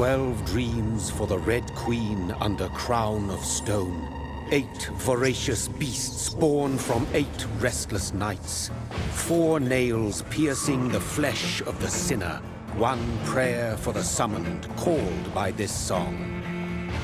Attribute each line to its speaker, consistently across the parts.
Speaker 1: 12 dreams for the Red Queen under crown of stone. 8 voracious beasts born from 8 restless nights. 4 nails piercing the flesh of the sinner. 1 prayer for the summoned, called by this song.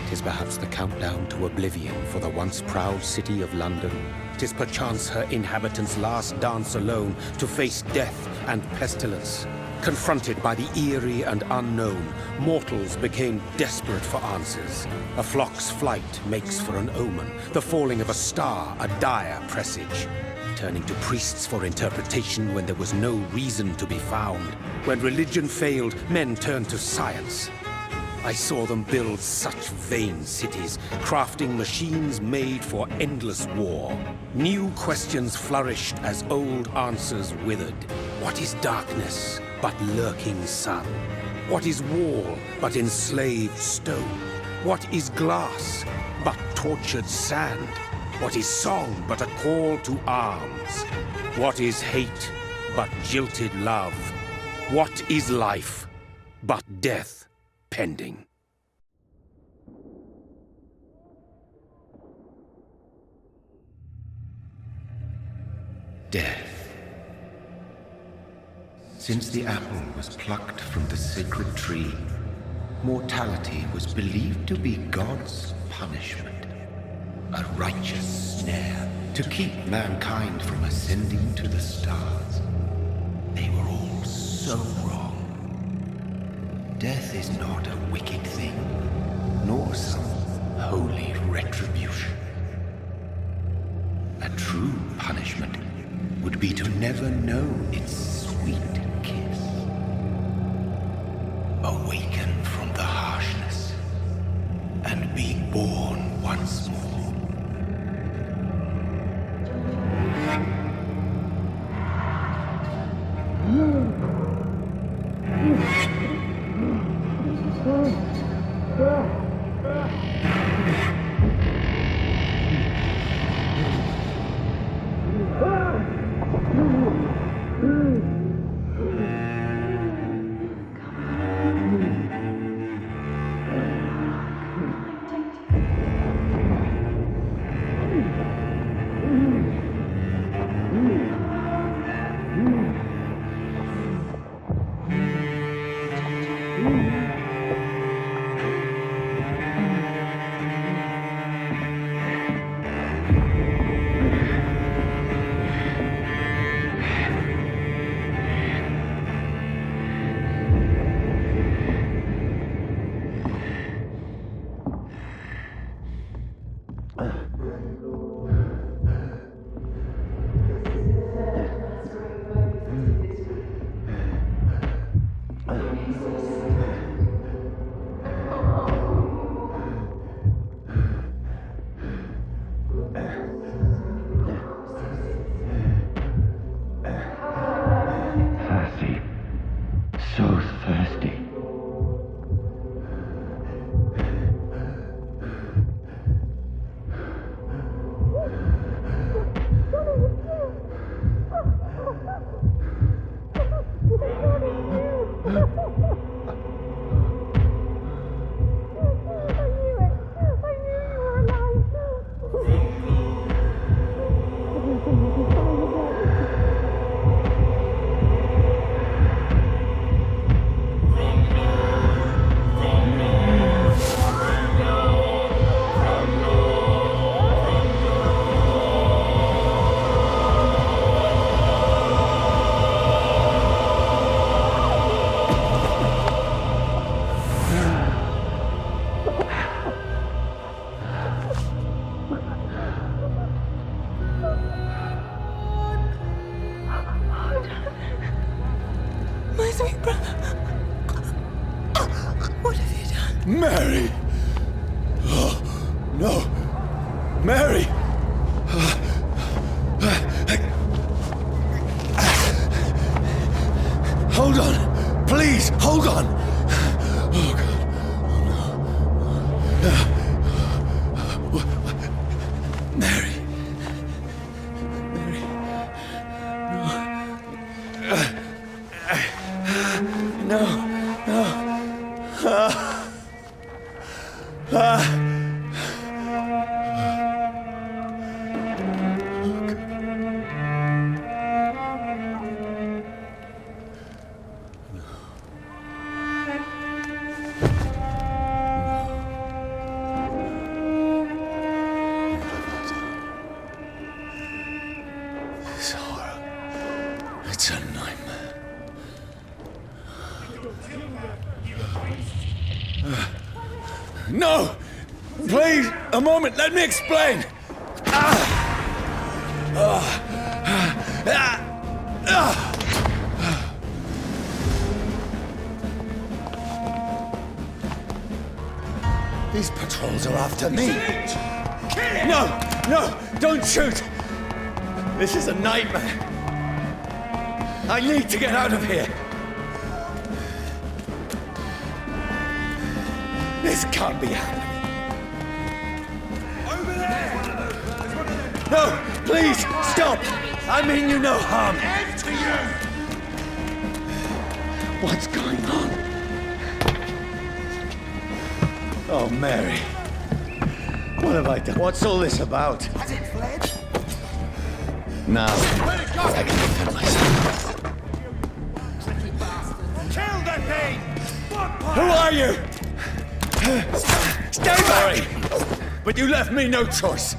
Speaker 1: 'Tis perhaps the countdown to oblivion for the once proud city of London. 'Tis perchance her inhabitants' last dance alone to face death and pestilence. Confronted by the eerie and unknown, mortals became desperate for answers. A flock's flight makes for an omen, the falling of a star a dire presage. Turning to priests for interpretation when there was no reason to be found. When religion failed, men turned to science. I saw them build such vain cities, crafting machines made for endless war. New questions flourished as old answers withered. What is darkness but lurking sun? What is wall but enslaved stone? What is glass but tortured sand? What is song but a call to arms? What is hate but jilted love? What is life but death pending?
Speaker 2: Death. Since the apple was plucked from the sacred tree, mortality was believed to be God's punishment, a righteous snare to keep mankind from ascending to the stars. They were all so wrong. Death is not a wicked thing, nor some holy retribution. A true punishment would be to never know its sweet kiss. Awaken from the harshness and be born once more.
Speaker 3: Mary! Oh, no! Mary! Hold on! Please, hold on! Oh, God. Oh, no. Mary. Mary. No. No. No. This horror. It's a nightmare. No! Please, a moment, let me explain! These patrols are after me. No! No! Don't shoot! This is a nightmare. I need to get out of here. This can't be happening. Over there! No! Please, stop! I mean you no harm.
Speaker 4: End to you!
Speaker 3: What's going on? Oh, Mary. What have I done? What's all this about?
Speaker 4: Has it fled?
Speaker 3: Now, I can defend myself.
Speaker 4: Kill the thing!
Speaker 3: Who are you? Stay back! But you left me no choice.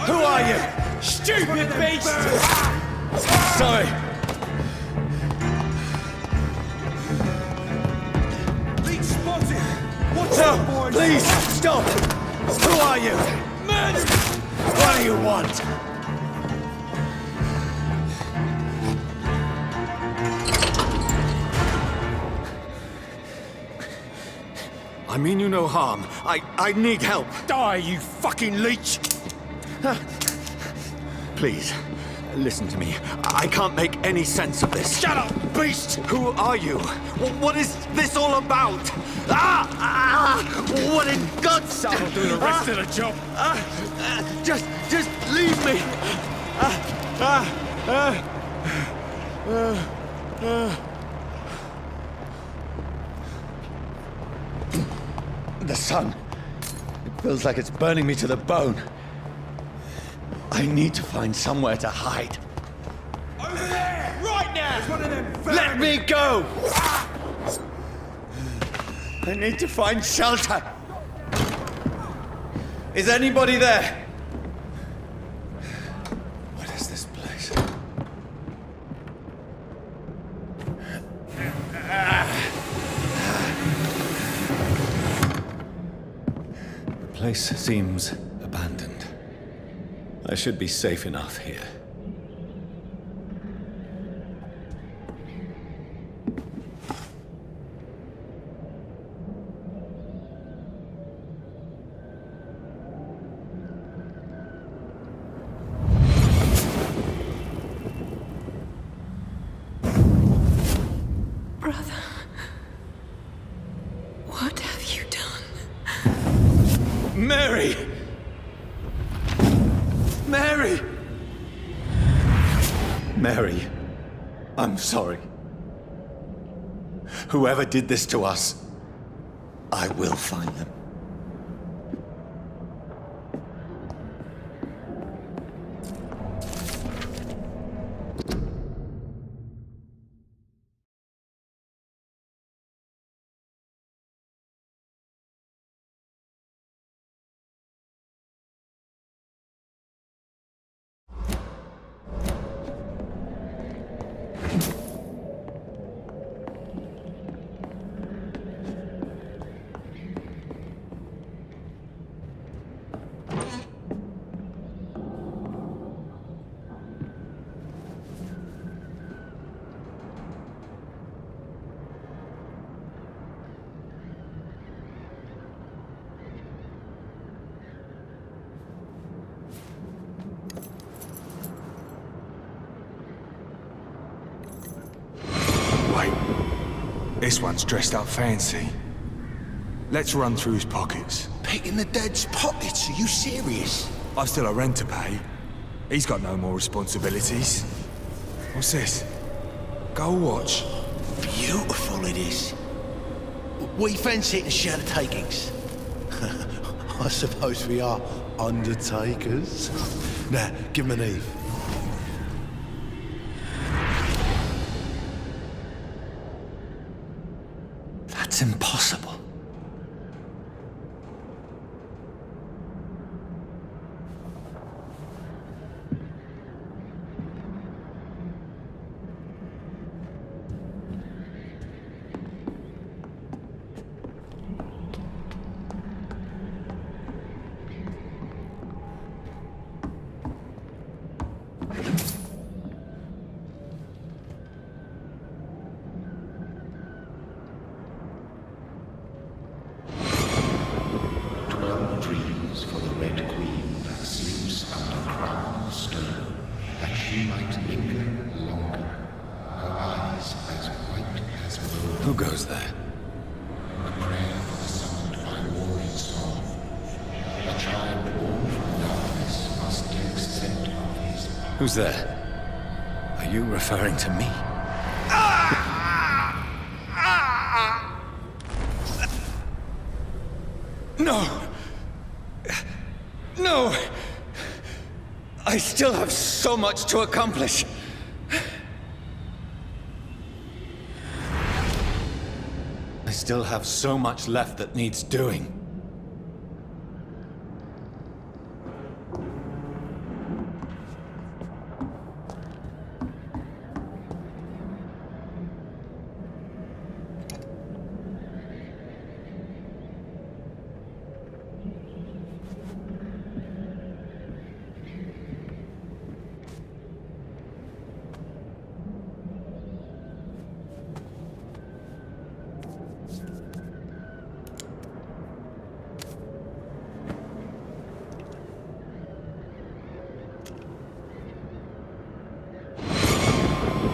Speaker 3: Who are you? Stupid beast! Sorry.
Speaker 4: Lead spotted! Watch
Speaker 3: No,
Speaker 4: out, boys!
Speaker 3: please, stop! Who are you?
Speaker 4: Men!
Speaker 3: What do you want? I mean you no harm. I need help.
Speaker 4: Die, you fucking leech!
Speaker 3: Please, listen to me. I can't make any sense of this.
Speaker 4: Shut up, beast!
Speaker 3: Who are you? What is this all about? What in God's name?
Speaker 4: I'll do the rest of the job.
Speaker 3: Just leave me. The sun. It feels like it's burning me to the bone. I need to find somewhere to hide.
Speaker 4: Over there! Right now! It's one of them
Speaker 3: Let me go! I need to find shelter. Is anybody there? What is this place? The place seems abandoned. I should be safe enough here.
Speaker 5: Brother, what have you done?
Speaker 3: Mary! Mary! Mary, I'm sorry. Whoever did this to us, I will find them.
Speaker 4: This one's dressed up fancy. Let's run through his pockets.
Speaker 6: Picking the dead's pockets? Are you serious?
Speaker 4: I've still a rent to pay. He's got no more responsibilities. What's this? Go watch.
Speaker 6: Beautiful it is. We fancy it and share the takings. I suppose we are undertakers. Now, give him an Eve.
Speaker 3: That's impossible.
Speaker 1: Who goes there?
Speaker 2: A prayer for the summoned by warring storm. A child born from darkness must take scent of his power.
Speaker 1: Who's there? Are you referring to me? No! No! I still have so much to accomplish. I still have so much left that needs doing.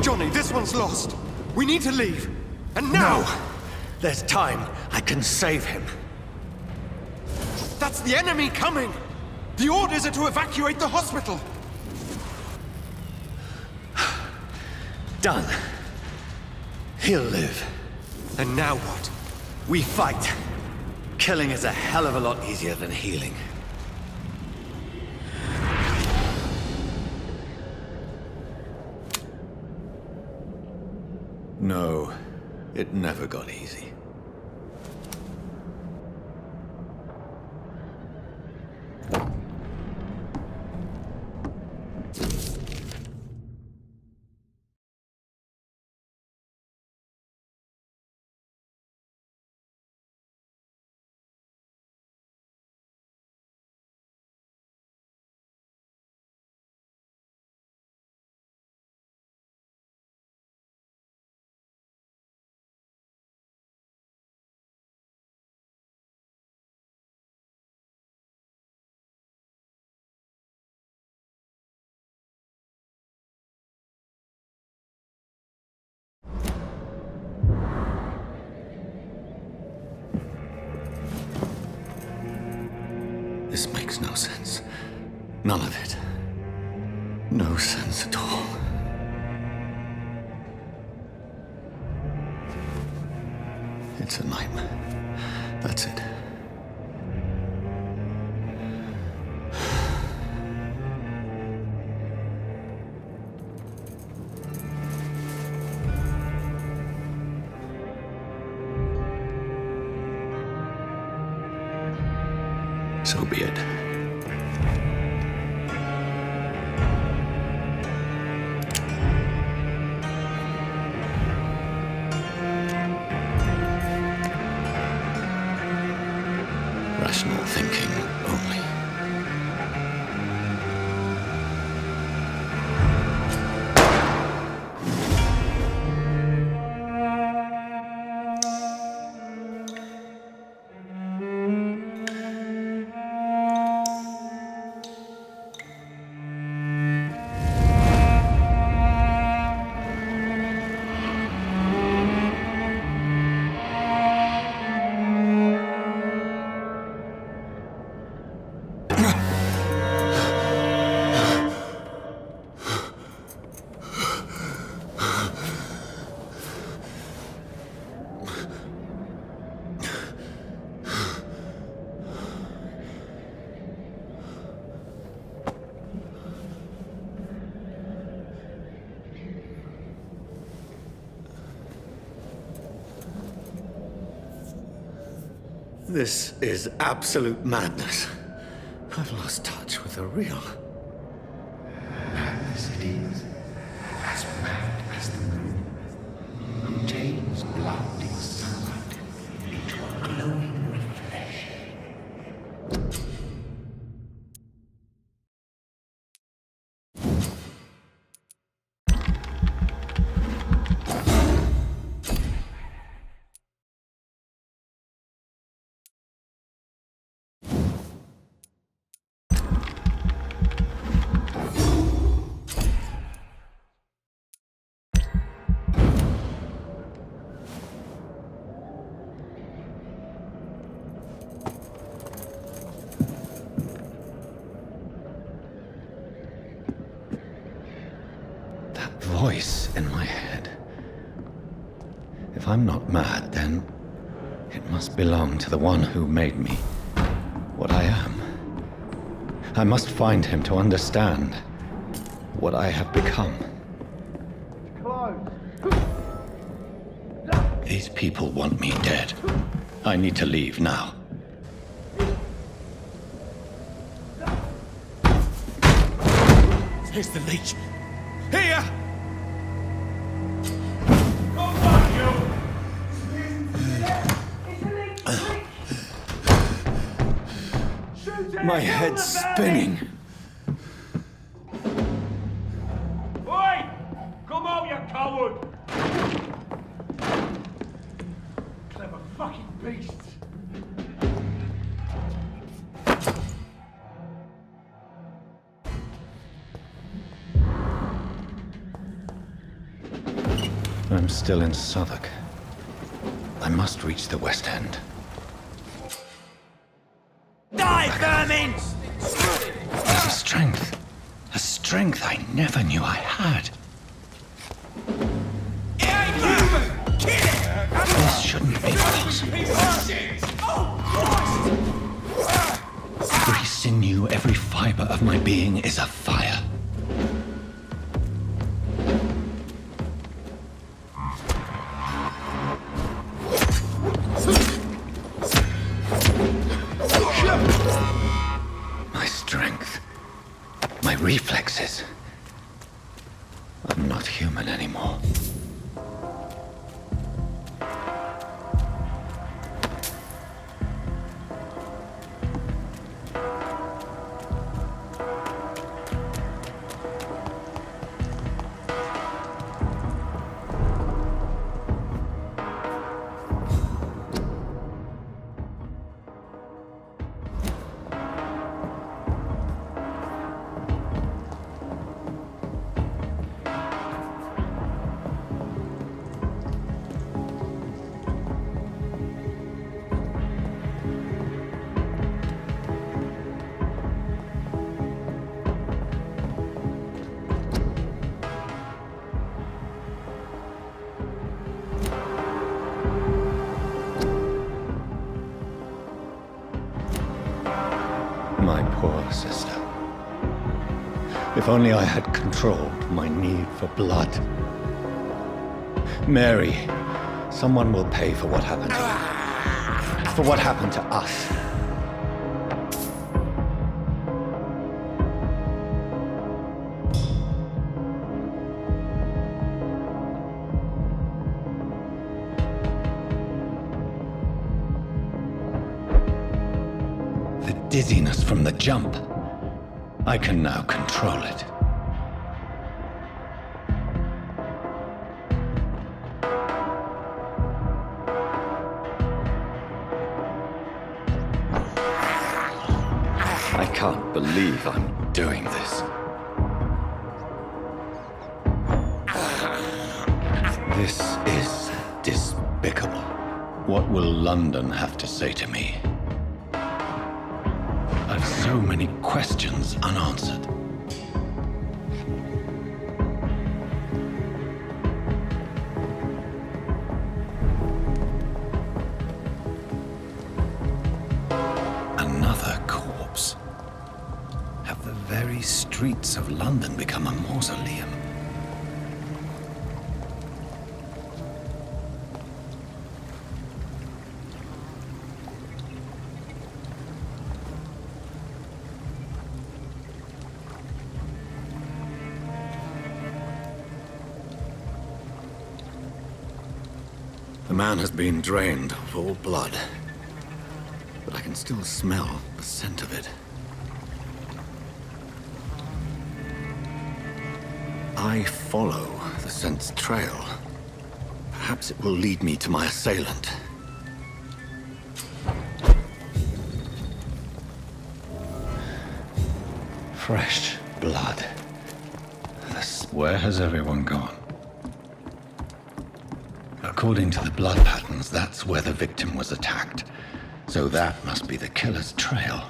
Speaker 3: Johnny, this one's lost. We need to leave. And now!
Speaker 1: No! There's time. I can save him.
Speaker 3: That's the enemy coming! The orders are to evacuate the hospital!
Speaker 1: Done. He'll live.
Speaker 3: And now what?
Speaker 1: We fight. Killing is a hell of a lot easier than healing. No, it never got easy. This makes no sense. None of it. No sense at all. It's a nightmare. That's it. So be it. Rational thinking only.
Speaker 3: This is absolute madness. I've lost touch with the real.
Speaker 2: Madness it is. As mad as the moon. Who takes blinding sunlight into a glowing reflection.
Speaker 1: Voice in my head. If I'm not mad, then it must belong to the one who made me what I am. I must find him to understand what I have become. These people want me dead. I need to leave now.
Speaker 6: Here's the leech. Here!
Speaker 3: My head's spinning.
Speaker 5: Oi! Come out, you coward! Clever fucking beasts!
Speaker 1: I'm still in Southwark. I must reach the West End.
Speaker 3: Die, vermin!
Speaker 1: There's a strength I never knew I had. This shouldn't be possible. Every sinew, every fiber of my being is afire. My strength, my reflexes. I'm not human anymore. My poor sister. If only I had controlled my need for blood. Mary, someone will pay for what happened to you. For what happened to us. Dizziness from the jump. I can now control it. I can't believe I'm doing this. This is despicable. What will London have to say to me? I've so many questions unanswered. Another corpse. Have the very streets of London become a mausoleum?
Speaker 7: The man has been drained of all blood, but I can still smell the scent of it. I follow the scent's trail. Perhaps it will lead me to my assailant.
Speaker 2: Fresh blood. Where has everyone gone? According to the blood patterns, that's where the victim was attacked. So that must be the killer's trail.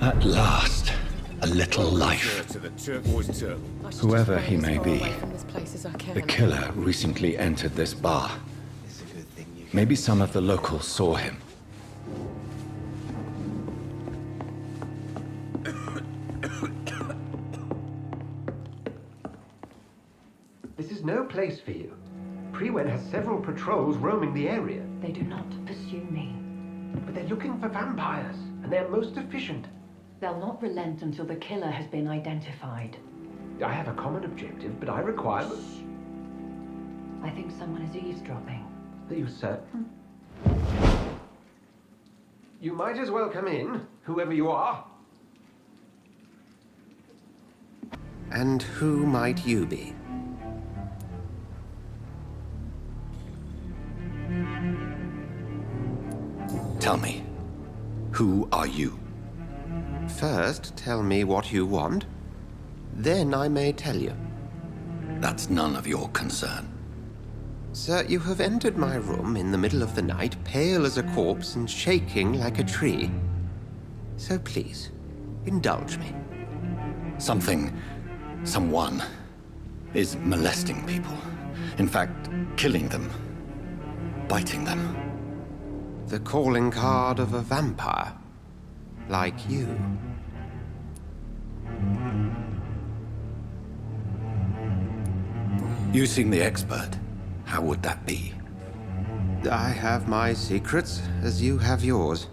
Speaker 2: At last, a little life. Whoever he may be, the killer recently entered this bar. Maybe some of the locals saw him.
Speaker 8: This is no place for you. Prewen has several patrols roaming the area.
Speaker 9: They do not pursue me.
Speaker 8: But they're looking for vampires, and they're most efficient.
Speaker 9: They'll not relent until the killer has been identified.
Speaker 8: I have a common objective, but I require...
Speaker 9: I think someone is eavesdropping.
Speaker 8: Are you certain? You might as well come in, whoever you are.
Speaker 2: And who might you be?
Speaker 7: Tell me, who are you?
Speaker 2: First, tell me what you want. Then I may tell you.
Speaker 7: That's none of your concern.
Speaker 2: Sir, you have entered my room in the middle of the night, pale as a corpse and shaking like a tree. So please, indulge me.
Speaker 7: Someone is molesting people. In fact, killing them. Biting them.
Speaker 2: The calling card of a vampire. Like you.
Speaker 7: You seem the expert. How would that be?
Speaker 2: I have my secrets, as you have yours.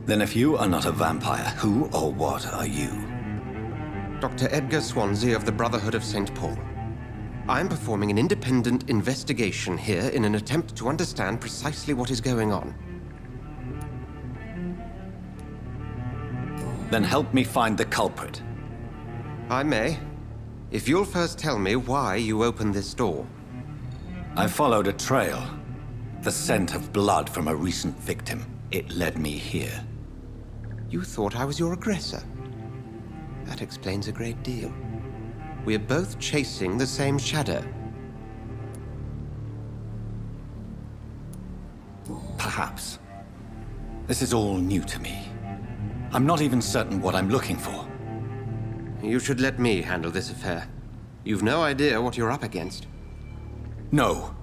Speaker 7: Then if you are not a vampire, who or what are you?
Speaker 2: Dr. Edgar Swansea of the Brotherhood of St. Paul. I'm performing an independent investigation here in an attempt to understand precisely what is going on.
Speaker 7: Then help me find the culprit.
Speaker 2: I may, if you'll first tell me why you opened this door.
Speaker 7: I followed a trail. The scent of blood from a recent victim. It led me here.
Speaker 2: You thought I was your aggressor. That explains a great deal. We're both chasing the same shadow.
Speaker 7: Perhaps. This is all new to me. I'm not even certain what I'm looking for.
Speaker 2: You should let me handle this affair. You've no idea what you're up against.
Speaker 7: No.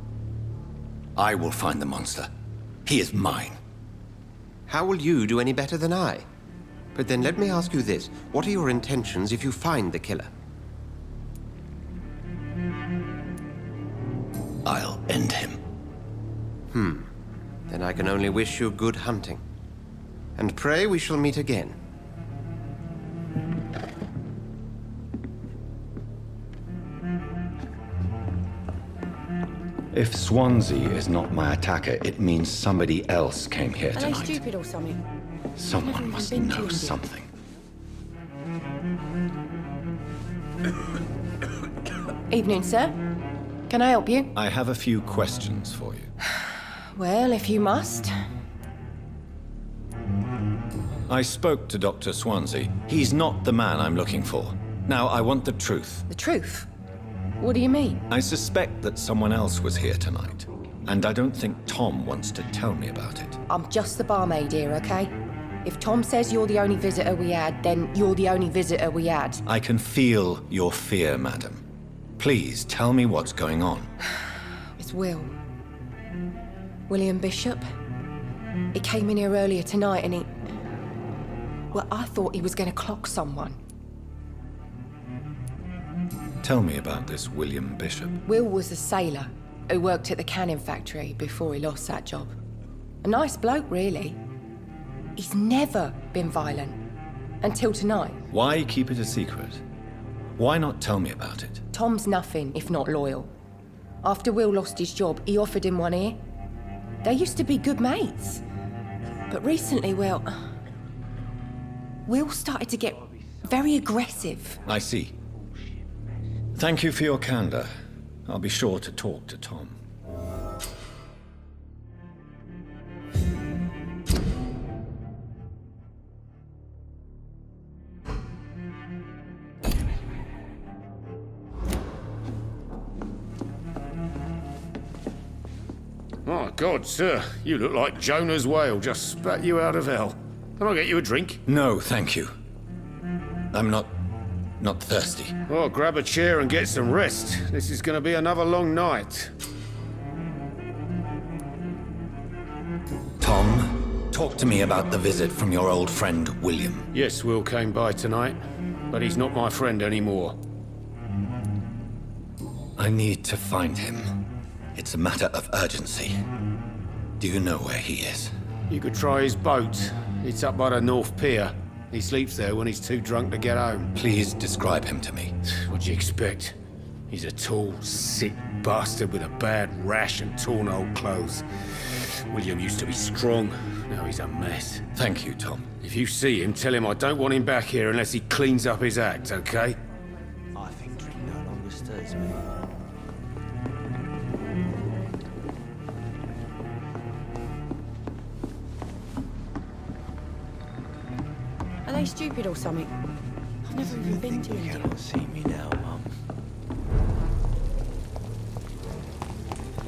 Speaker 7: I will find the monster. He is mine.
Speaker 2: How will you do any better than I? But then let me ask you this. What are your intentions if you find the killer?
Speaker 7: I'll end him.
Speaker 2: Then I can only wish you good hunting. And pray we shall meet again.
Speaker 7: If Swansea is not my attacker, it means somebody else came here
Speaker 10: Are they
Speaker 7: tonight.
Speaker 10: stupid or something?
Speaker 7: Someone must know something.
Speaker 10: Evening, sir. Can I help you?
Speaker 7: I have a few questions for you.
Speaker 10: Well, if you must.
Speaker 7: I spoke to Dr. Swansea. He's not the man I'm looking for. Now, I want the truth.
Speaker 10: The truth? What do you mean?
Speaker 7: I suspect that someone else was here tonight, and I don't think Tom wants to tell me about it.
Speaker 10: I'm just the barmaid here, okay? If Tom says you're the only visitor we had, then you're the only visitor we had.
Speaker 7: I can feel your fear, madam. Please tell me what's going on.
Speaker 10: It's Will. William Bishop. He came in here earlier tonight and he... Well, I thought he was going to clock someone.
Speaker 7: Tell me about this William Bishop.
Speaker 10: Will was a sailor who worked at the canning factory before he lost that job. A nice bloke, really. He's never been violent. Until tonight.
Speaker 7: Why keep it a secret? Why not tell me about it?
Speaker 10: Tom's nothing if not loyal. After Will lost his job, he offered him one ear. They used to be good mates. But recently, Will started to get very aggressive.
Speaker 7: I see. Thank you for your candor. I'll be sure to talk to Tom.
Speaker 11: My God, sir, you look like Jonah's whale just spat you out of hell. Can I get you a drink?
Speaker 7: No, thank you. I'm not thirsty.
Speaker 11: Well, grab a chair and get some rest. This is going to be another long night.
Speaker 7: Tom, talk to me about the visit from your old friend, William.
Speaker 11: Yes, Will came by tonight, but he's not my friend anymore.
Speaker 7: I need to find him. It's a matter of urgency. Do you know where he is?
Speaker 11: You could try his boat. It's up by the North Pier. He sleeps there when he's too drunk to get home.
Speaker 7: Please describe him to me.
Speaker 11: What'd you expect? He's a tall, sick bastard with a bad rash and torn old clothes. William used to be strong. Now he's a mess.
Speaker 7: Thank you, Tom.
Speaker 11: If you see him, tell him I don't want him back here unless he cleans up his act, okay?
Speaker 6: I think drink no longer stirs me.
Speaker 10: Are they stupid or something? I've never even been to India.
Speaker 6: You cannot see me now, Mum.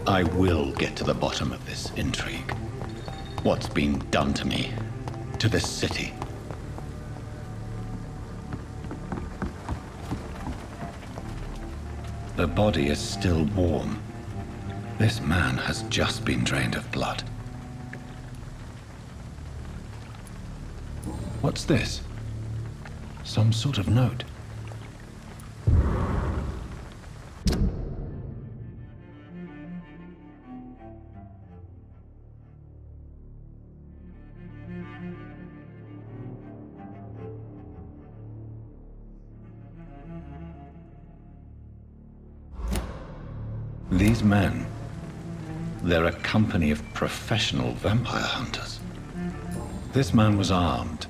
Speaker 7: I will get to the bottom of this intrigue. What's been done to me, to this city. The body is still warm. This man has just been drained of blood. What's this? Some sort of note. These men, they're a company of professional vampire hunters. This man was armed.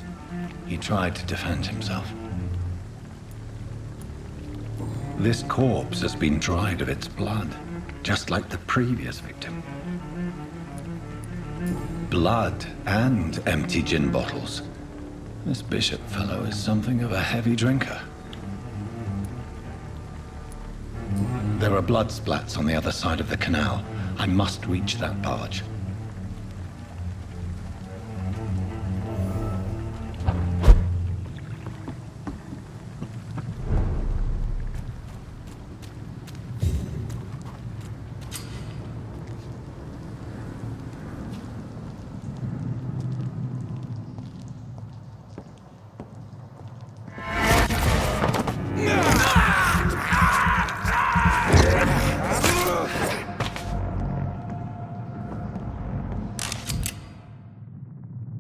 Speaker 7: He tried to defend himself. This corpse has been dried of its blood, just like the previous victim. Blood and empty gin bottles. This Bishop fellow is something of a heavy drinker. There are blood splats on the other side of the canal. I must reach that barge.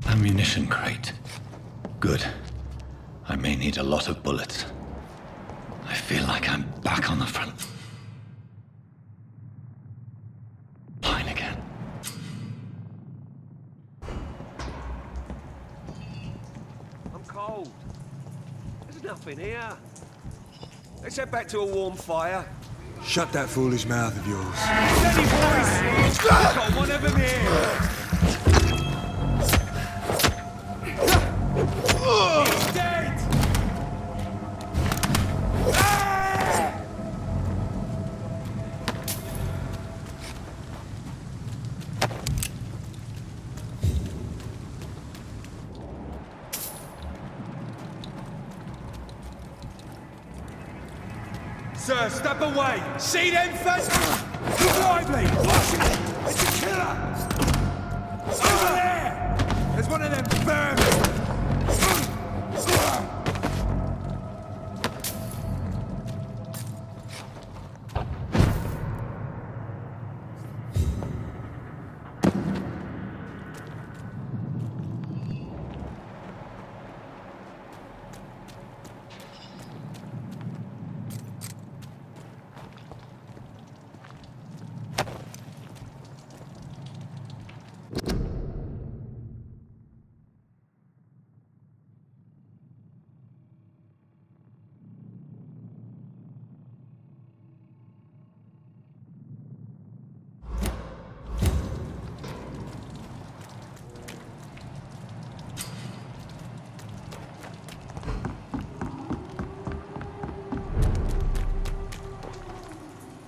Speaker 7: Ammunition crate. Good. I may need a lot of bullets. I feel like I'm back on the front.
Speaker 12: cold. There's nothing here. Let's head back to a warm fire.
Speaker 4: Shut that foolish mouth of yours.
Speaker 12: Steady, boys! Got one of them here! He's dead! Sir, step away! See them fence? Look lively! Watch it! It's a killer! Over there! There's one of them vermin!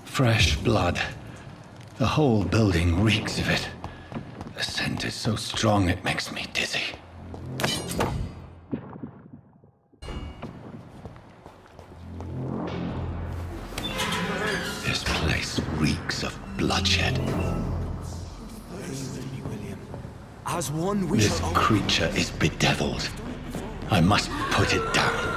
Speaker 7: Fresh blood. The whole building reeks of it. The scent is so strong it makes me dizzy. This place reeks of bloodshed.
Speaker 3: As one we
Speaker 7: This creature is bedeviled. I must put it down.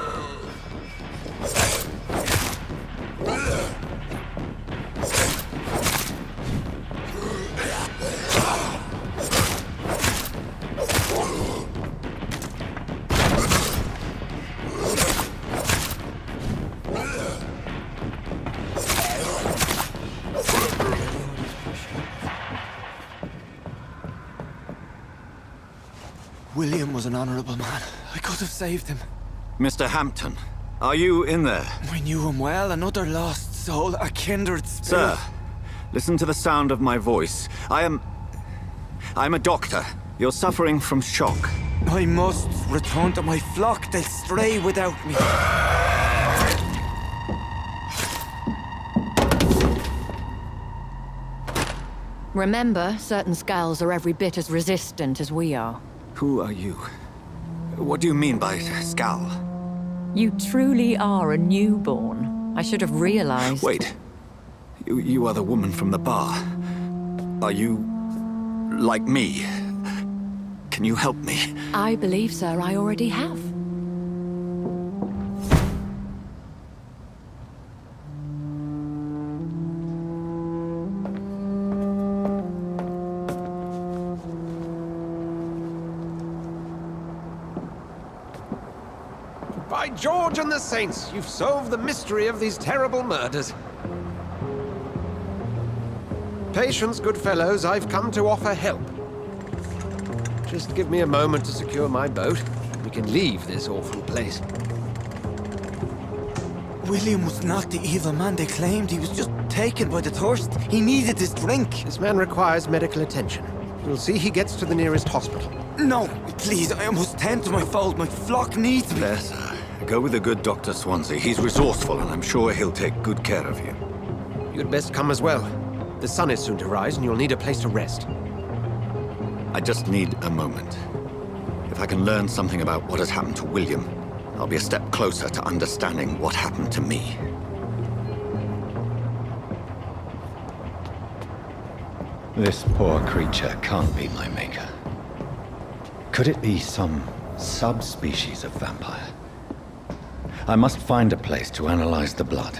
Speaker 3: William was an honorable man. I could have saved him.
Speaker 13: Mr. Hampton, are you in there?
Speaker 3: I knew him well, another lost soul, a kindred spirit.
Speaker 13: Sir, listen to the sound of my voice. I'm a doctor. You're suffering from shock.
Speaker 3: I must return to my flock. They'll stray without me.
Speaker 14: Remember, certain skulls are every bit as resistant as we are.
Speaker 13: Who are you? What do you mean by skull?
Speaker 14: You truly are a newborn. I should have realized.
Speaker 13: Wait. You are the woman from the bar. Are you like me? Can you help me?
Speaker 14: I believe, sir, I already have.
Speaker 8: By George and the Saints, you've solved the mystery of these terrible murders. Patience, good fellows, I've come to offer help. Just give me a moment to secure my boat. We can leave this awful place.
Speaker 3: William was not the evil man they claimed. He was just taken by the thirst. He needed his drink.
Speaker 8: This man requires medical attention. We'll see he gets to the nearest hospital.
Speaker 3: No, please, I must tend to my fold. My flock needs me.
Speaker 13: There, sir. Go with the good Dr. Swansea. He's resourceful, and I'm sure he'll take good care of you.
Speaker 8: You'd best come as well. The sun is soon to rise, and you'll need a place to rest.
Speaker 13: I just need a moment. If I can learn something about what has happened to William, I'll be a step closer to understanding what happened to me.
Speaker 7: This poor creature can't be my maker. Could it be some subspecies of vampire? I must find a place to analyze the blood.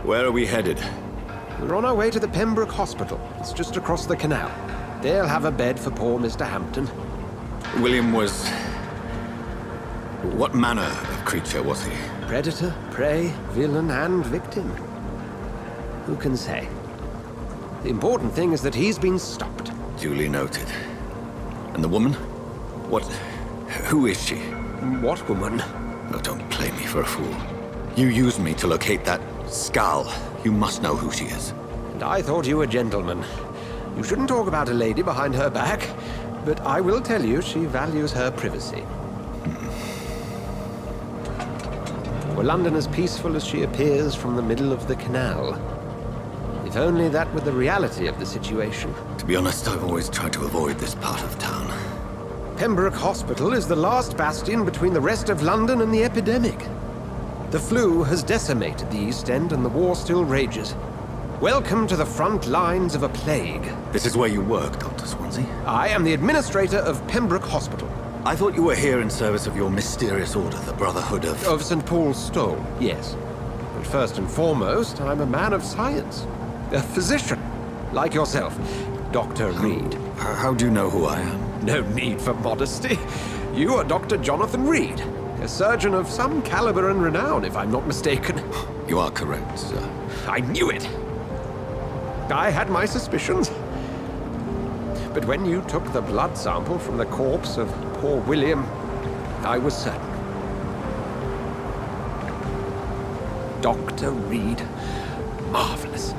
Speaker 13: Where are we headed?
Speaker 8: We're on our way to the Pembroke Hospital. It's just across the canal. They'll have a bed for poor Mr. Hampton.
Speaker 13: William was... What manner of creature was he?
Speaker 8: Predator, prey, villain, and victim. Who can say? The important thing is that he's been stopped.
Speaker 13: Duly noted. And the woman? What... Who is she?
Speaker 8: What woman?
Speaker 13: Oh, don't play me for a fool. You used me to locate that skull. You must know who she is.
Speaker 8: And I thought you a gentleman. You shouldn't talk about a lady behind her back, but I will tell you she values her privacy. Were London as peaceful as she appears from the middle of the canal? If only that were the reality of the situation.
Speaker 13: To be honest, I've always tried to avoid this part of town.
Speaker 8: Pembroke Hospital is the last bastion between the rest of London and the epidemic. The flu has decimated the East End and the war still rages. Welcome to the front lines of a plague.
Speaker 13: This is where you work, Dr. Swansea?
Speaker 8: I am the administrator of Pembroke Hospital.
Speaker 13: I thought you were here in service of your mysterious order, the Brotherhood of...
Speaker 8: Of St. Paul's Stole, yes. But first and foremost, I'm a man of science. A physician, like yourself, Dr. Reid.
Speaker 13: How do you know who I am?
Speaker 8: No need for modesty. You are Dr. Jonathan Reid, a surgeon of some caliber and renown, if I'm not mistaken.
Speaker 13: You are correct, sir.
Speaker 8: I knew it! I had my suspicions. But when you took the blood sample from the corpse of poor William, I was certain. Dr. Reid. Marvelous.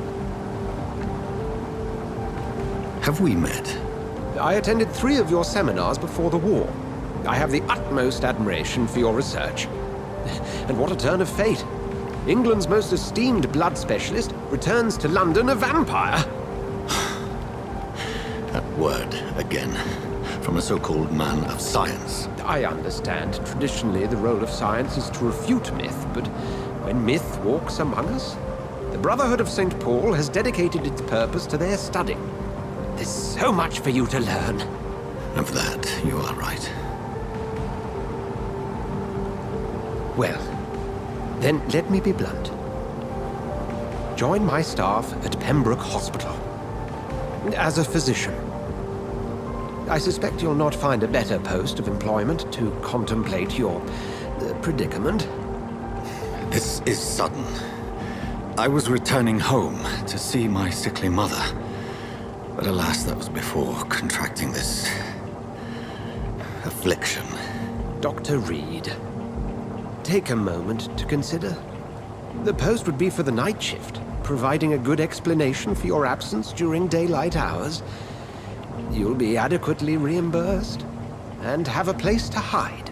Speaker 13: Have we met?
Speaker 8: I attended 3 of your seminars before the war. I have the utmost admiration for your research. And what a turn of fate. England's most esteemed blood specialist returns to London a vampire.
Speaker 13: That word, again, from a so-called man of science.
Speaker 8: I understand. Traditionally, the role of science is to refute myth, but when myth walks among us, the Brotherhood of St. Paul has dedicated its purpose to their study. There's so much for you to learn.
Speaker 13: Of that, you are right.
Speaker 8: Well, then let me be blunt. Join my staff at Pembroke Hospital. As a physician. I suspect you'll not find a better post of employment to contemplate your predicament.
Speaker 13: This is sudden. I was returning home to see my sickly mother. But alas, that was before contracting this... affliction.
Speaker 8: Dr. Reid, take a moment to consider. The post would be for the night shift, providing a good explanation for your absence during daylight hours. You'll be adequately reimbursed, and have a place to hide.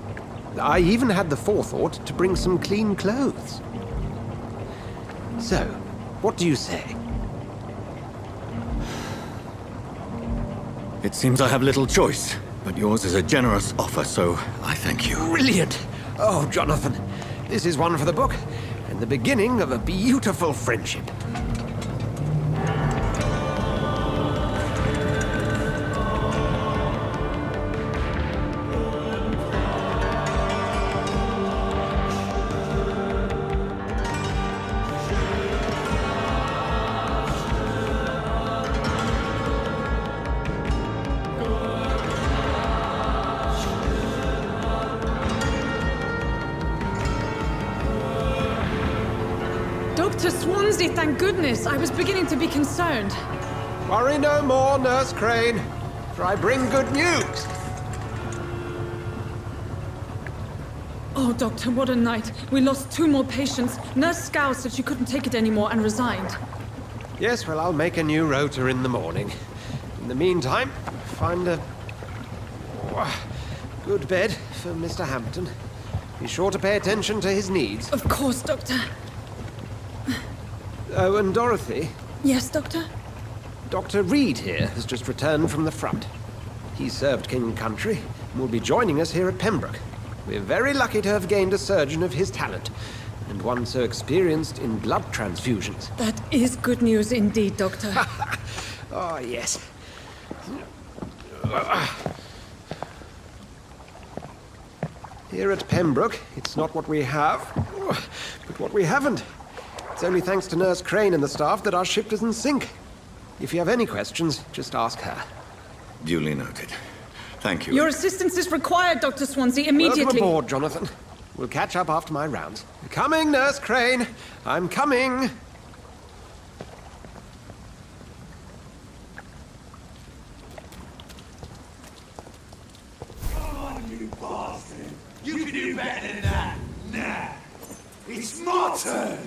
Speaker 8: I even had the forethought to bring some clean clothes. So, what do you say?
Speaker 13: It seems I have little choice, but yours is a generous offer, so I thank you.
Speaker 8: Brilliant! Oh, Jonathan, this is one for the book, and the beginning of a beautiful friendship.
Speaker 15: Dr. Swansea, thank goodness. I was beginning to be concerned.
Speaker 8: Worry no more, Nurse Crane, for I bring good news.
Speaker 15: Oh, Doctor, what a night. We lost 2 more patients. Nurse Scow said she couldn't take it anymore and resigned.
Speaker 8: Yes, well, I'll make a new rota in the morning. In the meantime, find a good bed for Mr. Hampton. Be sure to pay attention to his needs.
Speaker 15: Of course, Doctor.
Speaker 8: Oh, and Dorothy?
Speaker 15: Yes, Doctor?
Speaker 8: Dr. Reid here has just returned from the front. He served King and Country and will be joining us here at Pembroke. We're very lucky to have gained a surgeon of his talent, and one so experienced in blood transfusions.
Speaker 15: That is good news indeed, Doctor.
Speaker 8: Oh, yes. Here at Pembroke, it's not what we have, but what we haven't. It's only thanks to Nurse Crane and the staff that our ship doesn't sink. If you have any questions, just ask her.
Speaker 13: Duly noted. Thank you.
Speaker 15: Your assistance is required, Dr. Swansea, immediately.
Speaker 8: Welcome aboard, Jonathan. We'll catch up after my rounds. Coming, Nurse Crane. I'm coming.
Speaker 5: You bastard! You can do better than that! Nah! It's my turn!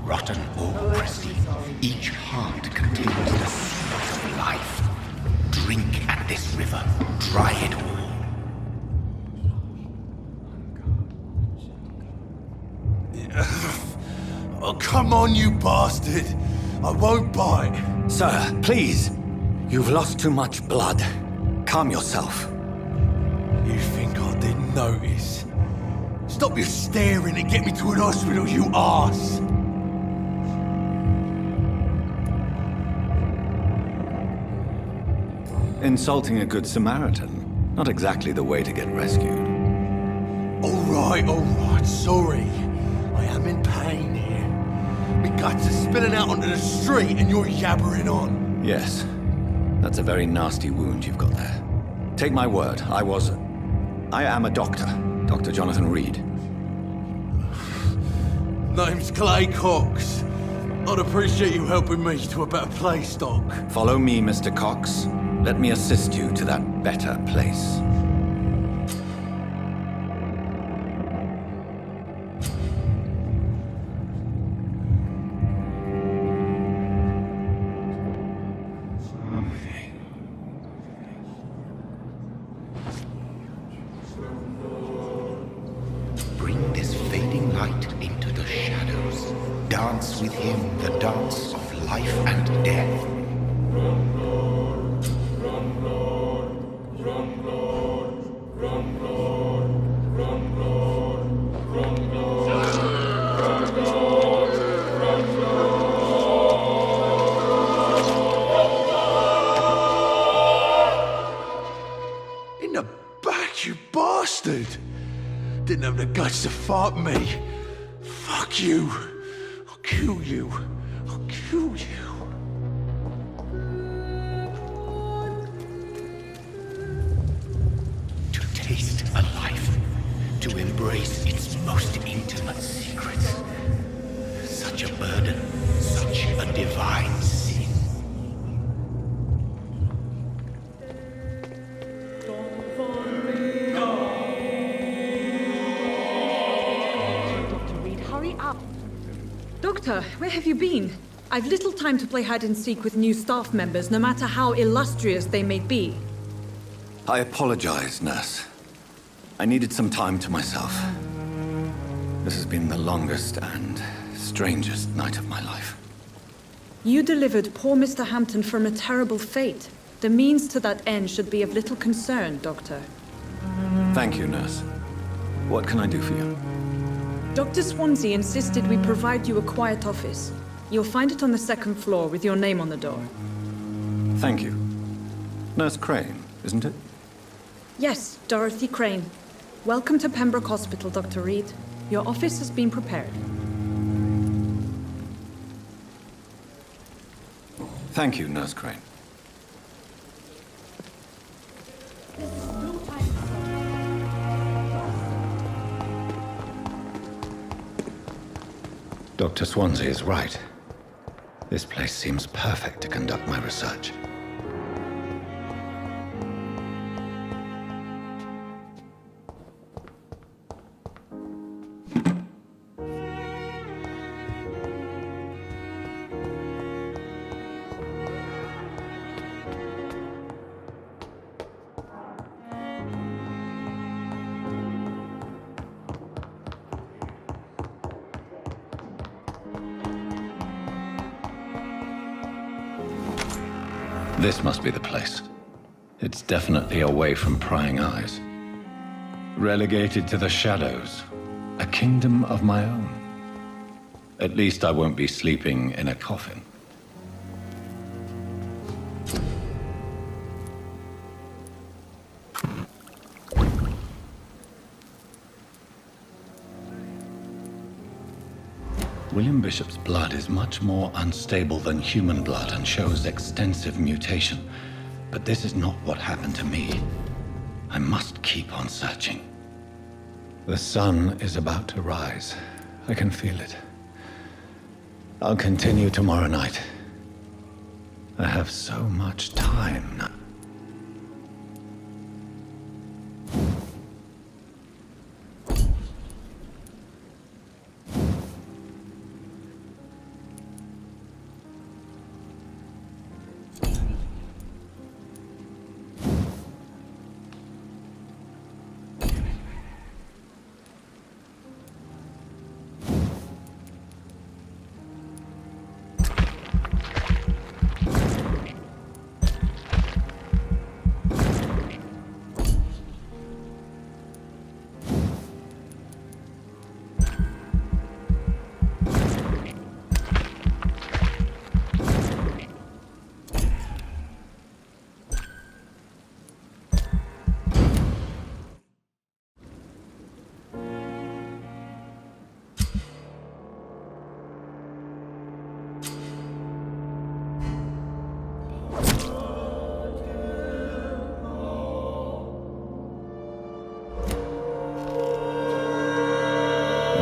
Speaker 2: Rotten or pristine, each heart contains the sweat of life. Drink at this river, dry it all.
Speaker 6: Oh, come on, you bastard! I won't bite.
Speaker 7: Sir, please. You've lost too much blood. Calm yourself.
Speaker 6: You think I didn't notice? Stop your staring and get me to an hospital, you arse!
Speaker 7: Insulting a good Samaritan. Not exactly the way to get rescued.
Speaker 6: Alright, sorry. I am in pain here. My guts are spilling out onto the street and you're yabbering on.
Speaker 7: Yes. That's a very nasty wound you've got there. Take my word, I am a doctor. Dr. Jonathan Reid.
Speaker 6: Name's Clay Cox. I'd appreciate you helping me to a better place, Doc.
Speaker 7: Follow me, Mr. Cox. Let me assist you to that better place.
Speaker 2: Bring this fading light into the shadows. Dance with him the dance of life and death.
Speaker 6: In the back, you bastard! Didn't have the guts to fight me. Fuck you. I'll kill you. I'll kill you.
Speaker 2: To taste a life, to embrace its most intimate secrets. Such a burden, such a divine sin.
Speaker 9: Dr. Reid, hurry up.
Speaker 15: Doctor, where have you been? I've little time to play hide and seek with new staff members, no matter how illustrious they may be.
Speaker 7: I apologize, nurse. I needed some time to myself. This has been the longest and strangest night of my life.
Speaker 15: You delivered poor Mr. Hampton from a terrible fate. The means to that end should be of little concern, Doctor.
Speaker 7: Thank you, nurse. What can I do for you?
Speaker 15: Dr. Swansea insisted we provide you a quiet office. You'll find it on the second floor with your name on the door.
Speaker 7: Thank you. Nurse Crane, isn't it?
Speaker 15: Yes, Dorothy Crane. Welcome to Pembroke Hospital, Dr. Reid. Your office has been prepared.
Speaker 7: Thank you, Nurse Crane. Dr. Swansea is right. This place seems perfect to conduct my research. This must be the place. It's definitely away from prying eyes. Relegated to the shadows. A kingdom of my own. At least I won't be sleeping in a coffin. William Bishop's blood is much more unstable than human blood and shows extensive mutation. But this is not what happened to me. I must keep on searching. The sun is about to rise. I can feel it. I'll continue tomorrow night. I have so much time now.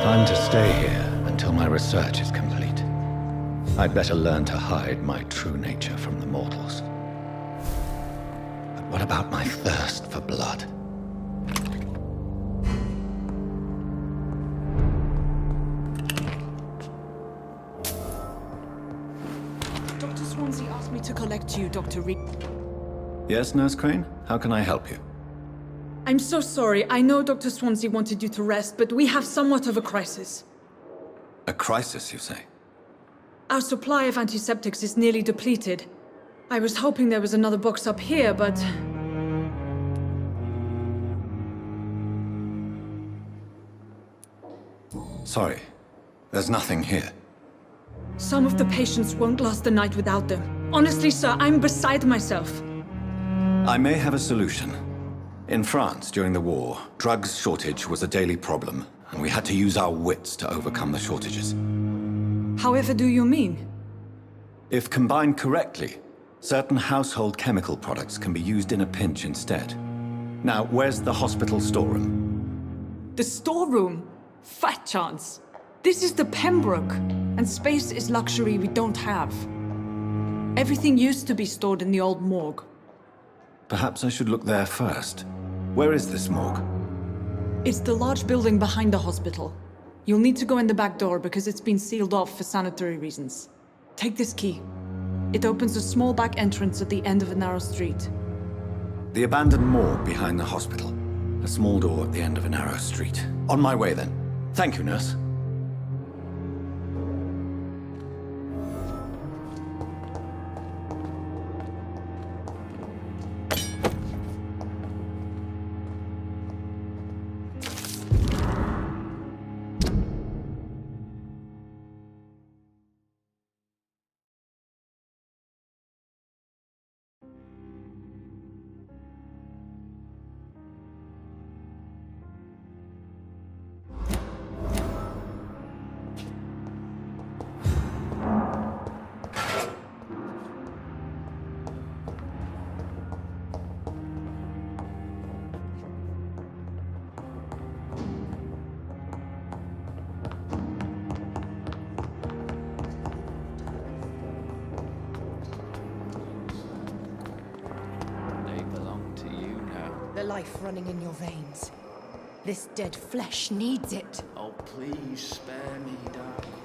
Speaker 7: I'm to stay here until my research is complete. I'd better learn to hide my true nature from the mortals. But what about my thirst for blood?
Speaker 15: Dr. Swansea asked me to collect you, Dr. Reid.
Speaker 7: Yes, Nurse Crane? How can I help you?
Speaker 15: I'm so sorry. I know Dr. Swansea wanted you to rest, but we have somewhat of a crisis.
Speaker 7: A crisis, you say?
Speaker 15: Our supply of antiseptics is nearly depleted. I was hoping there was another box up here, but...
Speaker 7: Sorry. There's nothing here.
Speaker 15: Some of the patients won't last the night without them. Honestly, sir, I'm beside myself.
Speaker 7: I may have a solution. In France, during the war, drugs shortage was a daily problem, and we had to use our wits to overcome the shortages.
Speaker 15: However do you mean?
Speaker 7: If combined correctly, certain household chemical products can be used in a pinch instead. Now, where's the hospital storeroom?
Speaker 15: The storeroom? Fat chance. This is the Pembroke, and space is luxury we don't have. Everything used to be stored in the old morgue.
Speaker 7: Perhaps I should look there first. Where is this morgue?
Speaker 15: It's the large building behind the hospital. You'll need to go in the back door because it's been sealed off for sanitary reasons. Take this key. It opens a small back entrance at the end of a narrow street.
Speaker 7: The abandoned morgue behind the hospital. A small door at the end of a narrow street. On my way then. Thank you, nurse.
Speaker 10: The life running in your veins. This dead flesh needs it.
Speaker 5: Oh, please spare me, Dark Queen.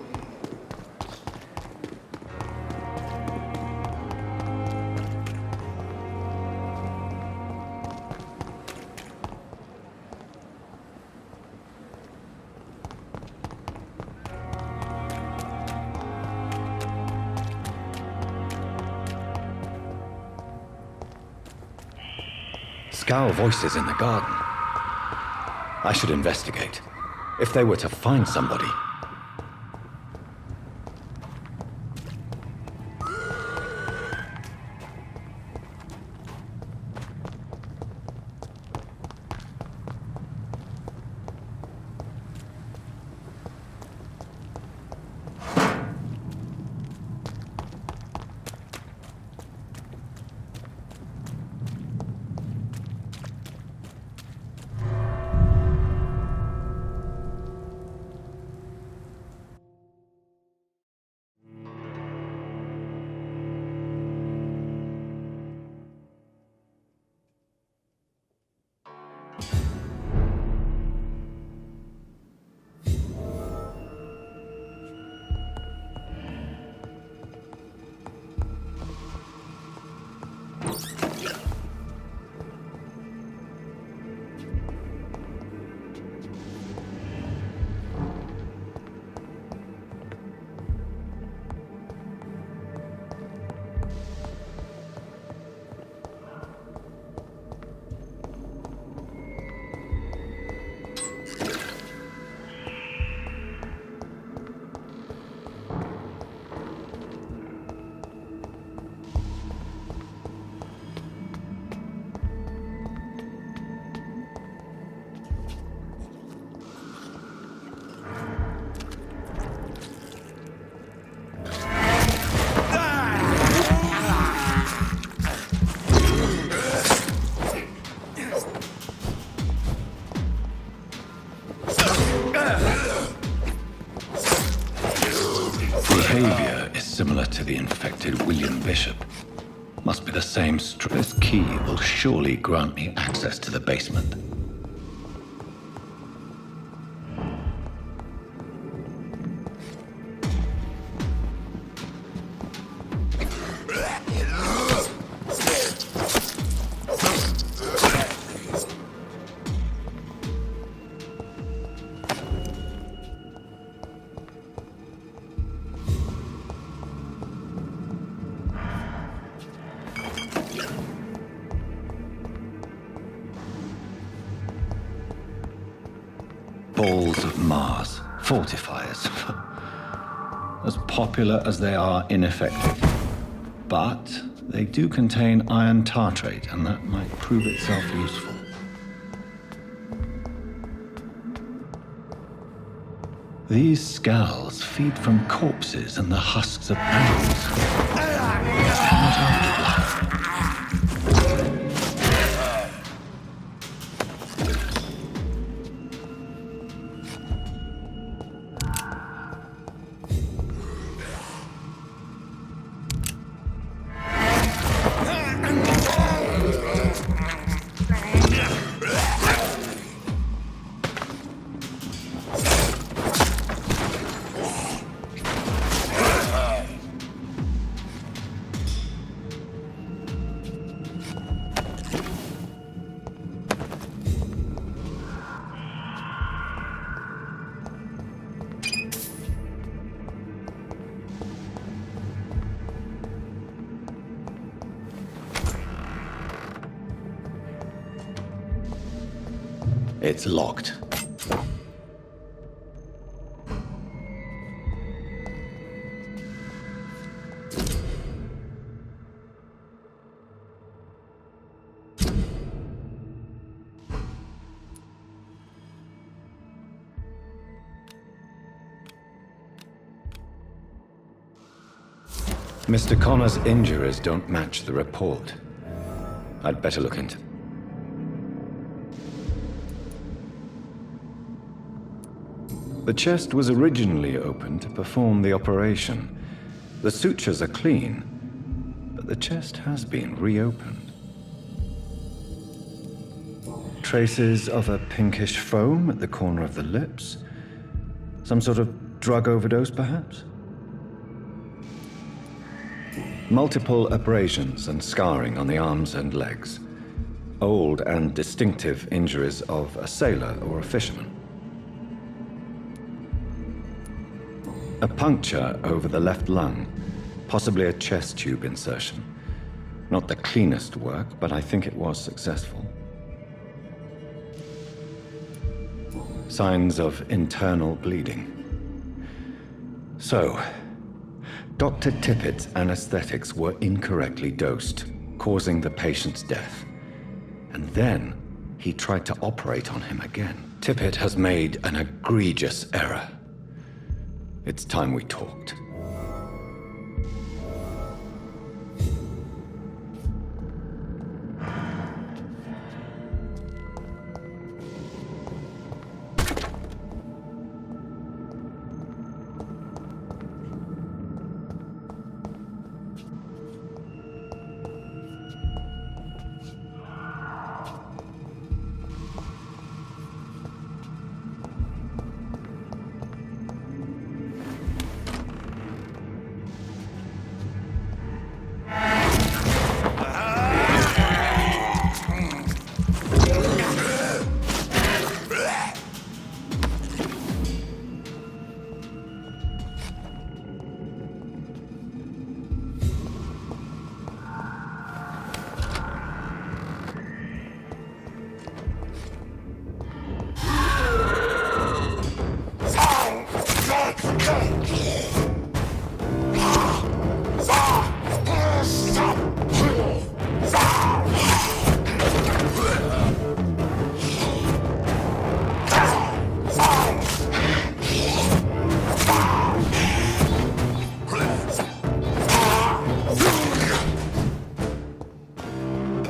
Speaker 7: Scowl voices in the garden. I should investigate. If they were to find somebody. to the infected William Bishop. Must be the same This key will surely grant me access to the basement. Balls of Mars, fortifiers. As popular as they are ineffective. But they do contain iron tartrate, and that might prove itself useful. These scowls feed from corpses and the husks of animals. Not afterlife. It's locked. Mr. Connor's injuries don't match the report. I'd better look into it. The chest was originally opened to perform the operation. The sutures are clean, but the chest has been reopened. Traces of a pinkish foam at the corner of the lips. Some sort of drug overdose, perhaps? Multiple abrasions and scarring on the arms and legs. Old and distinctive injuries of a sailor or a fisherman. A puncture over the left lung, possibly a chest tube insertion. Not the cleanest work, but I think it was successful. Signs of internal bleeding. So, Dr. Tippett's anesthetics were incorrectly dosed, causing the patient's death. And then he tried to operate on him again. Tippett has made an egregious error. It's time we talked.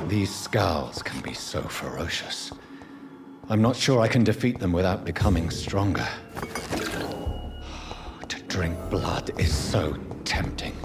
Speaker 7: These scowls can be so ferocious. I'm not sure I can defeat them without becoming stronger. To drink blood is so tempting.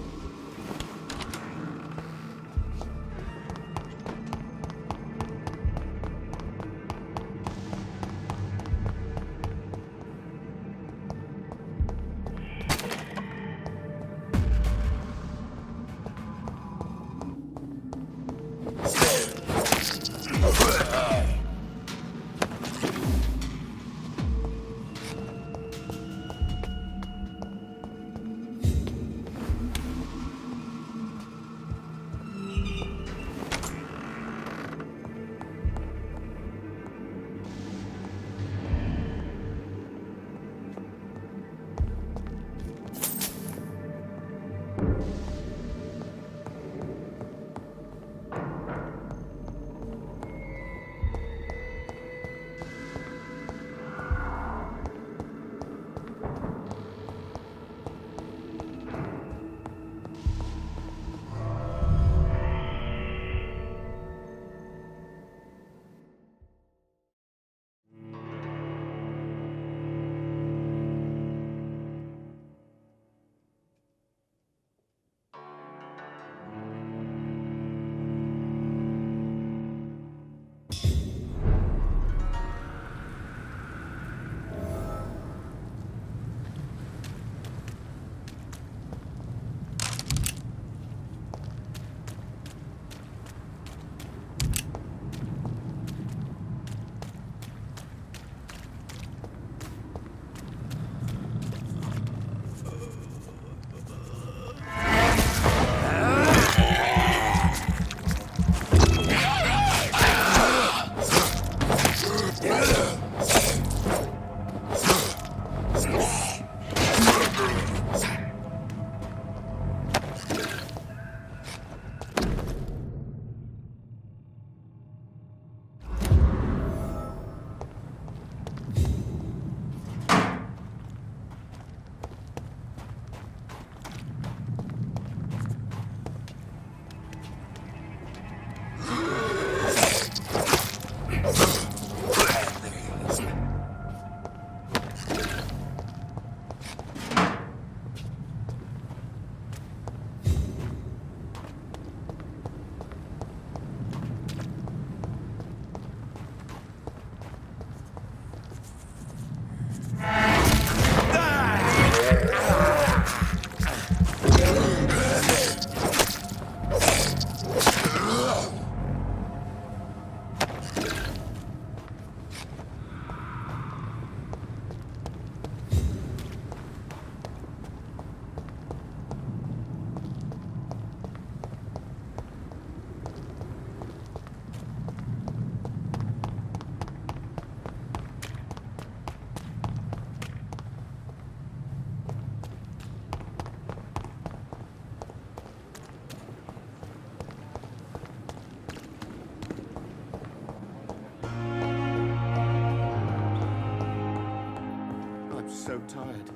Speaker 1: so tired.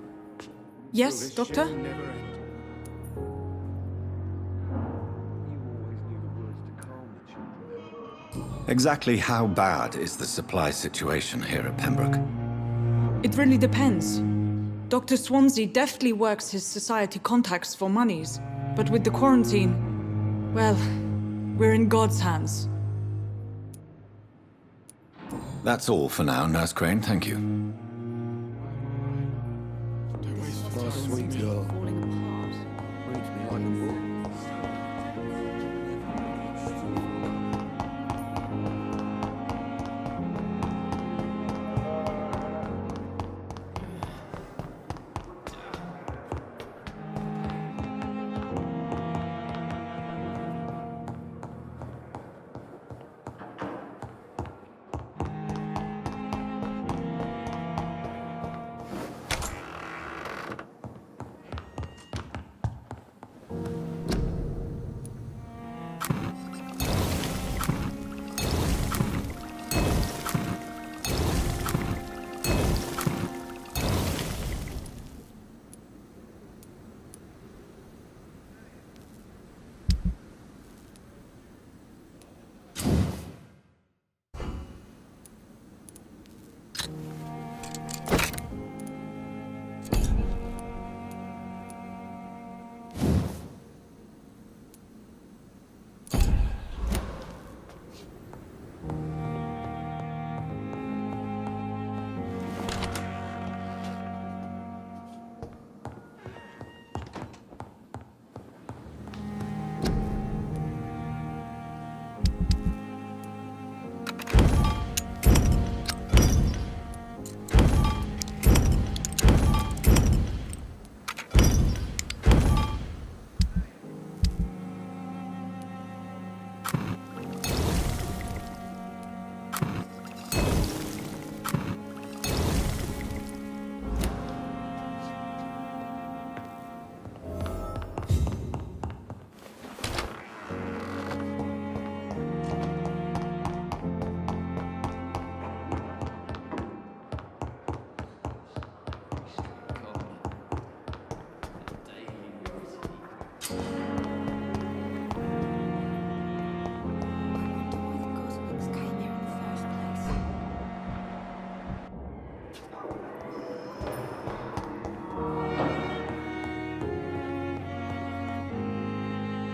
Speaker 15: Yes,
Speaker 1: Will this
Speaker 15: Doctor?
Speaker 1: shit never end?
Speaker 13: Exactly how bad is the supply situation here at Pembroke?
Speaker 15: It really depends. Dr. Swansea deftly works his society contacts for monies, but with the quarantine, well, we're in God's hands.
Speaker 13: That's all for now, Nurse Crane, thank you.
Speaker 6: My sweet girl. Reads me like a book.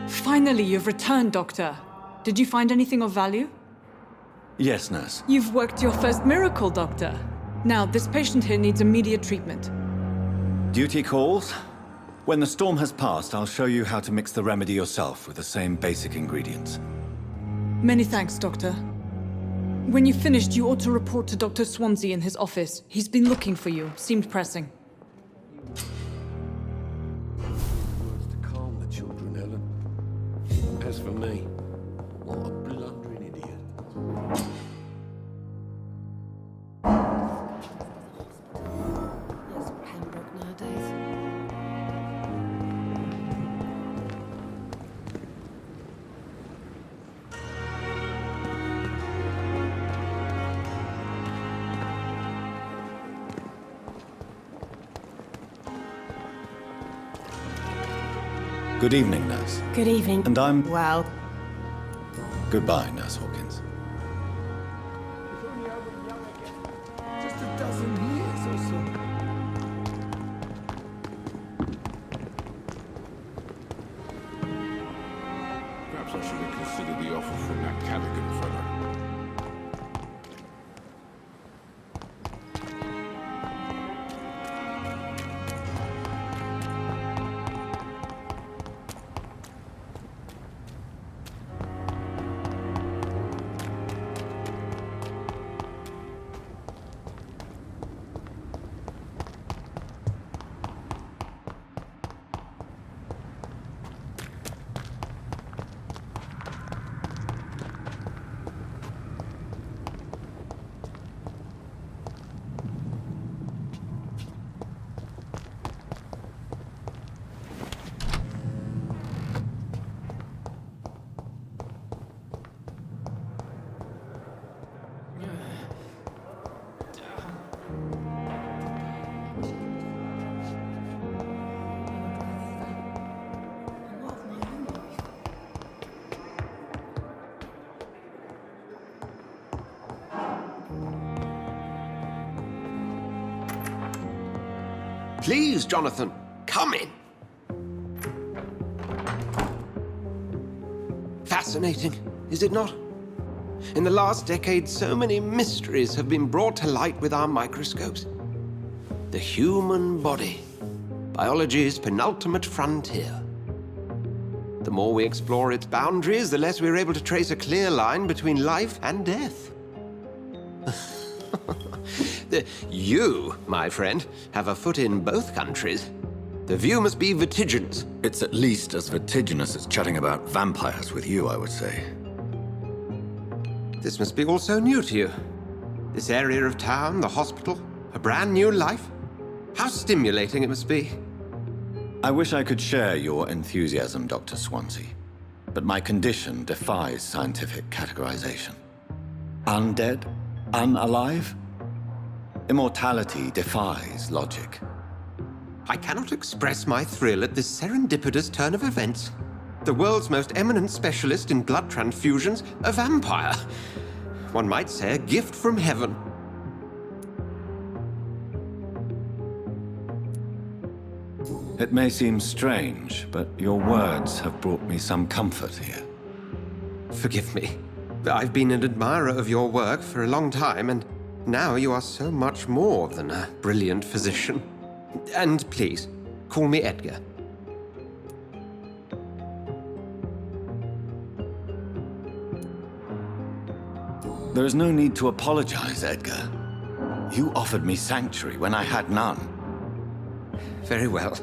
Speaker 15: Finally, you've returned, Doctor. Did you find anything of value?
Speaker 13: Yes, Nurse.
Speaker 15: You've worked your first miracle, Doctor. Now, this patient here needs immediate treatment.
Speaker 13: Duty calls. When the storm has passed, I'll show you how to mix the remedy yourself with the same basic ingredients.
Speaker 15: Many thanks, Doctor. When you've finished, you ought to report to Dr. Swansea in his office. He's been looking for you. Seemed pressing.
Speaker 6: Words to calm the children, Ellen. As for me, what a blundering idiot.
Speaker 16: That's Pembroke nowadays.
Speaker 13: Good evening, Nurse.
Speaker 16: Good evening.
Speaker 13: And I'm...
Speaker 16: Well...
Speaker 13: Goodbye, Nurse Hawkins.
Speaker 6: Just a dozen years or so.
Speaker 17: Perhaps I should have considered the offer from that Callaghan fellow.
Speaker 8: Please, Jonathan, come in. Fascinating, is it not? In the last decade, so many mysteries have been brought to light with our microscopes. The human body, biology's penultimate frontier. The more we explore its boundaries, the less we're able to trace a clear line between life and death. You, my friend, have a foot in both countries. The view must be vertiginous.
Speaker 13: It's at least as vertiginous as chatting about vampires with you, I would say.
Speaker 8: This must be all so new to you. This area of town, the hospital, a brand new life. How stimulating it must be.
Speaker 13: I wish I could share your enthusiasm, Dr. Swansea, but my condition defies scientific categorization. Undead? Unalive? Immortality defies logic.
Speaker 8: I cannot express my thrill at this serendipitous turn of events. The world's most eminent specialist in blood transfusions, a vampire. One might say a gift from heaven.
Speaker 13: It may seem strange, but your words have brought me some comfort here.
Speaker 8: Forgive me. I've been an admirer of your work for a long time, and now you are so much more than a brilliant physician. And please, call me Edgar.
Speaker 13: There is no need to apologize, Edgar. You offered me sanctuary when I had none.
Speaker 8: Very well.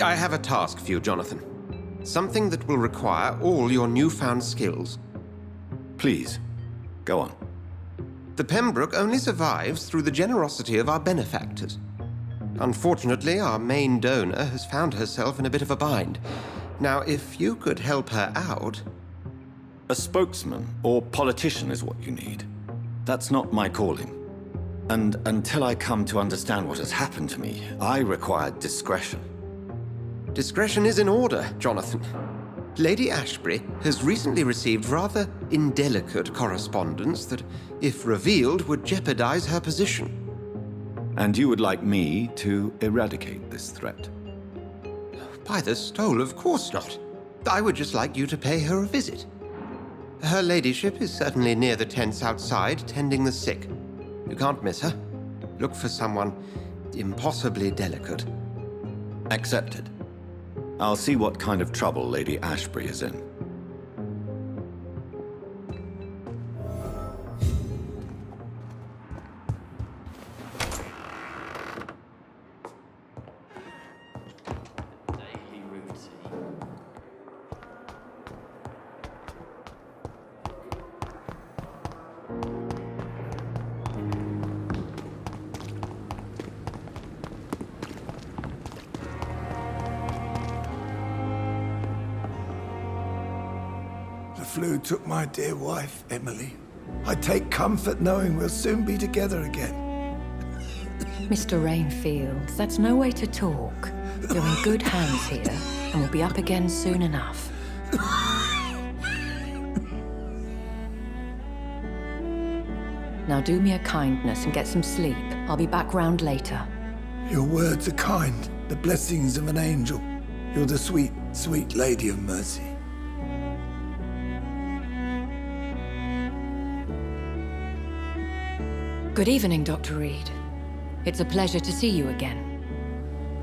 Speaker 8: I have a task for you, Jonathan. Something that will require all your newfound skills.
Speaker 13: Please, go on.
Speaker 8: The Pembroke only survives through the generosity of our benefactors. Unfortunately, our main donor has found herself in a bit of a bind. Now, if you could help her out...
Speaker 13: A spokesman or politician is what you need. That's not my calling. And until I come to understand what has happened to me, I require discretion.
Speaker 8: Discretion is in order, Jonathan. Lady Ashbury has recently received rather indelicate correspondence that, if revealed, would jeopardize her position.
Speaker 13: And you would like me to eradicate this threat?
Speaker 8: By the stole, of course not. I would just like you to pay her a visit. Her ladyship is certainly near the tents outside, tending the sick. You can't miss her. Look for someone impossibly delicate.
Speaker 13: Accepted. I'll see what kind of trouble Lady Ashbury is in.
Speaker 6: The flu took my dear wife, Emily. I take comfort knowing we'll soon be together again.
Speaker 14: Mr. Rainfield, that's no way to talk. You're in good hands here, and we'll be up again soon enough. Now do me a kindness and get some sleep. I'll be back round later.
Speaker 6: Your words are kind, the blessings of an angel. You're the sweet, sweet Lady of Mercy.
Speaker 14: Good evening, Dr. Reid. It's a pleasure to see you again.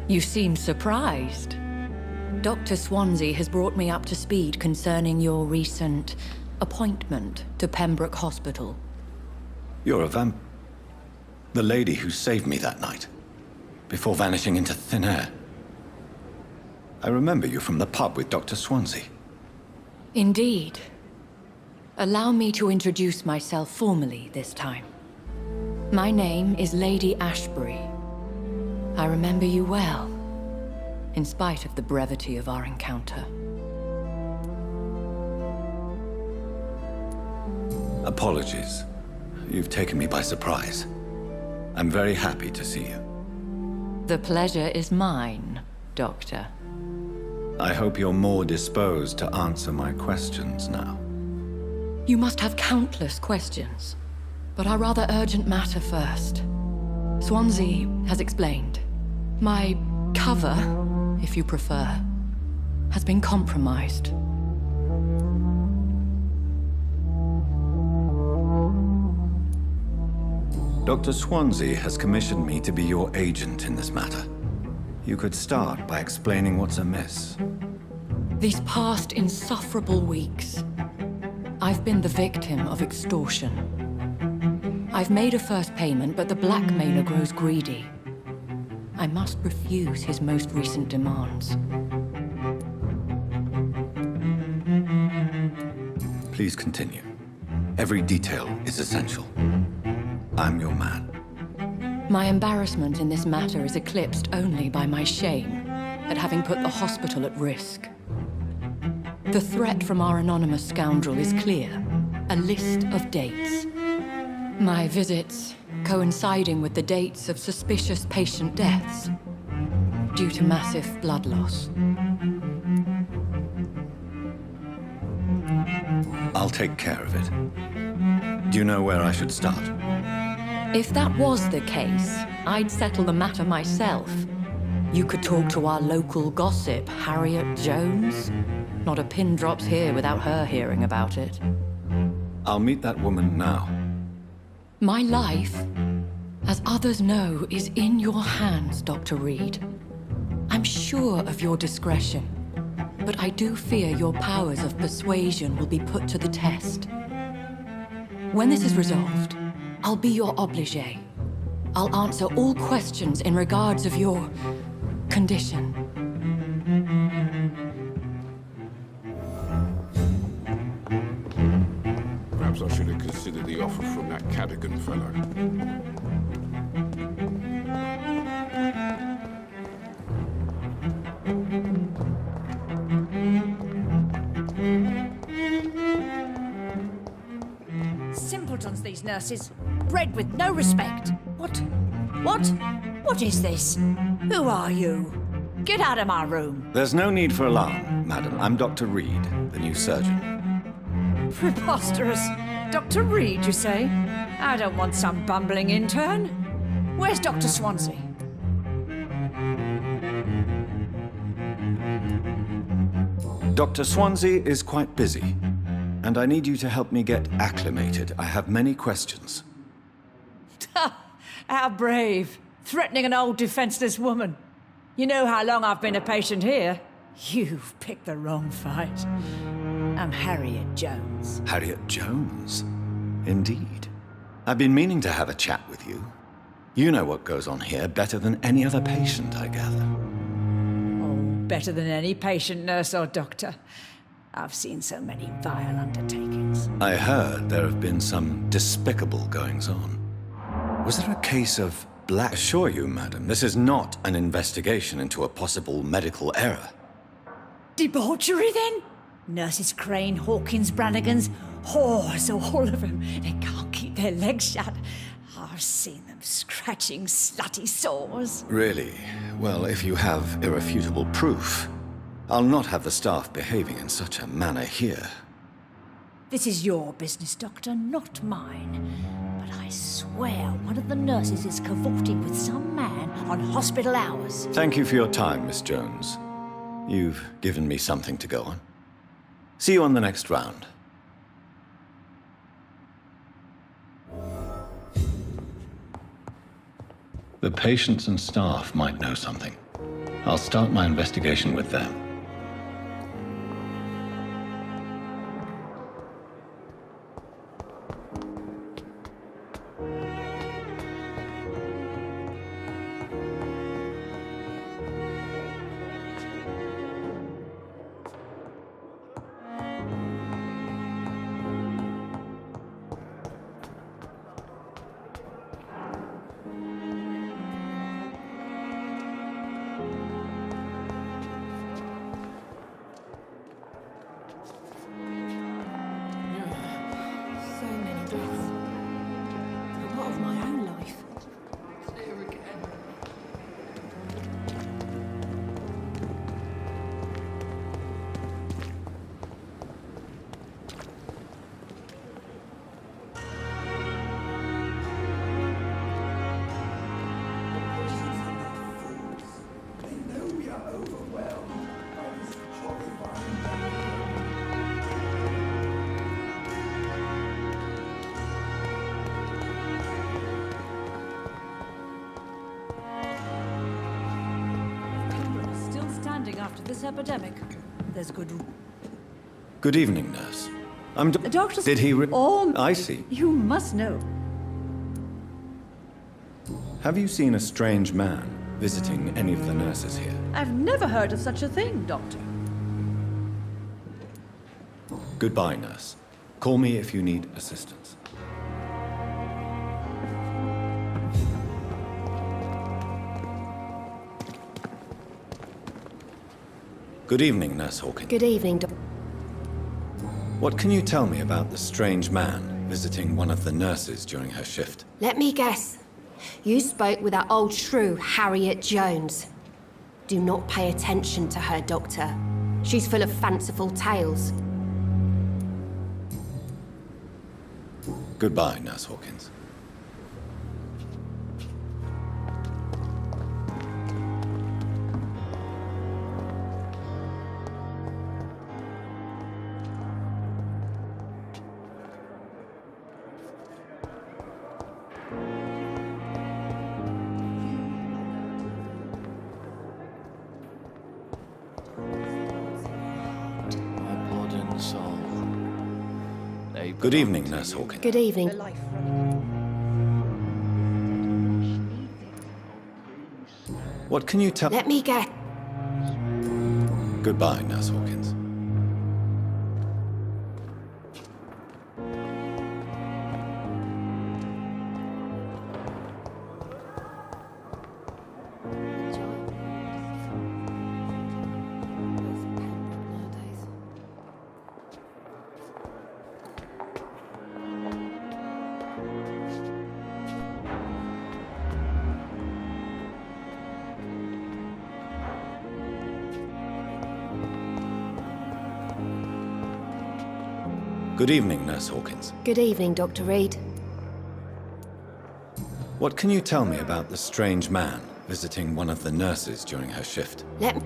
Speaker 14: You seem surprised. Dr. Swansea has brought me up to speed concerning your recent appointment to Pembroke Hospital.
Speaker 13: You're a the lady who saved me that night, before vanishing into thin air. I remember you from the pub with Dr. Swansea.
Speaker 14: Indeed. Allow me to introduce myself formally this time. My name is Lady Ashbury. I remember you well, in spite of the brevity of our encounter.
Speaker 13: Apologies. You've taken me by surprise. I'm very happy to see you.
Speaker 14: The pleasure is mine, Doctor.
Speaker 13: I hope you're more disposed to answer my questions now.
Speaker 14: You must have countless questions, but our rather urgent matter first. Swansea has explained. My cover, if you prefer, has been compromised.
Speaker 7: Dr. Swansea has commissioned me to be your agent in this matter. You could start by explaining what's amiss.
Speaker 14: These past insufferable weeks, I've been the victim of extortion. I've made a first payment, but the blackmailer grows greedy. I must refuse his most recent demands.
Speaker 7: Please continue. Every detail is essential. I'm your man.
Speaker 14: My embarrassment in this matter is eclipsed only by my shame at having put the hospital at risk. The threat from our anonymous scoundrel is clear. A list of dates. My visits coinciding with the dates of suspicious patient deaths due to massive blood loss.
Speaker 7: I'll take care of it. Do you know where I should start?
Speaker 14: If that was the case, I'd settle the matter myself. You could talk to our local gossip, Harriet Jones. Not a pin drops here without her hearing about it.
Speaker 7: I'll meet that woman now.
Speaker 14: My life, as others know, is in your hands, Dr. Reid. I'm sure of your discretion, but I do fear your powers of persuasion will be put to the test. When this is resolved, I'll be your obligé. I'll answer all questions in regards of your condition.
Speaker 17: Perhaps I should have considered the offer from that Cadogan fellow.
Speaker 16: Simpletons, these nurses. Bred with no respect. What? What is this? Who are you? Get out of my room.
Speaker 7: There's no need for alarm, madam. I'm Dr. Reid, the new surgeon.
Speaker 16: Preposterous. Dr. Reid, you say? I don't want some bumbling intern. Where's Dr. Swansea?
Speaker 7: Dr. Swansea is quite busy, and I need you to help me get acclimated. I have many questions.
Speaker 16: How brave. Threatening an old defenseless woman. You know how long I've been a patient here? You've picked the wrong fight. I'm Harriet Jones.
Speaker 7: Harriet Jones? Indeed. I've been meaning to have a chat with you. You know what goes on here better than any other patient, I gather.
Speaker 16: Oh, better than any patient, nurse or doctor. I've seen so many vile undertakings.
Speaker 7: I heard there have been some despicable goings-on. Was there a case of black... Assure you, madam, this is not an investigation into a possible medical error.
Speaker 16: Debauchery, then? Nurses Crane, Hawkins, Brannigans, whores, all of them. They can't keep their legs shut. I've seen them scratching slutty sores.
Speaker 7: Really? Well, if you have irrefutable proof, I'll not have the staff behaving in such a manner here.
Speaker 16: This is your business, Doctor, not mine. But I swear one of the nurses is cavorting with some man on hospital hours.
Speaker 7: Thank you for your time, Miss Jones. You've given me something to go on. See you on the next round. The patients and staff might know something. I'll start my investigation with them.
Speaker 16: after this epidemic, there's good...
Speaker 13: Good evening, nurse. I'm
Speaker 16: The doctor's...
Speaker 13: Did he
Speaker 16: all...
Speaker 13: I see.
Speaker 16: You must know.
Speaker 7: Have you seen a strange man visiting any of the nurses here?
Speaker 16: I've never heard of such a thing, Doctor.
Speaker 7: Goodbye, nurse. Call me if you need assistance. Good evening, Nurse Hawkins.
Speaker 18: Good evening, Doctor.
Speaker 7: What can you tell me about the strange man visiting one of the nurses during her shift?
Speaker 18: Let me guess. You spoke with that old shrew, Harriet Jones. Do not pay attention to her, Doctor. She's full of fanciful tales.
Speaker 7: Goodbye, Nurse Hawkins. Good evening, Nurse Hawkins.
Speaker 18: Good evening.
Speaker 7: What can you tell?
Speaker 18: Let me get.
Speaker 7: Goodbye, Nurse Hawkins. Good evening, Nurse Hawkins.
Speaker 18: Good evening, Dr. Reid.
Speaker 7: What can you tell me about the strange man visiting one of the nurses during her shift?
Speaker 18: Let.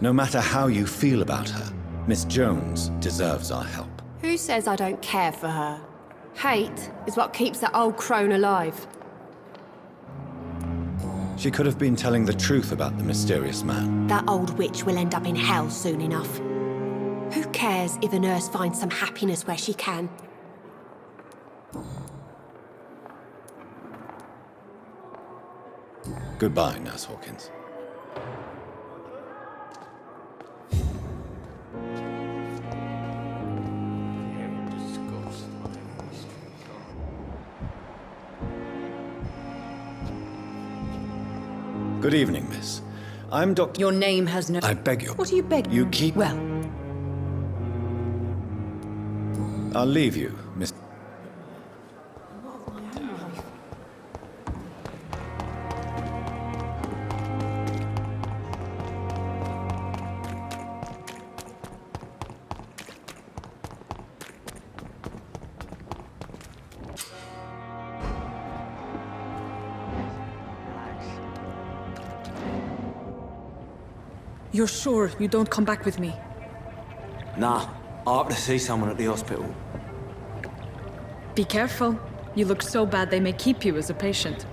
Speaker 7: No matter how you feel about her, Miss Jones deserves our help.
Speaker 18: Who says I don't care for her? Hate is what keeps that old crone alive.
Speaker 7: She could have been telling the truth about the mysterious man.
Speaker 18: That old witch will end up in hell soon enough. Who cares if a nurse finds some happiness where she can?
Speaker 7: Goodbye, Nurse Hawkins. Good evening, miss. I'm Dr.
Speaker 16: Your name has no...
Speaker 7: I beg your...
Speaker 16: What are you begging?
Speaker 7: You keep...
Speaker 16: Well...
Speaker 7: I'll leave you, miss...
Speaker 15: You're sure you don't come back with me?
Speaker 3: Nah, I have to see someone at the hospital.
Speaker 15: Be careful. You look so bad they may keep you as a patient.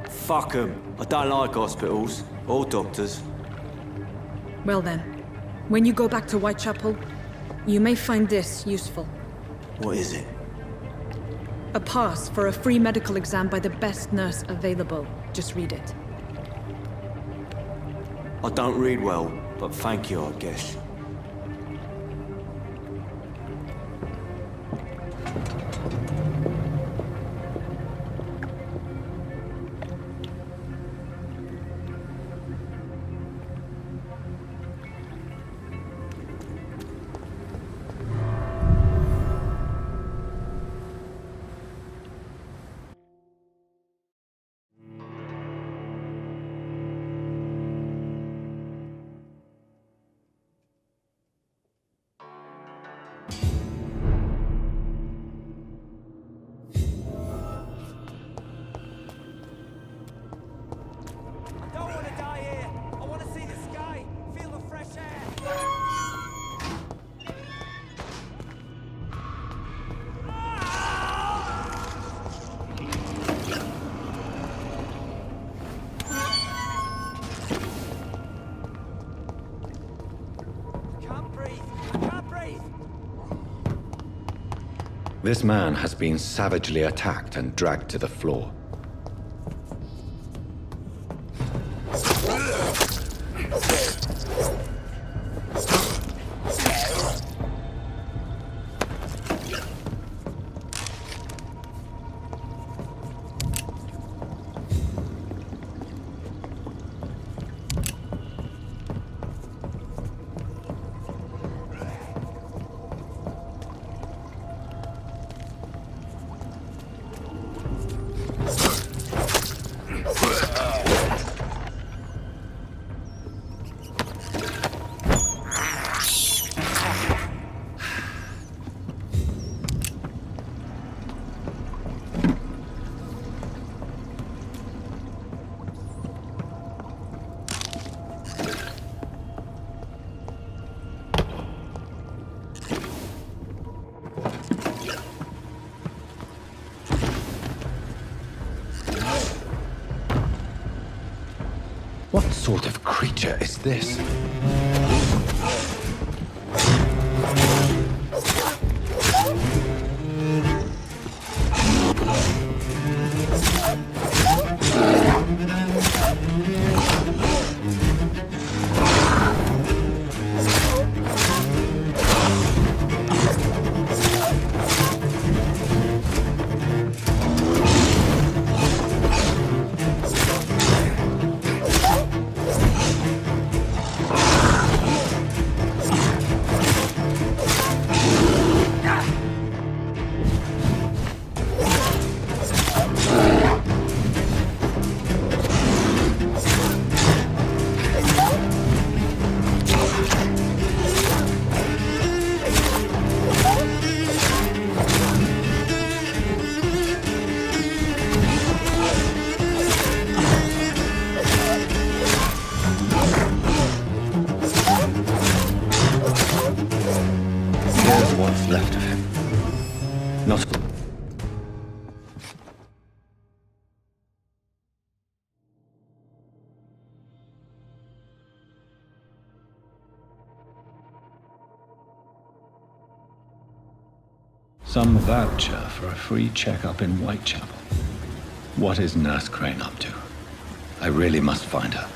Speaker 3: Fuck 'em. I don't like hospitals or doctors.
Speaker 15: Well then, when you go back to Whitechapel, you may find this useful.
Speaker 3: What is it?
Speaker 15: A pass for a free medical exam by the best nurse available. Just read it.
Speaker 3: I don't read well, but thank you, I guess.
Speaker 7: This man has been savagely attacked and dragged to the floor. What sort of creature is this? Left of him. Not... Some voucher for a free checkup in Whitechapel. What is Nurse Crane up to? I really must find her.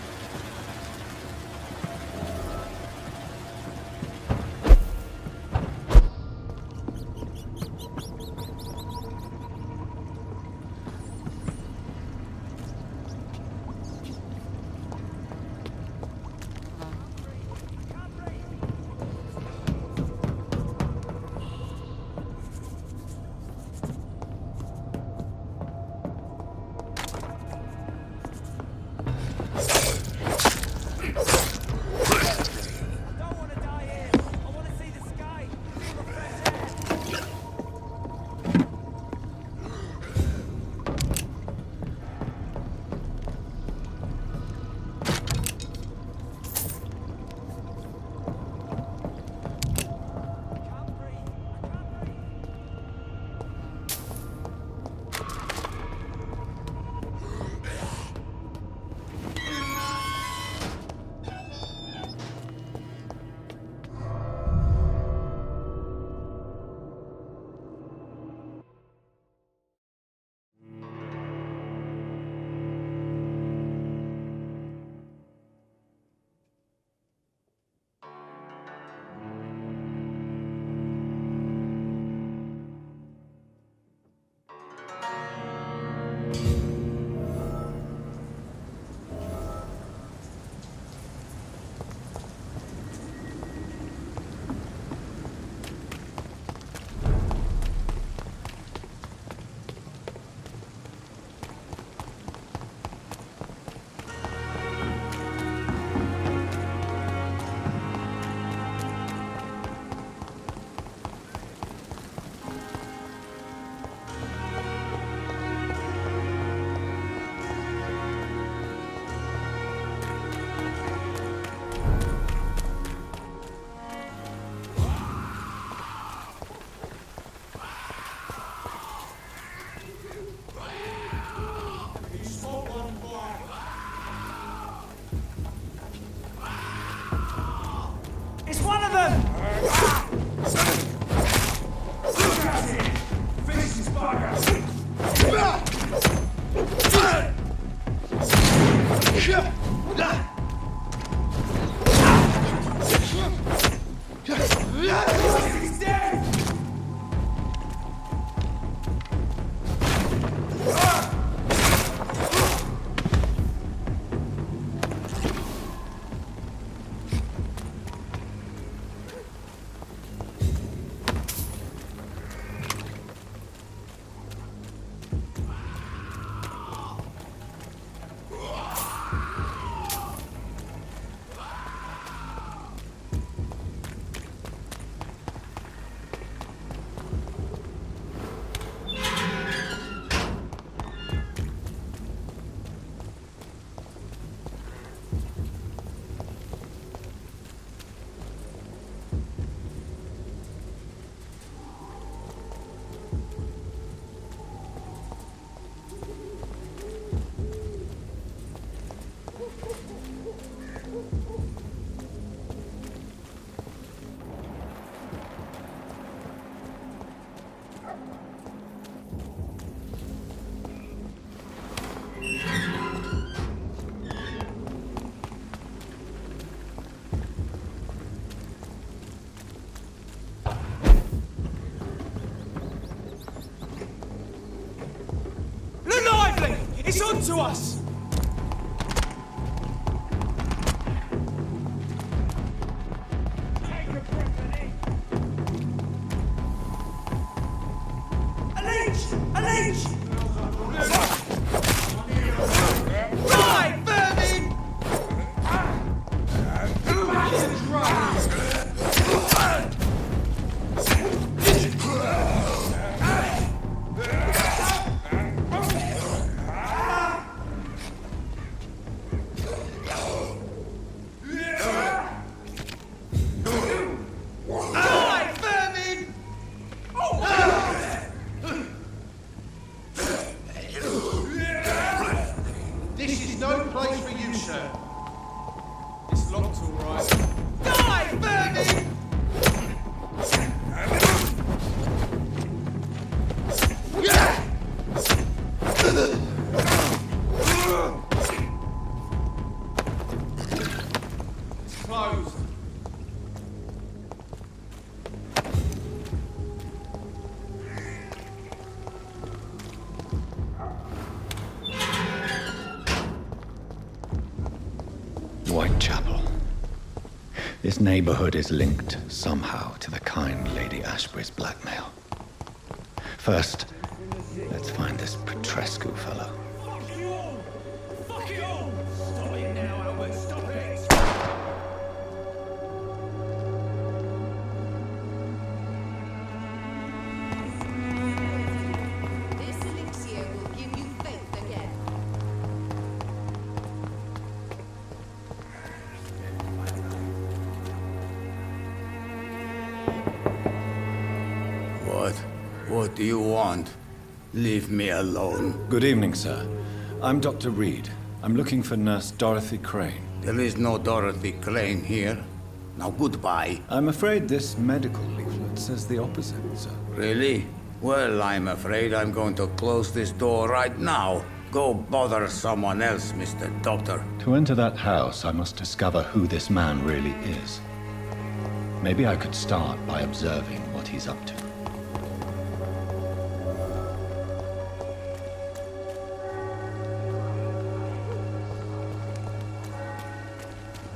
Speaker 12: It's on to us! A leech! Right, vermin!
Speaker 7: Whitechapel. This neighborhood is linked somehow to the kind Lady Ashbury's blackmail. First, let's find this Petrescu fellow.
Speaker 5: Fuck you all! Fuck it all! Stop it now, Albert, stop it!
Speaker 19: This elixir will give you faith again.
Speaker 20: What do you want? Leave me alone.
Speaker 13: Good evening, sir. I'm Dr. Reid. I'm looking for Nurse Dorothy Crane.
Speaker 20: There is no Dorothy Crane here. Now goodbye.
Speaker 13: I'm afraid this medical leaflet says the opposite, sir.
Speaker 20: Really? Well, I'm afraid I'm going to close this door right now. Go bother someone else, Mr. Doctor.
Speaker 7: To enter that house, I must discover who this man really is. Maybe I could start by observing what he's up to.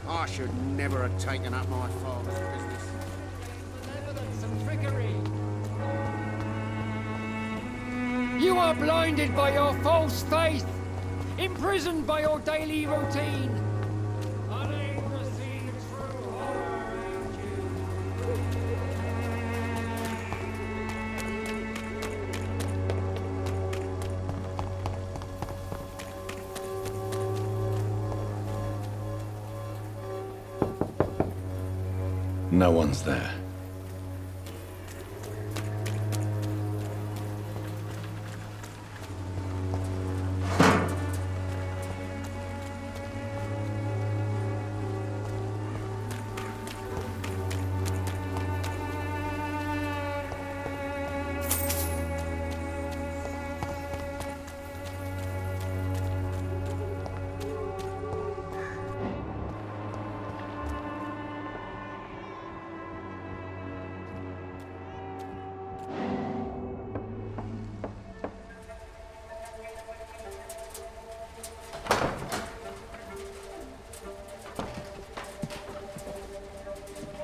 Speaker 21: I should never have taken up my father's business.
Speaker 22: Evidence and trickery. You are blinded by your false faith, imprisoned by your daily routine. Unable to see the true horror around you.
Speaker 7: No one's there.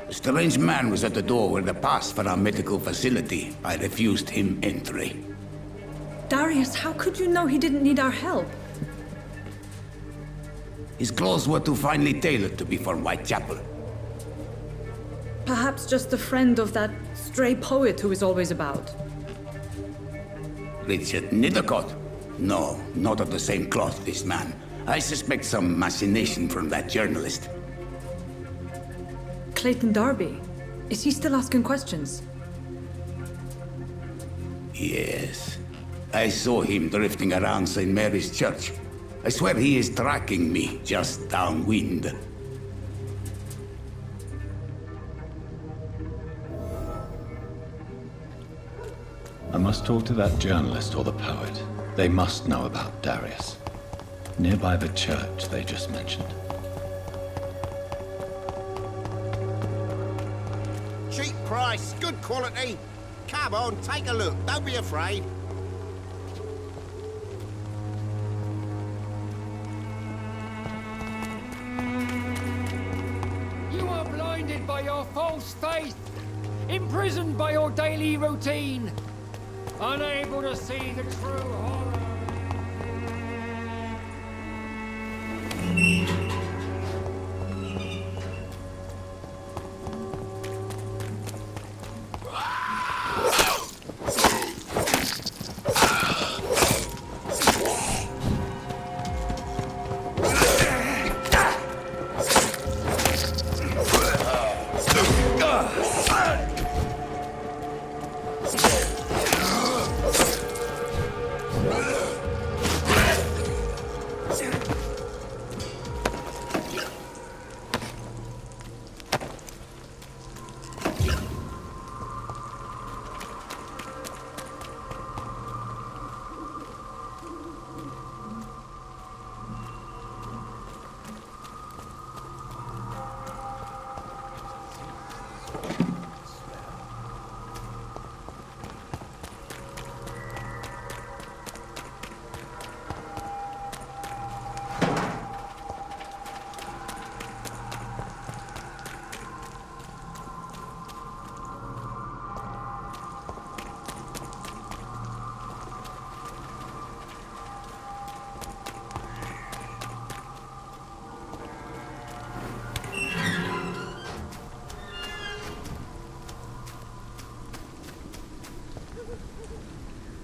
Speaker 20: A strange man was at the door with a pass for our medical facility. I refused him entry.
Speaker 15: Darius, how could you know he didn't need our help?
Speaker 20: His clothes were too finely tailored to be from Whitechapel.
Speaker 15: Perhaps just a friend of that stray poet who is always about.
Speaker 20: Richard Nithercott? No, not of the same cloth, this man. I suspect some machination from that journalist.
Speaker 15: Clayton Darby. Is he still asking questions?
Speaker 20: Yes. I saw him drifting around St. Mary's Church. I swear he is tracking me just downwind.
Speaker 7: I must talk to that journalist or the poet. They must know about Darius. Nearby the church they just mentioned.
Speaker 21: Cheap price, good quality. Come on, take a look. Don't be afraid.
Speaker 22: blinded by your false faith, imprisoned by your daily routine, unable to see the true horror.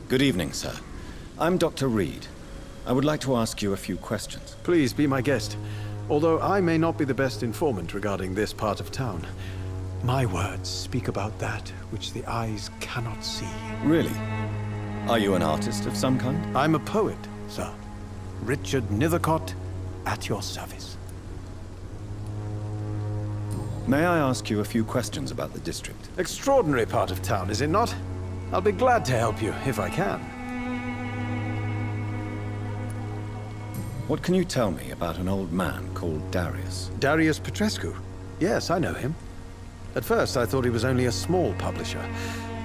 Speaker 7: Good evening, sir. I'm Dr. Reid. I would like to ask you a few questions.
Speaker 6: Please be my guest. Although I may not be the best informant regarding this part of town, my words speak about that which the eyes cannot see.
Speaker 7: Really? Are you an artist of some kind?
Speaker 6: I'm a poet, sir. Richard Nethercott, at your service.
Speaker 7: May I ask you a few questions about the district?
Speaker 6: Extraordinary part of town, is it not? I'll be glad to help you, if I can.
Speaker 7: What can you tell me about an old man called Darius?
Speaker 6: Darius Petrescu? Yes, I know him. At first, I thought he was only a small publisher.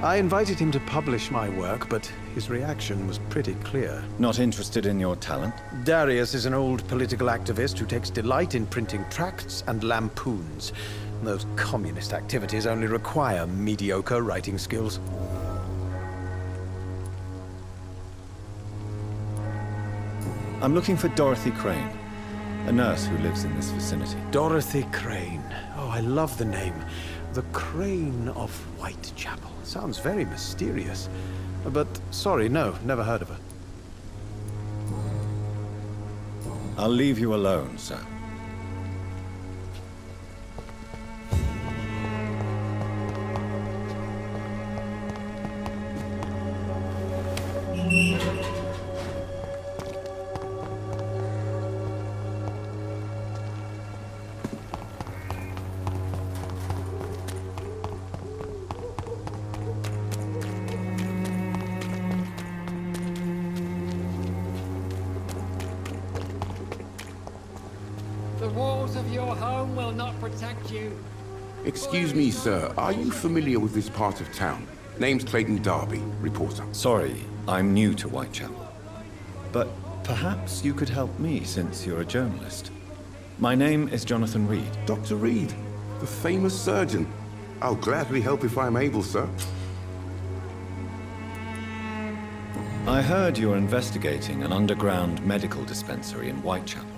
Speaker 6: I invited him to publish my work, but his reaction was pretty clear.
Speaker 7: Not interested in your talent?
Speaker 6: Darius is an old political activist who takes delight in printing tracts and lampoons. Those communist activities only require mediocre writing skills.
Speaker 7: I'm looking for Dorothy Crane, a nurse who lives in this vicinity.
Speaker 6: Dorothy Crane. Oh, I love the name. The Crane of Whitechapel. Sounds very mysterious. But, sorry, no, never heard of her.
Speaker 7: I'll leave you alone, sir.
Speaker 22: The walls of your home will not protect you.
Speaker 17: Excuse me, sir. Are you familiar with this part of town? Name's Clayton Darby, reporter.
Speaker 7: Sorry, I'm new to Whitechapel. But perhaps you could help me since you're a journalist. My name is Jonathan Reid.
Speaker 17: Dr. Reid, the famous surgeon. I'll gladly help if I'm able, sir.
Speaker 7: I heard you're investigating an underground medical dispensary in Whitechapel.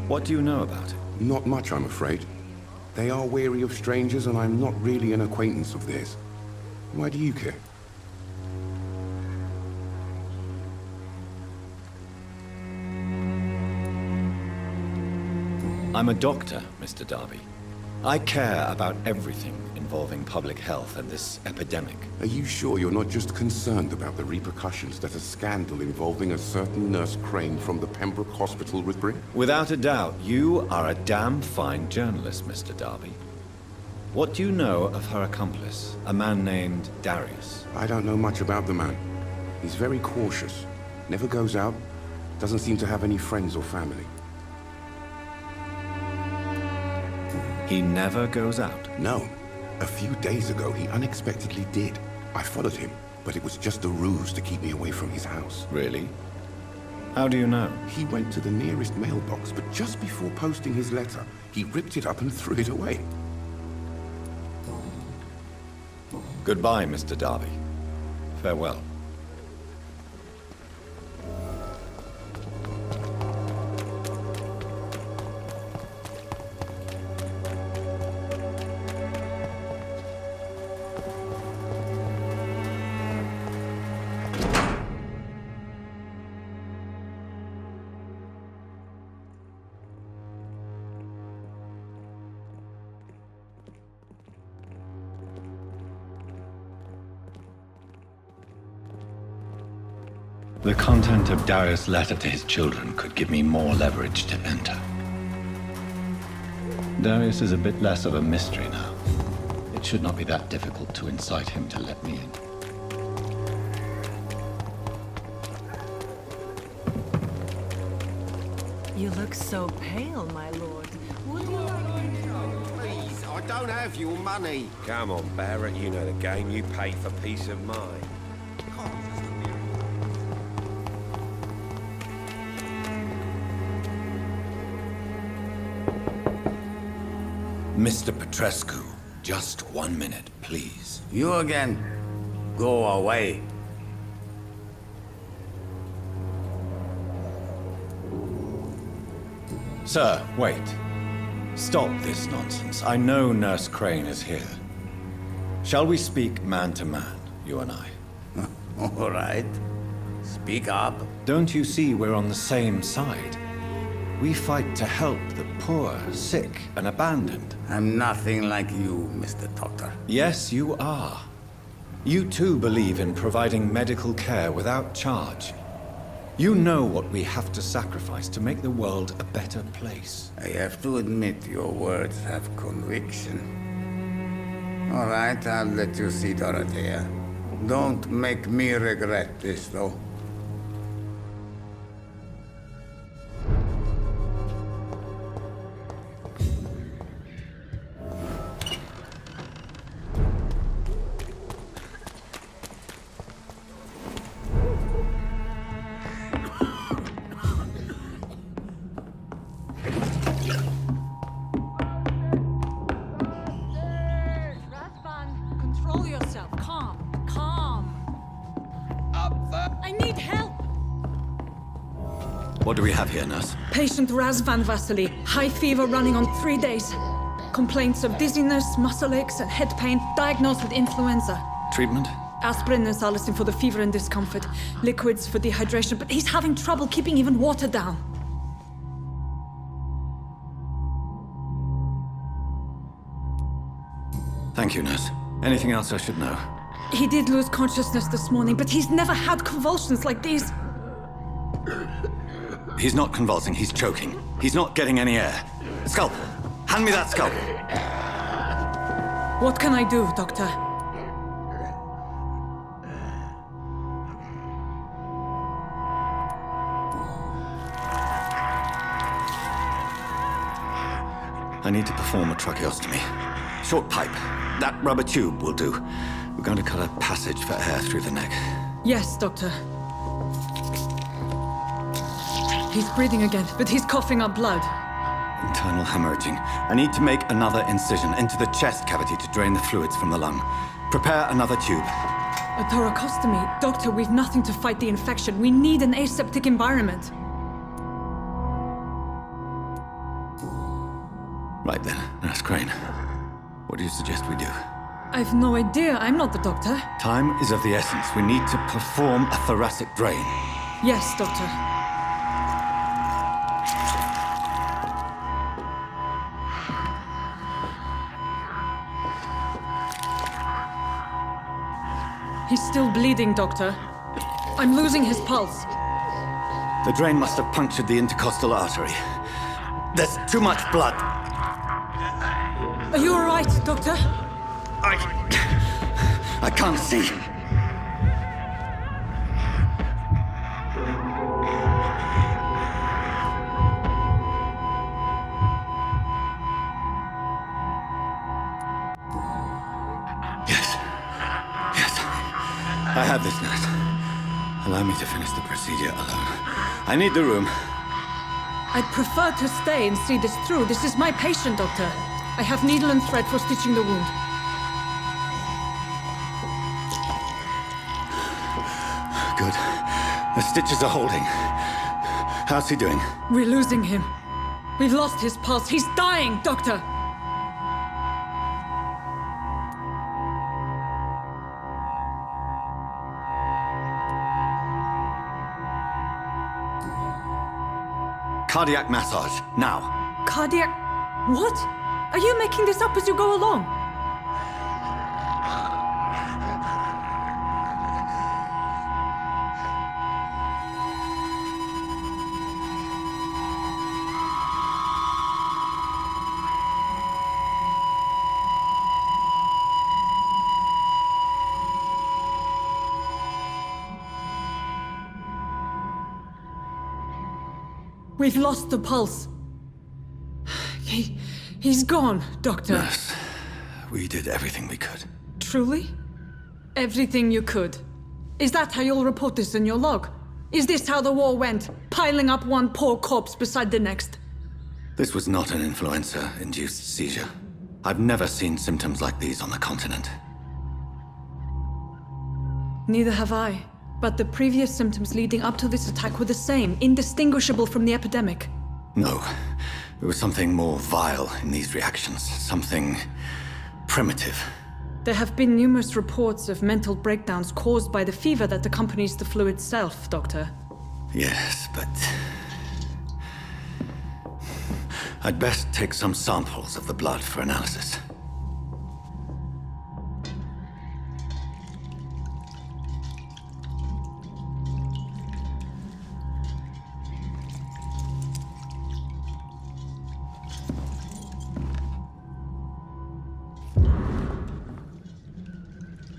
Speaker 7: What do you know about it?
Speaker 17: Not much, I'm afraid. They are wary of strangers, and I'm not really an acquaintance of theirs. Why do you care?
Speaker 7: I'm a doctor, Mr. Darby. I care about everything involving public health and this epidemic.
Speaker 17: Are you sure you're not just concerned about the repercussions that a scandal involving a certain Nurse Crane from the Pembroke hospital would bring?
Speaker 7: Without a doubt, you are a damn fine journalist, Mr. Darby. What do you know of her accomplice, a man named Darius?
Speaker 17: I don't know much about the man. He's very cautious, never goes out, doesn't seem to have any friends or family.
Speaker 7: He never goes out?
Speaker 17: No. A few days ago, he unexpectedly did. I followed him, but it was just a ruse to keep me away from his house.
Speaker 7: Really? How do you know?
Speaker 17: He went to the nearest mailbox, but just before posting his letter, he ripped it up and threw it away.
Speaker 7: Goodbye, Mr. Darby. Farewell. The content of Darius' letter to his children could give me more leverage to enter. Darius is a bit less of a mystery now. It should not be that difficult to incite him to let me in.
Speaker 4: You look so pale, my lord. Would you like...
Speaker 21: Please, I don't have your money. Come on, Barrett, you know the game. You pay for peace of mind.
Speaker 2: Mr. Petrescu, just 1 minute, please.
Speaker 20: You again. Go away.
Speaker 7: Sir, wait. Stop this nonsense. I know Nurse Crane is here. Shall we speak man to man, you and I?
Speaker 20: All right. Speak up.
Speaker 7: Don't you see we're on the same side? We fight to help the poor, sick, and abandoned.
Speaker 20: I'm nothing like you, Mr. Doctor.
Speaker 7: Yes, you are. You too believe in providing medical care without charge. You know what we have to sacrifice to make the world a better place.
Speaker 20: I have to admit your words have conviction. All right, I'll let you see Dorothea. Don't make me regret this, though.
Speaker 15: Control yourself. Calm. Calm. I need help.
Speaker 7: What do we have here, nurse?
Speaker 15: Patient Razvan Vasily. High fever running on 3 days. Complaints of dizziness, muscle aches, and head pain. Diagnosed with influenza.
Speaker 7: Treatment?
Speaker 15: Aspirin and salicin for the fever and discomfort. Liquids for dehydration, but he's having trouble keeping even water down.
Speaker 7: Thank you, nurse. Anything else I should know?
Speaker 15: He did lose consciousness this morning, but he's never had convulsions like these.
Speaker 7: He's not convulsing, he's choking. He's not getting any air. Scalpel! Hand me that scalpel!
Speaker 15: What can I do, Doctor?
Speaker 7: I need to perform a tracheostomy. Short pipe. That rubber tube will do. We're going to cut a passage for air through the neck.
Speaker 15: Yes, Doctor. He's breathing again, but he's coughing up blood.
Speaker 7: Internal hemorrhaging. I need to make another incision into the chest cavity to drain the fluids from the lung. Prepare another tube.
Speaker 15: A thoracostomy? Doctor, we've nothing to fight the infection. We need an aseptic environment.
Speaker 7: Right then, Nurse Crane. What do you suggest we do?
Speaker 15: I've no idea. I'm not the doctor.
Speaker 7: Time is of the essence. We need to perform a thoracic drain.
Speaker 15: Yes, Doctor. He's still bleeding, Doctor. I'm losing his pulse.
Speaker 7: The drain must have punctured the intercostal artery. There's too much blood.
Speaker 15: Are you all right, Doctor?
Speaker 7: I can't see. Yes. I have this, nurse. Allow me to finish the procedure alone. I need the room.
Speaker 15: I'd prefer to stay and see this through. This is my patient, Doctor. I have needle and thread for stitching the wound.
Speaker 13: Good. The stitches are holding. How's he doing?
Speaker 15: We're losing him. We've lost his pulse. He's dying, Doctor!
Speaker 13: Cardiac massage, now.
Speaker 15: Cardiac... What? Are you making this up as you go along? We've lost the pulse. He's gone, Doctor.
Speaker 13: Nurse, we did everything we could.
Speaker 15: Truly? Everything you could. Is that how you'll report this in your log? Is this how the war went? Piling up one poor corpse beside the next?
Speaker 13: This was not an influenza-induced seizure. I've never seen symptoms like these on the continent.
Speaker 15: Neither have I. But the previous symptoms leading up to this attack were the same, indistinguishable from the epidemic.
Speaker 13: No. There was something more vile in these reactions. Something primitive.
Speaker 15: There have been numerous reports of mental breakdowns caused by the fever that accompanies the flu itself, Doctor.
Speaker 13: Yes, but... I'd best take some samples of the blood for analysis.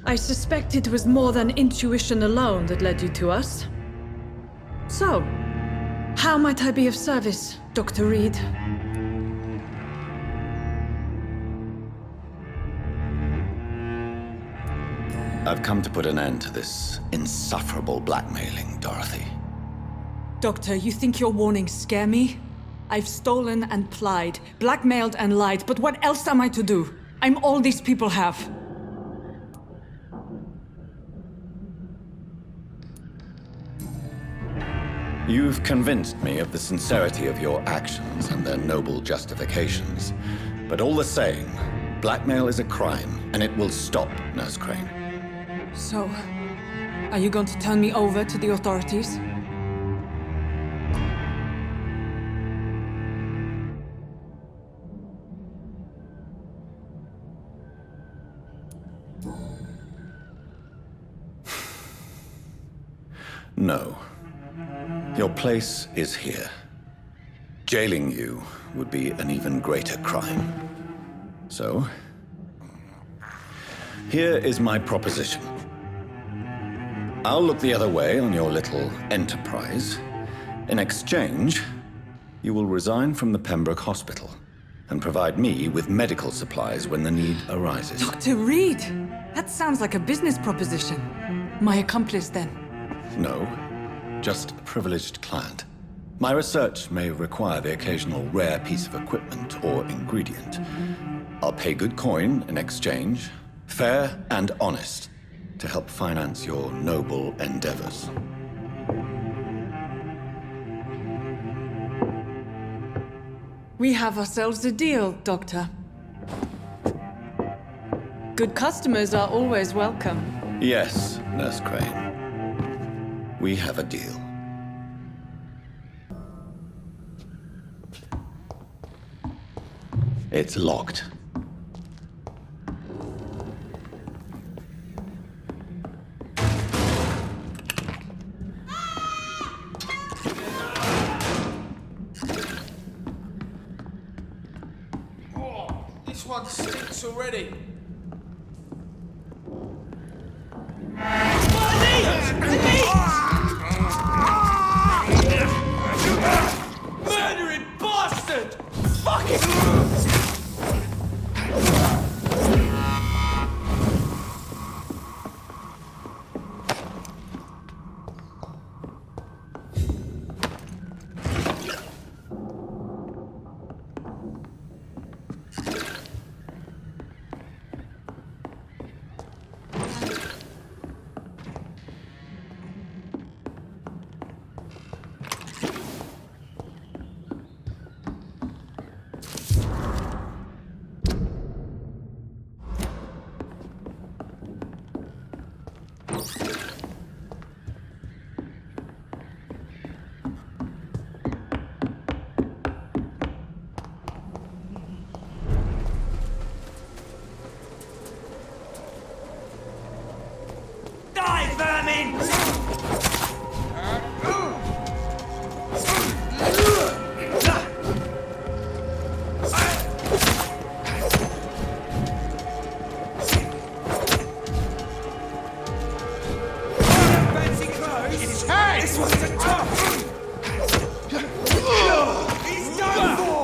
Speaker 15: I suspect it was more than intuition alone that led you to us. So, how might I be of service, Dr. Reid?
Speaker 13: I've come to put an end to this insufferable blackmailing, Dorothy.
Speaker 15: Doctor, you think your warnings scare me? I've stolen and plied, blackmailed and lied, but what else am I to do? I'm all these people have.
Speaker 13: You've convinced me of the sincerity of your actions and their noble justifications. But all the same, blackmail is a crime, and it will stop, Nurse Crane.
Speaker 15: So, are you going to turn me over to the authorities?
Speaker 13: No. Your place is here. Jailing you would be an even greater crime. So, here is my proposition. I'll look the other way on your little enterprise. In exchange, you will resign from the Pembroke Hospital and provide me with medical supplies when the need arises.
Speaker 15: Dr. Reid! That sounds like a business proposition. My accomplice, then?
Speaker 13: No, just a privileged client. My research may require the occasional rare piece of equipment or ingredient. I'll pay good coin in exchange, fair and honest, to help finance your noble endeavors.
Speaker 15: We have ourselves a deal, Doctor. Good customers are always welcome.
Speaker 13: Yes, Nurse Crane. We have a deal. It's locked.
Speaker 3: Oh, this one stinks already. Murdering bastard! Fuck it!
Speaker 12: This one's a tough! He's done for!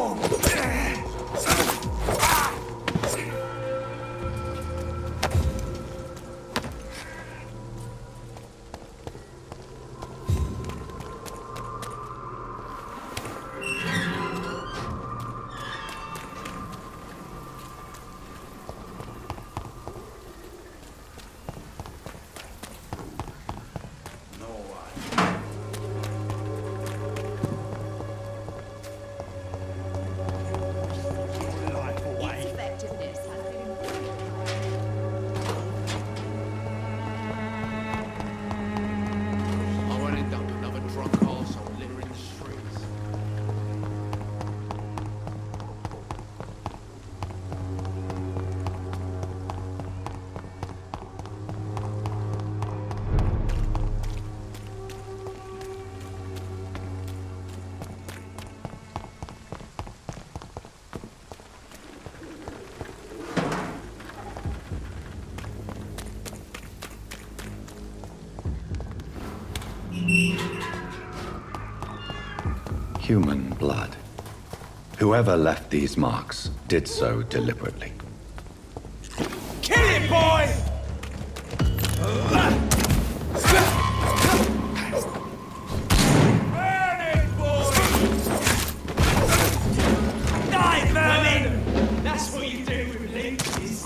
Speaker 7: Human blood. Whoever left these marks did so deliberately.
Speaker 12: Kill him, boy! Burn it, boy! Die, vermin! That's what you do with leeches.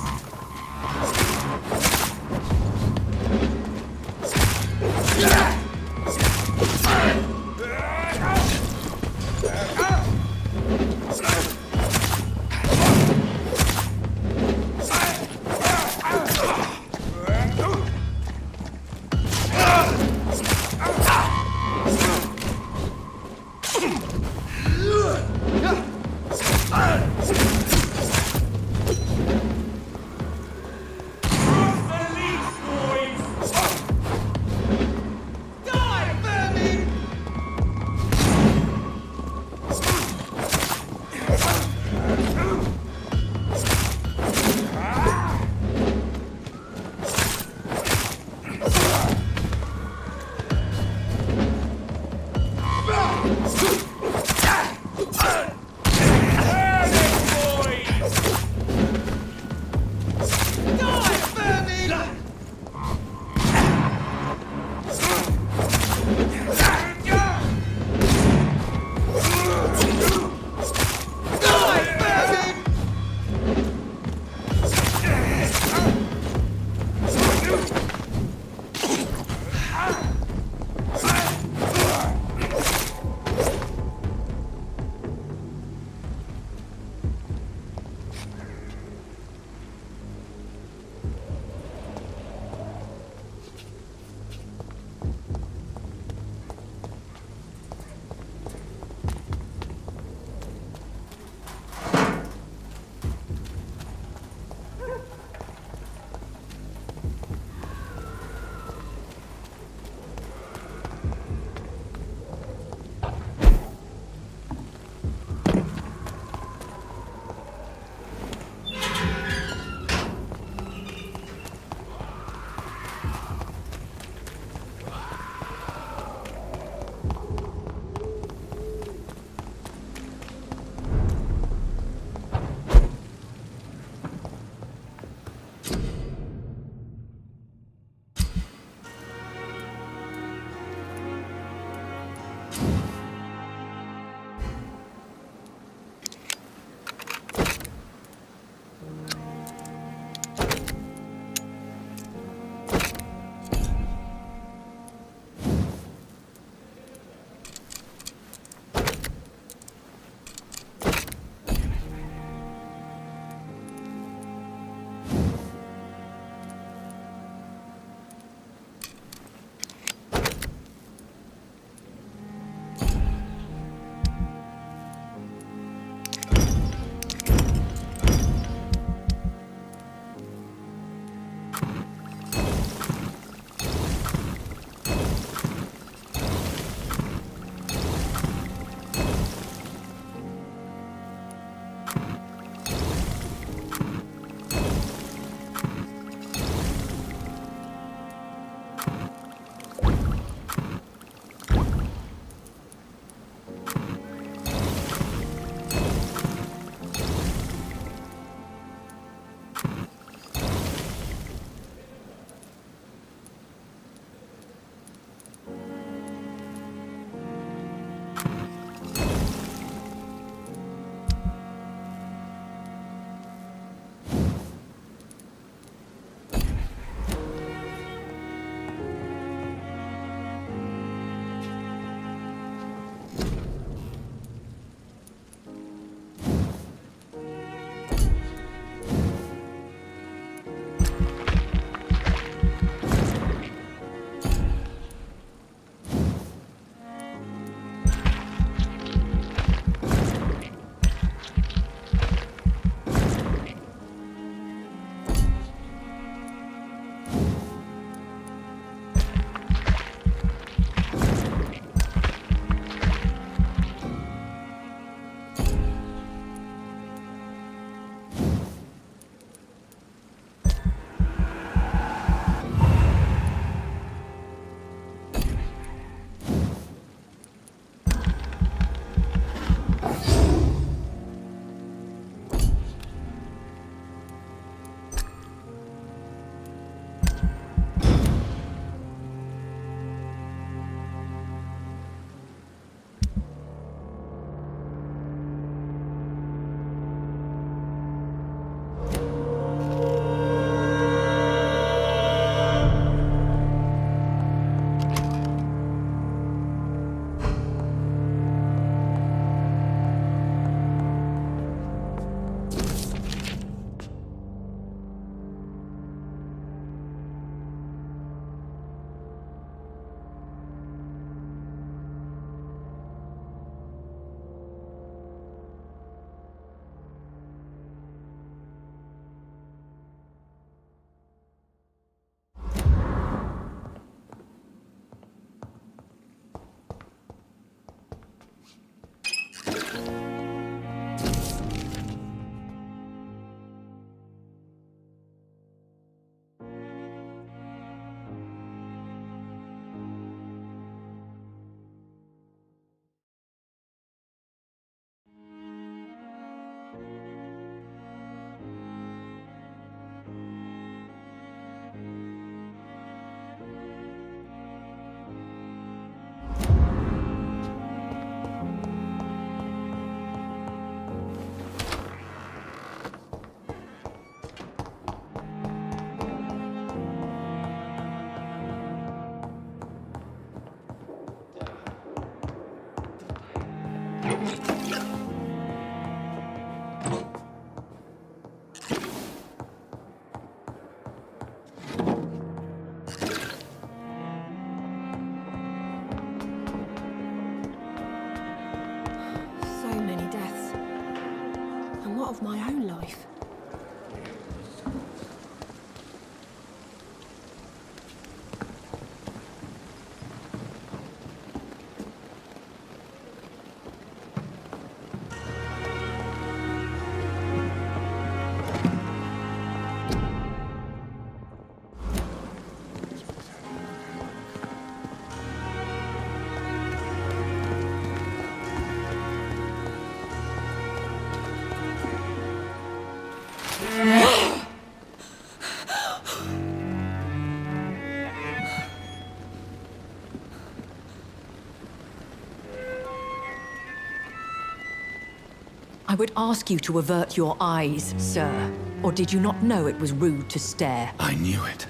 Speaker 14: I would ask you to avert your eyes, sir. Or did you not know it was rude to stare?
Speaker 13: I knew it.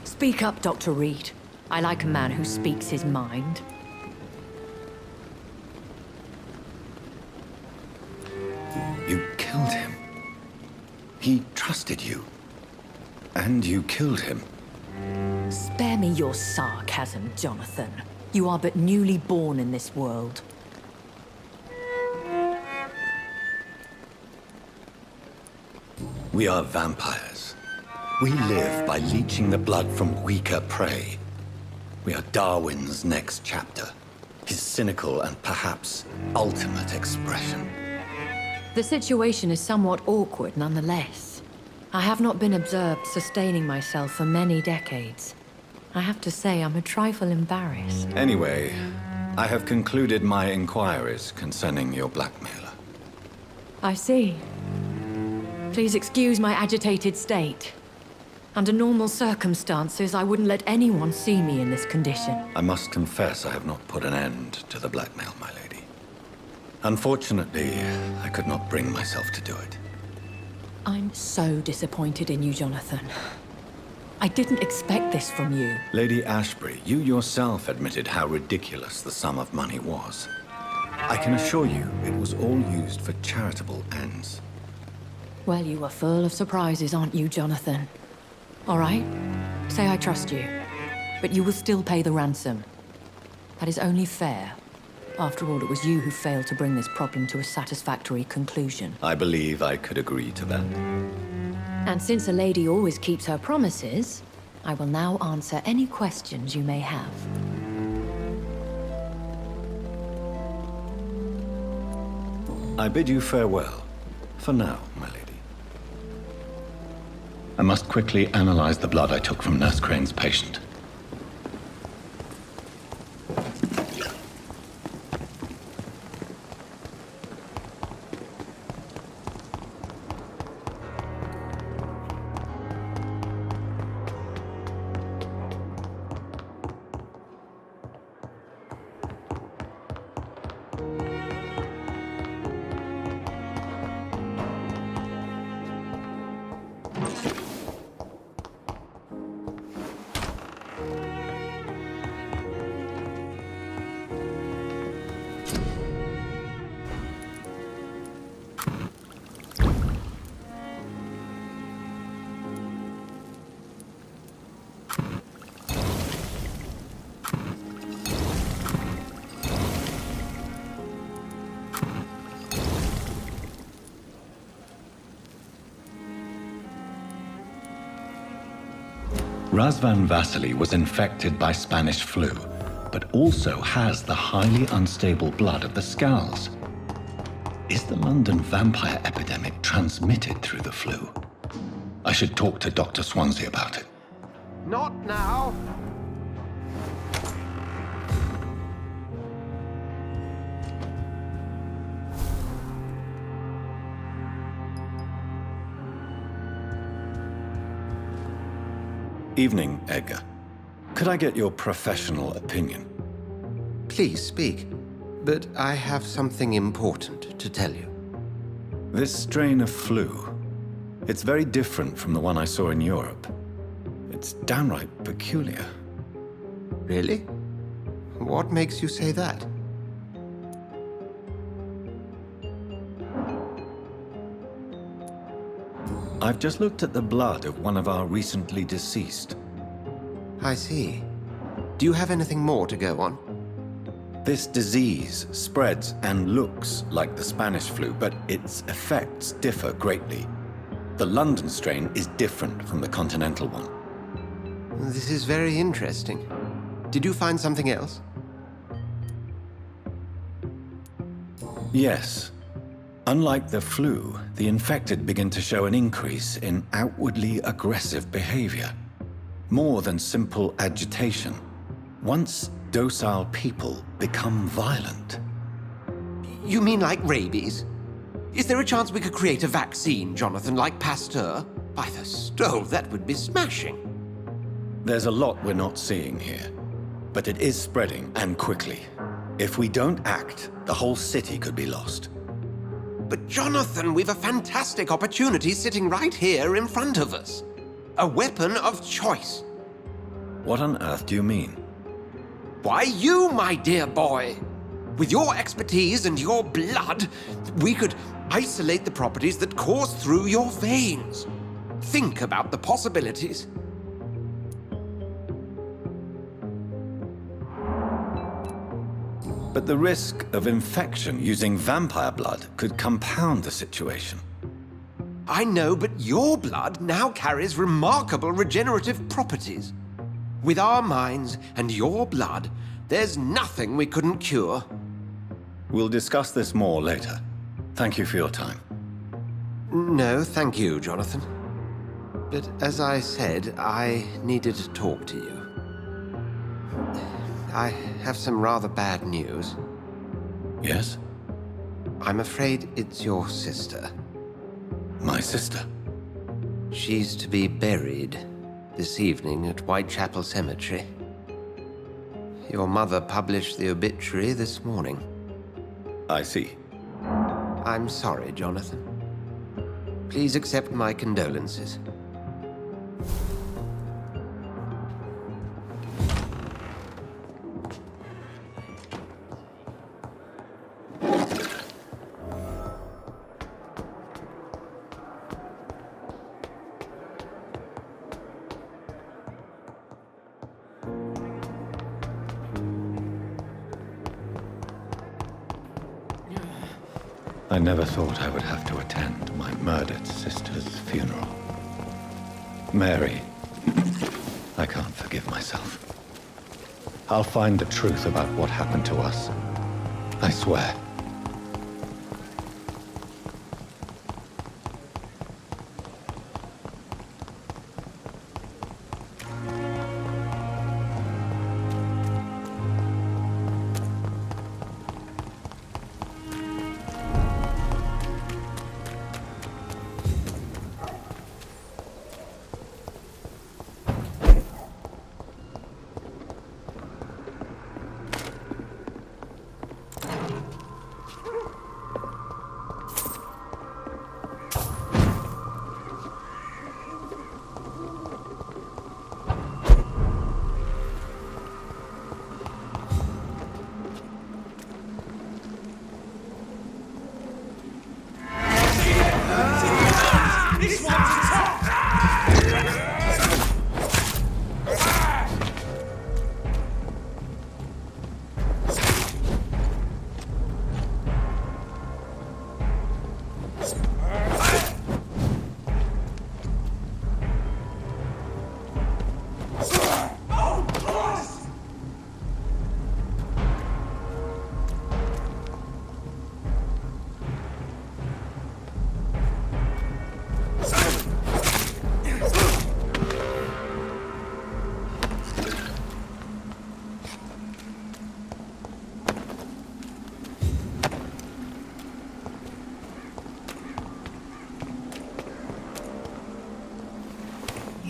Speaker 14: Speak up, Dr. Reid. I like a man who speaks his mind.
Speaker 7: You killed him. He trusted you. And you killed him.
Speaker 14: Spare me your sarcasm, Jonathan. You are but newly born in this world.
Speaker 7: We are vampires. We live by leeching the blood from weaker prey. We are Darwin's next chapter. His cynical and perhaps ultimate expression.
Speaker 14: The situation is somewhat awkward nonetheless. I have not been observed sustaining myself for many decades. I have to say I'm a trifle embarrassed.
Speaker 7: Anyway, I have concluded my inquiries concerning your blackmailer.
Speaker 14: I see. Please excuse my agitated state. Under normal circumstances, I wouldn't let anyone see me in this condition.
Speaker 7: I must confess I have not put an end to the blackmail, my lady. Unfortunately, I could not bring myself to do it.
Speaker 14: I'm so disappointed in you, Jonathan. I didn't expect this from you.
Speaker 7: Lady Ashbury, you yourself admitted how ridiculous the sum of money was. I can assure you it was all used for charitable ends.
Speaker 14: Well, you are full of surprises, aren't you, Jonathan? All right, say I trust you, but you will still pay the ransom. That is only fair. After all, it was you who failed to bring this problem to a satisfactory conclusion.
Speaker 7: I believe I could agree to that.
Speaker 14: And since a lady always keeps her promises, I will now answer any questions you may have.
Speaker 7: I bid you farewell, for now, my lady. I must quickly analyze the blood I took from Nurse Crane's patient. Razvan Vasily was infected by Spanish flu, but also has the highly unstable blood of the Scowls. Is the London vampire epidemic transmitted through the flu? I should talk to Dr. Swansea about it.
Speaker 8: Not now!
Speaker 7: Evening, Edgar. Could I get your professional opinion?
Speaker 8: Please speak, but I have something important to tell you.
Speaker 7: This strain of flu, it's very different from the one I saw in Europe. It's downright peculiar.
Speaker 8: Really? What makes you say that?
Speaker 7: I've just looked at the blood of one of our recently deceased.
Speaker 8: I see. Do you have anything more to go on?
Speaker 7: This disease spreads and looks like the Spanish flu, but its effects differ greatly. The London strain is different from the continental one.
Speaker 8: This is very interesting. Did you find something else?
Speaker 7: Yes. Unlike the flu, the infected begin to show an increase in outwardly aggressive behavior. More than simple agitation. Once docile people become violent.
Speaker 8: You mean like rabies? Is there a chance we could create a vaccine, Jonathan, like Pasteur? By the stove, that would be smashing.
Speaker 7: There's a lot we're not seeing here, but it is spreading, and quickly. If we don't act, the whole city could be lost.
Speaker 8: But Jonathan, we've a fantastic opportunity sitting right here in front of us. A weapon of choice.
Speaker 7: What on earth do you mean?
Speaker 8: Why, you, my dear boy. With your expertise and your blood, we could isolate the properties that course through your veins. Think about the possibilities.
Speaker 7: But the risk of infection using vampire blood could compound the situation.
Speaker 8: I know, but your blood now carries remarkable regenerative properties. With our minds and your blood, there's nothing we couldn't cure.
Speaker 7: We'll discuss this more later. Thank you for your time.
Speaker 8: No, thank you, Jonathan. But as I said, I needed to talk to you. I have some rather bad news.
Speaker 7: Yes?
Speaker 8: I'm afraid it's your sister.
Speaker 7: My sister?
Speaker 8: She's to be buried this evening at Whitechapel Cemetery. Your mother published the obituary this morning.
Speaker 7: I see.
Speaker 8: I'm sorry, Jonathan. Please accept my condolences.
Speaker 7: I never thought I would have to attend my murdered sister's funeral. Mary, I can't forgive myself. I'll find the truth about what happened to us. I swear.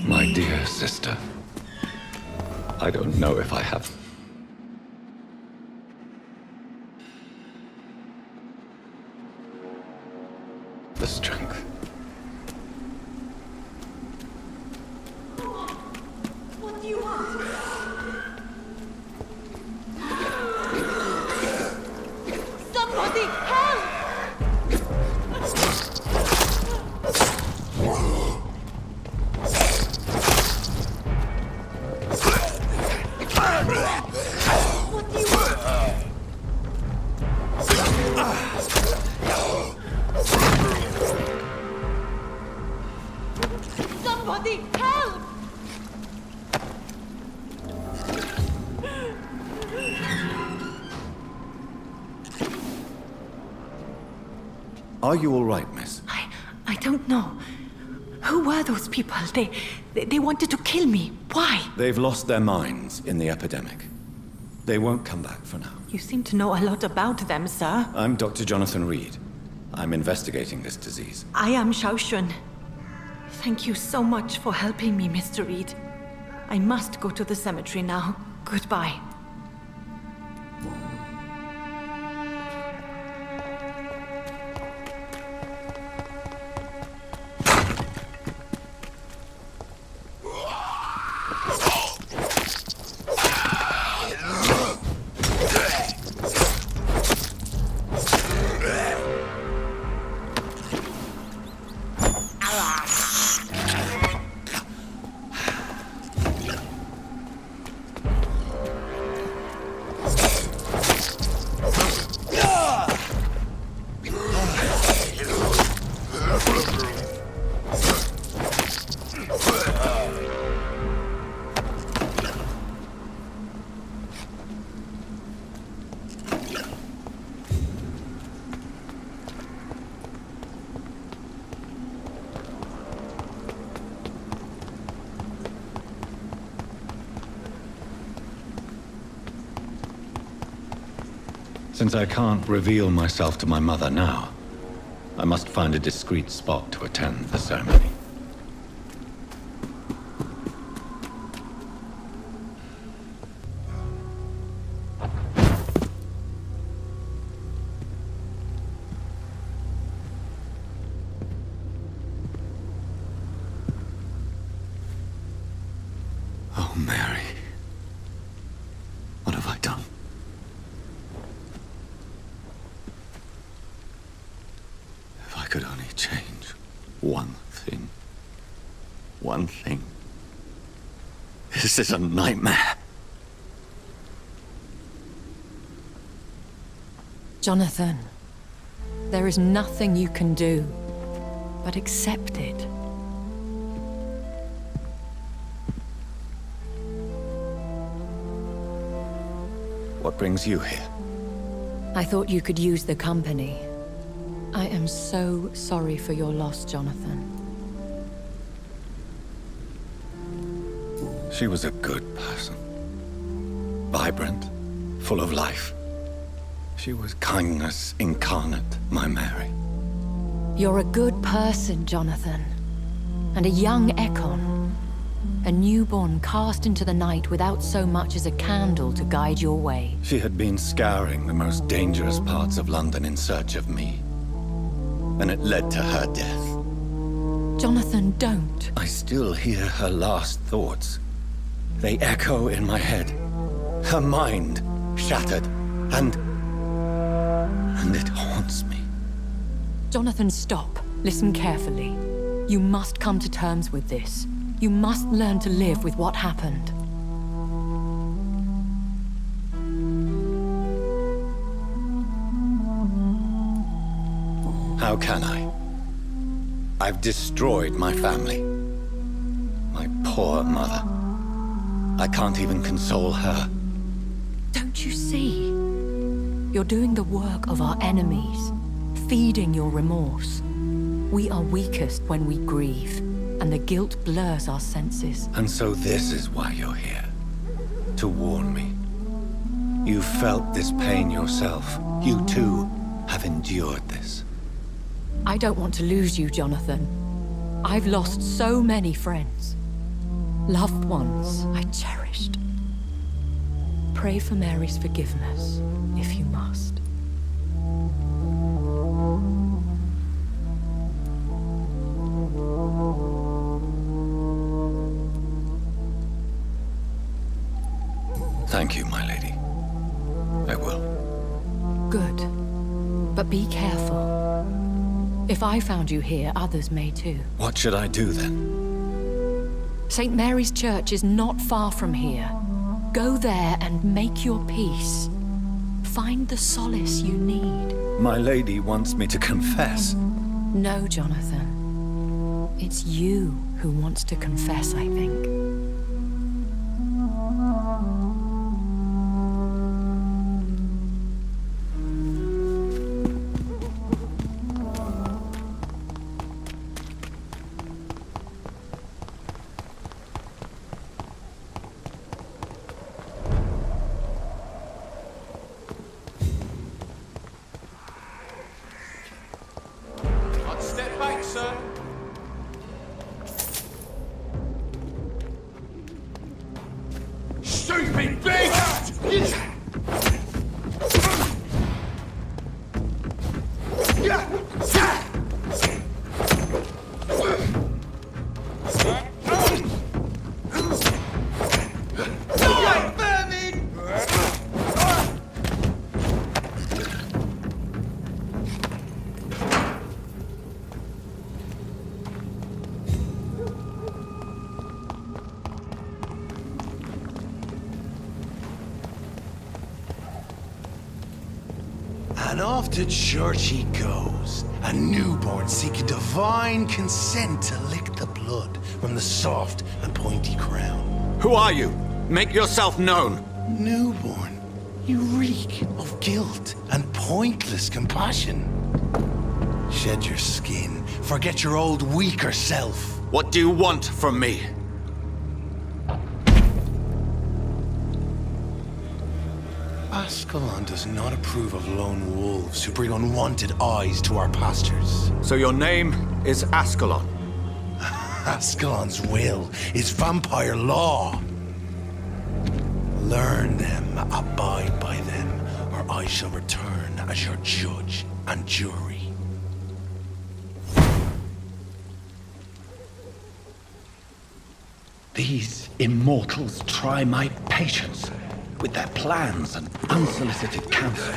Speaker 7: My dear sister, I don't know if I have the strength.
Speaker 19: What do you want? Somebody help! Somebody help!
Speaker 7: Are you all right, miss?
Speaker 4: I don't know. Who were those people? They wanted to kill me. Why?
Speaker 7: They've lost their minds in the epidemic. They won't come back for now.
Speaker 4: You seem to know a lot about them, sir.
Speaker 7: I'm Dr. Jonathan Reid. I'm investigating this disease.
Speaker 4: I am Xiaoxun. Thank you so much for helping me, Mr. Reid. I must go to the cemetery now. Goodbye.
Speaker 7: Since I can't reveal myself to my mother now, I must find a discreet spot to attend the ceremony.
Speaker 13: Oh, Mary. What have I done? If I could only change one thing. One thing. This is a nightmare.
Speaker 14: Jonathan, there is nothing you can do but accept it.
Speaker 7: What brings you here?
Speaker 14: I thought you could use the company. I am so sorry for your loss, Jonathan.
Speaker 7: She was a good person. Vibrant, full of life. She was kindness incarnate, my Mary.
Speaker 14: You're a good person, Jonathan. And a young Ekon. A newborn cast into the night without so much as a candle to guide your way.
Speaker 7: She had been scouring the most dangerous parts of London in search of me. And it led to her death.
Speaker 14: Jonathan, don't.
Speaker 7: I still hear her last thoughts. They echo in my head. Her mind shattered, and it haunts me.
Speaker 14: Jonathan, stop. Listen carefully. You must come to terms with this. You must learn to live with what happened.
Speaker 7: How can I? I've destroyed my family. My poor mother. I can't even console her.
Speaker 14: Don't you see? You're doing the work of our enemies, feeding your remorse. We are weakest when we grieve, and the guilt blurs our senses.
Speaker 7: And so this is why you're here. To warn me. You've felt this pain yourself. You too have endured this.
Speaker 14: I don't want to lose you, Jonathan. I've lost so many friends. Loved ones I cherished. Pray for Mary's forgiveness, if you must.
Speaker 7: Thank you, my lady. I will.
Speaker 14: Good. But be careful. If I found you here, others may too.
Speaker 7: What should I do then?
Speaker 14: St. Mary's Church is not far from here. Go there and make your peace. Find the solace you need.
Speaker 7: My lady wants me to confess.
Speaker 14: No, Jonathan. It's you who wants to confess, I think.
Speaker 5: Step back, sir. Stupid bitch!
Speaker 6: And off to church he goes, a newborn seeking divine consent to lick the blood from the soft and pointy crown.
Speaker 7: Who are you? Make yourself known.
Speaker 6: Newborn, you reek of guilt and pointless compassion. Shed your skin, forget your old weaker self.
Speaker 7: What do you want from me?
Speaker 6: I Ascalon does not approve of lone wolves who bring unwanted eyes to our pastures.
Speaker 9: So your name is Ascalon?
Speaker 6: Ascalon's will is vampire law. Learn them, abide by them, or I shall return as your judge and jury.
Speaker 7: These immortals try my patience with their plans and unsolicited counsel.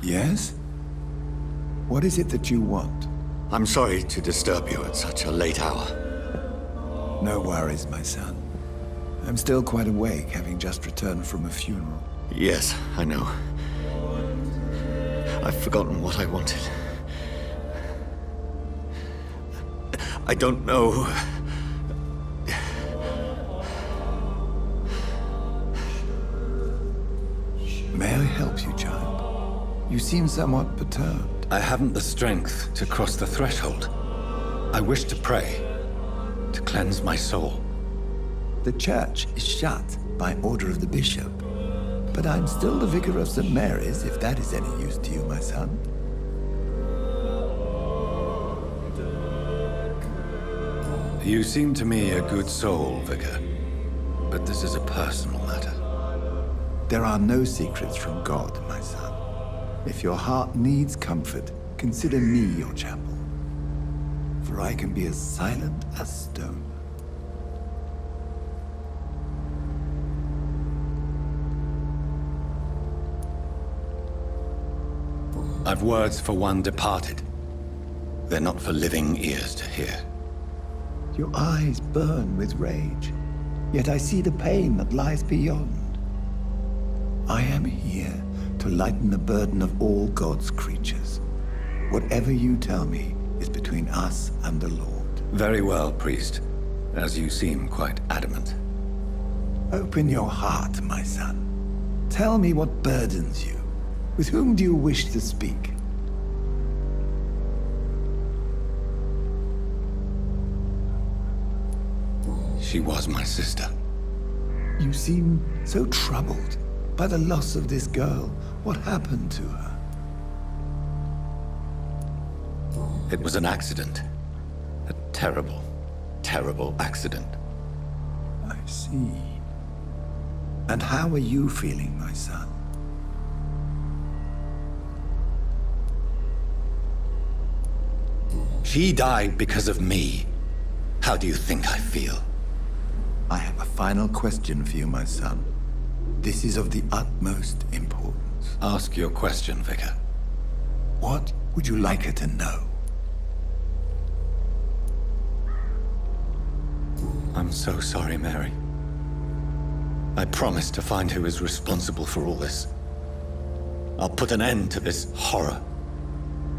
Speaker 11: Yes? What is it that you want?
Speaker 13: I'm sorry to disturb you at such a late hour.
Speaker 11: No worries, my son. I'm still quite awake, having just returned from a funeral.
Speaker 13: Yes, I know. I've forgotten what I wanted. I don't know.
Speaker 11: May I help you, child? You seem somewhat perturbed.
Speaker 7: I haven't the strength to cross the threshold. I wish to pray, to cleanse my soul.
Speaker 11: The church is shut by order of the bishop. But I'm still the vicar of St. Mary's, if that is any use to you, my son.
Speaker 7: You seem to me a good soul, Vicar. But this is a personal matter.
Speaker 11: There are no secrets from God, my son. If your heart needs comfort, consider me your chapel. For I can be as silent as stone.
Speaker 7: I've words for one departed. They're not for living ears to hear.
Speaker 11: Your eyes burn with rage, yet I see the pain that lies beyond. I am here to lighten the burden of all God's creatures. Whatever you tell me is between us and the Lord.
Speaker 7: Very well, priest, as you seem quite adamant.
Speaker 11: Open your heart, my son. Tell me what burdens you. With whom do you wish to speak?
Speaker 7: She was my sister.
Speaker 11: You seem so troubled by the loss of this girl. What happened to her?
Speaker 7: It was an accident. A terrible, terrible accident.
Speaker 11: I see. And how are you feeling, my son?
Speaker 7: She died because of me. How do you think I feel?
Speaker 11: I have a final question for you, my son. This is of the utmost importance.
Speaker 7: Ask your question, Vicar.
Speaker 11: What would you like her to know?
Speaker 7: I'm so sorry, Mary. I promise to find who is responsible for all this. I'll put an end to this horror.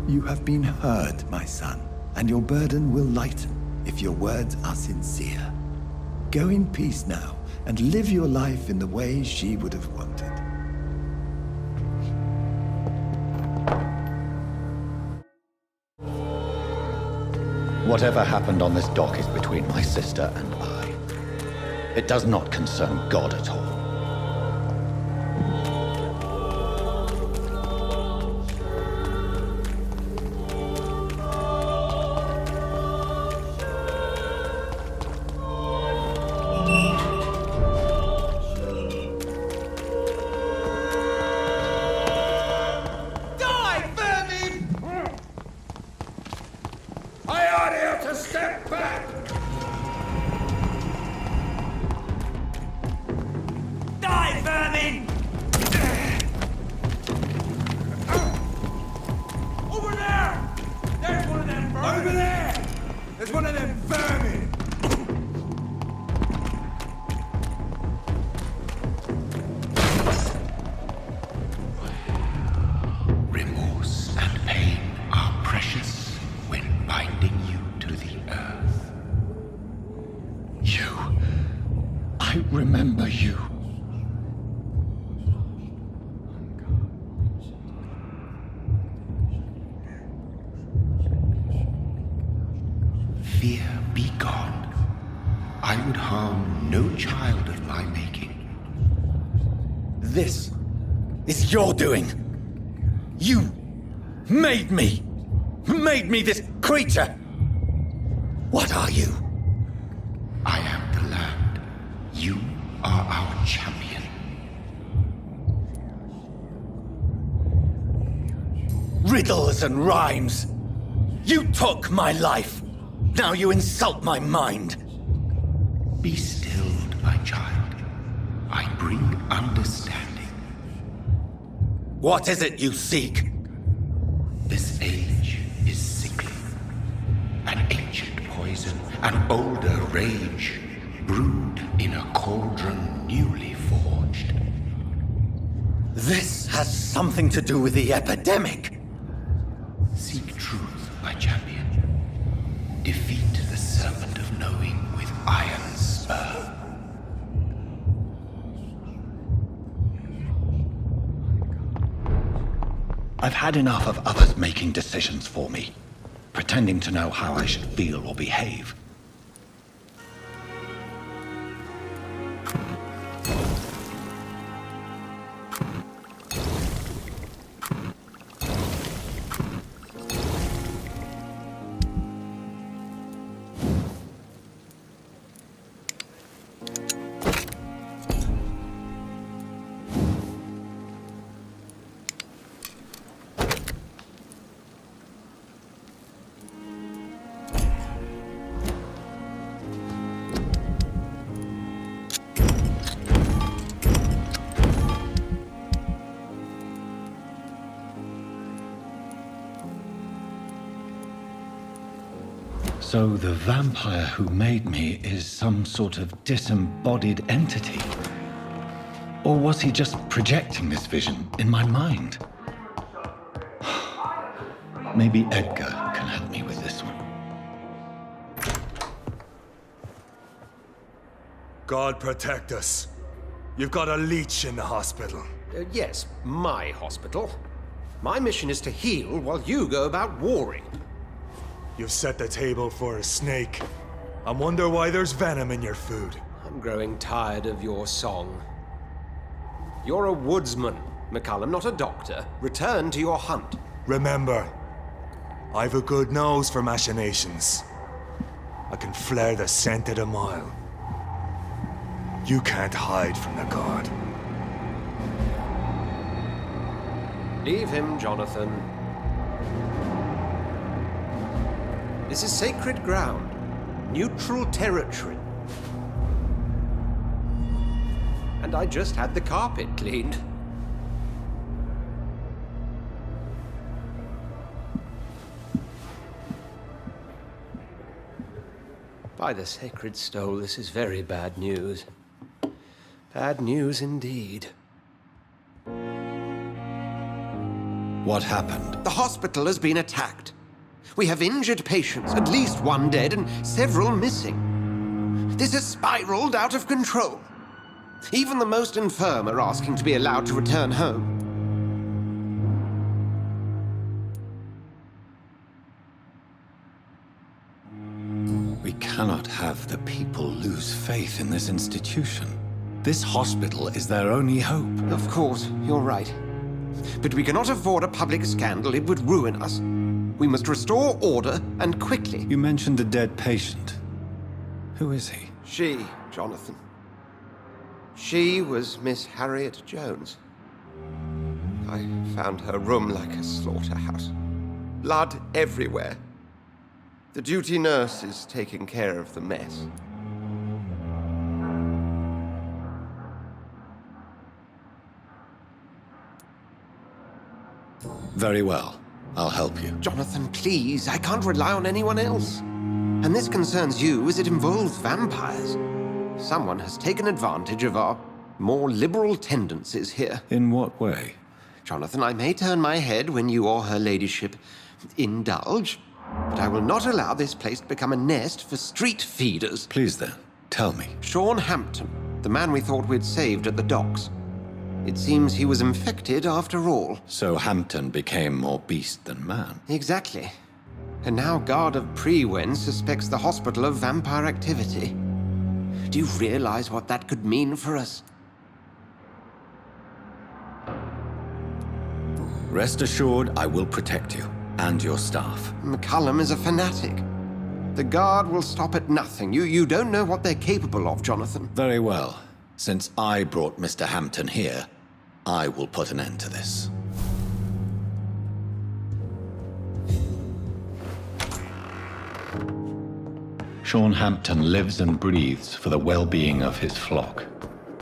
Speaker 11: You have been heard, my son, and your burden will lighten if your words are sincere. Go in peace now, and live your life in the way she would have wanted.
Speaker 7: Whatever happened on this dock is between my sister and I. It does not concern God at all. I remember you.
Speaker 2: Fear be gone. I would harm no child of my making.
Speaker 7: This is your doing. You made me this creature. What are you?
Speaker 2: I am the land. You are our champion.
Speaker 7: Riddles and rhymes. You took my life. Now you insult my mind.
Speaker 2: Be stilled, my child. I bring understanding.
Speaker 7: What is it you seek?
Speaker 2: This age is sickly. An ancient poison, an older rage, brewed in a cauldron newly forged.
Speaker 7: This has something to do with the epidemic.
Speaker 2: Seek truth, my champion. Defeat the serpent of knowing with iron spur.
Speaker 7: I've had enough of others making decisions for me, pretending to know how I should feel or behave. So the vampire who made me is some sort of disembodied entity? Or was he just projecting this vision in my mind? Maybe Edgar can help me with this one.
Speaker 12: God protect us. You've got a leech in the hospital.
Speaker 8: Yes, my hospital. My mission is to heal while you go about warring.
Speaker 12: You've set the table for a snake. I wonder why there's venom in your food.
Speaker 8: I'm growing tired of your song. You're a woodsman, McCallum, not a doctor. Return to your hunt.
Speaker 12: Remember, I've a good nose for machinations. I can flare the scent at a mile. You can't hide from the god.
Speaker 8: Leave him, Jonathan. This is sacred ground. Neutral territory. And I just had the carpet cleaned. By the sacred stole, this is very bad news. Bad news indeed.
Speaker 7: What happened?
Speaker 8: The hospital has been attacked. We have injured patients, at least one dead and several missing. This has spiraled out of control. Even the most infirm are asking to be allowed to return home.
Speaker 7: We cannot have the people lose faith in this institution. This hospital is their only hope.
Speaker 8: Of course, you're right. But we cannot afford a public scandal. It would ruin us. We must restore order, and quickly.
Speaker 7: You mentioned a dead patient. Who is he?
Speaker 8: She, Jonathan. She was Miss Harriet Jones. I found her room like a slaughterhouse. Blood everywhere. The duty nurse is taking care of the mess.
Speaker 7: Very well. I'll help you.
Speaker 8: Jonathan, please. I can't rely on anyone else. And this concerns you as it involves vampires. Someone has taken advantage of our more liberal tendencies here.
Speaker 7: In what way?
Speaker 8: Jonathan, I may turn my head when you or her ladyship indulge, but I will not allow this place to become a nest for street feeders.
Speaker 7: Please then, tell me.
Speaker 8: Sean Hampton, The man we thought we'd saved at the docks. It seems he was infected after all.
Speaker 7: So Hampton became more beast than man.
Speaker 8: Exactly. And now Guard of Prewen suspects the hospital of vampire activity. Do you realize what that could mean for us?
Speaker 7: Rest assured, I will protect you and your staff.
Speaker 8: McCullum is a fanatic. The Guard will stop at nothing. You don't know what they're capable of, Jonathan.
Speaker 7: Very well. Since I brought Mr. Hampton here, I will put an end to this. Sean Hampton lives and breathes for the well-being of his flock.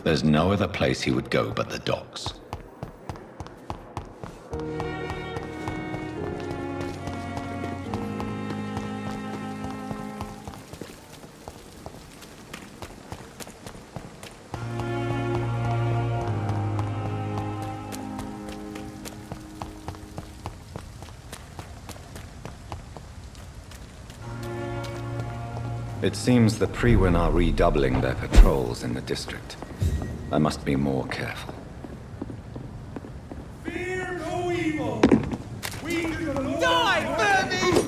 Speaker 7: There's no other place he would go but the docks. It seems the Prewen are redoubling their patrols in the district. I must be more careful.
Speaker 5: Fear no evil! We do the Lord...
Speaker 3: Die, Bernie!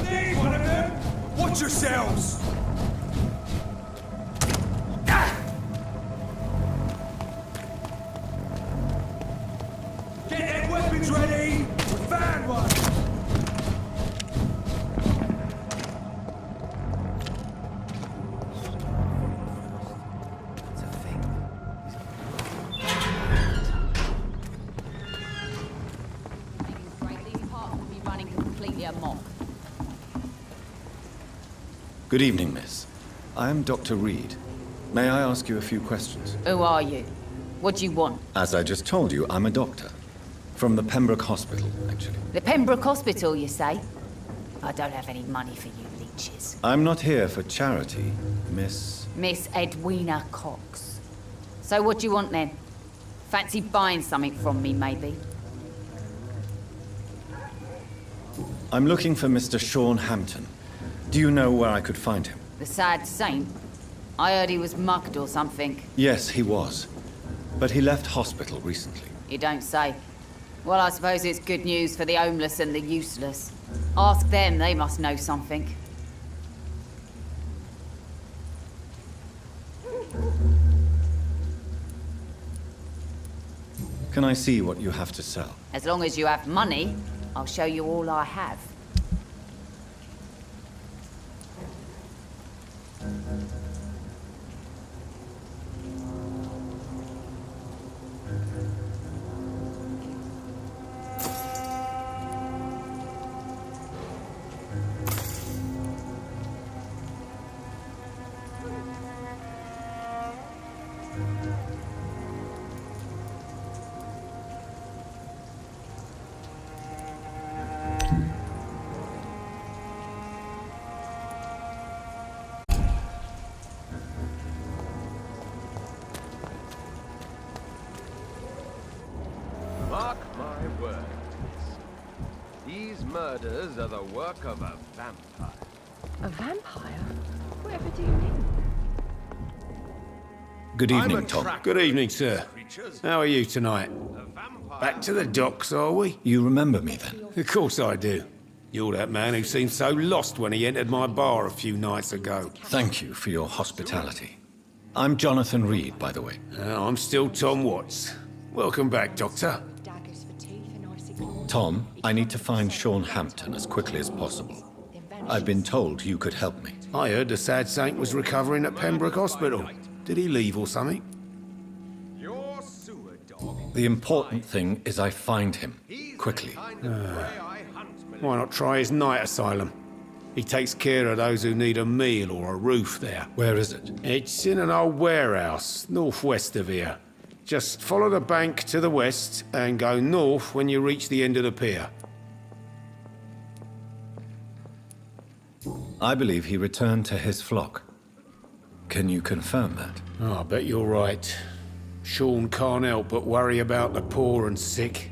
Speaker 5: Save one of them! Watch yourselves! Get their weapons ready! We've found one!
Speaker 7: Good evening, miss. I am Dr. Reid. May I ask you a few questions?
Speaker 1: Who are you? What do you want?
Speaker 7: As I just told you, I'm a doctor. From the Pembroke Hospital, actually.
Speaker 1: The Pembroke Hospital, you say? I don't have any money for you leeches.
Speaker 7: I'm not here for charity, Miss...
Speaker 1: Miss Edwina Cox. So what do you want then? Fancy buying something from me, maybe?
Speaker 7: I'm looking for Mr. Sean Hampton. Do you know where I could find him?
Speaker 1: The sad saint? I heard he was mugged or something.
Speaker 7: Yes, he was. But he left hospital recently.
Speaker 1: You don't say. Well, I suppose it's good news for the homeless and the useless. Ask them, they must know something.
Speaker 7: Can I see what you have to sell?
Speaker 1: As long as you have money, I'll show you all I have.
Speaker 21: Mark my words. These murders are the work of a vampire.
Speaker 10: A vampire? Whatever do you mean?
Speaker 7: Good evening, Tom.
Speaker 6: Good evening, sir. How are you tonight? Back to the docks, are we?
Speaker 7: You remember me then?
Speaker 6: Of course I do. You're that man who seemed so lost when he entered my bar a few nights ago.
Speaker 7: Thank you for your hospitality. I'm Jonathan Reid, by the way.
Speaker 6: I'm still Tom Watts. Welcome back, Doctor.
Speaker 7: Tom, I need to find Sean Hampton as quickly as possible. I've been told you could help me.
Speaker 6: I heard the sad saint was recovering at Pembroke Hospital. Did he leave or something?
Speaker 7: The important thing is I find him, quickly.
Speaker 6: Why not try his night asylum? He takes care of those who need a meal or a roof there.
Speaker 7: Where is it?
Speaker 6: It's in an old warehouse, northwest of here. Just follow the bank to the west and go north when you reach the end of the pier.
Speaker 7: I believe he returned to his flock. Can you confirm that?
Speaker 6: Oh, I bet you're right. Sean can't help but worry about the poor and sick.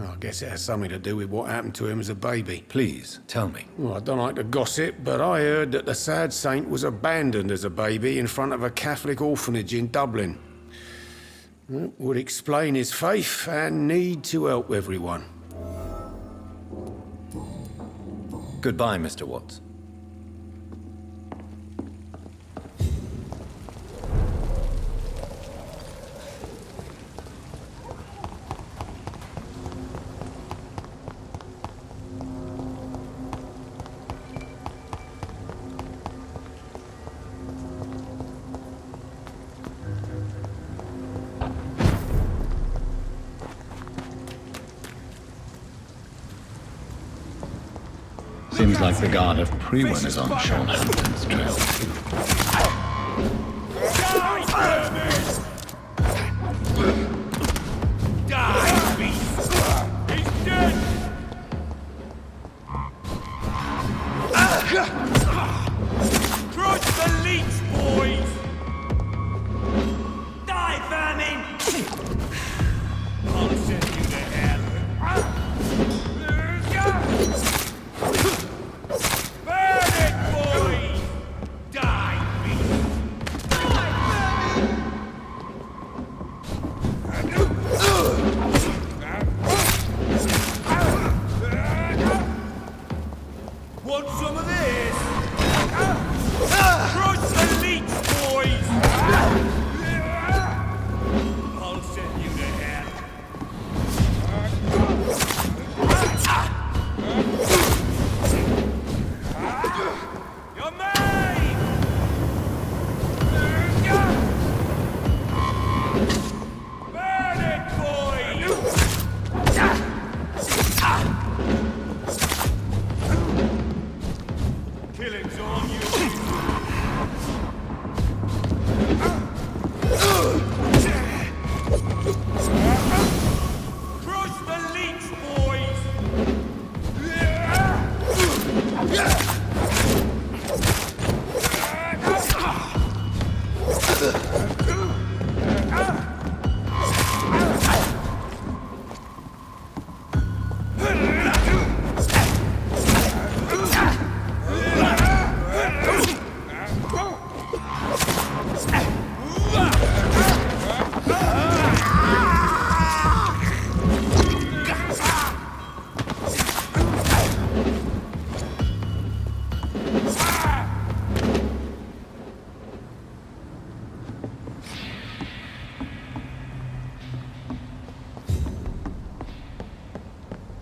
Speaker 16: I guess it has something to do with what happened to him as a baby.
Speaker 13: Please, tell me.
Speaker 16: Well, I don't like to gossip, but I heard that the sad saint was abandoned as a baby in front of a Catholic orphanage in Dublin. That would explain his faith and need to help everyone.
Speaker 13: Goodbye, Mr. Watts.
Speaker 7: Seems like the guard of Prewen is on Sean Hampton's trail too.
Speaker 5: Crush the leech, boys! Die, vermin! I'll send you to hell. Burn it, boys! Die, beast! Die, vermin! Want some of this? Crush the leech, boys! I'll send you to hell. You're mine! Burn it, boys! Killing's on you. Crush the leech, boys!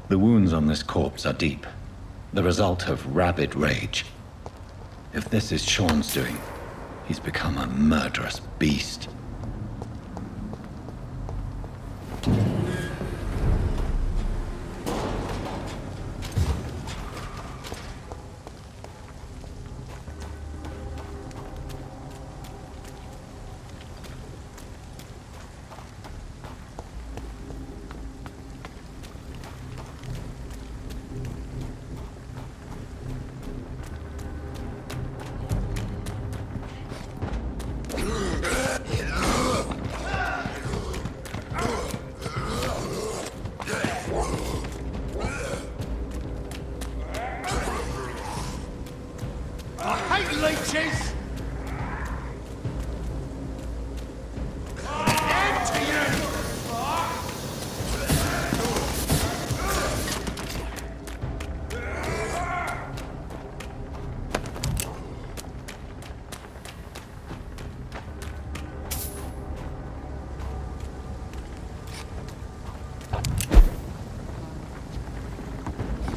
Speaker 7: The wounds on this corpse are deep, the result of rabid rage. If this is Sean's doing, he's become a murderous beast.
Speaker 5: Leeches!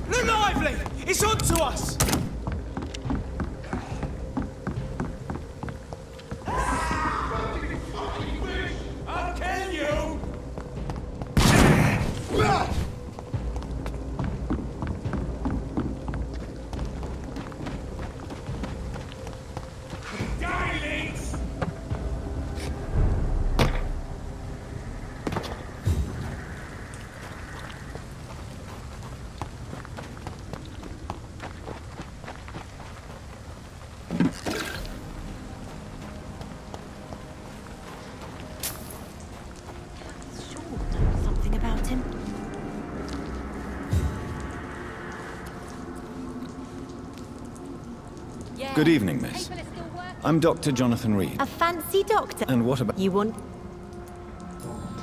Speaker 5: Look lively! It's on to us! I'll kill you! Die, leads!
Speaker 7: Good evening, miss. I'm Dr. Jonathan Reid.
Speaker 18: A fancy doctor.
Speaker 7: And what about...
Speaker 18: You want...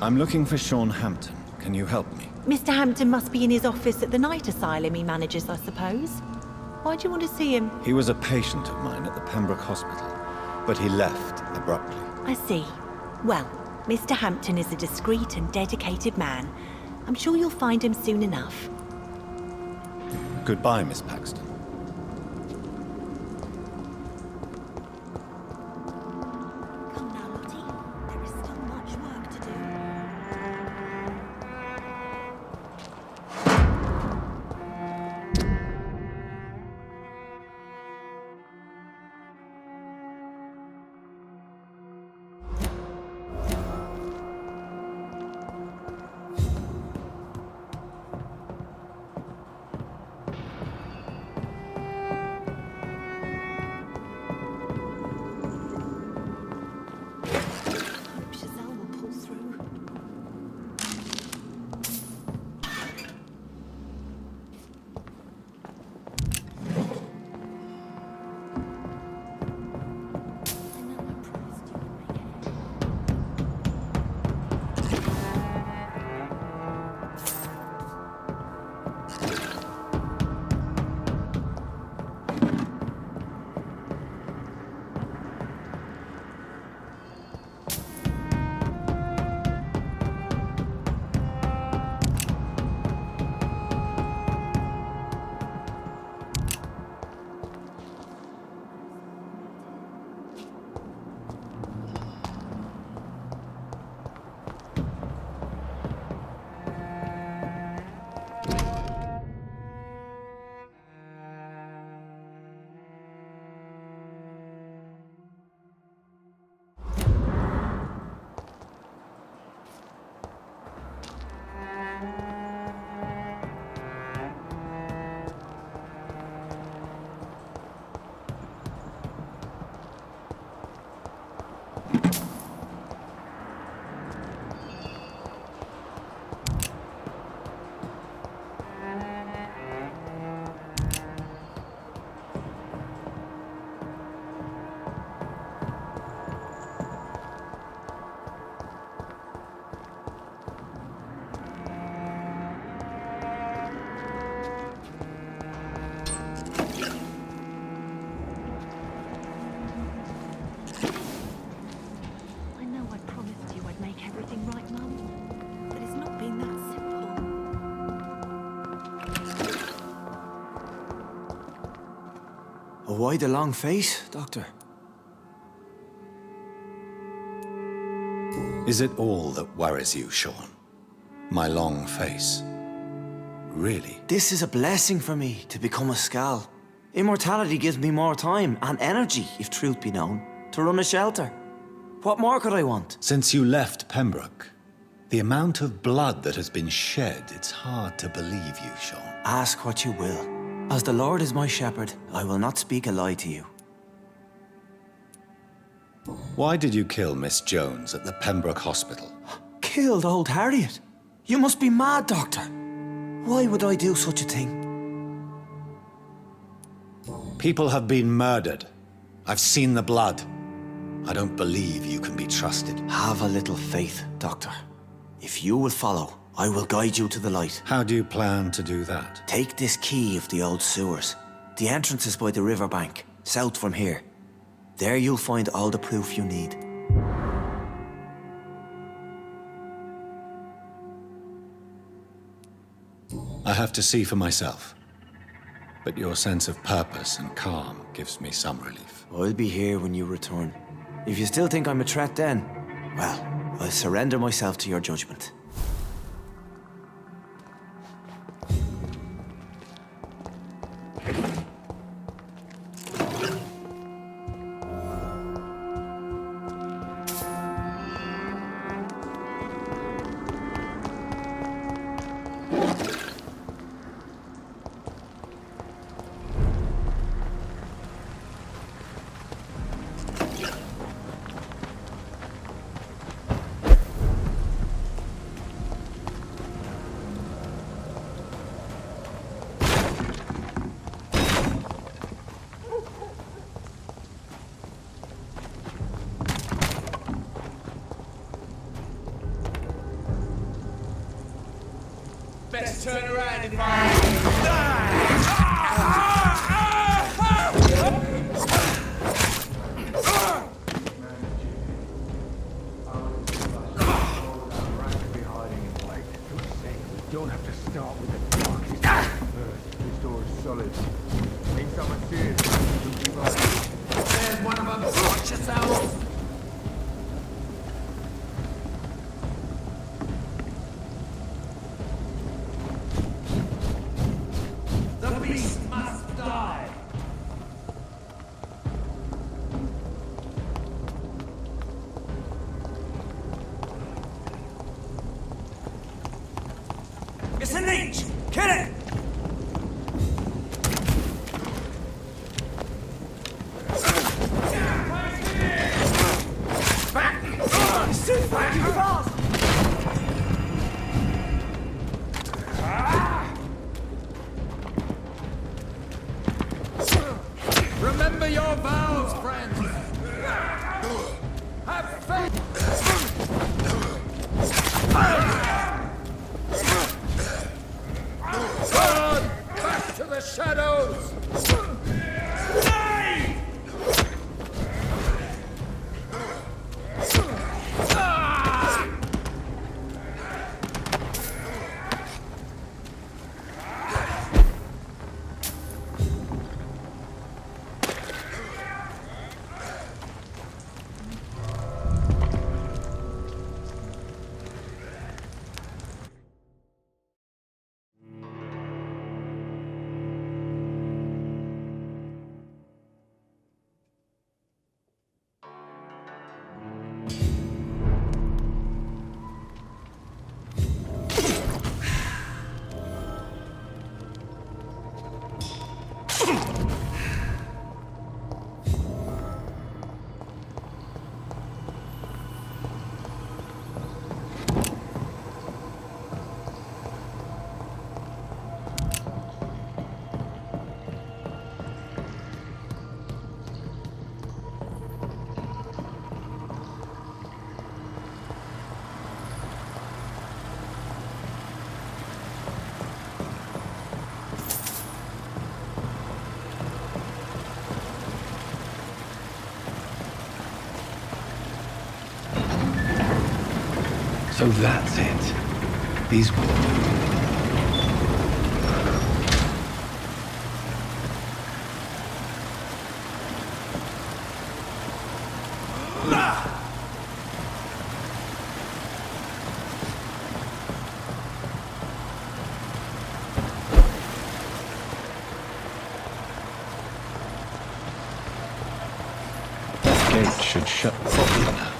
Speaker 7: I'm looking for Sean Hampton. Can you help me?
Speaker 18: Mr. Hampton must be in his office at the night asylum he manages, I suppose. Why do you want to see him?
Speaker 7: He was a patient of mine at the Pembroke hospital, but he left abruptly.
Speaker 18: I see. Well, Mr. Hampton is a discreet and dedicated man. I'm sure you'll find him soon enough.
Speaker 7: Goodbye, Miss Paxton.
Speaker 18: Come now, Lottie. There is still much work to do.
Speaker 3: Why the long face, Doctor?
Speaker 7: Is it all that worries you, Sean? My long face? Really?
Speaker 3: This is a blessing for me, to become a Skal. Immortality gives me more time and energy, if truth be known, to run a shelter. What more could I want?
Speaker 7: Since you left Pembroke, the amount of blood that has been shed, it's hard to believe you, Sean.
Speaker 3: Ask what you will. As the Lord is my shepherd, I will not speak a lie to you.
Speaker 7: Why did you kill Miss Jones at the Pembroke hospital?
Speaker 3: Killed old Harriet? You must be mad, Doctor. Why would I do such a thing?
Speaker 7: People have been murdered. I've seen the blood. I don't believe you can be trusted.
Speaker 3: Have a little faith, Doctor. If you will follow, I will guide you to the light.
Speaker 7: How do you plan to do that?
Speaker 3: Take this key of the old sewers. The entrance is by the riverbank, south from here. There you'll find all the proof you need.
Speaker 7: I have to see for myself. But your sense of purpose and calm gives me some relief.
Speaker 3: I'll be here when you return. If you still think I'm a threat then, well, I'll surrender myself to your judgment.
Speaker 5: best turn around if I...
Speaker 6: Don't have to start with the darkest first. This door is solid. Think someone serious.
Speaker 5: There's one of them. Watch yourself. The beast must die. It's a leech! Kill it! Back! It's too fast! Remember your vows, friends! Have faith! Turn back to the shadows!
Speaker 11: So that's it. These gate should shut properly now.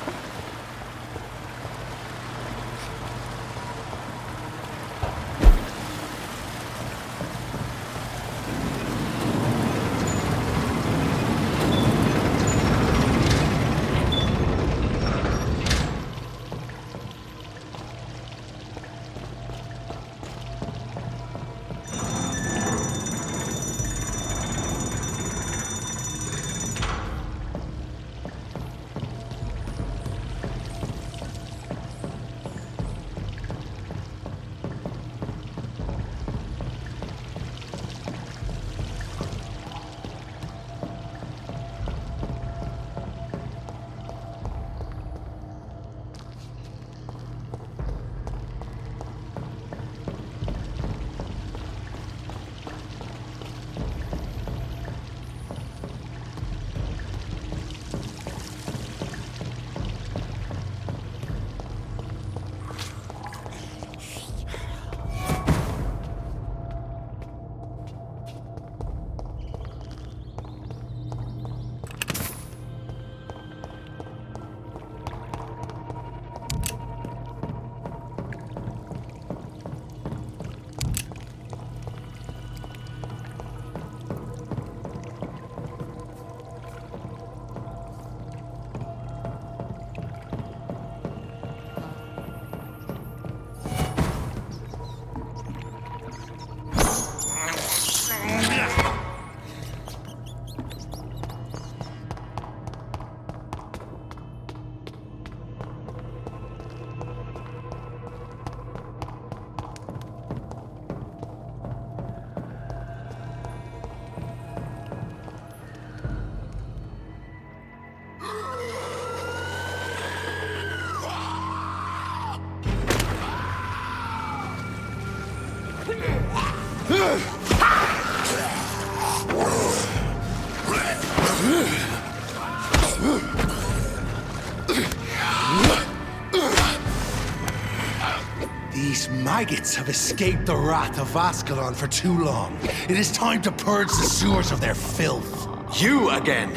Speaker 6: These maggots have escaped the wrath of Ascalon for too long. It is time to purge the sewers of their filth.
Speaker 9: You again!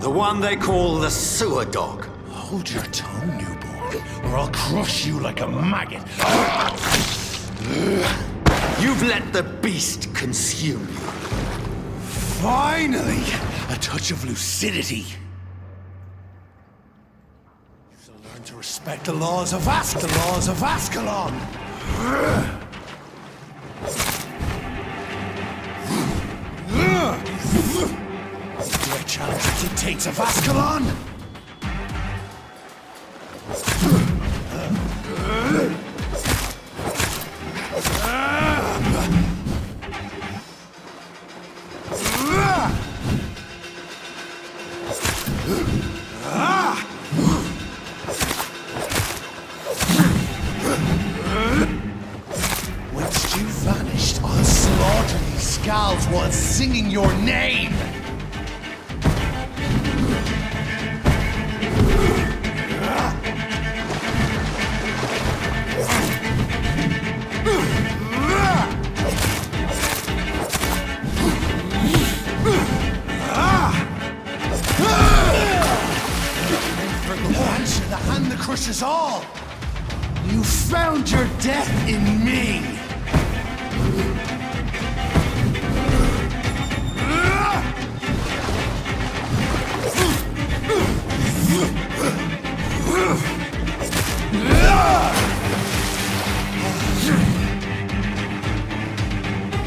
Speaker 9: The one they call the sewer dog.
Speaker 6: Hold your tongue, newborn, or I'll crush you like a maggot.
Speaker 9: You've let the beast consume you.
Speaker 6: Finally! A touch of lucidity. You shall learn to respect the laws of Ascalon! Do I challenge the dictates of Ascalon? Once you vanished, I'll slaughter these scalds while singing your name! The hand that crushes all! You found your death in me!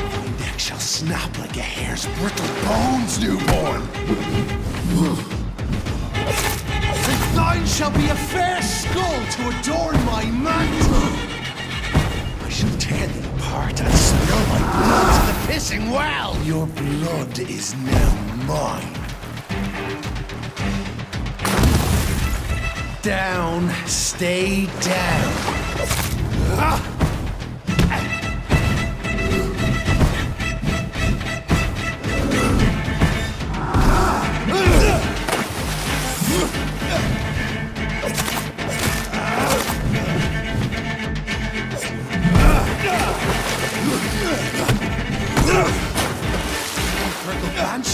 Speaker 6: My neck shall snap like a hare's brittle bones, newborn! Thine shall be a fair skull to adorn my mantle! I shall tear thee apart and spill my blood to the pissing well! Your blood is now mine. Down, stay down.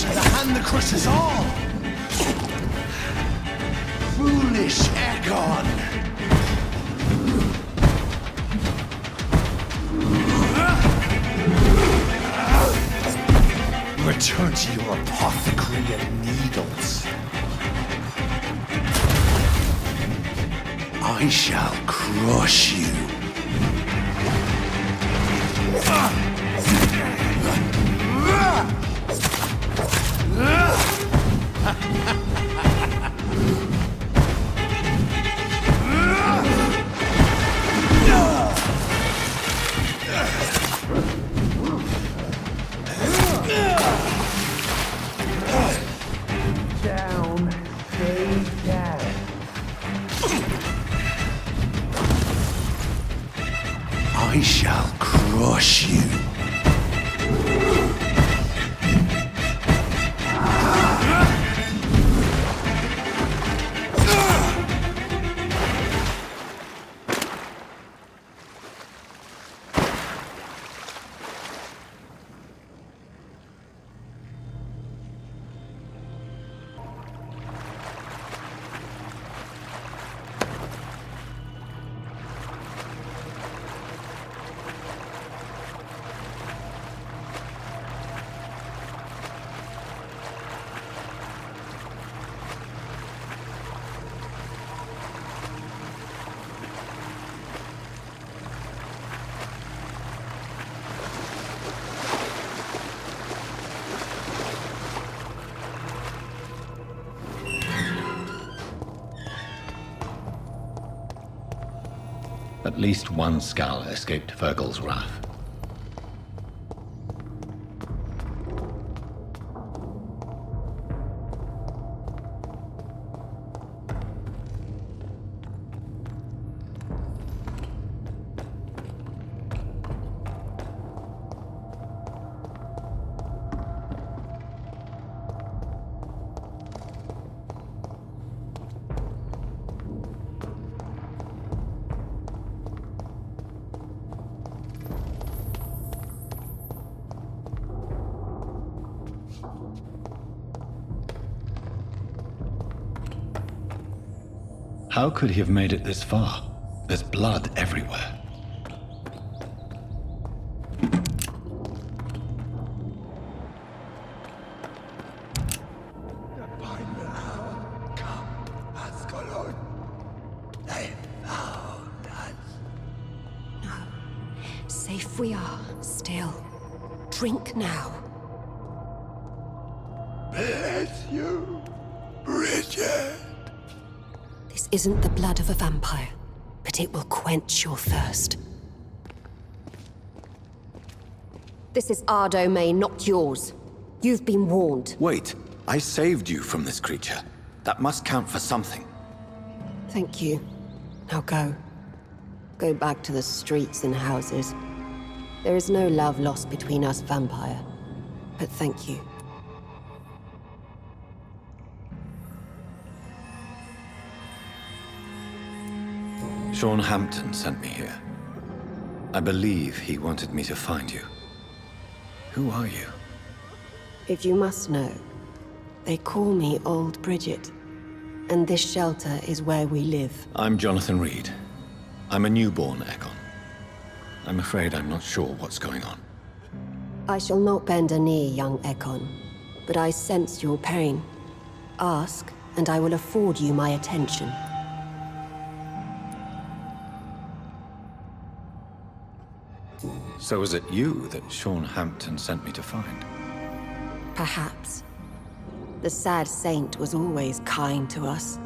Speaker 6: The hand that crushes all! Foolish Egon! Return to your apothecary and needles. I shall crush you. Down, stay down. I shall crush you.
Speaker 7: At least one skull escaped Fergal's wrath. How could he have made it this far? There's blood everywhere.
Speaker 6: Ascalon. They found us.
Speaker 17: No. Safe we are, still. Drink now.
Speaker 6: Bless you, Bridget.
Speaker 17: This isn't the blood of a vampire, but it will quench your thirst. This is our domain, not yours. You've been warned.
Speaker 13: Wait, I saved you from this creature. That must count for something.
Speaker 17: Thank you. Now go. Go back to the streets and houses. There is no love lost between us, vampire. But thank you.
Speaker 7: Sean Hampton sent me here. I believe he wanted me to find you. Who are you?
Speaker 17: If you must know, they call me Old Bridget. And this shelter is where we live.
Speaker 7: I'm Jonathan Reid. I'm a newborn Ekon. I'm afraid I'm not sure what's going on.
Speaker 17: I shall not bend a knee, young Ekon. But I sense your pain. Ask, and I will afford you my attention.
Speaker 7: So was it you that Sean Hampton sent me to find?
Speaker 17: Perhaps. The sad saint was always kind to us.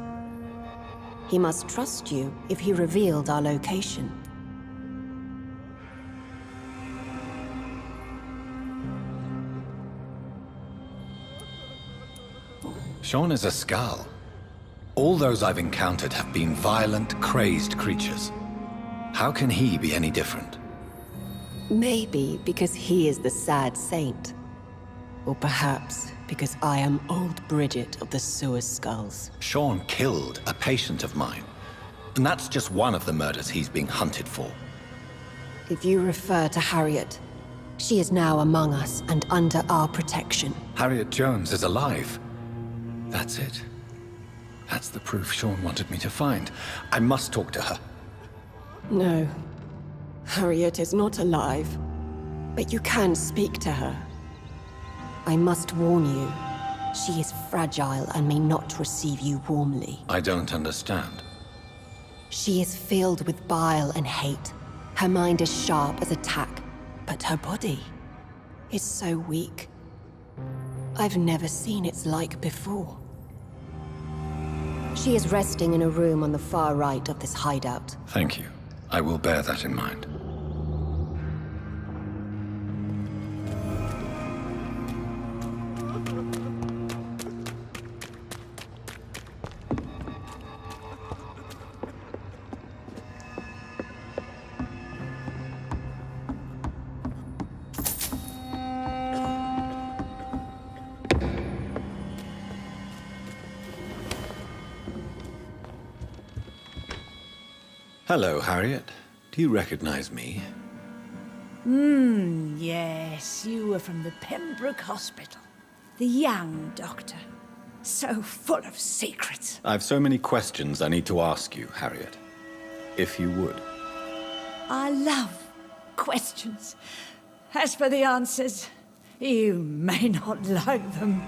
Speaker 17: He must trust you if he revealed our location.
Speaker 7: Sean is a Skal. All those I've encountered have been violent, crazed creatures. How can he be any different?
Speaker 17: Maybe because he is the sad saint. Or perhaps because I am Old Bridget of the Sewer Skulls.
Speaker 7: Sean killed a patient of mine. And that's just one of the murders he's being hunted for.
Speaker 17: If you refer to Harriet, she is now among us and under our protection.
Speaker 7: Harriet Jones is alive. That's it. That's the proof Sean wanted me to find. I must talk to her.
Speaker 17: No. Harriet is not alive. But you can speak to her. I must warn you. She is fragile and may not receive you warmly.
Speaker 7: I don't understand.
Speaker 17: She is filled with bile and hate. Her mind is sharp as a tack, but her body is so weak. I've never seen its like before. She is resting in a room on the far right of this hideout.
Speaker 7: Thank you. I will bear that in mind. Hello, Harriet. Do you recognize me?
Speaker 22: Yes, you were from the Pembroke Hospital. The young doctor. So full of secrets.
Speaker 7: I've so many questions I need to ask you, Harriet. If you would.
Speaker 22: I love questions. As for the answers, you may not like them.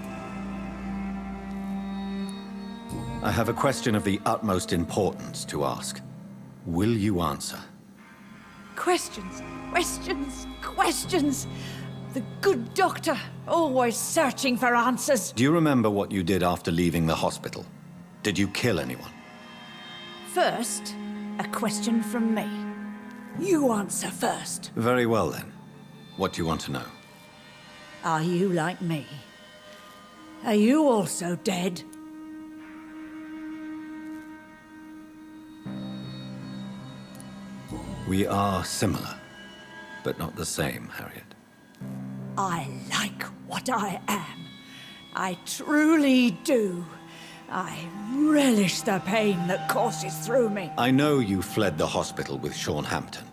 Speaker 7: I have a question of the utmost importance to ask. Will you answer?
Speaker 22: Questions, questions, questions. The good doctor, always searching for answers.
Speaker 7: Do you remember what you did after leaving the hospital? Did you kill anyone?
Speaker 22: First, a question from me. You answer first.
Speaker 7: Very well, then. What do you want to know?
Speaker 22: Are you like me? Are you also dead?
Speaker 7: We are similar, but not the same, Harriet.
Speaker 22: I like what I am. I truly do. I relish the pain that courses through me.
Speaker 7: I know you fled the hospital with Sean Hampton.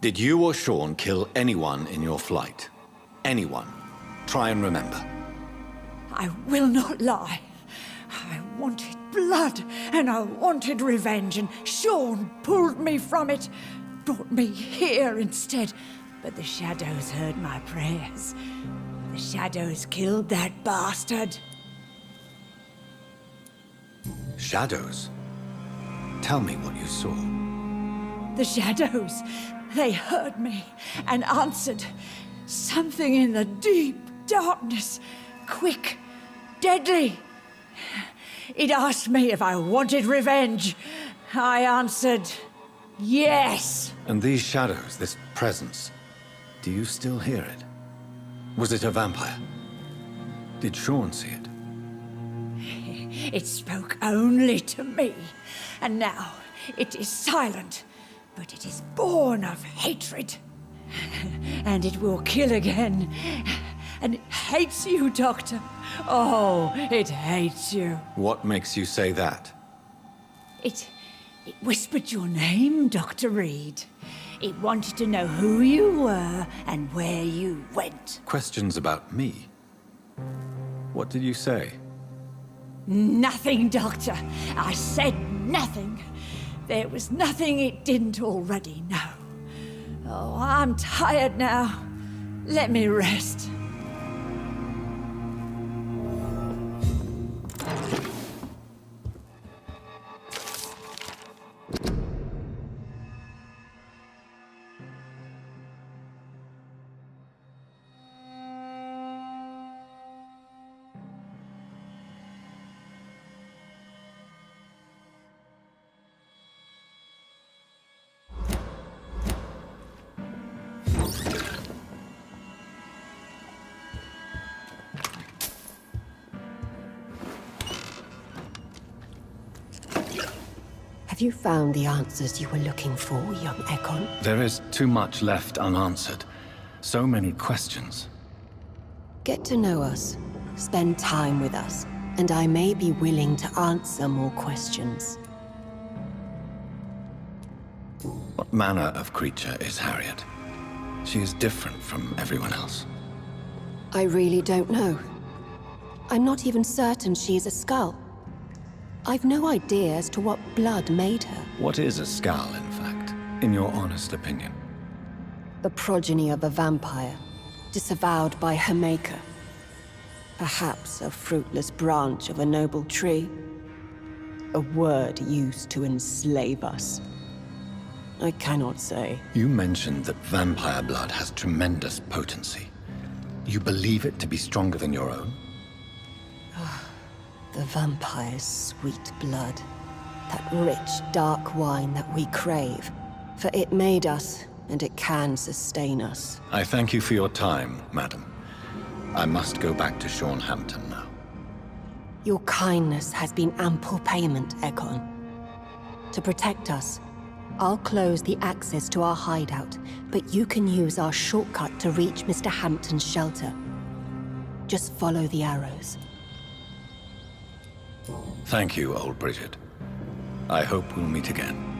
Speaker 7: Did you or Sean kill anyone in your flight? Anyone? Try and remember.
Speaker 22: I will not lie. I wanted blood, and I wanted revenge, and Sean pulled me from it, brought me here instead. But the shadows heard my prayers. The shadows killed that bastard.
Speaker 7: Shadows? Tell me what you saw.
Speaker 22: The shadows, they heard me and answered. Something in the deep darkness, quick, deadly. It asked me if I wanted revenge. I answered, yes.
Speaker 7: And these shadows, this presence, do you still hear it? Was it a vampire? Did Sean see it?
Speaker 22: It spoke only to me, and now it is silent, but it is born of hatred. And it will kill again. And it hates you, Doctor. Oh, it hates you.
Speaker 7: What makes you say that?
Speaker 22: It whispered your name, Dr. Reid. It wanted to know who you were and where you went.
Speaker 7: Questions about me? What did you say?
Speaker 22: Nothing, Doctor. I said nothing. There was nothing it didn't already know. Oh, I'm tired now. Let me rest.
Speaker 17: Have you found the answers you were looking for, young Ekon?
Speaker 7: There is too much left unanswered. So many questions.
Speaker 17: Get to know us, spend time with us, and I may be willing to answer more questions.
Speaker 7: What manner of creature is Harriet? She is different from everyone else.
Speaker 17: I really don't know. I'm not even certain she is a skull. I've no idea as to what blood made her.
Speaker 7: What is a skull, in fact, in your honest opinion?
Speaker 17: The progeny of a vampire, disavowed by her maker. Perhaps a fruitless branch of a noble tree. A word used to enslave us. I cannot say.
Speaker 7: You mentioned that vampire blood has tremendous potency. You believe it to be stronger than your own?
Speaker 17: The vampire's sweet blood. That rich, dark wine that we crave. For it made us, and it can sustain us.
Speaker 7: I thank you for your time, madam. I must go back to Sean Hampton now.
Speaker 17: Your kindness has been ample payment, Ekon. To protect us, I'll close the access to our hideout, but you can use our shortcut to reach Mr. Hampton's shelter. Just follow the arrows.
Speaker 7: Thank you, old Bridget. I hope we'll meet again.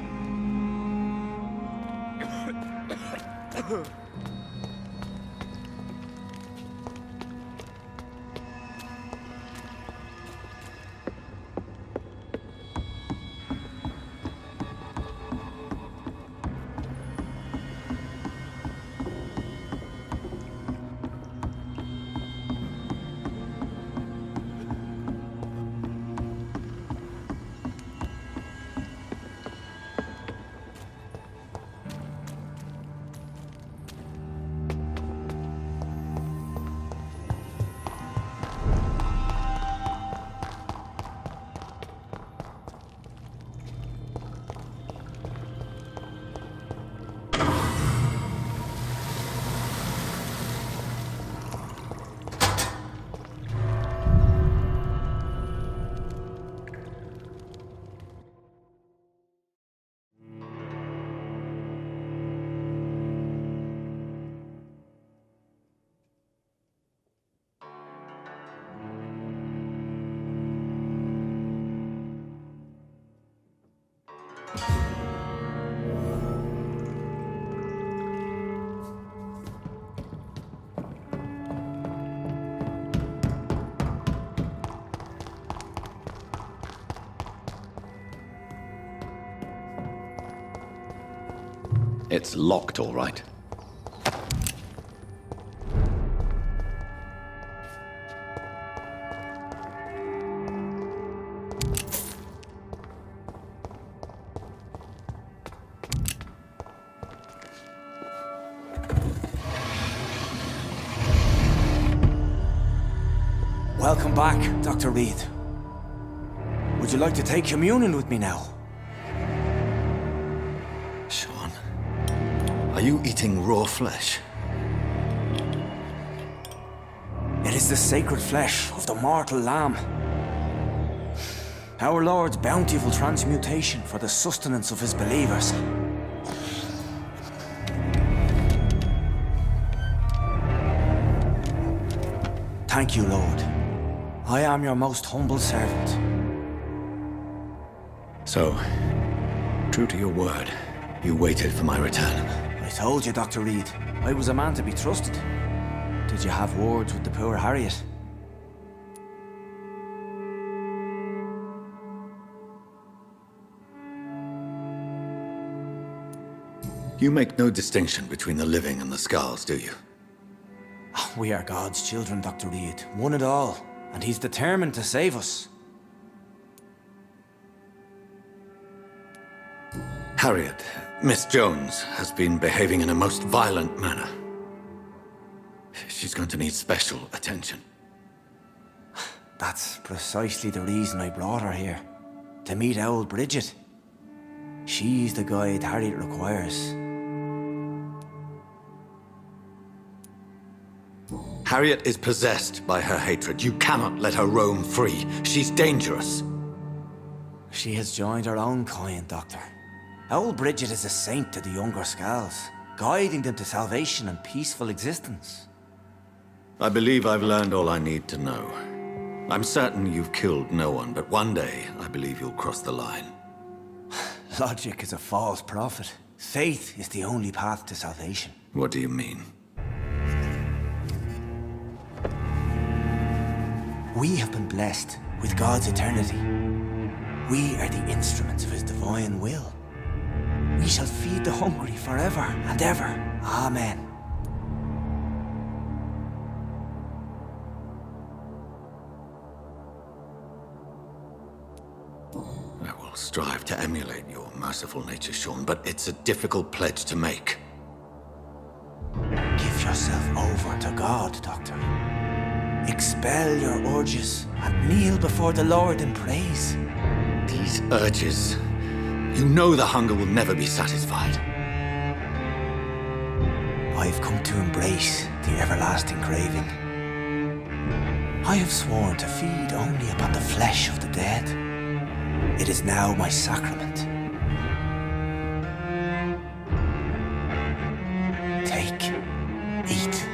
Speaker 13: It's locked, all right.
Speaker 3: Welcome back, Dr. Reid. Would you like to take communion with me now?
Speaker 13: Sean, are you eating raw flesh?
Speaker 3: It is the sacred flesh of the mortal lamb. Our Lord's bountiful transmutation for the sustenance of his believers. Thank you, Lord. I am your most humble servant.
Speaker 13: So, true to your word, you waited for my return.
Speaker 3: I told you, Dr. Reid, I was a man to be trusted. Did you have words with the poor Harriet?
Speaker 13: You make no distinction between the living and the skulls, do you?
Speaker 3: We are God's children, Dr. Reid, one and all, and he's determined to save us.
Speaker 13: Harriet, Miss Jones, has been behaving in a most violent manner. She's going to need special attention.
Speaker 3: That's precisely the reason I brought her here. To meet old Bridget. She's the guide Harriet requires.
Speaker 13: Harriet is possessed by her hatred. You cannot let her roam free. She's dangerous.
Speaker 3: She has joined her own kind, Doctor. Old Bridget is a saint to the younger Skulls, guiding them to salvation and peaceful existence.
Speaker 13: I believe I've learned all I need to know. I'm certain you've killed no one, but one day I believe you'll cross the line.
Speaker 3: Logic is a false prophet. Faith is the only path to salvation.
Speaker 13: What do you mean?
Speaker 3: We have been blessed with God's eternity. We are the instruments of his divine will. We shall feed the hungry forever and ever. Amen.
Speaker 13: I will strive to emulate your merciful nature, Sean, but it's a difficult pledge to make.
Speaker 3: Give yourself over to God, Doctor. Expel your urges and kneel before the Lord in praise.
Speaker 13: These urges. You know the hunger will never be satisfied.
Speaker 3: I've come to embrace the everlasting craving. I have sworn to feed only upon the flesh of the dead. It is now my sacrament. Take, eat.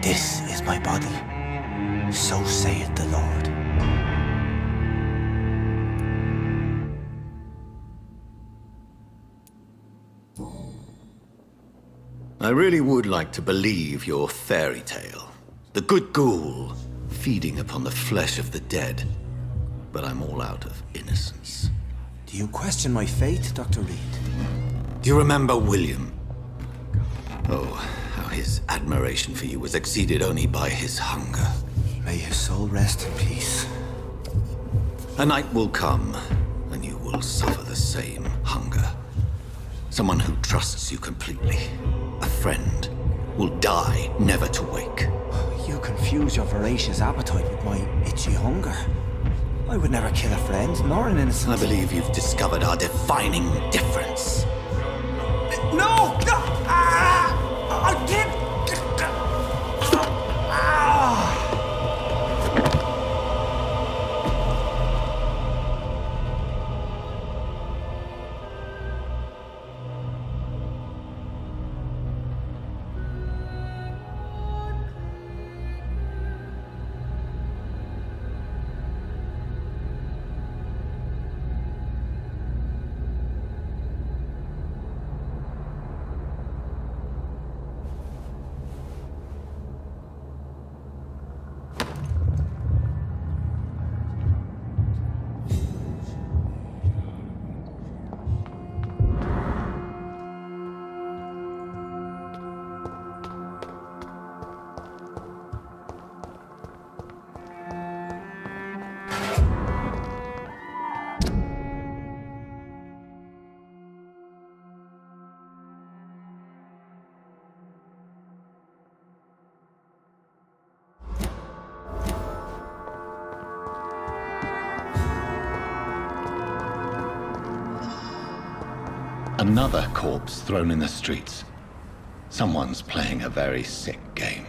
Speaker 3: This is my body. So saith the Lord.
Speaker 13: I really would like to believe your fairy tale. The good ghoul feeding upon the flesh of the dead. But I'm all out of innocence.
Speaker 3: Do you question my faith, Dr. Reid?
Speaker 13: Do you remember William? Oh, how his admiration for you was exceeded only by his hunger.
Speaker 3: May his soul rest in peace.
Speaker 13: A night will come, and you will suffer the same hunger. Someone who trusts you completely, a friend, will die never to wake.
Speaker 3: You confuse your voracious appetite with my itchy hunger. I would never kill a friend, nor an innocent.
Speaker 13: I believe you've discovered our defining difference.
Speaker 3: No! No! I can't!
Speaker 7: Another corpse thrown in the streets. Someone's playing a very sick game.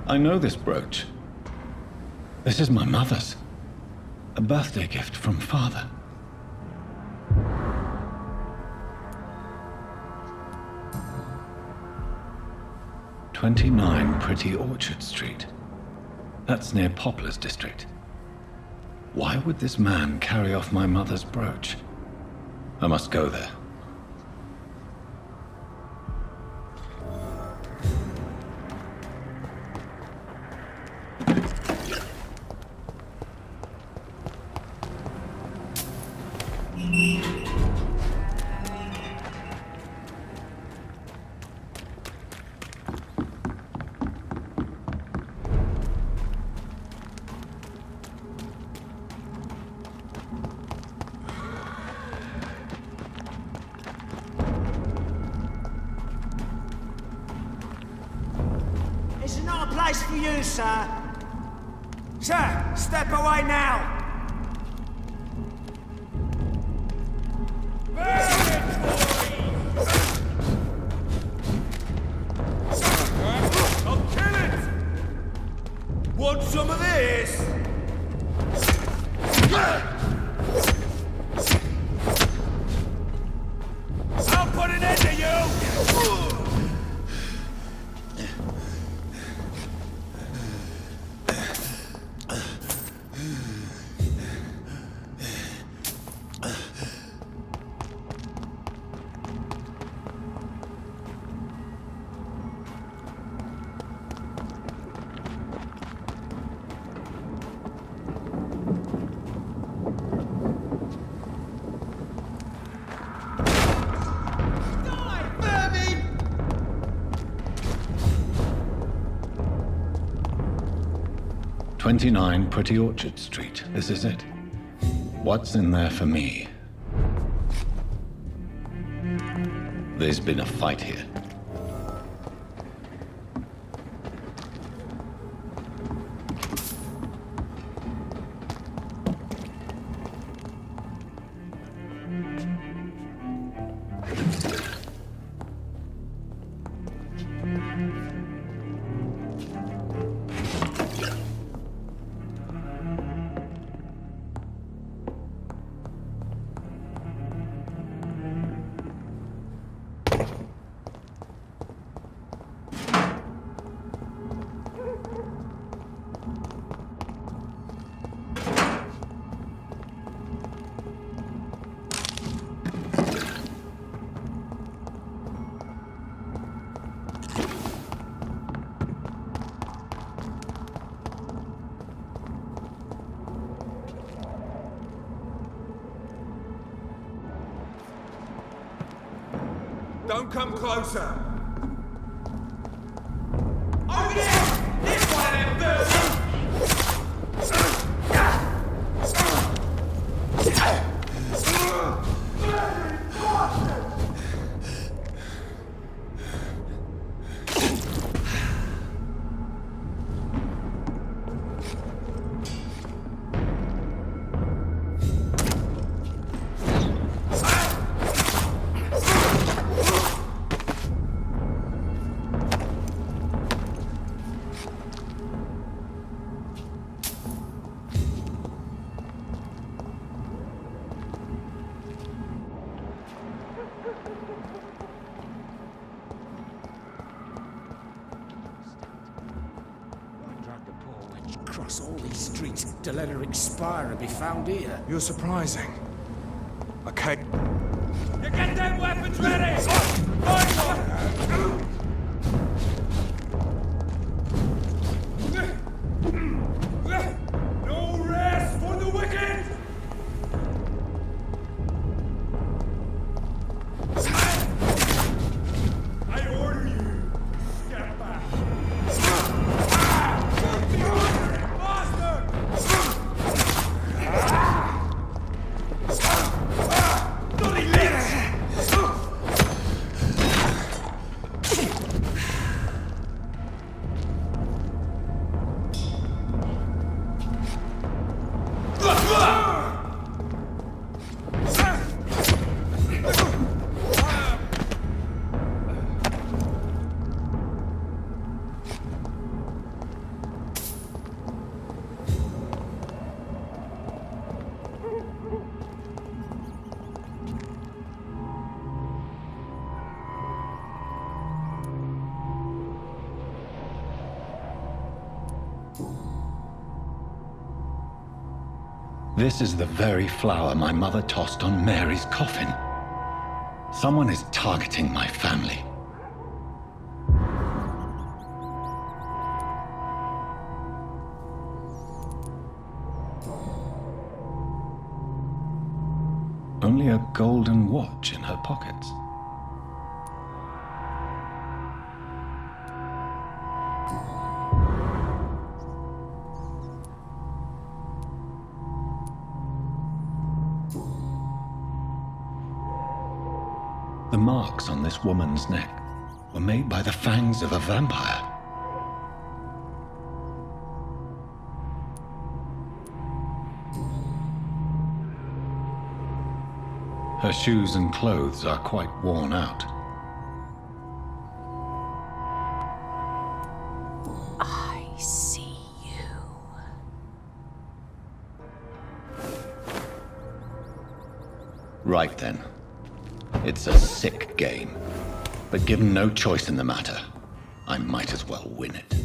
Speaker 7: I know this brooch. This is my mother's. A birthday gift from father. "29 Pretty Orchard Street." That's near Poplar's district. Why would this man carry off my mother's brooch? I must go there.
Speaker 5: This is not a place for you, sir. Sir, step away now.
Speaker 12: I'll kill it! Want some of this? I'll put an end to you!
Speaker 5: Vermin!
Speaker 7: 29 Pretty Orchard Street. This is it. What's in there for me? There's been a fight here.
Speaker 12: Don't come closer!
Speaker 5: Over there! This one of them
Speaker 16: Across all these streets to let her expire and be found here.
Speaker 12: You're surprising. Okay.
Speaker 5: You get them weapons ready!
Speaker 12: No rest for the wicked! I order you, step back. Bastard!
Speaker 7: This is the very flower my mother tossed on Mary's coffin. Someone is targeting my family. Only a golden watch in her pockets. The marks on this woman's neck were made by the fangs of a vampire. Her shoes and clothes are quite worn out.
Speaker 18: I see you.
Speaker 7: Right then. It's a sick game. But given no choice in the matter, I might as well win it.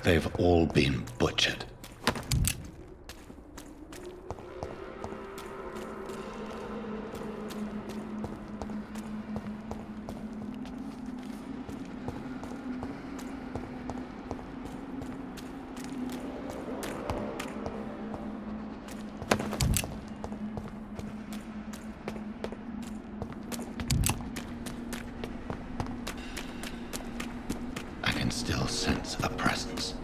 Speaker 7: They've all been butchered. I can still sense a presence.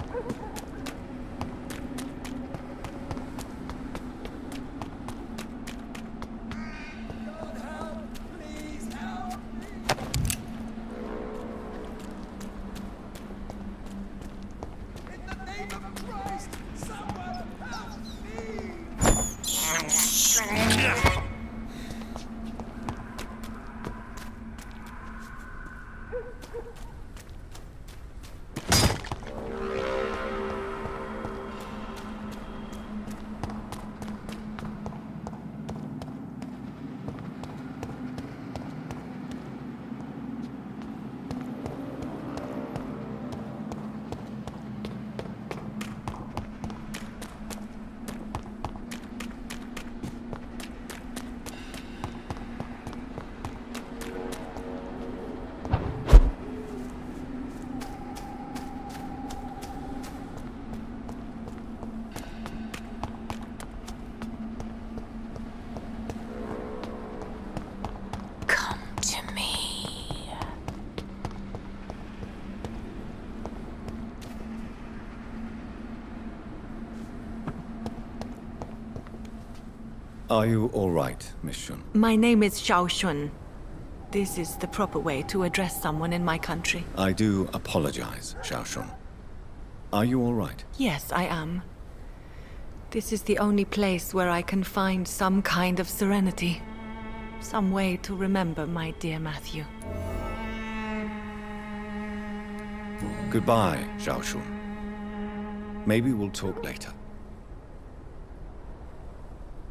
Speaker 13: Are you all right, Miss Shun?
Speaker 4: My name is Xiao Shun. This is the proper way to address someone in my country.
Speaker 13: I do apologize, Xiao Shun. Are you all right?
Speaker 4: Yes, I am. This is the only place where I can find some kind of serenity. Some way to remember my dear Matthew.
Speaker 13: Goodbye, Xiao Shun. Maybe we'll talk later.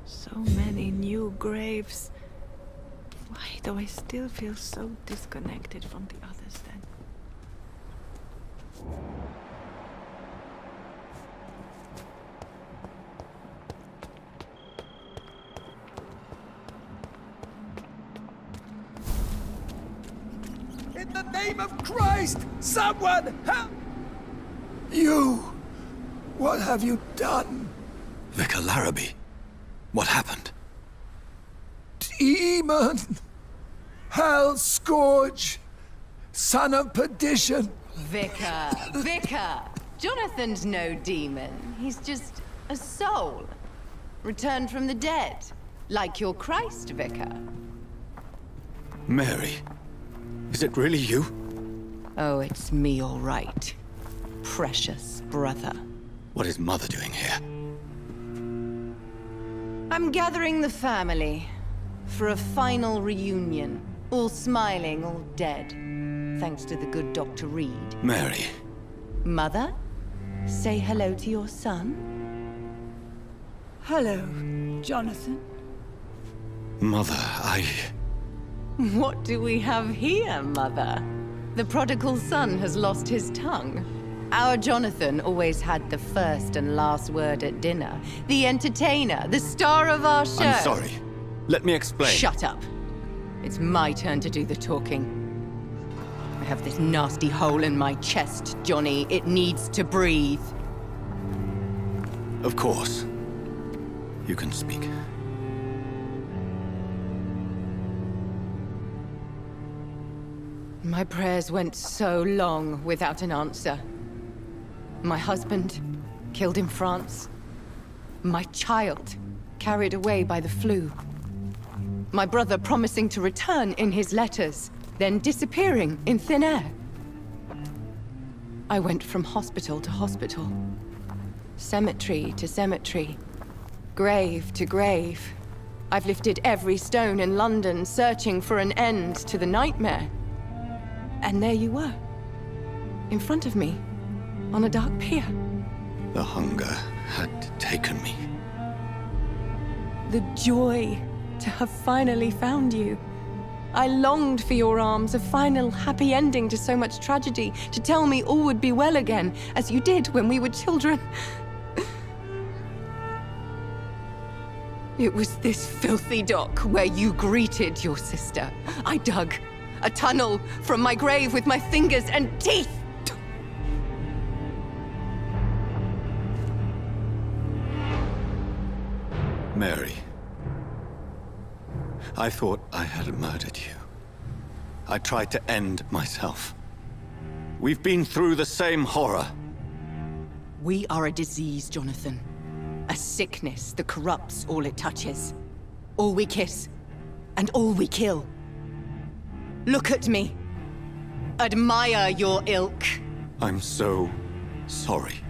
Speaker 4: So many new graves. Why do I still feel so disconnected from the others then?
Speaker 6: In the name of Christ, someone help! You! What have you done?
Speaker 13: Vicar Larrabee. What happened?
Speaker 6: Demon! Hell scourge! Son of perdition!
Speaker 15: Vicar! Jonathan's no demon. He's just a soul. Returned from the dead. Like your Christ, Vicar.
Speaker 13: Mary. Is it really you?
Speaker 15: Oh, it's me, all right. Precious brother.
Speaker 13: What is Mother doing here?
Speaker 15: I'm gathering the family for a final reunion. All smiling, all dead. Thanks to the good Dr. Reid.
Speaker 13: Mary.
Speaker 15: Mother, say hello to your son.
Speaker 22: Hello, Jonathan.
Speaker 13: Mother,
Speaker 15: What do we have here, Mother? The prodigal son has lost his tongue. Our Jonathan always had the first and last word at dinner. The entertainer, the star of our show.
Speaker 13: I'm sorry. Let me explain.
Speaker 15: Shut up. It's my turn to do the talking. I have this nasty hole in my chest, Johnny. It needs to breathe.
Speaker 13: Of course. You can speak.
Speaker 15: My prayers went so long without an answer. My husband, killed in France. My child, carried away by the flu. My brother promising to return in his letters, then disappearing in thin air. I went from hospital to hospital. Cemetery to cemetery. Grave to grave. I've lifted every stone in London, searching for an end to the nightmare. And there you were. In front of me. On a dark pier.
Speaker 13: The hunger had taken me.
Speaker 15: The joy to have finally found you. I longed for your arms, a final happy ending to so much tragedy, to tell me all would be well again, as you did when we were children. It was this filthy dock where you greeted your sister. I dug a tunnel from my grave with my fingers and teeth.
Speaker 13: Mary, I thought I had murdered you. I tried to end myself. We've been through the same horror.
Speaker 15: We are a disease, Jonathan. A sickness that corrupts all it touches. All we kiss, and all we kill. Look at me. Admire your ilk.
Speaker 13: I'm so sorry.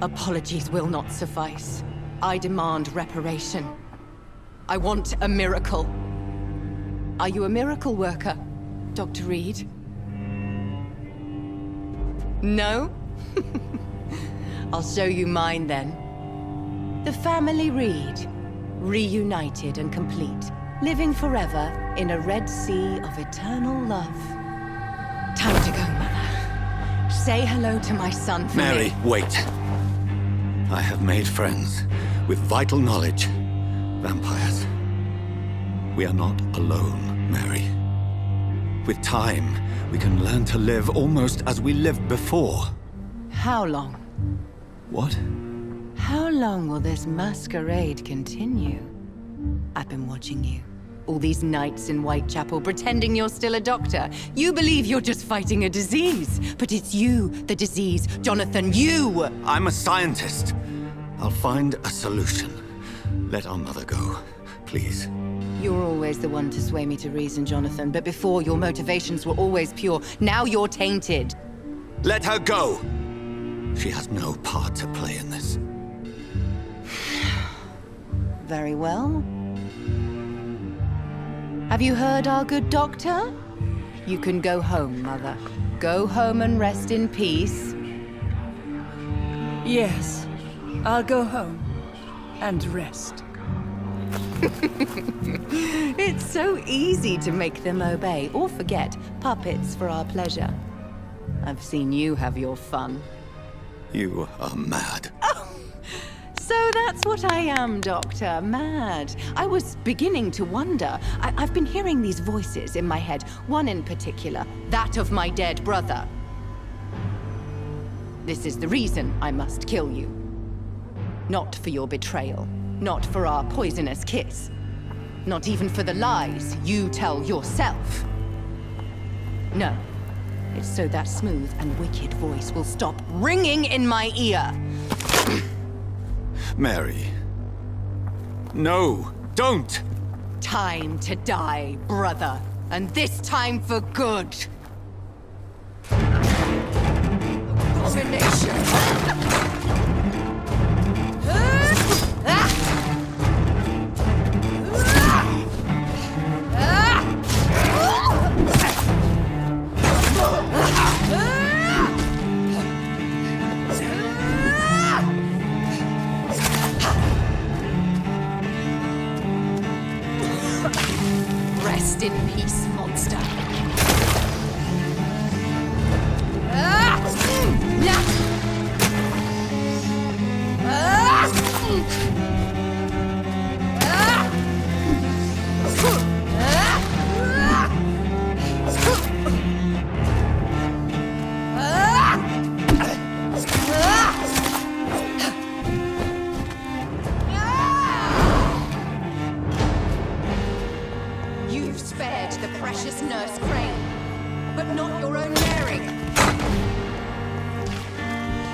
Speaker 15: Apologies will not suffice. I demand reparation. I want a miracle. Are you a miracle worker, Dr. Reid? No? I'll show you mine then. The family Reid, reunited and complete, living forever in a red sea of eternal love. Time to go, Mother. Say hello to my son for
Speaker 13: Mary,
Speaker 15: me.
Speaker 13: wait. I have made friends with vital knowledge. Vampires. We are not alone, Mary. With time, we can learn to live almost as we lived before.
Speaker 15: How long?
Speaker 13: What?
Speaker 15: How long will this masquerade continue? I've been watching you. All these nights in Whitechapel, pretending you're still a doctor. You believe you're just fighting a disease. But it's you, the disease. Jonathan, you!
Speaker 13: I'm a scientist. I'll find a solution. Let our mother go, please.
Speaker 15: You're always the one to sway me to reason, Jonathan. But before, your motivations were always pure. Now you're tainted.
Speaker 13: Let her go! She has no part to play in this.
Speaker 15: Very well. Have you heard our good doctor? You can go home, Mother. Go home and rest in peace.
Speaker 22: Yes, I'll go home and rest.
Speaker 15: It's so easy to make them obey or forget, puppets for our pleasure. I've seen you have your fun.
Speaker 13: You are mad.
Speaker 15: So that's what I am, Doctor. Mad. I was beginning to wonder. I've been hearing these voices in my head, one in particular, that of my dead brother. This is the reason I must kill you. Not for your betrayal, not for our poisonous kiss, not even for the lies you tell yourself. No, it's so that smooth and wicked voice will stop ringing in my ear.
Speaker 13: Mary. No, don't!
Speaker 15: Time to die, brother. And this time for good. Abomination! Rest in peace, monster. You've spared the precious nurse Crane, but not your own Mary.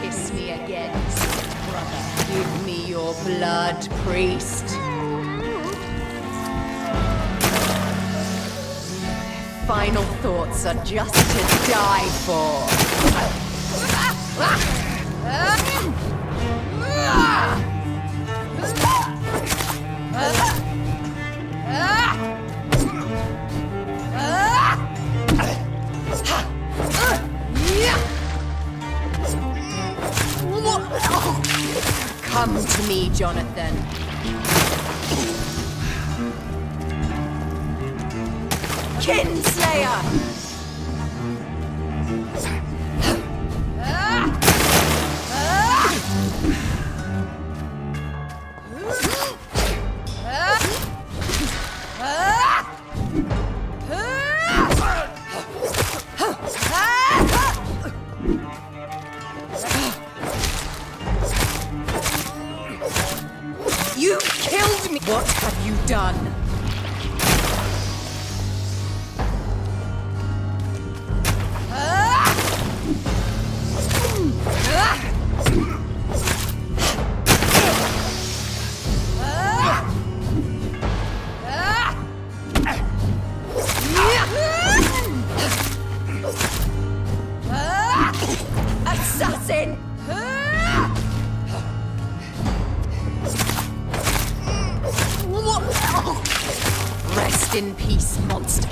Speaker 15: Kiss me again, brother. Give me your blood, priest. Final thoughts are just to die for. Come to me, Jonathan. Kinslayer! You killed me! What have you done? Assassin! Rest in peace, monster.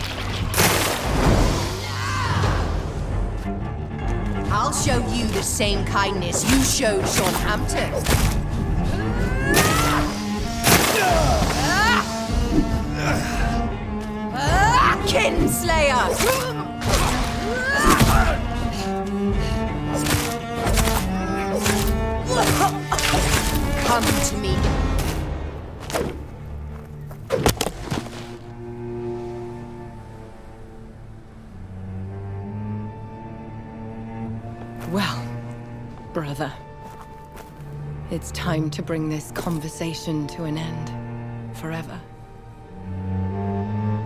Speaker 15: I'll show you the same kindness you showed Sean Hampton. Kinslayer! Come to me. Well, brother, it's time to bring this conversation to an end. Forever.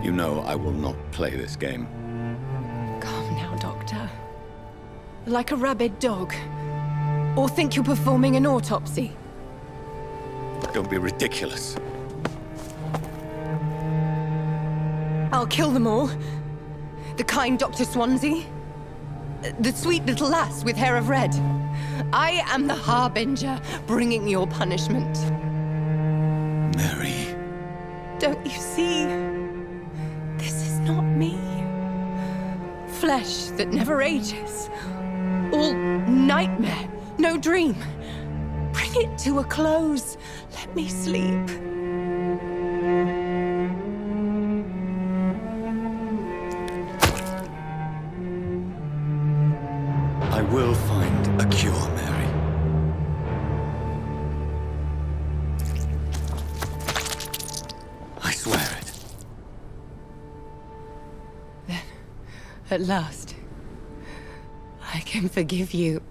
Speaker 13: You know I will not play this game.
Speaker 15: Calm now, Doctor. Like a rabid dog. Or think you're performing an autopsy?
Speaker 13: Don't be ridiculous.
Speaker 15: I'll kill them all. The kind Dr. Swansea. The sweet little lass with hair of red. I am the Harbinger, bringing your punishment.
Speaker 13: Mary.
Speaker 15: Don't you see? This is not me. Flesh that never ages. All nightmare, no dream. Bring it to a close. Let me sleep.
Speaker 13: I will find a cure, Mary. I swear it.
Speaker 15: Then, at last, I can forgive you.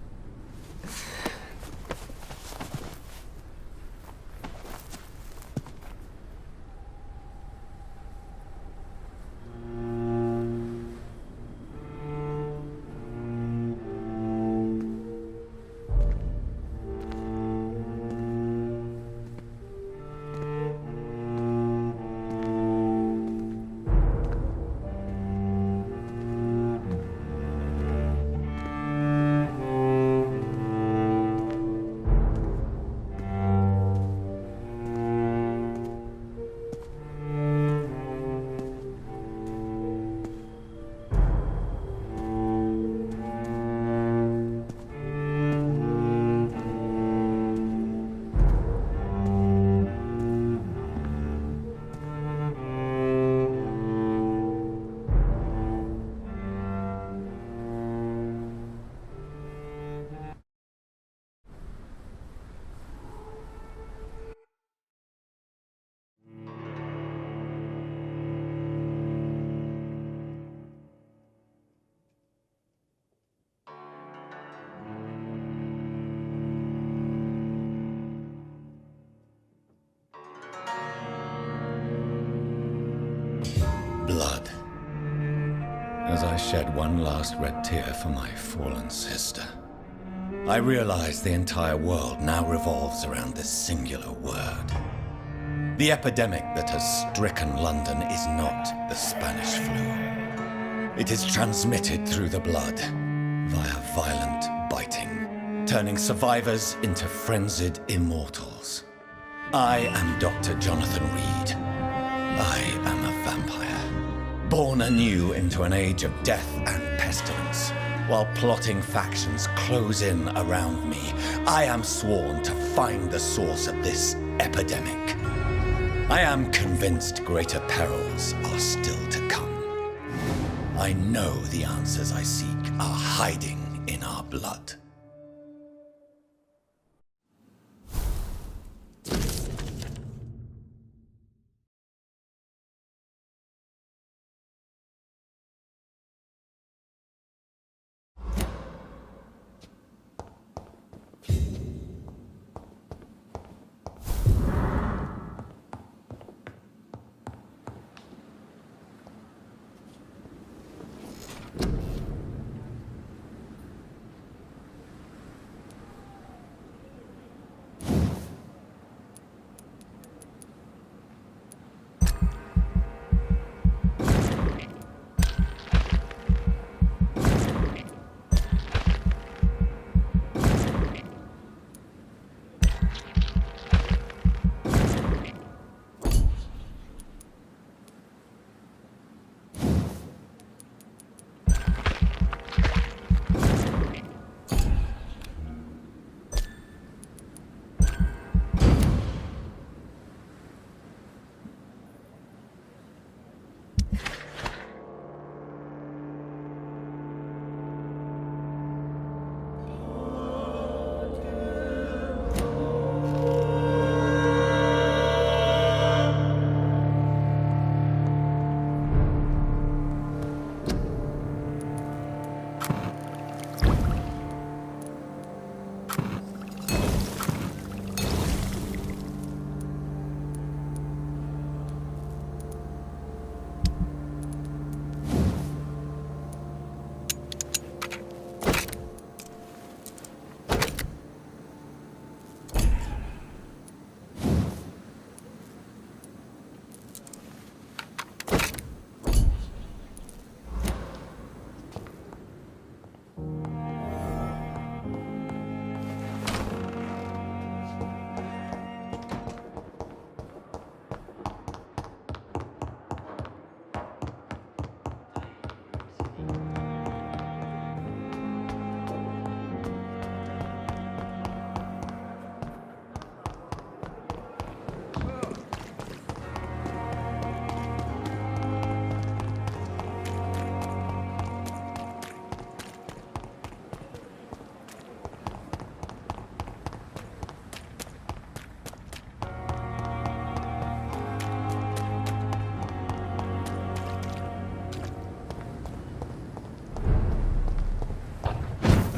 Speaker 13: Blood. As I shed one last red tear for my fallen sister, I realize the entire world now revolves around this singular word. The epidemic that has stricken London is not the Spanish flu. It is transmitted through the blood, via violent biting, turning survivors into frenzied immortals. I am Dr. Jonathan Reid. I am a vampire, born anew into an age of death and pestilence. While plotting factions close in around me, I am sworn to find the source of this epidemic.
Speaker 7: I am convinced greater perils are still to come. I know the answers I seek are hiding in our blood.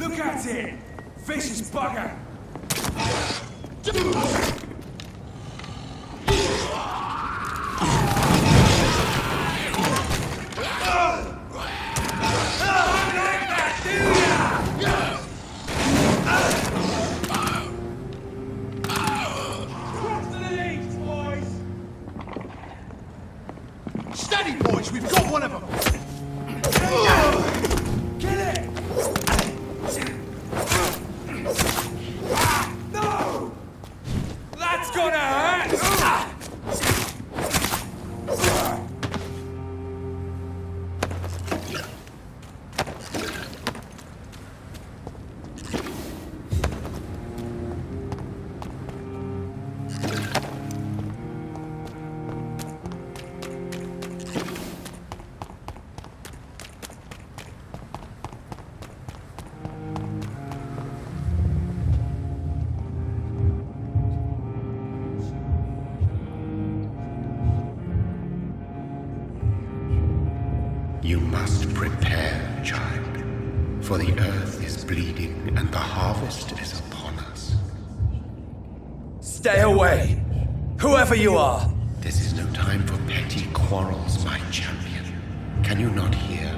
Speaker 5: Look at it! Vicious bugger!
Speaker 6: Steady, boys, we've got one of them!
Speaker 5: Kill it! No! That's gonna hurt!
Speaker 2: You must prepare, child, for the earth is bleeding and the harvest is upon us.
Speaker 9: Stay away! Whoever you are!
Speaker 2: This is no time for petty quarrels, my champion. Can you not hear?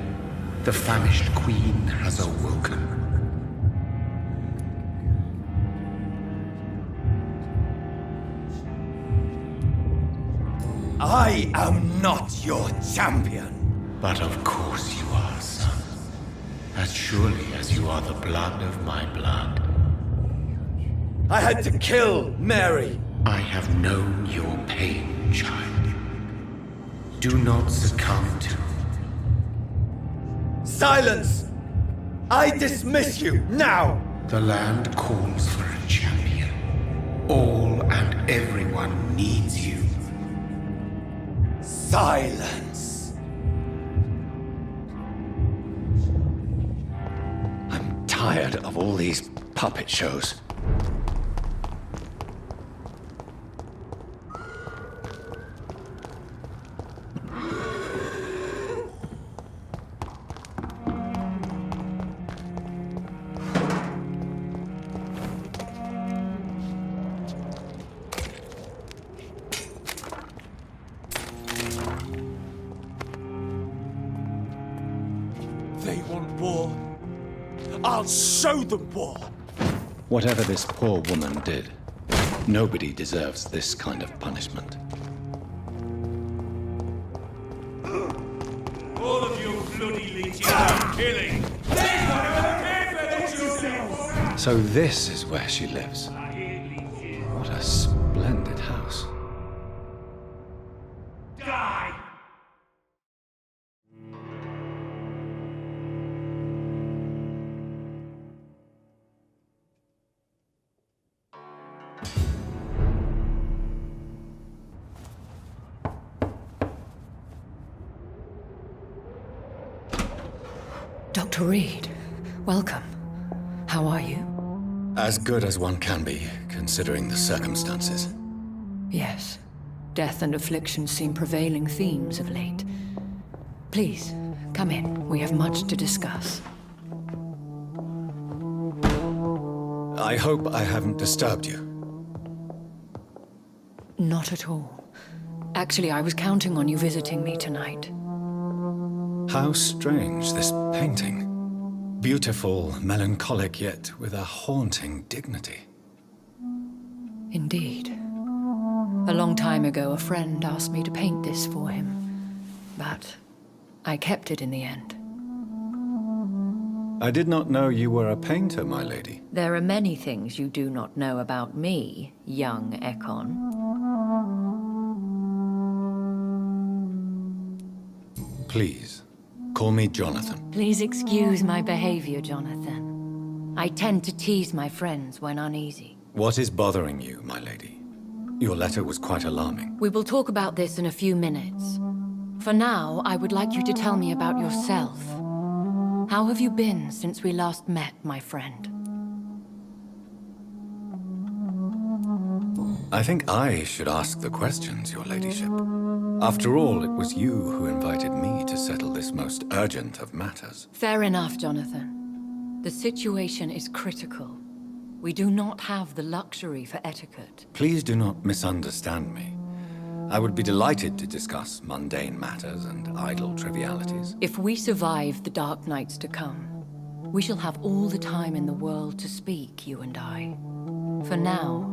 Speaker 2: The famished queen has awoken.
Speaker 9: I am not your champion.
Speaker 2: But of course you are, son. As surely as you are the blood of my blood.
Speaker 9: I had to kill Mary.
Speaker 2: I have known your pain, child. Do not succumb to...
Speaker 9: Silence! I dismiss you, now!
Speaker 2: The land calls for a champion. All and everyone needs you.
Speaker 11: Silence!
Speaker 7: I'm tired of all these puppet shows.
Speaker 6: They want war. I'll show them war.
Speaker 7: Whatever this poor woman did, nobody deserves this kind of punishment.
Speaker 19: All of you bloody leeches are killing!
Speaker 7: So this is where she lives. What a splendid house.
Speaker 19: Die!
Speaker 14: Dr. Reid, welcome. How are you?
Speaker 7: As good as one can be, considering the circumstances.
Speaker 14: Yes. Death and affliction seem prevailing themes of late. Please, come in. We have much to discuss.
Speaker 7: I hope I haven't disturbed you.
Speaker 14: Not at all. Actually, I was counting on you visiting me tonight.
Speaker 7: How strange, this painting. Beautiful, melancholic, yet with a haunting dignity.
Speaker 14: Indeed. A long time ago, a friend asked me to paint this for him, but I kept it in the end.
Speaker 7: I did not know you were a painter, my lady.
Speaker 14: There are many things you do not know about me, young Ekon.
Speaker 7: Please, call me Jonathan.
Speaker 14: Please excuse my behavior, Jonathan. I tend to tease my friends when uneasy.
Speaker 7: What is bothering you, my lady? Your letter was quite alarming.
Speaker 14: We will talk about this in a few minutes. For now, I would like you to tell me about yourself. How have you been since we last met, my friend?
Speaker 7: I think I should ask the questions, your ladyship. After all, it was you who invited me to settle this most urgent of matters.
Speaker 14: Fair enough, Jonathan. The situation is critical. We do not have the luxury for etiquette.
Speaker 7: Please do not misunderstand me. I would be delighted to discuss mundane matters and idle trivialities.
Speaker 14: If we survive the dark nights to come, we shall have all the time in the world to speak, you and I. For now,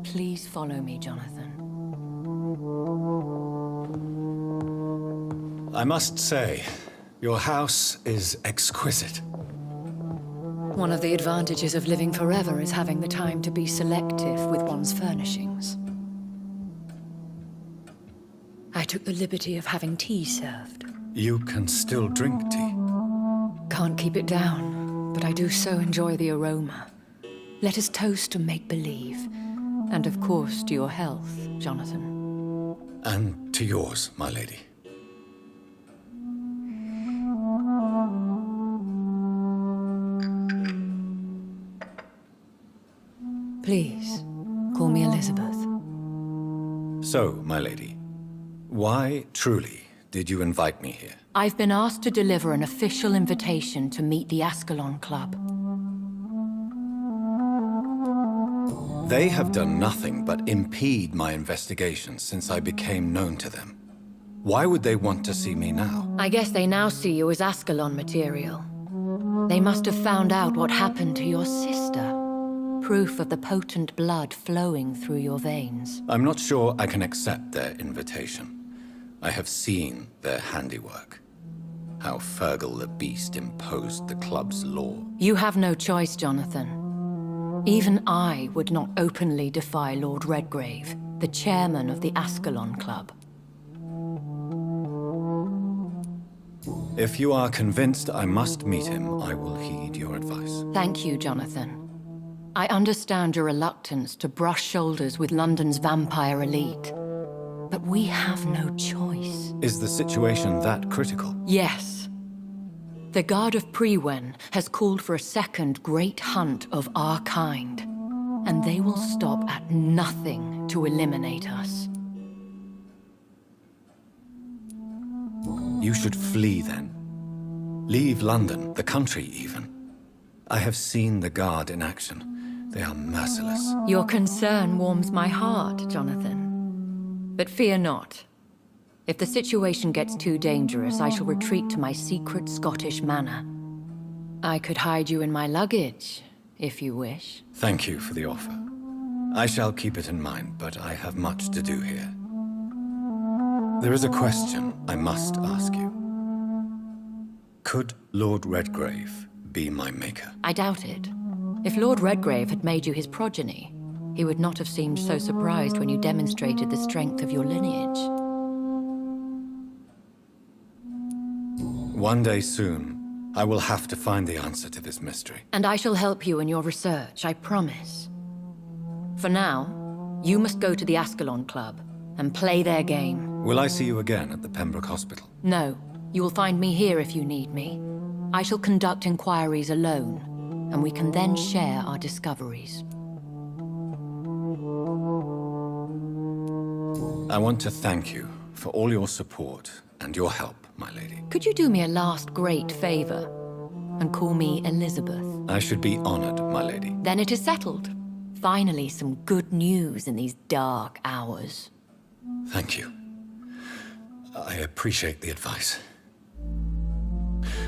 Speaker 14: please follow me, Jonathan.
Speaker 7: I must say, your house is exquisite.
Speaker 14: One of the advantages of living forever is having the time to be selective with one's furnishings. I took the liberty of having tea served.
Speaker 7: You can still drink tea.
Speaker 14: Can't keep it down, but I do so enjoy the aroma. Let us toast to make-believe. And of course to your health, Jonathan.
Speaker 7: And to yours, my lady.
Speaker 14: Please, call me Elizabeth.
Speaker 7: So, my lady, why truly did you invite me here?
Speaker 14: I've been asked to deliver an official invitation to meet the Ascalon Club.
Speaker 7: They have done nothing but impede my investigations since I became known to them. Why would they want to see me now?
Speaker 14: I guess they now see you as Ascalon material. They must have found out what happened to your sister. Proof of the potent blood flowing through your veins.
Speaker 7: I'm not sure I can accept their invitation. I have seen their handiwork. How Fergal the Beast imposed the club's law.
Speaker 14: You have no choice, Jonathan. Even I would not openly defy Lord Redgrave, the chairman of the Ascalon Club.
Speaker 7: If you are convinced I must meet him, I will heed your advice.
Speaker 14: Thank you, Jonathan. I understand your reluctance to brush shoulders with London's vampire elite. But we have no choice.
Speaker 13: Is the situation that critical?
Speaker 14: Yes. The Guard of Prewen has called for a second great hunt of our kind, and they will stop at nothing to eliminate us.
Speaker 13: You should flee then. Leave London, the country even. I have seen the Guard in action. They are merciless.
Speaker 14: Your concern warms my heart, Jonathan. But fear not. If the situation gets too dangerous, I shall retreat to my secret Scottish manor. I could hide you in my luggage, if you wish.
Speaker 13: Thank you for the offer. I shall keep it in mind, but I have much to do here. There is a question I must ask you. Could Lord Redgrave be my maker?
Speaker 14: I doubt it. If Lord Redgrave had made you his progeny, he would not have seemed so surprised when you demonstrated the strength of your lineage.
Speaker 13: One day soon, I will have to find the answer to this mystery.
Speaker 14: And I shall help you in your research, I promise. For now, you must go to the Ascalon Club and play their game.
Speaker 13: Will I see you again at the Pembroke Hospital?
Speaker 14: No, you will find me here if you need me. I shall conduct inquiries alone, and we can then share our discoveries.
Speaker 13: I want to thank you for all your support and your help, my lady.
Speaker 14: Could you do me a last great favor and call me Elizabeth?
Speaker 13: I should be honored, my lady.
Speaker 14: Then it is settled. Finally, some good news in these dark hours.
Speaker 13: Thank you. I appreciate the advice.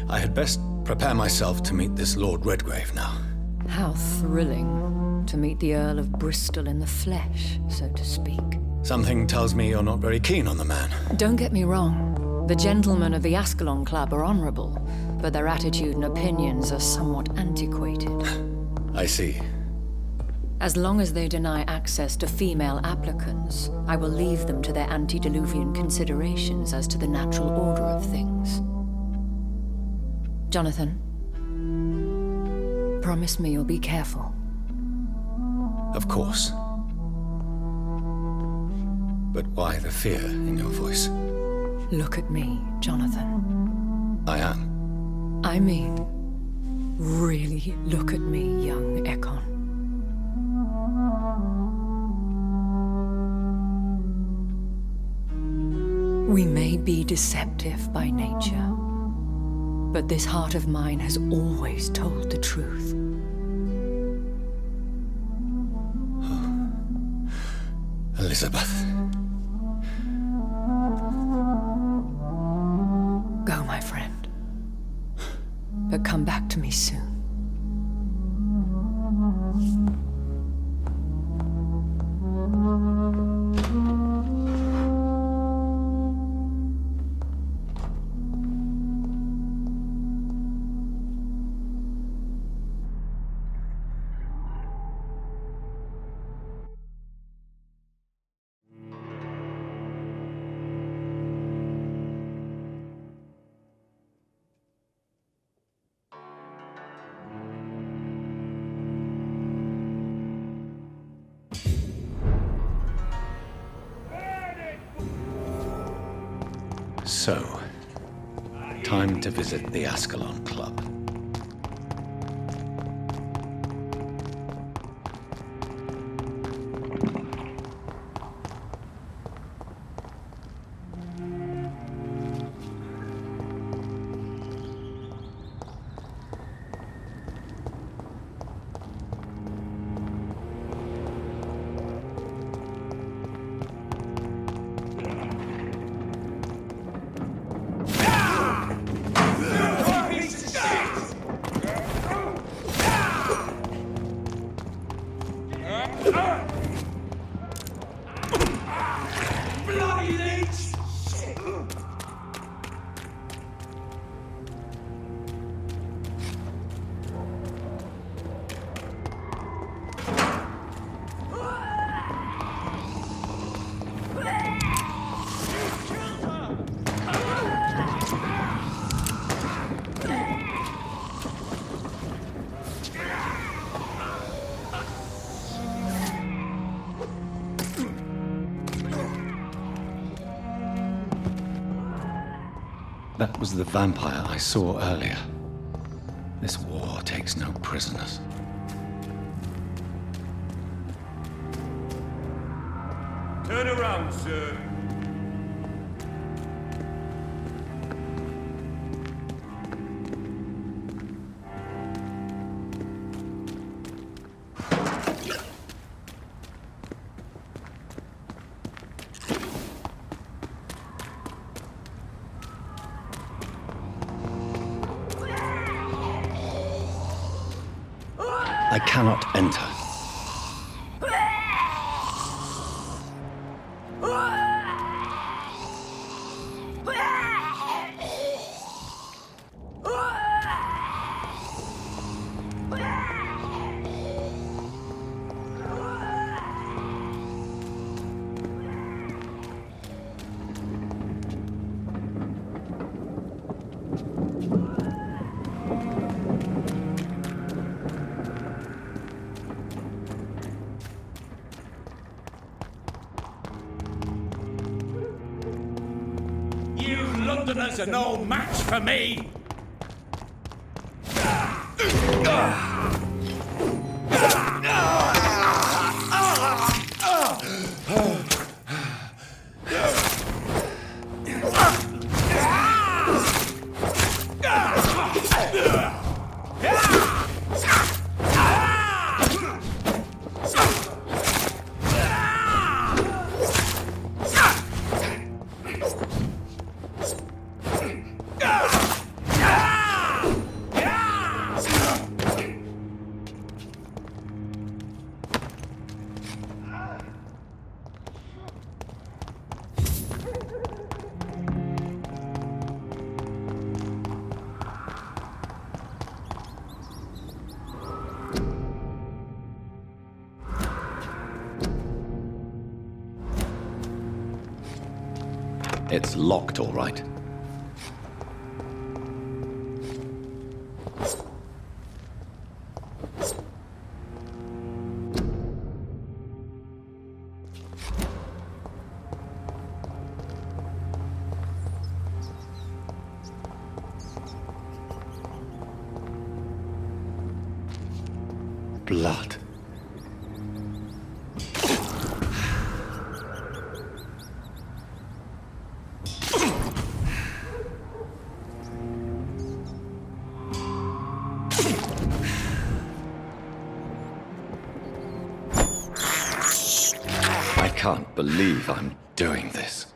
Speaker 13: I had best prepare myself to meet this Lord Redgrave now.
Speaker 14: How thrilling to meet the Earl of Bristol in the flesh, so to speak.
Speaker 13: Something tells me you're not very keen on the man.
Speaker 14: Don't get me wrong. The gentlemen of the Ascalon Club are honorable, but their attitude and opinions are somewhat antiquated.
Speaker 13: I see.
Speaker 14: As long as they deny access to female applicants, I will leave them to their antediluvian considerations as to the natural order of things. Jonathan, promise me you'll be careful.
Speaker 13: Of course. But why the fear in your voice?
Speaker 14: Look at me, Jonathan.
Speaker 13: I am.
Speaker 14: I mean, really look at me, young Ekon. We may be deceptive by nature, but this heart of mine has always told the truth.
Speaker 13: Elizabeth.
Speaker 14: Go, my friend. But come back to me soon.
Speaker 13: So, time to visit the Ascalon Club.
Speaker 7: That was the vampire I saw earlier. This war takes no prisoners.
Speaker 19: Turn around, sir.
Speaker 7: I cannot enter.
Speaker 19: Londoners are no match for me!
Speaker 7: It's locked, all right. Blood. I can't believe I'm doing this.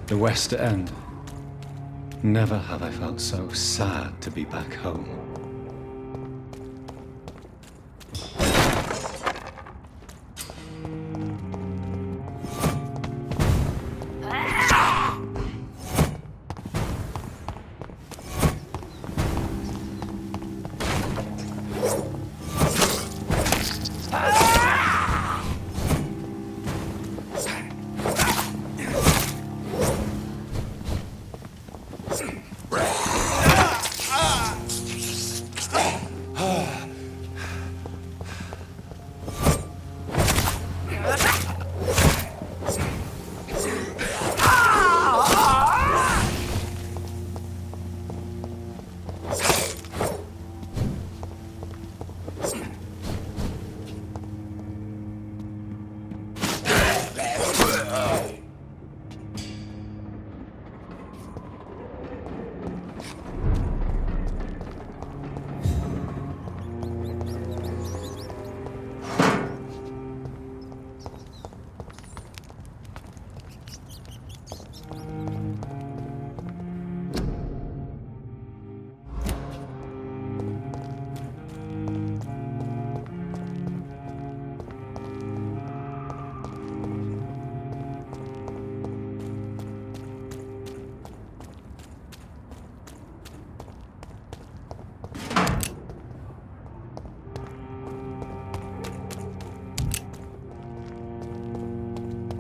Speaker 7: The West End. Never have I felt so sad to be back home.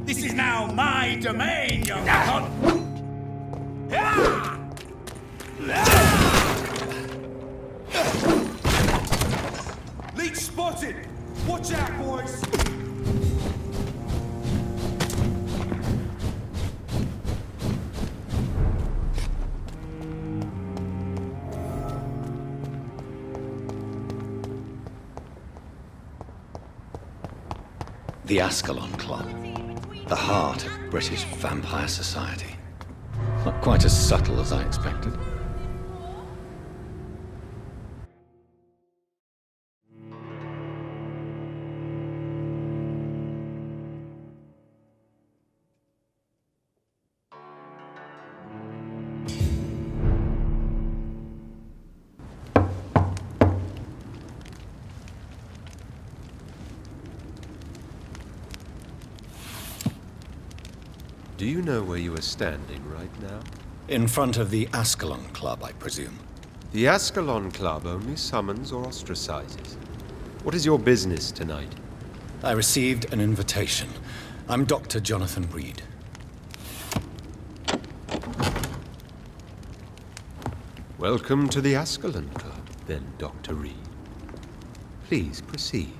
Speaker 19: This is now my domain, young con. Leech spotted! Watch out, boys!
Speaker 7: The Ascalon Club. The heart of British vampire society. Not quite as subtle as I expected.
Speaker 21: Do you know where you are standing right now?
Speaker 7: In front of the Ascalon Club, I presume.
Speaker 21: The Ascalon Club only summons or ostracizes. What is your business tonight?
Speaker 7: I received an invitation. I'm Dr. Jonathan Reid.
Speaker 21: Welcome to the Ascalon Club, then, Dr. Reid. Please proceed.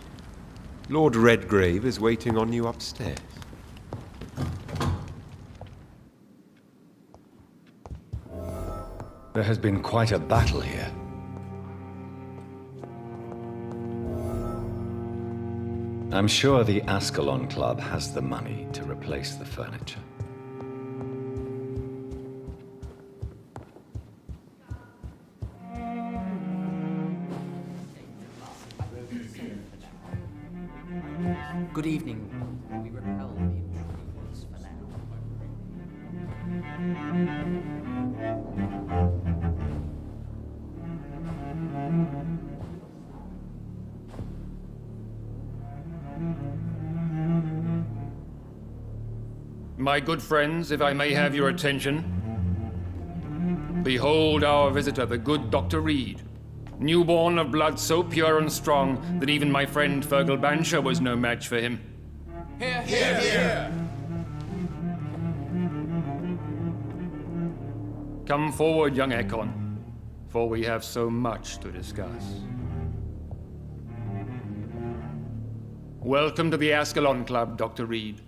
Speaker 21: Lord Redgrave is waiting on you upstairs.
Speaker 7: There has been quite a battle here. I'm sure the Ascalon Club has the money to replace the furniture.
Speaker 8: Good evening. We repel the intruders for now.
Speaker 19: My good friends, if I may have your attention. Behold our visitor, the good Dr. Reid. Newborn of blood so pure and strong that even my friend Fergal Bansher was no match for him.
Speaker 5: Here, here, here!
Speaker 19: Come forward, young Ekon, for we have so much to discuss. Welcome to the Ascalon Club, Dr. Reid.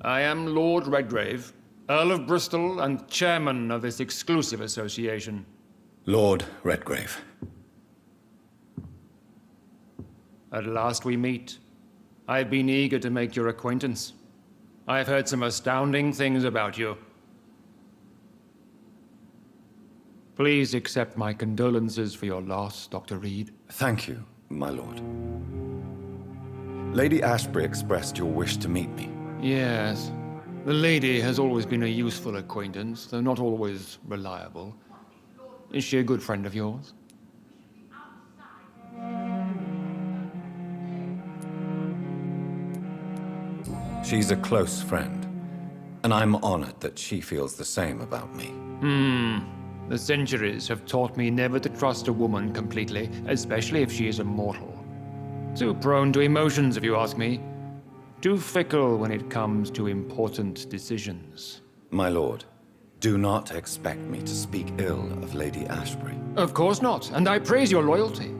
Speaker 19: I am Lord Redgrave, Earl of Bristol and chairman of this exclusive association.
Speaker 7: Lord Redgrave.
Speaker 19: At last we meet. I've been eager to make your acquaintance. I've heard some astounding things about you. Please accept my condolences for your loss, Dr. Reid.
Speaker 7: Thank you, my lord. Lady Ashbury expressed your wish to meet me.
Speaker 19: Yes. The lady has always been a useful acquaintance, though not always reliable. Is she a good friend of yours?
Speaker 7: She's a close friend, and I'm honored that she feels the same about me.
Speaker 19: The centuries have taught me never to trust a woman completely, especially if she is a mortal. Too prone to emotions, if you ask me. Too fickle when it comes to important decisions.
Speaker 7: My lord, do not expect me to speak ill of Lady Ashbury.
Speaker 19: Of course not, and I praise your loyalty.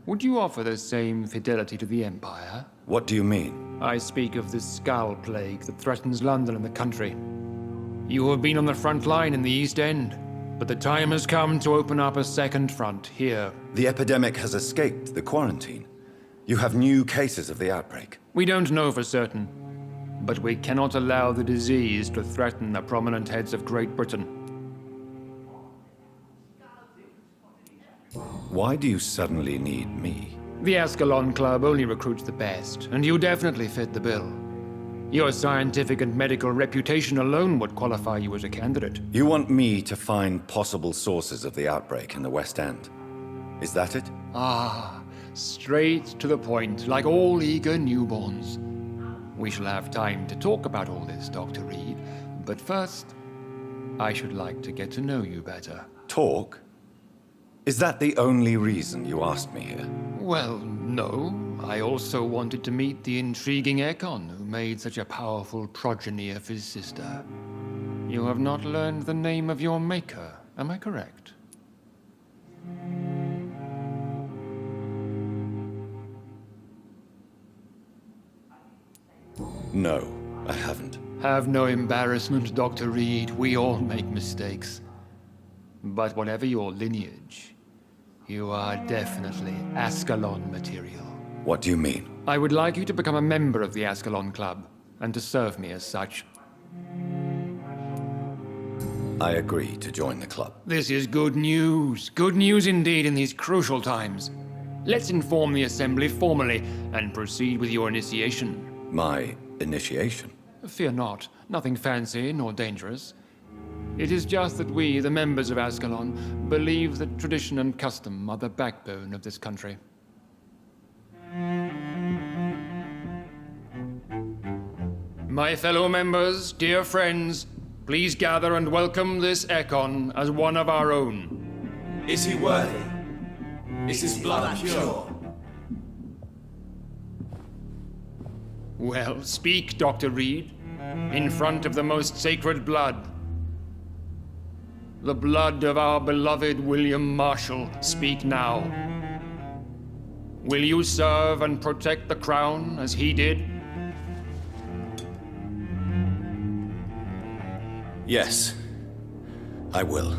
Speaker 19: Would you offer the same fidelity to the Empire?
Speaker 7: What do you mean?
Speaker 19: I speak of the Skull Plague that threatens London and the country. You have been on the front line in the East End, but the time has come to open up a second front here.
Speaker 7: The epidemic has escaped the quarantine. You have new cases of the outbreak.
Speaker 19: We don't know for certain, but we cannot allow the disease to threaten the prominent heads of Great Britain.
Speaker 7: Why do you suddenly need me?
Speaker 19: The Ascalon Club only recruits the best, and you definitely fit the bill. Your scientific and medical reputation alone would qualify you as a candidate.
Speaker 7: You want me to find possible sources of the outbreak in the West End. Is that it?
Speaker 19: Straight to the point, like all eager newborns. We shall have time to talk about all this, Dr. Reid, but first, I should like to get to know you better.
Speaker 7: Talk? Is that the only reason you asked me here?
Speaker 19: Well, no. I also wanted to meet the intriguing Ekon, who made such a powerful progeny of his sister. You have not learned the name of your maker, am I correct?
Speaker 7: No, I haven't.
Speaker 19: Have no embarrassment, Dr. Reid. We all make mistakes. But whatever your lineage, you are definitely Ascalon material.
Speaker 7: What do you mean?
Speaker 19: I would like you to become a member of the Ascalon Club, and to serve me as such.
Speaker 7: I agree to join the club.
Speaker 19: This is good news. Good news indeed in these crucial times. Let's inform the Assembly formally, and proceed with your initiation.
Speaker 7: My initiation?
Speaker 19: Fear not. Nothing fancy nor dangerous. It is just that we, the members of Ascalon, believe that tradition and custom are the backbone of this country. My fellow members, dear friends, please gather and welcome this Ekon as one of our own.
Speaker 5: Is he worthy? Is his blood pure?
Speaker 19: Well, speak, Dr. Reid, in front of the most sacred blood. The blood of our beloved William Marshall, speak now. Will you serve and protect the crown as he did?
Speaker 7: Yes, I will.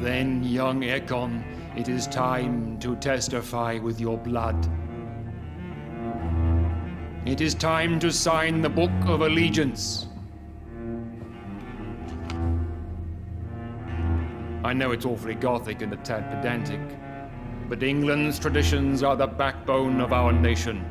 Speaker 19: Then, young Ekon, it is time to testify with your blood. It is time to sign the Book of Allegiance. I know it's awfully gothic and a tad pedantic, but England's traditions are the backbone of our nation.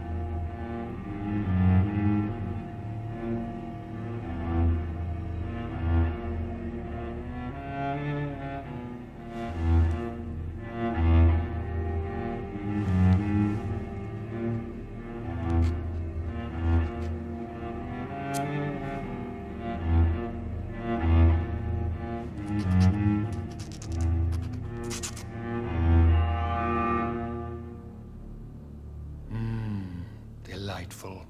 Speaker 19: Delightful.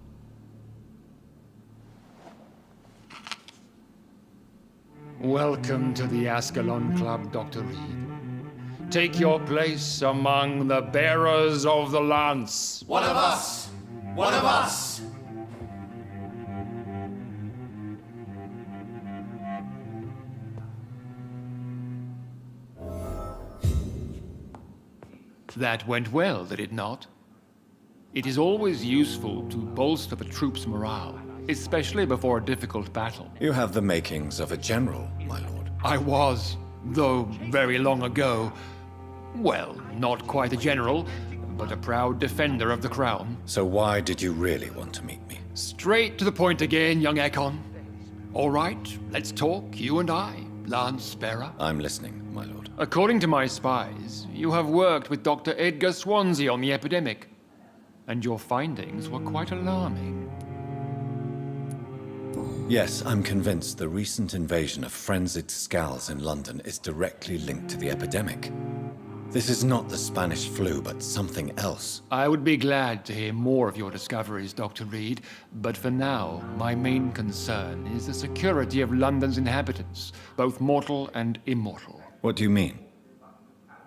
Speaker 19: Welcome to the Ascalon Club, Dr. Reid. Take your place among the bearers of the lance.
Speaker 5: One of us! One of us!
Speaker 19: That went well, did it not? It is always useful to bolster the troops' morale, especially before a difficult battle.
Speaker 7: You have the makings of a general, my lord.
Speaker 19: I was, though very long ago. Well, not quite a general, but a proud defender of the crown.
Speaker 7: So why did you really want to meet me?
Speaker 19: Straight to the point again, young Ekon. All right, let's talk, you and I, Lance Sparrow.
Speaker 7: I'm listening, my lord.
Speaker 19: According to my spies, you have worked with Dr. Edgar Swansea on the epidemic, and your findings were quite alarming.
Speaker 7: Yes, I'm convinced the recent invasion of frenzied Scals in London is directly linked to the epidemic. This is not the Spanish flu, but something else.
Speaker 19: I would be glad to hear more of your discoveries, Dr. Reid, but for now, my main concern is the security of London's inhabitants, both mortal and immortal.
Speaker 7: What do you mean?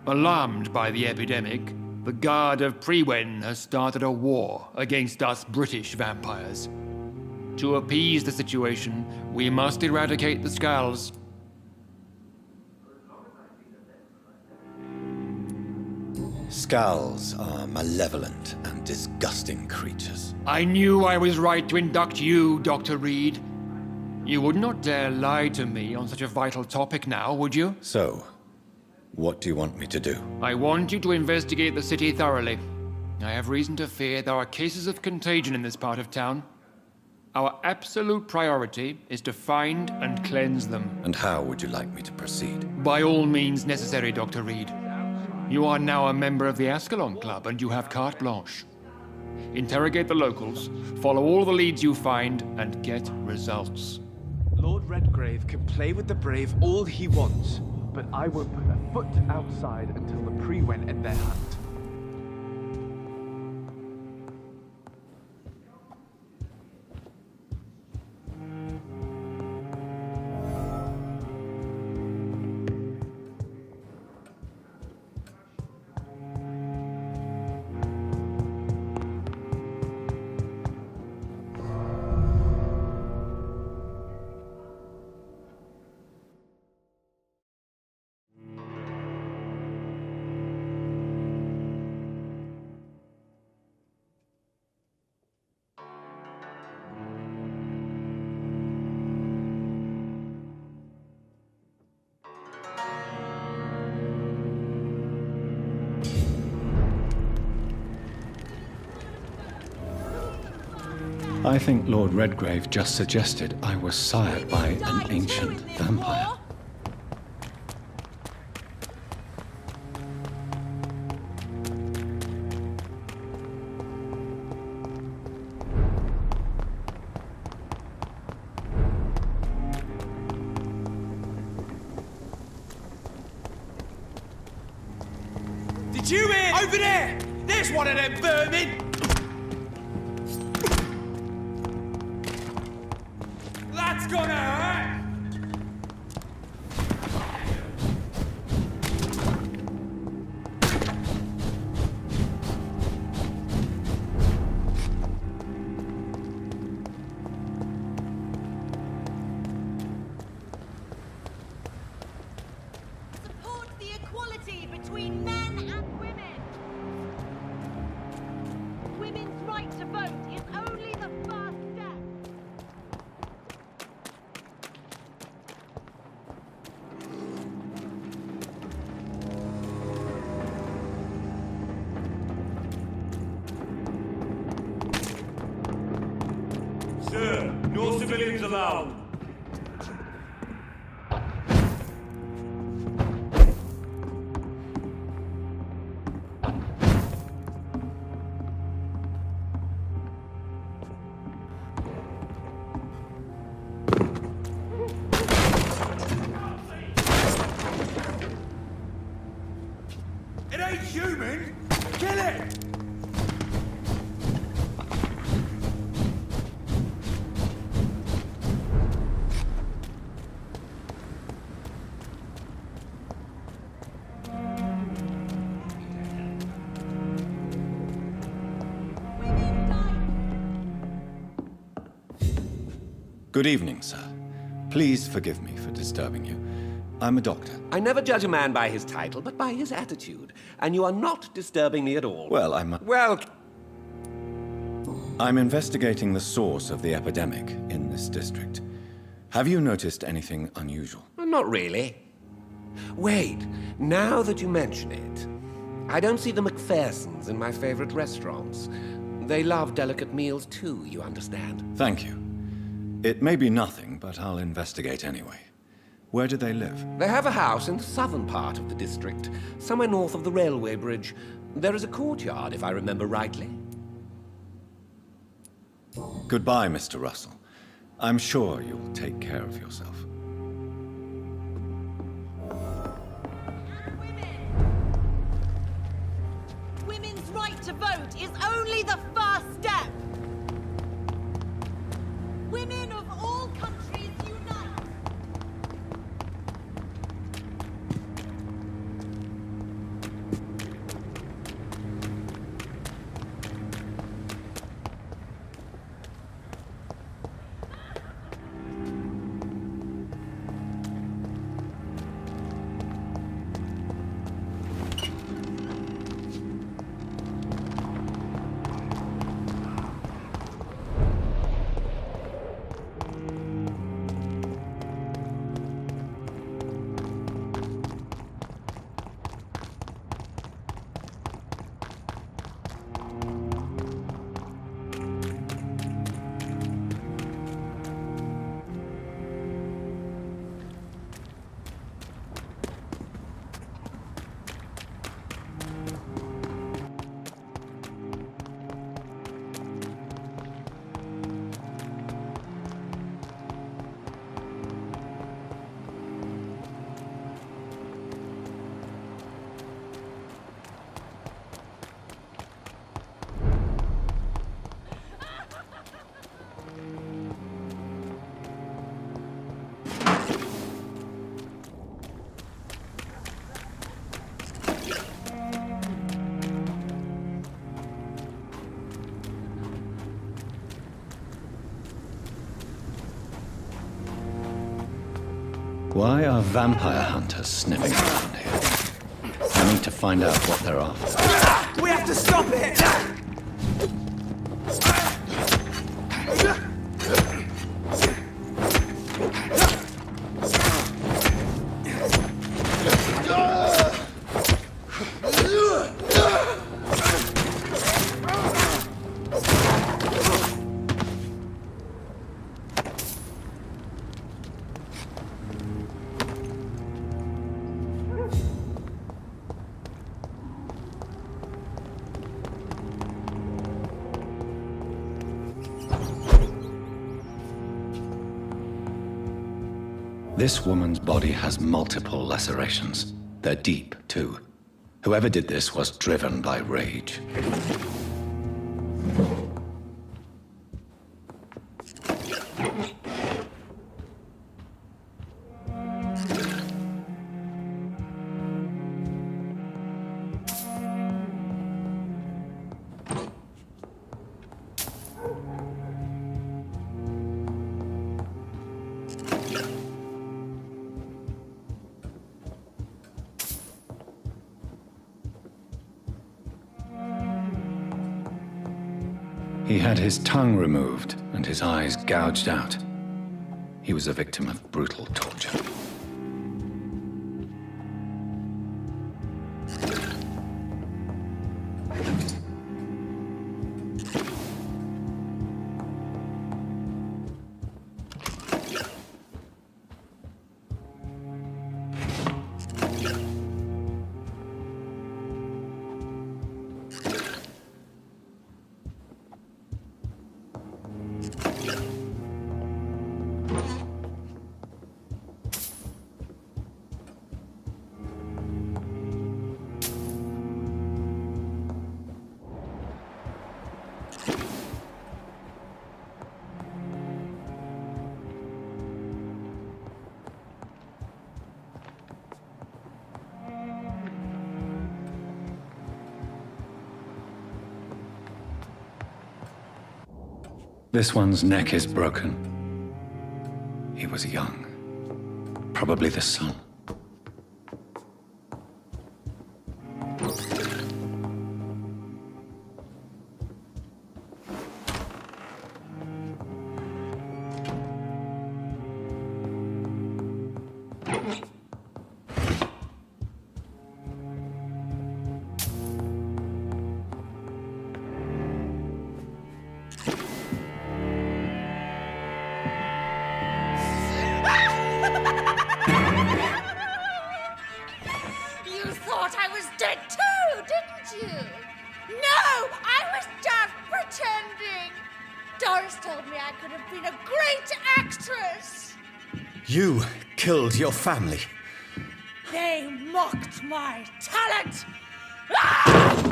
Speaker 19: Alarmed by the epidemic, the Guard of Prewen has started a war against us British vampires. To appease the situation, we must eradicate the Scals.
Speaker 7: Scals are malevolent and disgusting creatures.
Speaker 19: I knew I was right to induct you, Dr. Reid. You would not dare lie to me on such a vital topic now, would you?
Speaker 7: So, what do you want me to do?
Speaker 19: I want you to investigate the city thoroughly. I have reason to fear there are cases of contagion in this part of town. Our absolute priority is to find and cleanse them.
Speaker 7: And how would you like me to proceed?
Speaker 19: By all means necessary, Dr. Reid. You are now a member of the Ascalon Club, and you have carte blanche. Interrogate the locals, follow all the leads you find, and get results.
Speaker 1: Lord Redgrave can play with the brave all he wants, but I won't put a foot outside until the Prewen end their hunt.
Speaker 7: I think Lord Redgrave just suggested I was sired by an ancient vampire.
Speaker 5: Did you hear? Over there! There's one of them vermin! That's gonna hurt!
Speaker 18: Support the equality between men and women. Women's right to vote is only the first step.
Speaker 5: Sir, no civilians allowed. It ain't human! Kill it!
Speaker 7: Good evening, sir. Please forgive me for disturbing you. I'm a doctor.
Speaker 20: I never judge a man by his title, but by his attitude. And you are not disturbing me at all.
Speaker 7: Well, I'm investigating the source of the epidemic in this district. Have you noticed anything unusual?
Speaker 20: Not really. Wait, now that you mention it, I don't see the McPhersons in my favorite restaurants. They love delicate meals too, you understand.
Speaker 13: Thank you. It may be nothing, but I'll investigate anyway. Where do they live?
Speaker 20: They have a house in the southern part of the district, somewhere north of the railway bridge. There is a courtyard, if I remember rightly.
Speaker 13: Goodbye, Mr. Russell. I'm sure you'll take care of yourself.
Speaker 18: Women's right to vote is only the first step. Women of all countries unite.
Speaker 13: Why are vampire hunters sniffing around here? I need to find out what they're after.
Speaker 5: We have to stop it!
Speaker 13: This woman's body has multiple lacerations. They're deep, too. Whoever did this was driven by rage. He had his tongue removed and his eyes gouged out. He was a victim of brutal torture. This one's neck is broken. He was young. Probably the son.
Speaker 22: Doris told me I could have been a great actress.
Speaker 3: You killed your family.
Speaker 22: They mocked my talent. Ah!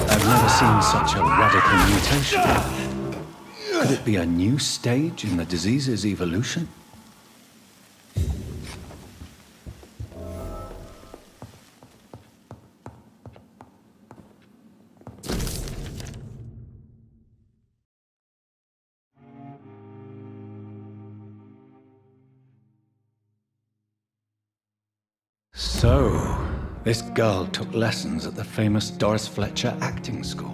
Speaker 7: I've never seen such a radical mutation. Could it be a new stage in the disease's evolution? So, this girl took lessons at the famous Doris Fletcher acting school.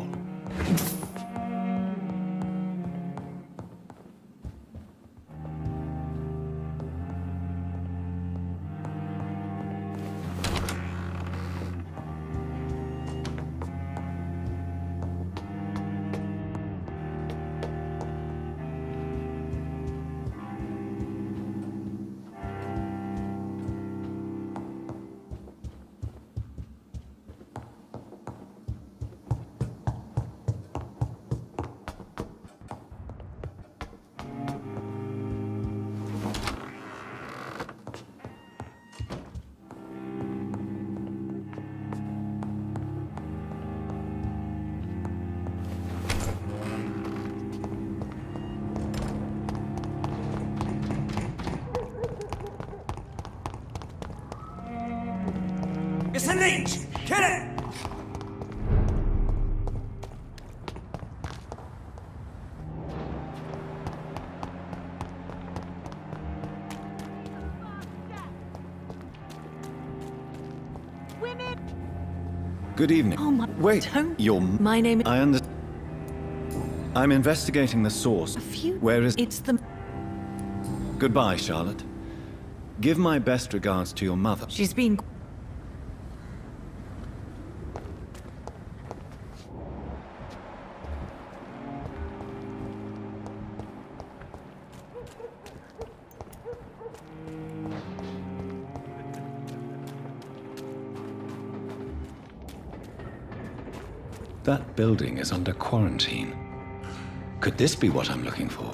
Speaker 5: It's a leech! Kill it!
Speaker 7: Good evening.
Speaker 4: Oh, my...
Speaker 7: Wait, you're...
Speaker 4: My name...
Speaker 7: I understand. I'm investigating the source. Where is...
Speaker 4: It's the...
Speaker 7: Goodbye, Charlotte. Give my best regards to your mother.
Speaker 4: She's been...
Speaker 7: That building is under quarantine. Could this be what I'm looking for?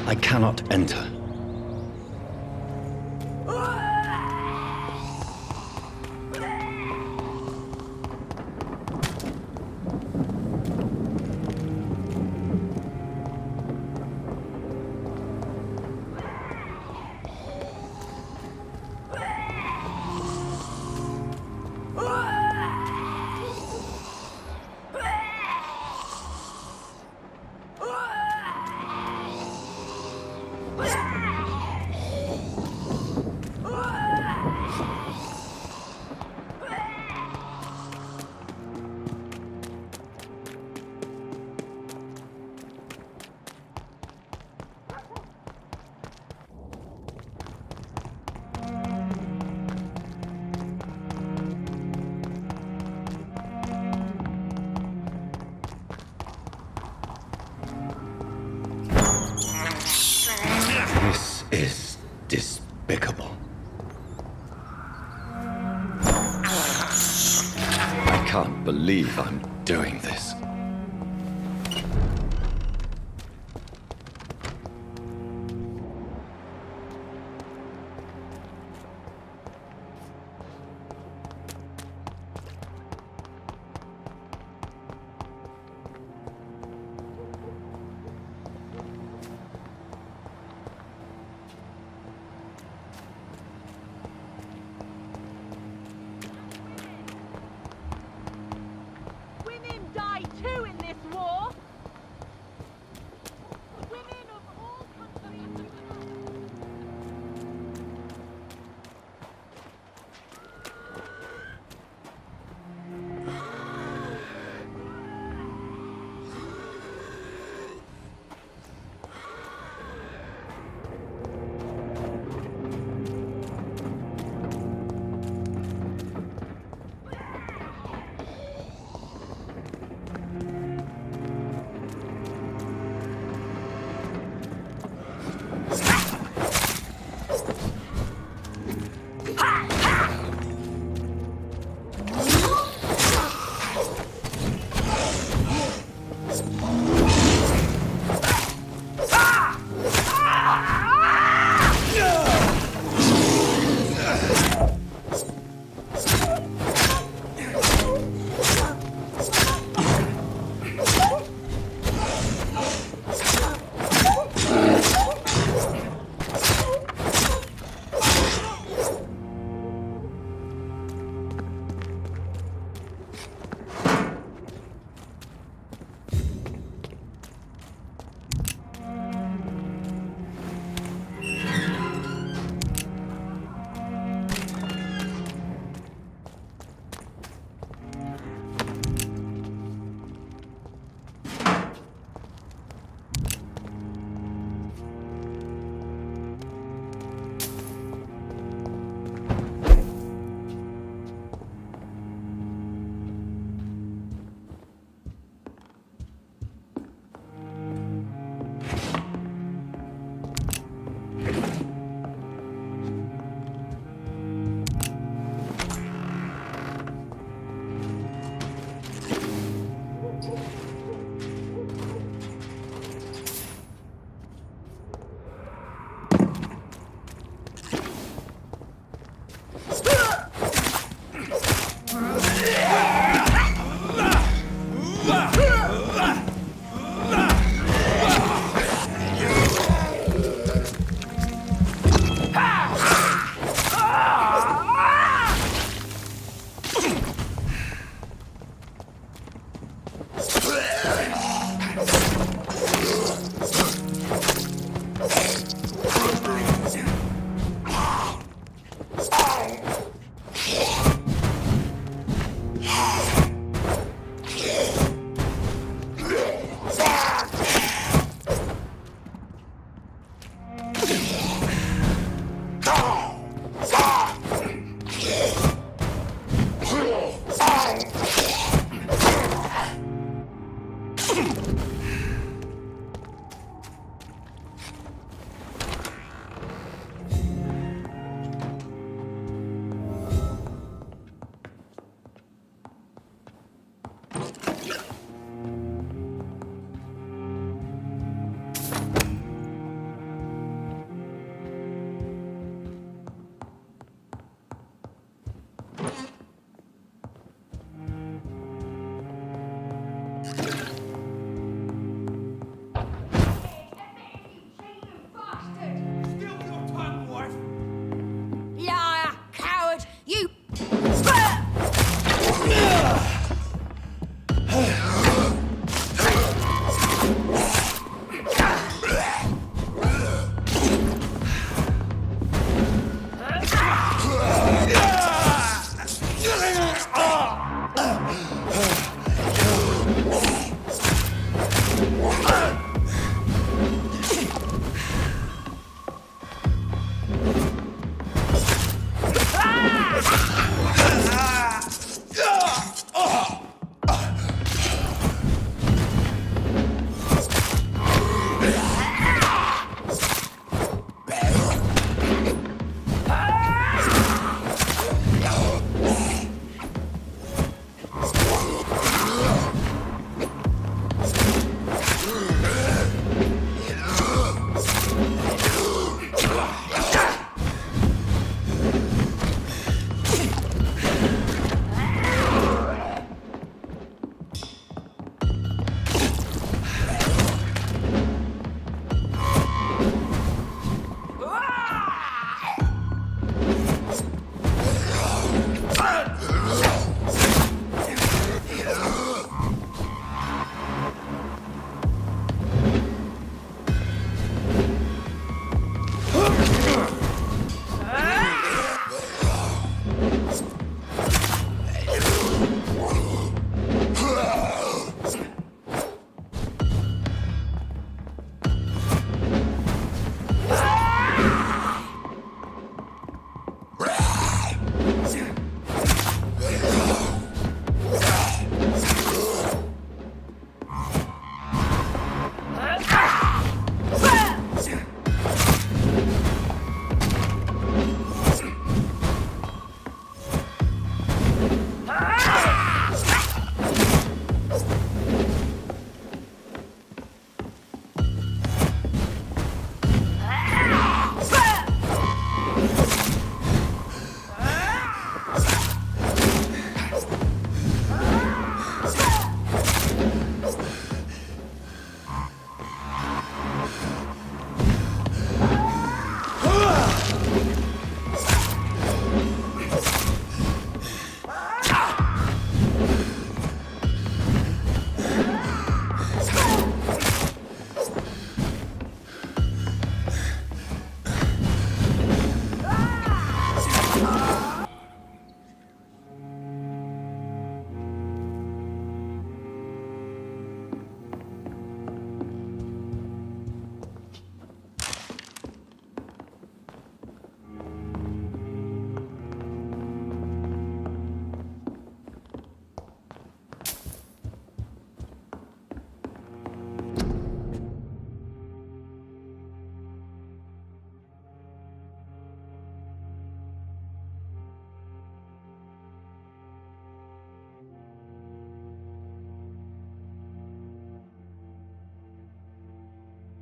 Speaker 7: I cannot enter. is despicable. I can't believe I'm doing this.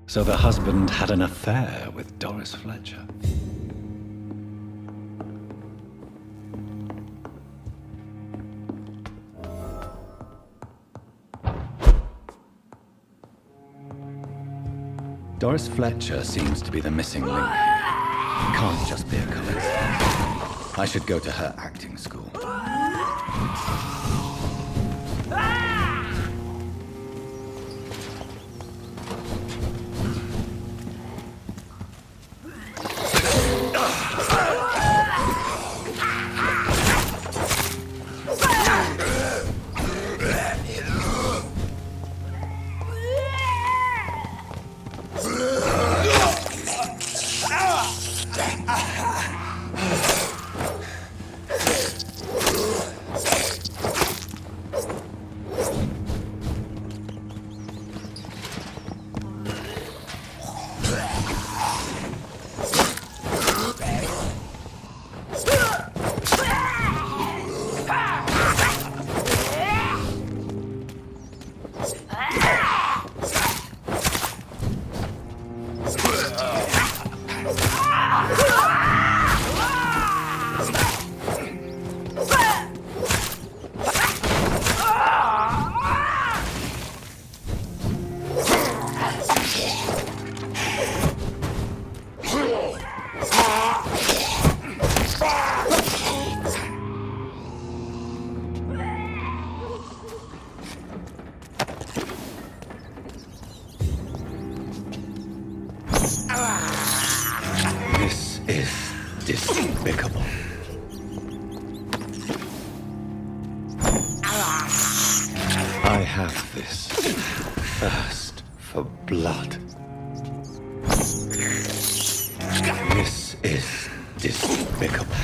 Speaker 7: So the husband had an affair with Doris Fletcher. Doris Fletcher seems to be the missing link. It can't just be a coincidence. I should go to her acting school. This is despicable. I have this thirst for blood. This is despicable.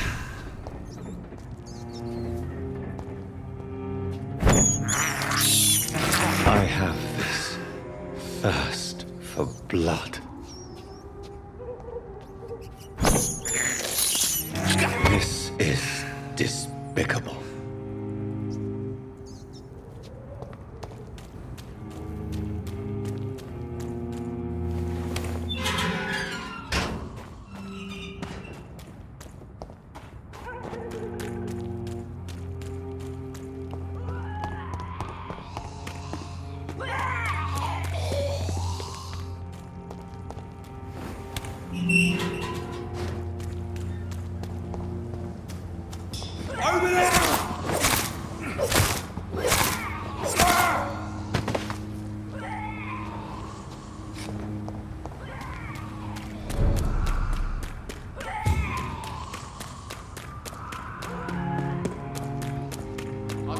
Speaker 7: I have this thirst for blood. This is despicable.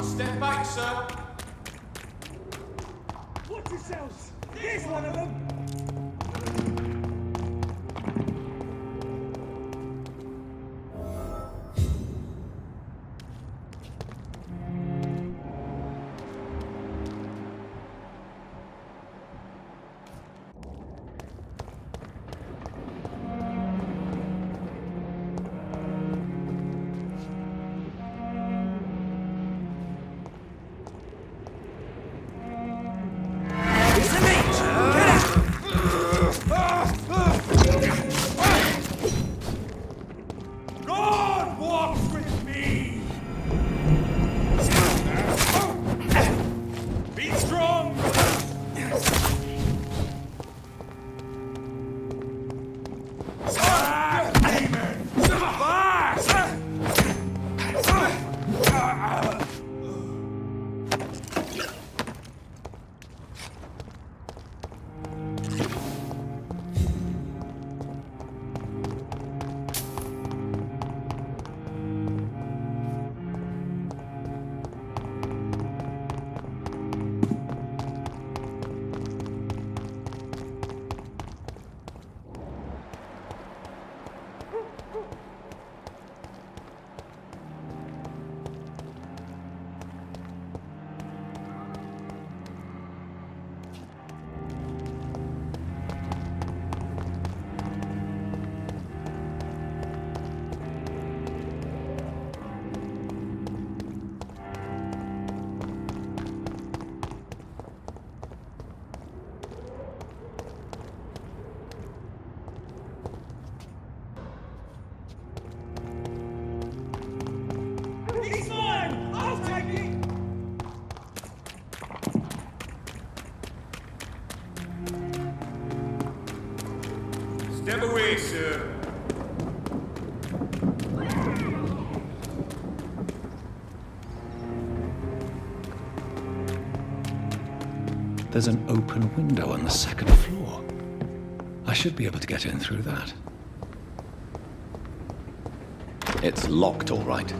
Speaker 1: Step back, sir.
Speaker 5: Watch yourselves! Here's one of them! It's a mate! Get out!
Speaker 19: Step away, sir.
Speaker 7: There's an open window on the second floor. I should be able to get in through that. It's locked, all right.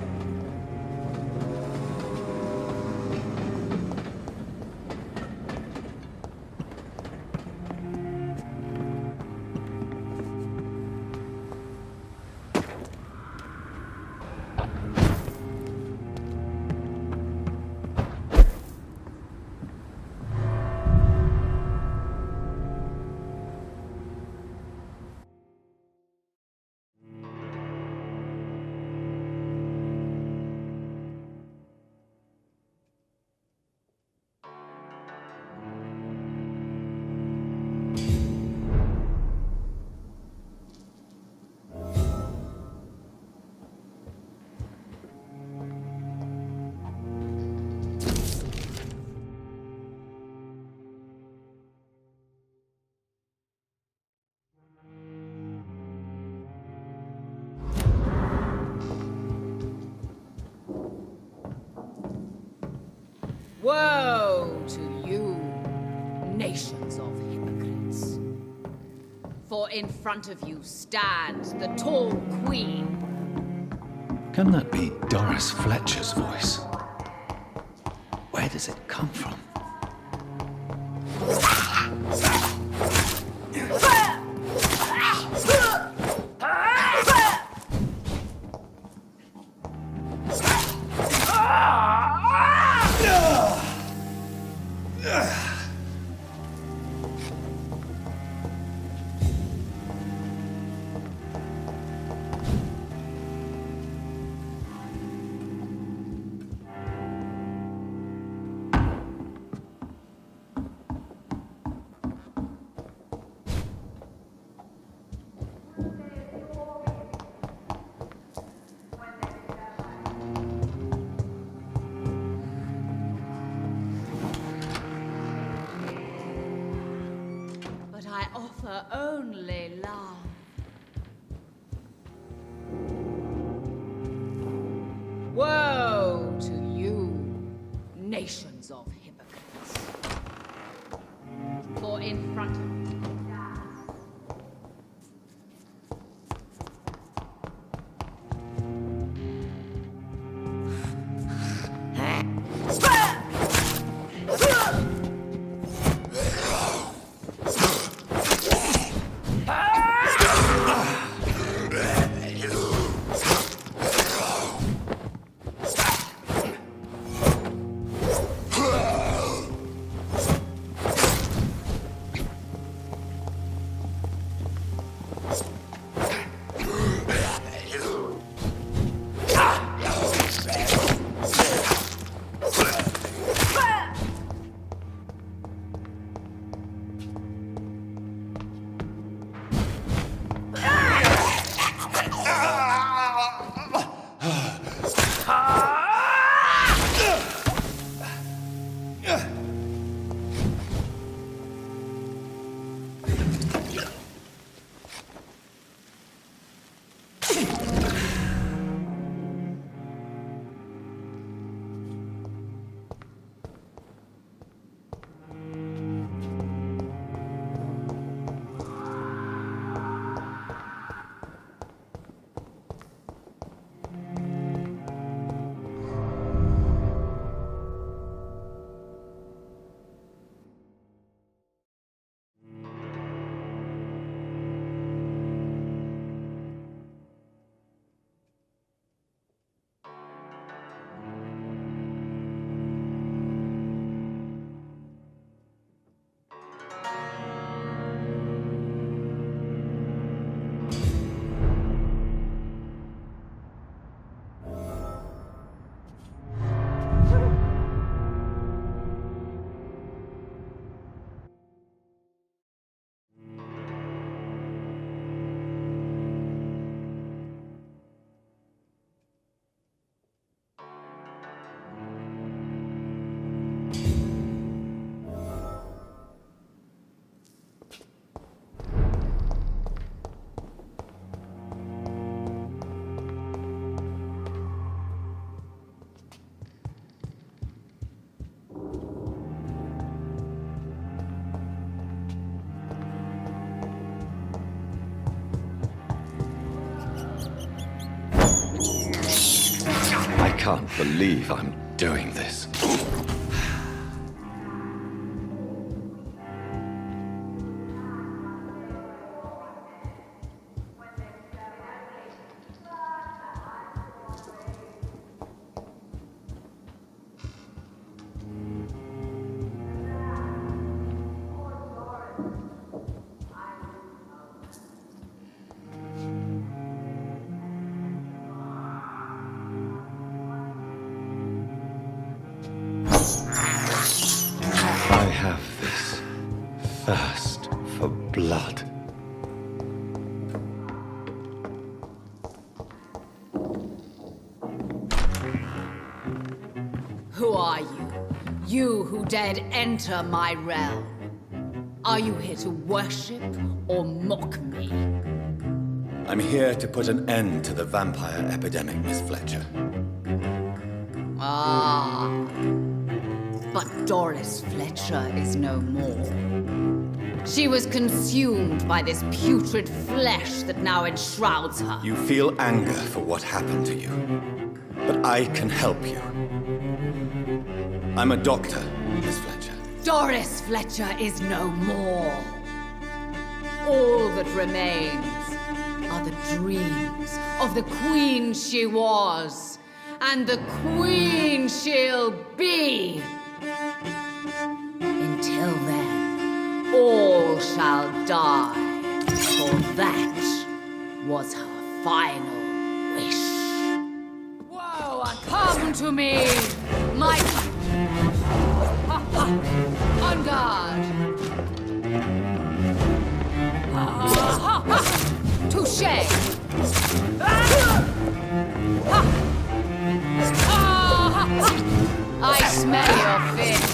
Speaker 10: Woe to you, nations of hypocrites. For in front of you stands the tall queen.
Speaker 7: Can that be Doris Fletcher's voice? Where does it come from?
Speaker 10: Only love. Woe to you, nations of hypocrites. For in front of you
Speaker 7: can't believe I'm doing this. I have this thirst for blood.
Speaker 10: Who are you? You who dared enter my realm. Are you here to worship or mock me?
Speaker 13: I'm here to put an end to the vampire epidemic, Miss Fletcher.
Speaker 10: Ah. But Doris Fletcher is no more. She was consumed by this putrid flesh that now enshrouds her.
Speaker 13: You feel anger for what happened to you, but I can help you. I'm a doctor, Miss Fletcher.
Speaker 10: Doris Fletcher is no more. All that remains are the dreams of the queen she was, and the queen she'll be. Until then, all shall die, for that was her final wish. Whoa, come to me, my... On guard! Touché! I smell your fist.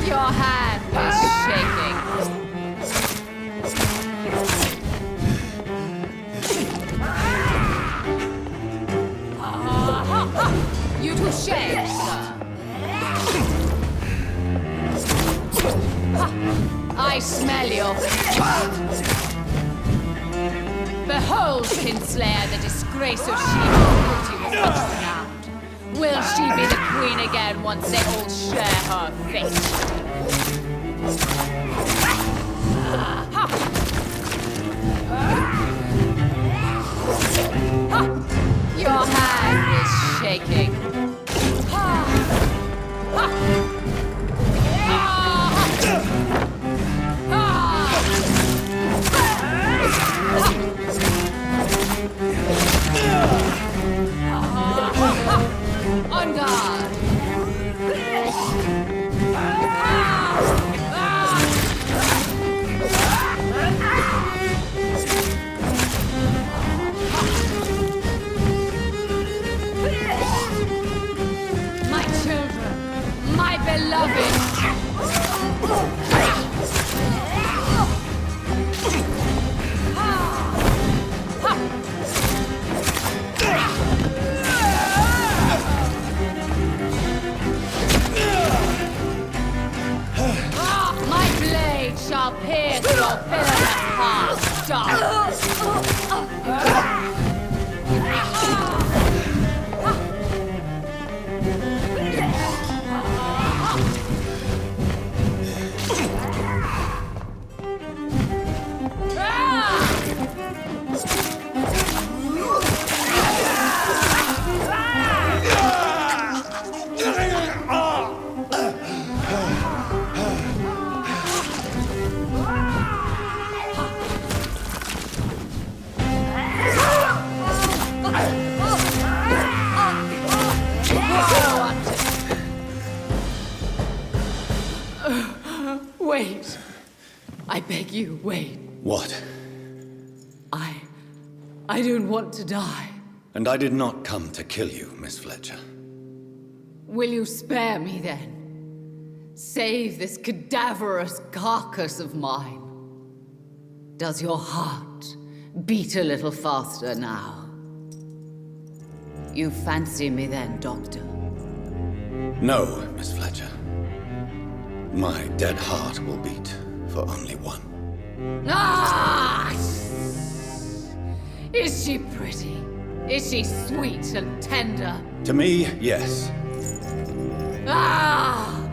Speaker 10: Your hand is shaking. You touché, sir. I smell your Behold, Kinslayer, the disgrace of she-beauty was once renowned. Will she be the queen again once they all share her fate? Your hand is shaking. On guard! My children, my beloved! Shall pierce your villainous heart, dark. Wait. I beg you, wait.
Speaker 13: What?
Speaker 10: I don't want to die.
Speaker 13: And I did not come to kill you, Miss Fletcher.
Speaker 10: Will you spare me then? Save this cadaverous carcass of mine. Does your heart beat a little faster now? You fancy me then, Doctor?
Speaker 13: No, Miss Fletcher. My dead heart will beat for only one.
Speaker 10: Ah! Is she pretty? Is she sweet and tender?
Speaker 13: To me, yes.
Speaker 10: Ah!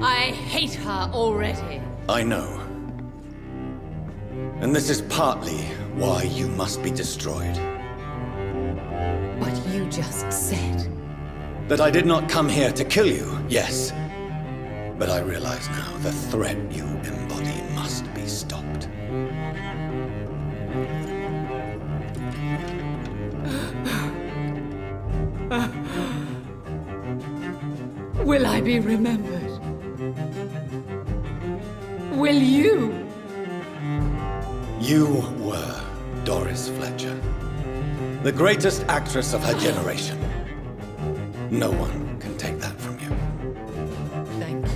Speaker 10: I hate her already.
Speaker 13: I know. And this is partly why you must be destroyed.
Speaker 10: But you just said...
Speaker 13: That I did not come here to kill you, yes. But I realize now the threat you embody must be stopped.
Speaker 10: Will I be remembered? Will you?
Speaker 13: You were Doris Fletcher, the greatest actress of her generation. No one can take that from you.
Speaker 10: Thank you.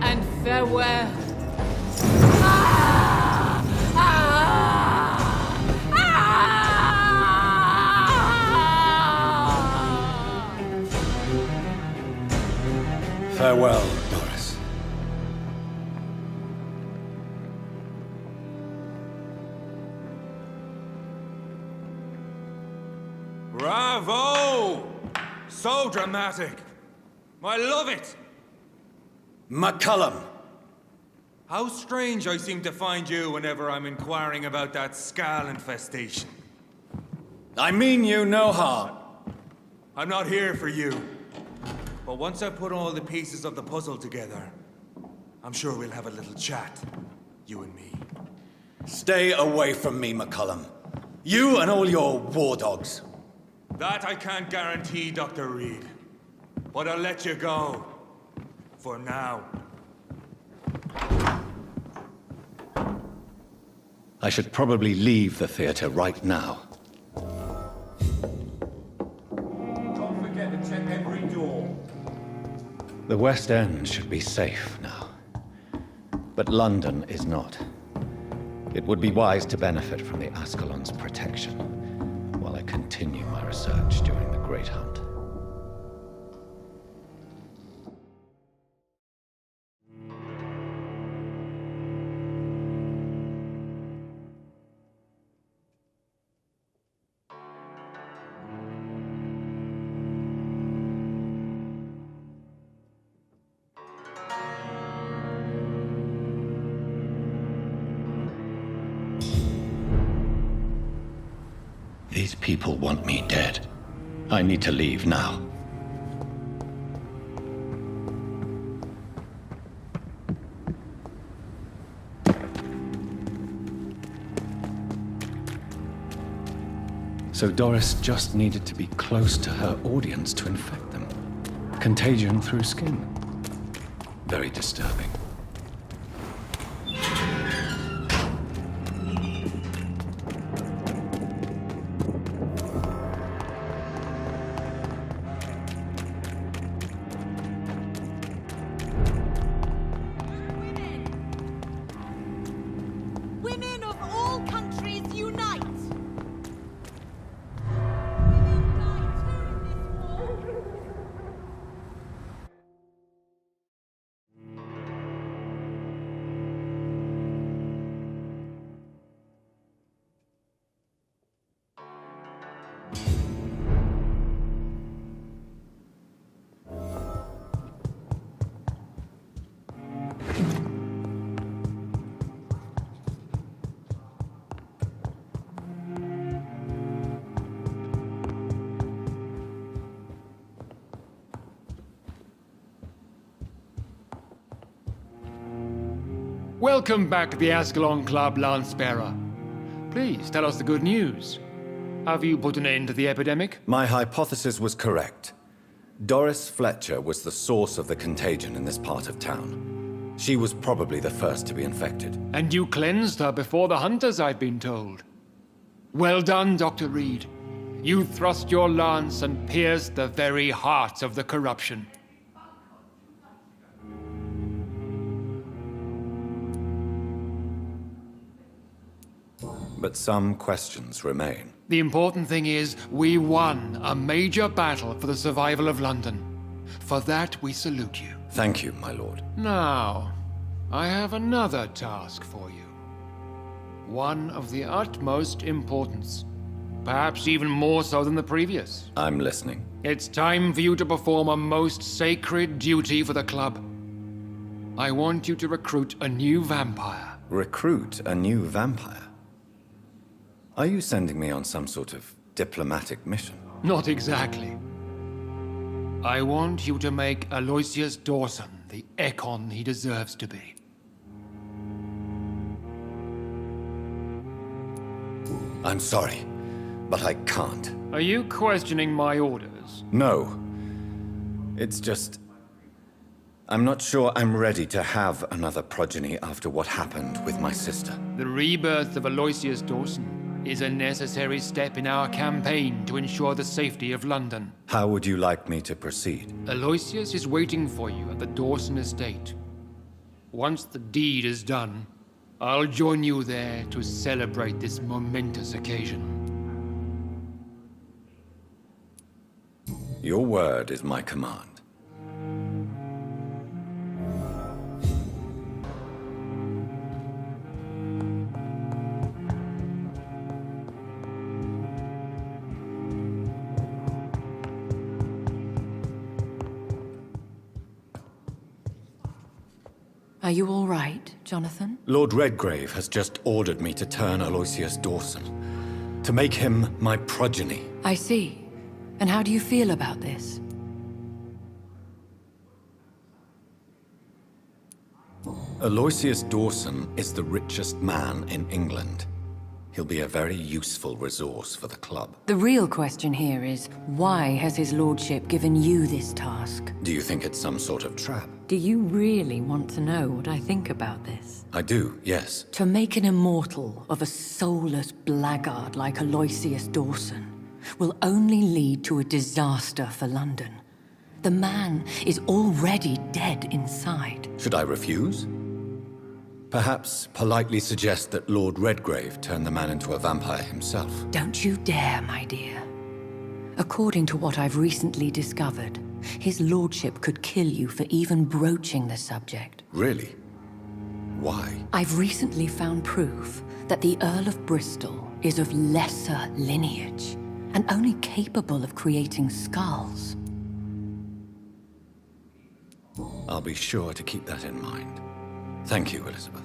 Speaker 10: And farewell. Ah! Ah!
Speaker 13: Ah! Farewell, Doris.
Speaker 12: Bravo! So dramatic. I love it.
Speaker 13: McCullum!
Speaker 12: How strange I seem to find you whenever I'm inquiring about that Skal infestation.
Speaker 13: I mean you no harm.
Speaker 12: I'm not here for you. But once I've put all the pieces of the puzzle together, I'm sure we'll have a little chat, you and me.
Speaker 13: Stay away from me, McCullum. You and all your war dogs.
Speaker 12: That I can't guarantee, Dr. Reid. But I'll let you go. For now.
Speaker 7: I should probably leave the theater right now.
Speaker 20: Don't forget to check every door.
Speaker 7: The West End should be safe now. But London is not. It would be wise to benefit from the Ascalon's protection while I continue my research during the Great Hunt. These people want me dead. I need to leave now. So Doris just needed to be close to her audience to infect them. Contagion through skin. Very disturbing.
Speaker 18: Women of all countries unite!
Speaker 19: Welcome back to the Ascalon Club, Lance-bearer. Please, tell us the good news. Have you put an end to the epidemic?
Speaker 13: My hypothesis was correct. Doris Fletcher was the source of the contagion in this part of town. She was probably the first to be infected.
Speaker 19: And you cleansed her before the hunters, I've been told. Well done, Dr. Reid. You thrust your lance and pierced the very heart of the corruption.
Speaker 13: But some questions remain.
Speaker 19: The important thing is, we won a major battle for the survival of London. For that we salute you.
Speaker 13: Thank you, my lord.
Speaker 19: Now, I have another task for you. One of the utmost importance. Perhaps even more so than the previous.
Speaker 13: I'm listening.
Speaker 19: It's time for you to perform a most sacred duty for the club. I want you to recruit a new vampire.
Speaker 13: Recruit a new vampire? Are you sending me on some sort of diplomatic mission?
Speaker 19: Not exactly. I want you to make Aloysius Dawson the Ekon he deserves to be.
Speaker 13: I'm sorry, but I can't.
Speaker 19: Are you questioning my orders?
Speaker 13: No. It's just... I'm not sure I'm ready to have another progeny after what happened with my sister.
Speaker 19: The rebirth of Aloysius Dawson is a necessary step in our campaign to ensure the safety of London.
Speaker 13: How would you like me to proceed?
Speaker 19: Aloysius is waiting for you at the Dawson estate. Once the deed is done, I'll join you there to celebrate this momentous occasion.
Speaker 13: Your word is my command.
Speaker 14: Are you all right, Jonathan?
Speaker 13: Lord Redgrave has just ordered me to turn Aloysius Dawson, to make him my progeny.
Speaker 14: I see. And how do you feel about this?
Speaker 13: Aloysius Dawson is the richest man in England. He'll be a very useful resource for the club.
Speaker 14: The real question here is, why has his lordship given you this task?
Speaker 13: Do you think it's some sort of trap?
Speaker 14: Do you really want to know what I think about this?
Speaker 13: I do, yes.
Speaker 14: To make an immortal of a soulless blackguard like Aloysius Dawson will only lead to a disaster for London. The man is already dead inside.
Speaker 13: Should I refuse? Perhaps politely suggest that Lord Redgrave turn the man into a vampire himself.
Speaker 14: Don't you dare, my dear. According to what I've recently discovered, his lordship could kill you for even broaching the subject.
Speaker 13: Really? Why?
Speaker 14: I've recently found proof that the Earl of Bristol is of lesser lineage and only capable of creating skulls.
Speaker 13: I'll be sure to keep that in mind. Thank you, Elizabeth.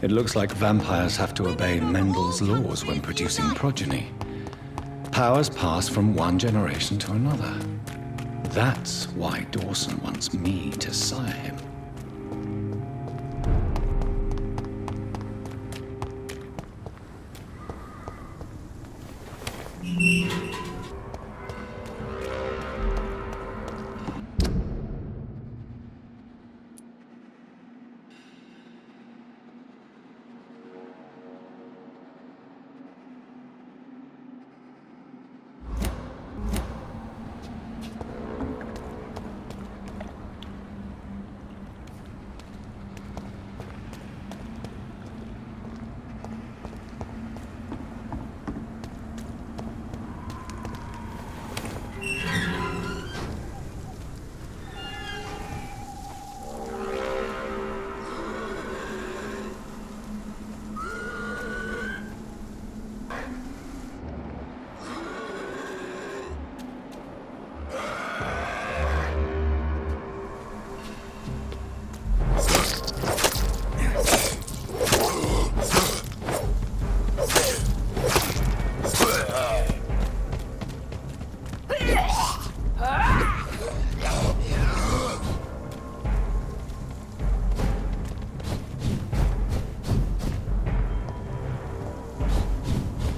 Speaker 7: It looks like vampires have to obey Mendel's laws when producing progeny. Powers pass from one generation to another. That's why Dawson wants me to sire him.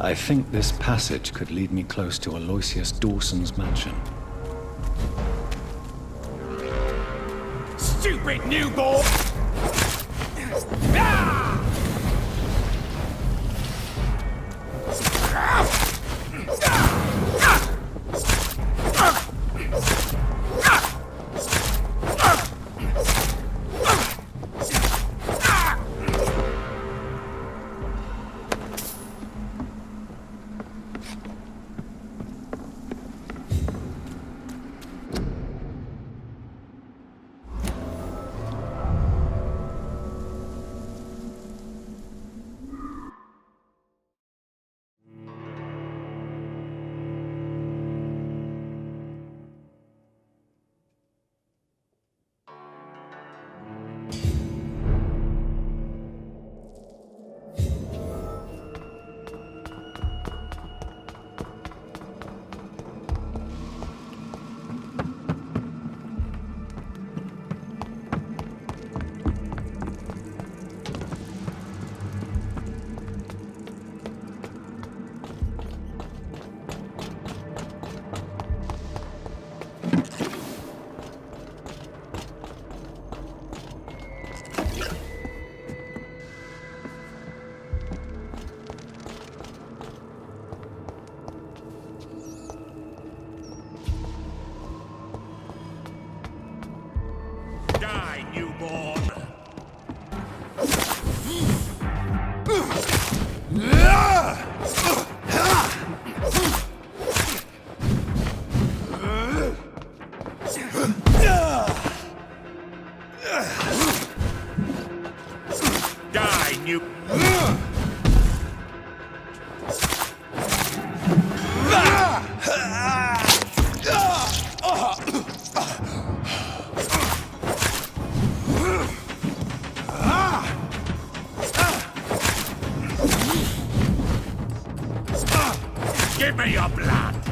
Speaker 7: I think this passage could lead me close to Aloysius Dawson's mansion.
Speaker 5: Stupid newborn! Ah!
Speaker 9: Give me your blood!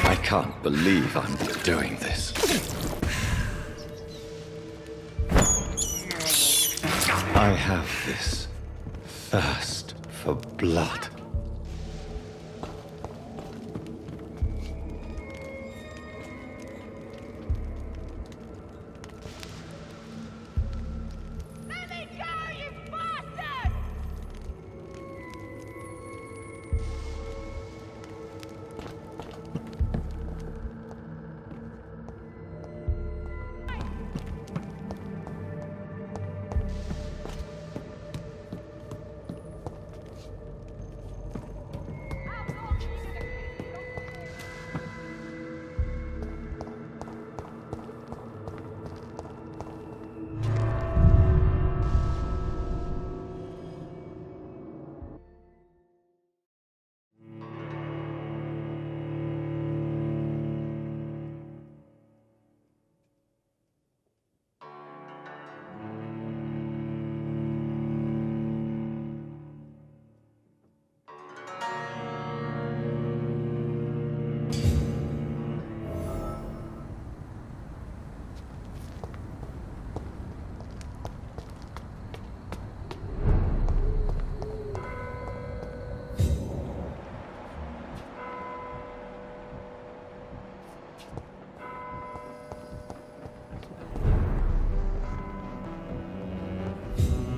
Speaker 7: I can't believe I'm doing this. I have this thirst for blood.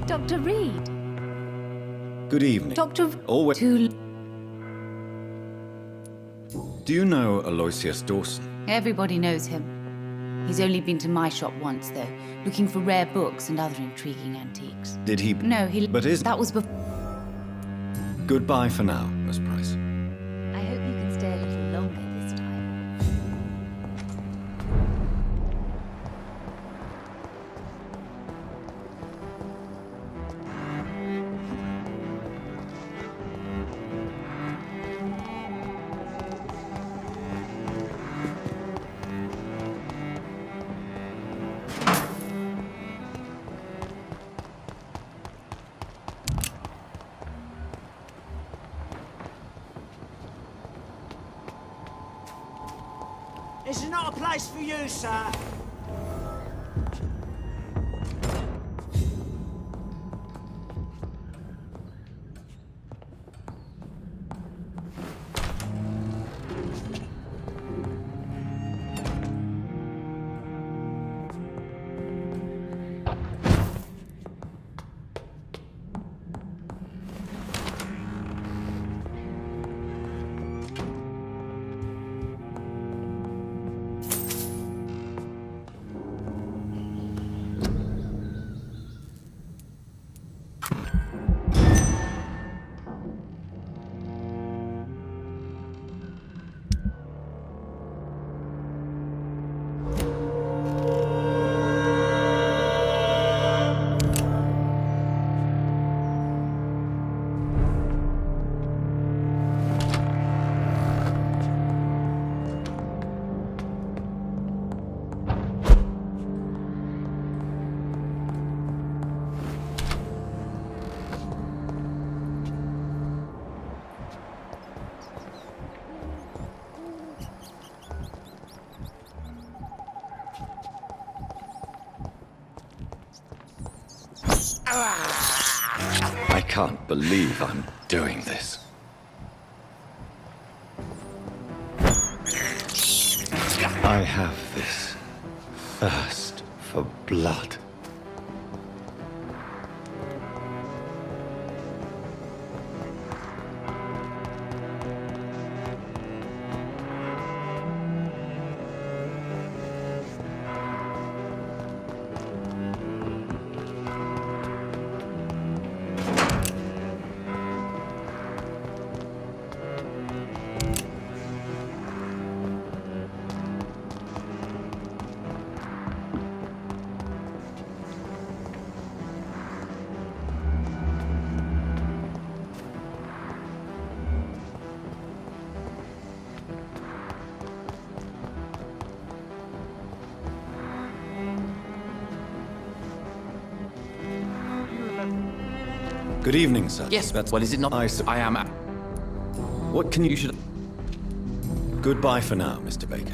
Speaker 4: Dr. Reid.
Speaker 13: Good evening.
Speaker 4: Dr.
Speaker 13: Always. Do you know Aloysius Dawson?
Speaker 16: Everybody knows him. He's only been to my shop once, though, looking for rare books and other intriguing antiques.
Speaker 13: Did he?
Speaker 16: No, he...
Speaker 13: But is...
Speaker 16: That was before...
Speaker 13: Goodbye for now, Miss Price.
Speaker 16: I hope you can stay a little longer this time.
Speaker 5: This is not a place for you, sir.
Speaker 7: I can't believe I'm doing this. I have this thirst for blood. Good evening, sir.
Speaker 20: Yes, but well, is it not? I am.
Speaker 7: What can you should? Goodbye for now, Mr. Baker.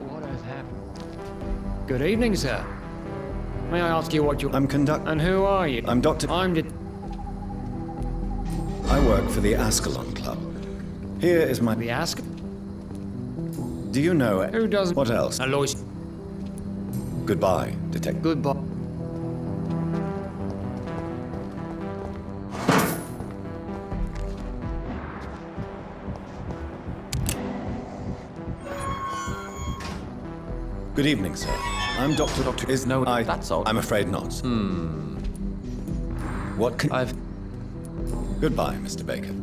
Speaker 19: What has happened? Good evening, sir. May I ask you what you...
Speaker 7: I'm conduct...
Speaker 19: And who are you?
Speaker 7: I'm Dr... I work for the Ascalon Club. Here is my...
Speaker 19: The Ascalon?
Speaker 7: Do you know...
Speaker 19: Who does...
Speaker 7: What else?
Speaker 19: A lawyer.
Speaker 7: Goodbye, Detective.
Speaker 19: Goodbye.
Speaker 7: Good evening, sir. I'm Doctor... Is no...
Speaker 20: That's all.
Speaker 7: I'm afraid not. What can... Goodbye, Mr. Baker.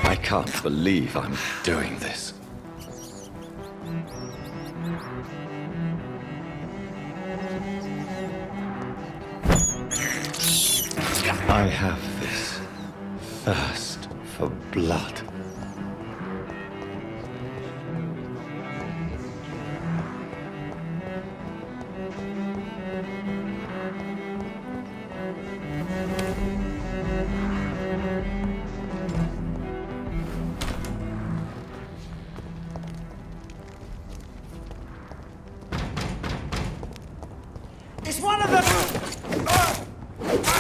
Speaker 7: I can't believe I'm doing this. I have this thirst for blood.
Speaker 5: It's one of them!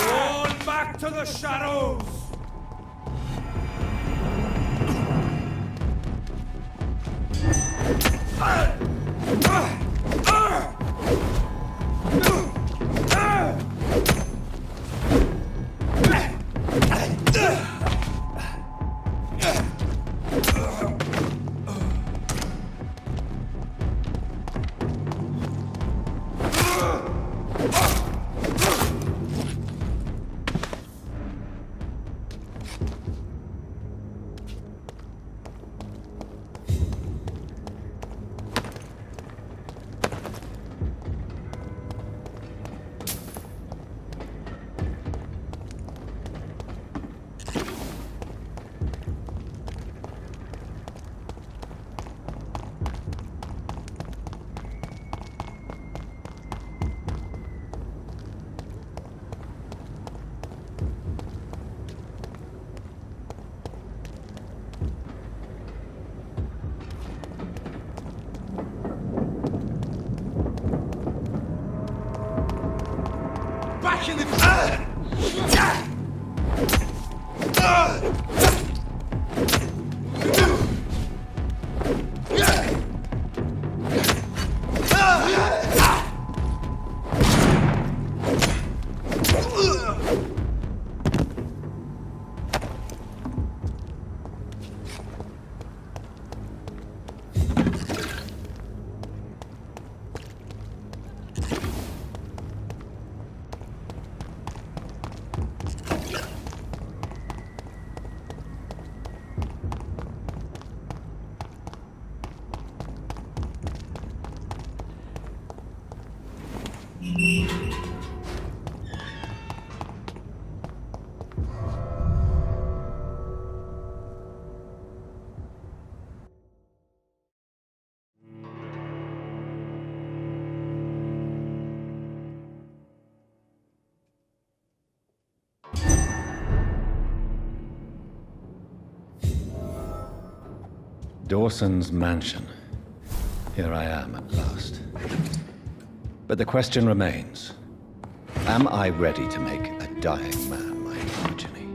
Speaker 5: All back to the shadows! Back in the...
Speaker 7: Dawson's mansion. Here I am at last. But the question remains, am I ready to make a dying man my progeny?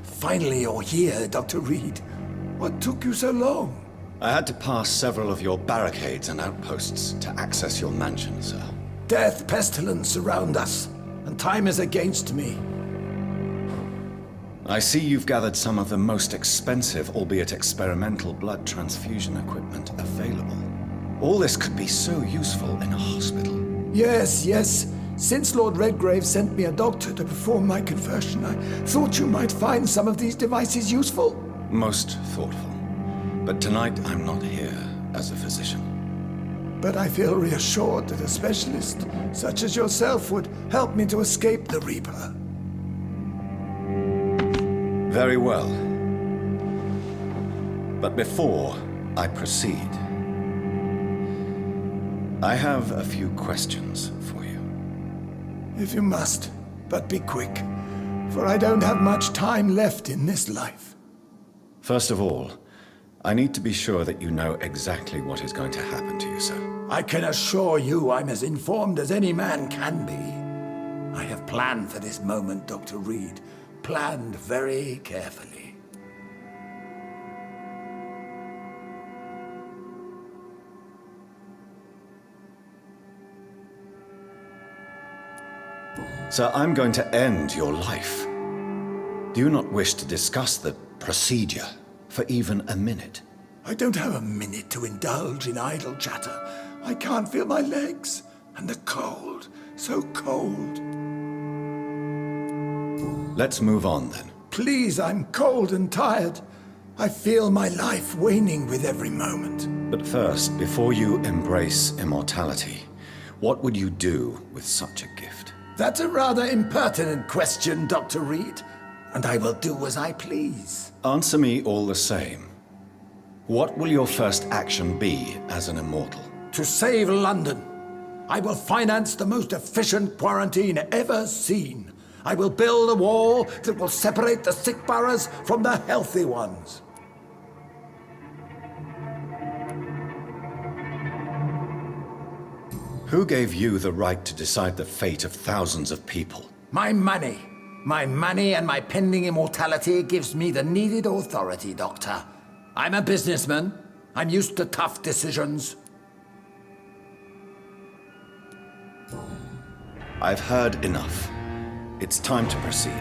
Speaker 11: Finally you're here, Dr. Reid. What took you so long?
Speaker 13: I had to pass several of your barricades and outposts to access your mansion, sir.
Speaker 11: Death, pestilence surround us, and time is against me.
Speaker 13: I see you've gathered some of the most expensive, albeit experimental, blood transfusion equipment available. All this could be so useful in a hospital.
Speaker 11: Yes, yes. Since Lord Redgrave sent me a doctor to perform my conversion, I thought you might find some of these devices useful.
Speaker 13: Most thoughtful. But tonight I'm not here as a physician.
Speaker 11: But I feel reassured that a specialist such as yourself would help me to escape the Reaper.
Speaker 13: Very well. But before I proceed, I have a few questions for you.
Speaker 11: If you must, but be quick, for I don't have much time left in this life.
Speaker 13: First of all, I need to be sure that you know exactly what is going to happen to you, sir.
Speaker 11: I can assure you I'm as informed as any man can be. I have planned for this moment, Dr. Reid. Planned very carefully.
Speaker 13: Sir, I'm going to end your life. Do you not wish to discuss the procedure for even a minute?
Speaker 11: I don't have a minute to indulge in idle chatter. I can't feel my legs. And the cold. So cold.
Speaker 13: Let's move on then.
Speaker 11: please, I'm cold and tired. I feel my life waning with every moment.
Speaker 13: But first, before you embrace immortality, what would you do with such a gift?
Speaker 11: That's a rather impertinent question, Dr. Reid, and I will do as I please.
Speaker 13: Answer me all the same. What will your first action be as an immortal?
Speaker 11: To save London, I will finance the most efficient quarantine ever seen. I will build a wall that will separate the sick boroughs from the healthy ones.
Speaker 13: Who gave you the right to decide the fate of thousands of people?
Speaker 11: My money. My money and my pending immortality gives me the needed authority, Doctor. I'm a businessman. I'm used to tough decisions.
Speaker 13: I've heard enough. It's time to proceed.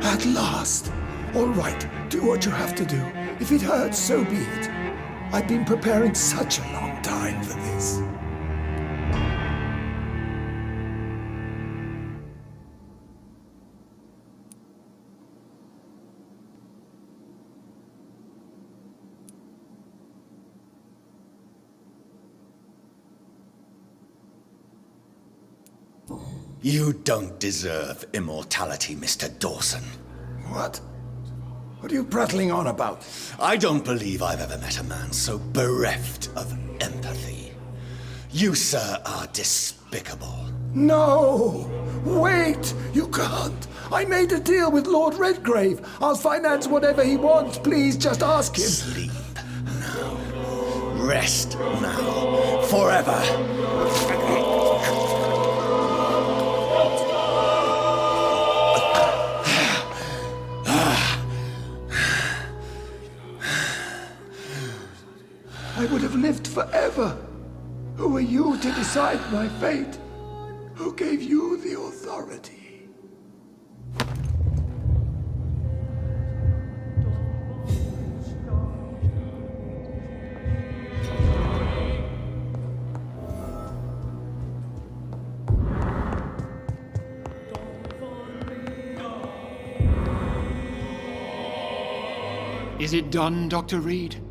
Speaker 11: At last. All right, do what you have to do. If it hurts, so be it. I've been preparing such a long time for this.
Speaker 13: You don't deserve immortality, Mr. Dawson.
Speaker 11: What? What are you prattling on about?
Speaker 13: I don't believe I've ever met a man so bereft of empathy. You, sir, are despicable.
Speaker 11: No! Wait! You can't! I made a deal with Lord Redgrave. I'll finance whatever he wants. Please, just ask him.
Speaker 13: Sleep now. Rest now. Forever.
Speaker 11: I would have lived forever. Who are you to decide my fate? Who gave you the authority?
Speaker 19: Is it done, Dr. Reid?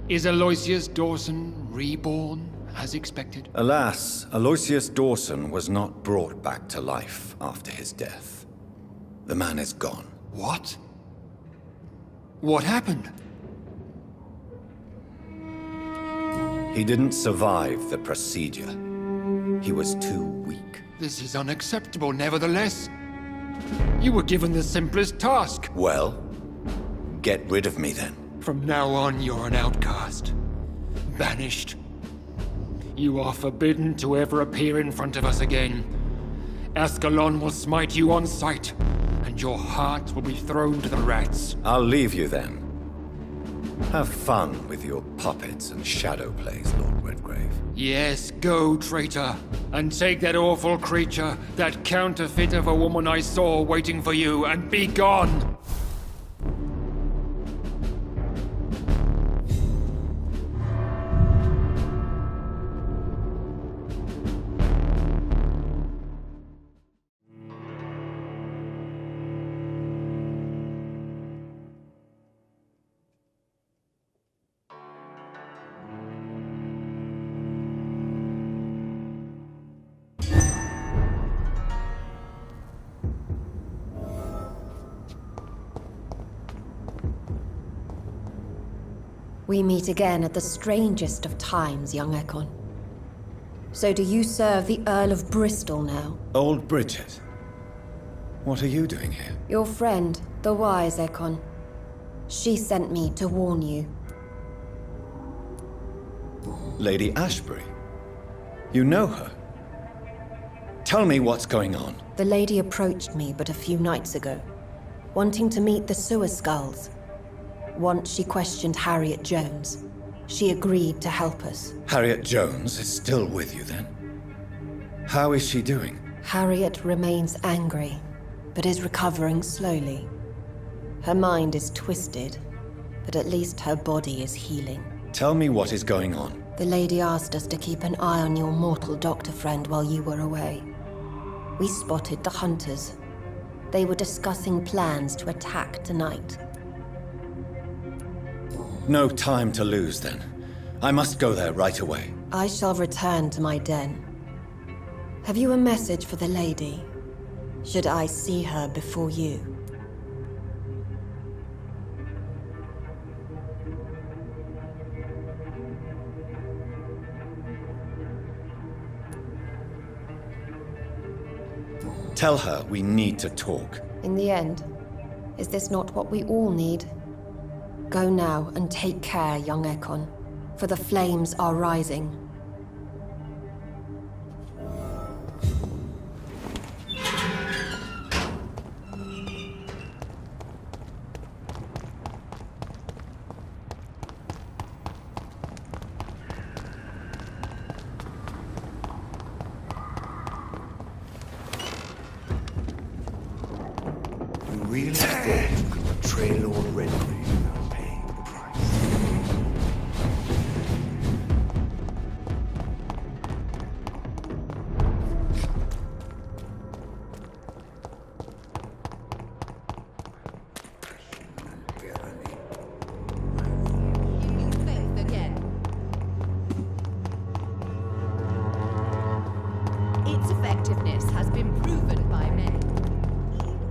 Speaker 19: Is Aloysius Dawson reborn, as expected?
Speaker 13: Alas, Aloysius Dawson was not brought back to life after his death. The man is gone.
Speaker 19: What? What happened?
Speaker 13: He didn't survive the procedure. He was too weak.
Speaker 19: This is unacceptable, nevertheless. You were given the simplest task.
Speaker 13: Well, get rid of me then.
Speaker 19: From now on, you're an outcast. Banished. You are forbidden to ever appear in front of us again. Ascalon will smite you on sight, and your heart will be thrown to the rats.
Speaker 13: I'll leave you then. Have fun with your puppets and shadow plays, Lord Redgrave.
Speaker 19: Yes, go, traitor, and take that awful creature, that counterfeit of a woman I saw waiting for you, and be gone!
Speaker 15: We meet again at the strangest of times, young Ekon. So do you serve the Earl of Bristol now?
Speaker 13: Old Bridget. What are you doing here?
Speaker 15: Your friend, the wise Ekon. She sent me to warn you.
Speaker 13: Lady Ashbury? You know her? Tell me what's going on.
Speaker 15: The lady approached me but a few nights ago, wanting to meet the sewer skulls. Once she questioned Harriet Jones. She agreed to help us.
Speaker 13: Harriet Jones is still with you then? How is she doing?
Speaker 15: Harriet remains angry, but is recovering slowly. Her mind is twisted, but at least her body is healing.
Speaker 13: Tell me what is going on.
Speaker 15: The lady asked us to keep an eye on your mortal doctor friend while you were away. We spotted the hunters. They were discussing plans to attack tonight.
Speaker 13: No time to lose, then. I must go there right away.
Speaker 15: I shall return to my den. Have you a message for the lady? Should I see her before you?
Speaker 13: Tell her we need to talk.
Speaker 15: In the end, is this not what we all need? Go now and take care, young Ekon, for the flames are rising.
Speaker 12: You really thought you could betray Lord Redgrave without paying the price?
Speaker 10: Faith again. Its effectiveness has been proven by many.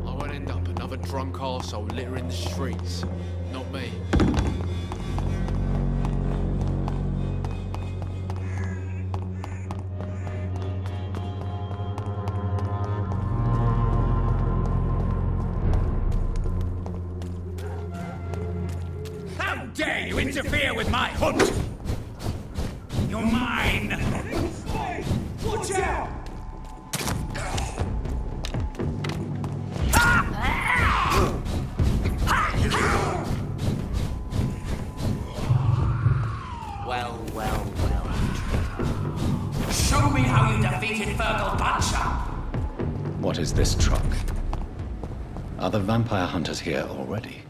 Speaker 1: I won't end up another drunk arsehole littering the streets. Not me.
Speaker 9: How dare you interfere with my hunt? You're mine!
Speaker 5: Watch out!
Speaker 9: Well, well, well. Show me how you defeated Fergal Butcher!
Speaker 13: What is this truck? Are the vampire hunters here already?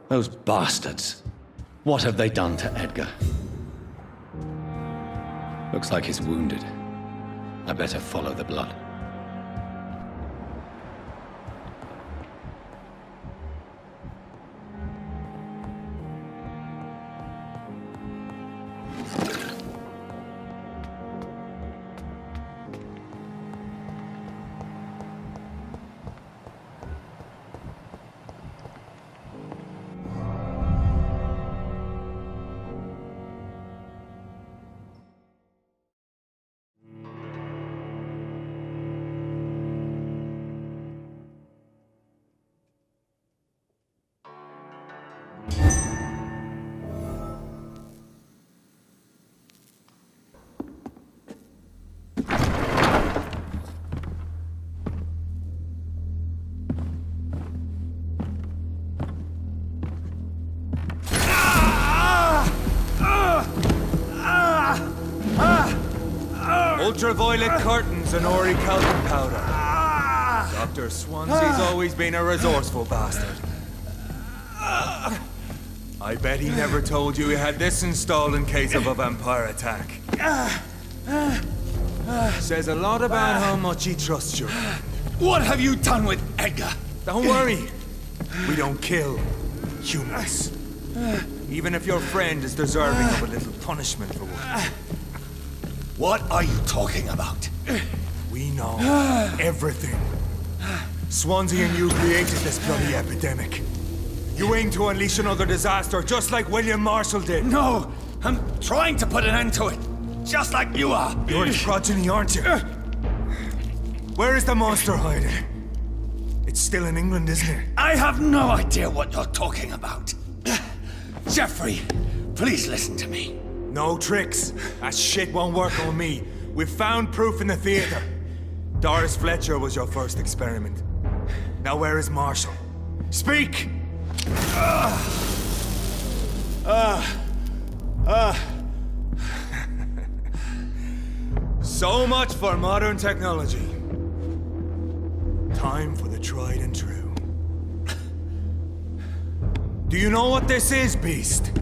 Speaker 13: Those bastards. What have they done to Edgar? Looks like he's wounded. I better follow the blood.
Speaker 12: Ultraviolet curtains and orichalcum powder. Dr. Swansea's always been a resourceful bastard. I bet he never told you he had this installed in case of a vampire attack. Says a lot about how much he trusts you.
Speaker 9: What have you done with Edgar?
Speaker 12: Don't worry. We don't kill humans. Even if your friend is deserving of a little punishment for one.
Speaker 9: What are you talking about?
Speaker 12: We know everything. Swansea and you created this bloody epidemic. You aim to unleash another disaster, just like William Marshall did.
Speaker 9: No! I'm trying to put an end to it, just like you are.
Speaker 12: You're his progeny, aren't you? Where is the monster hiding? It's still in England, isn't it?
Speaker 9: I have no idea what you're talking about. Jeffrey, please listen to me.
Speaker 12: No tricks. That shit won't work on me. We've found proof in the theater. Doris Fletcher was your first experiment. Now where is Marshall? Speak! So much for modern technology. Time for the tried and true. Do you know what this is, beast?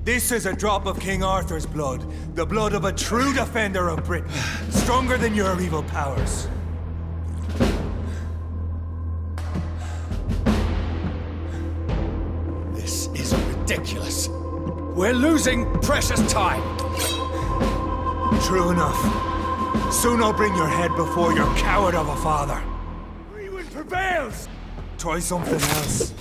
Speaker 12: This is a drop of King Arthur's blood. The blood of a true defender of Britain. Stronger than your evil powers.
Speaker 9: This is ridiculous. We're losing precious time.
Speaker 12: True enough. Soon I'll bring your head before your coward of a father.
Speaker 5: Reid prevails!
Speaker 12: Try something else.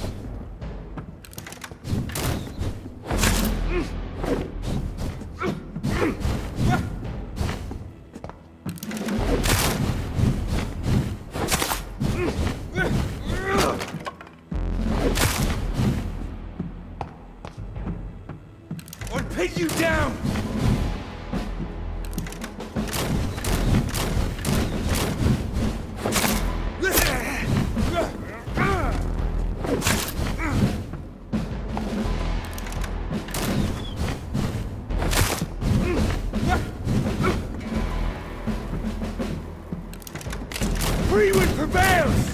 Speaker 5: I'll pin you down! Freewood prevails!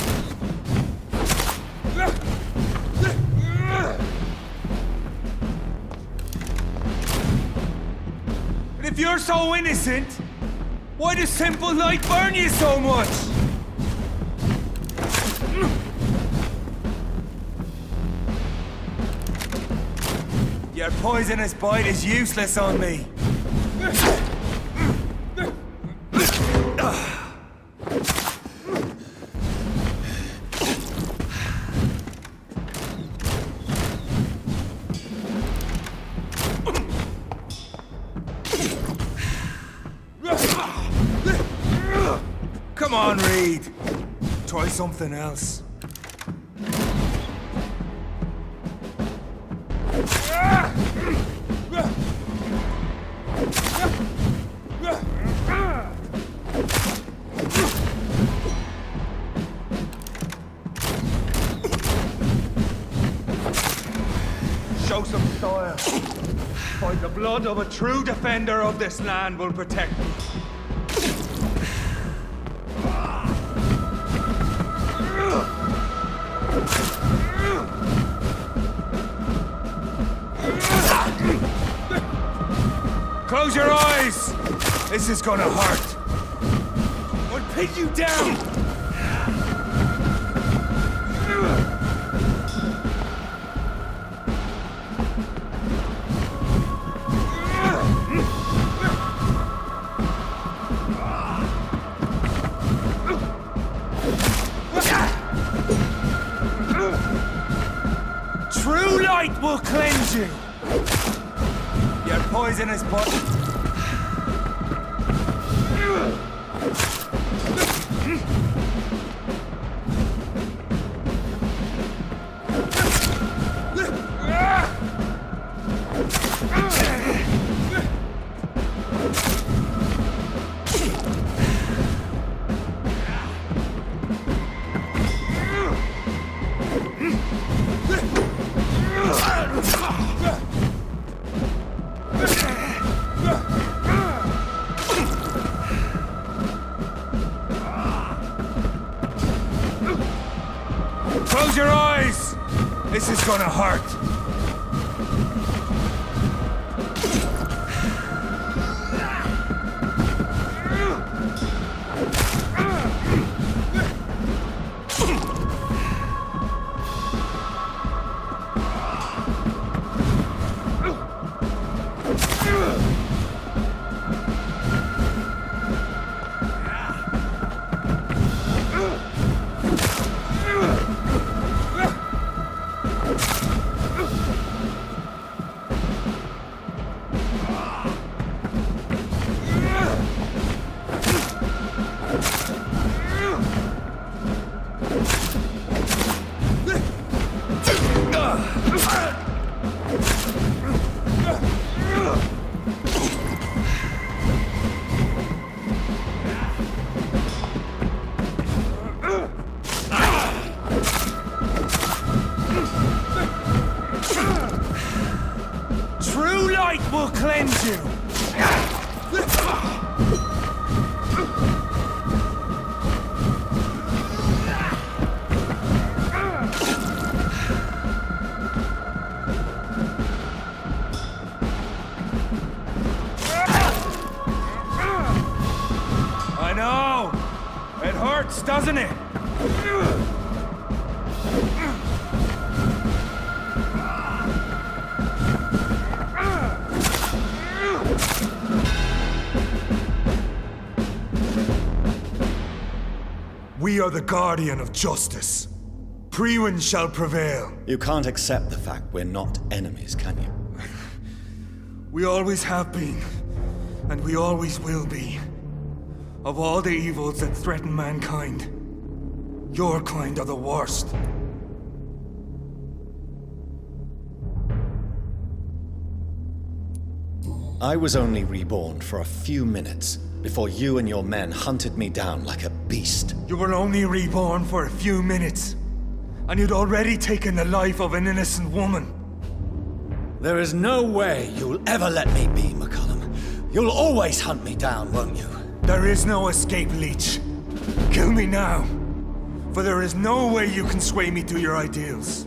Speaker 12: But if you're so innocent, why does simple light burn you so much? Your poisonous bite is useless on me. Come on, Reid. Try something else. Show some style. By the blood of a true defender of this land will protect me. Close your eyes! This is gonna hurt. I'll pin you down! True light will cleanse you! Your poisonous body. Close your eyes! This is gonna hurt. hurts, doesn't it? We are the guardian of justice. Priwen shall prevail.
Speaker 13: You can't accept the fact we're not enemies, can you?
Speaker 12: We always have been, and we always will be. Of all the evils that threaten mankind, your kind are the worst.
Speaker 13: I was only reborn for a few minutes before you and your men hunted me down like a beast.
Speaker 12: You were only reborn for a few minutes, and you'd already taken the life of an innocent woman.
Speaker 13: There is no way you'll ever let me be, McCullum. You'll always hunt me down, won't you?
Speaker 12: There is no escape, Leech. Kill me now, for there is no way you can sway me to your ideals.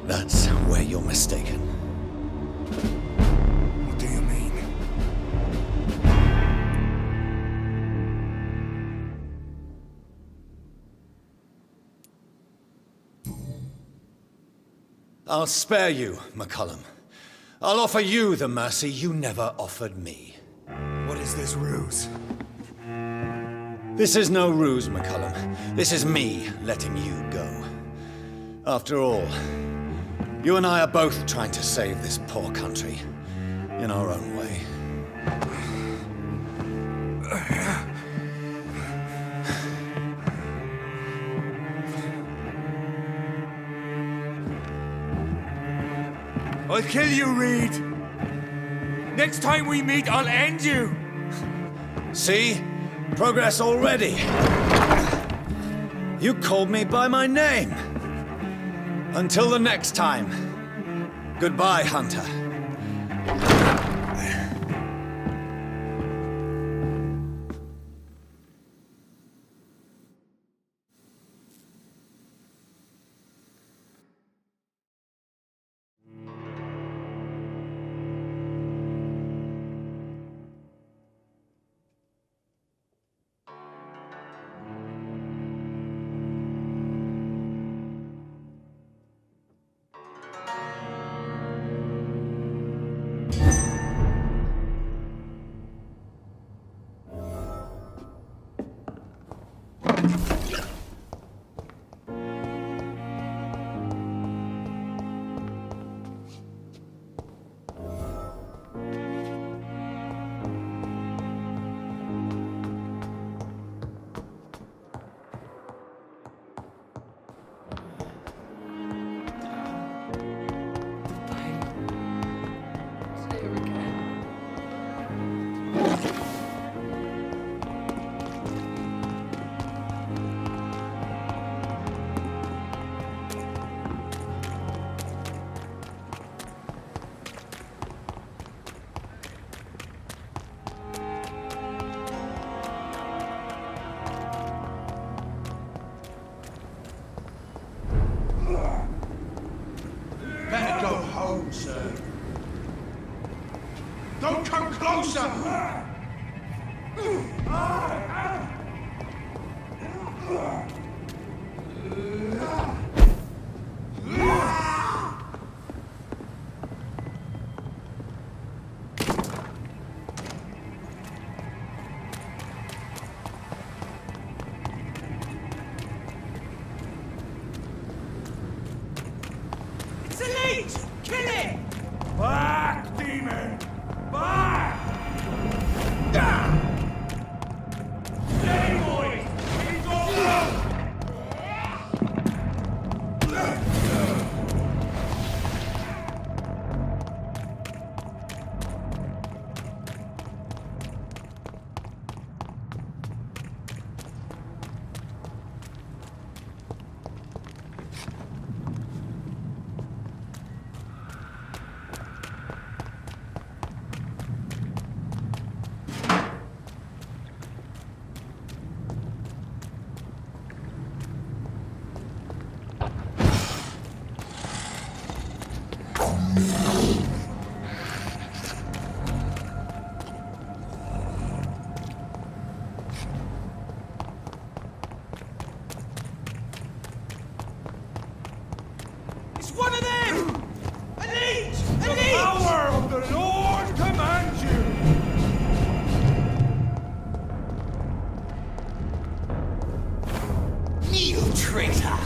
Speaker 13: That's where you're mistaken.
Speaker 12: What do you mean?
Speaker 13: I'll spare you, McCullum. I'll offer you the mercy you never offered me.
Speaker 12: What is this ruse?
Speaker 13: This is no ruse, McCullum. This is me letting you go. After all, you and I are both trying to save this poor country in our own way.
Speaker 12: I'll kill you, Reid. Next time we meet, I'll end you.
Speaker 13: See? Progress already. You called me by my name. Until the next time. Goodbye, Hunter.
Speaker 6: Better go home, sir. Don't come closer!
Speaker 5: It's a leech! Kill it!
Speaker 12: Back, demon! Back!
Speaker 5: Steady, boys! He's all up! one of them! A leech! A
Speaker 9: The
Speaker 5: leech!
Speaker 9: power of the Lord commands you!
Speaker 5: Kneel, traitor!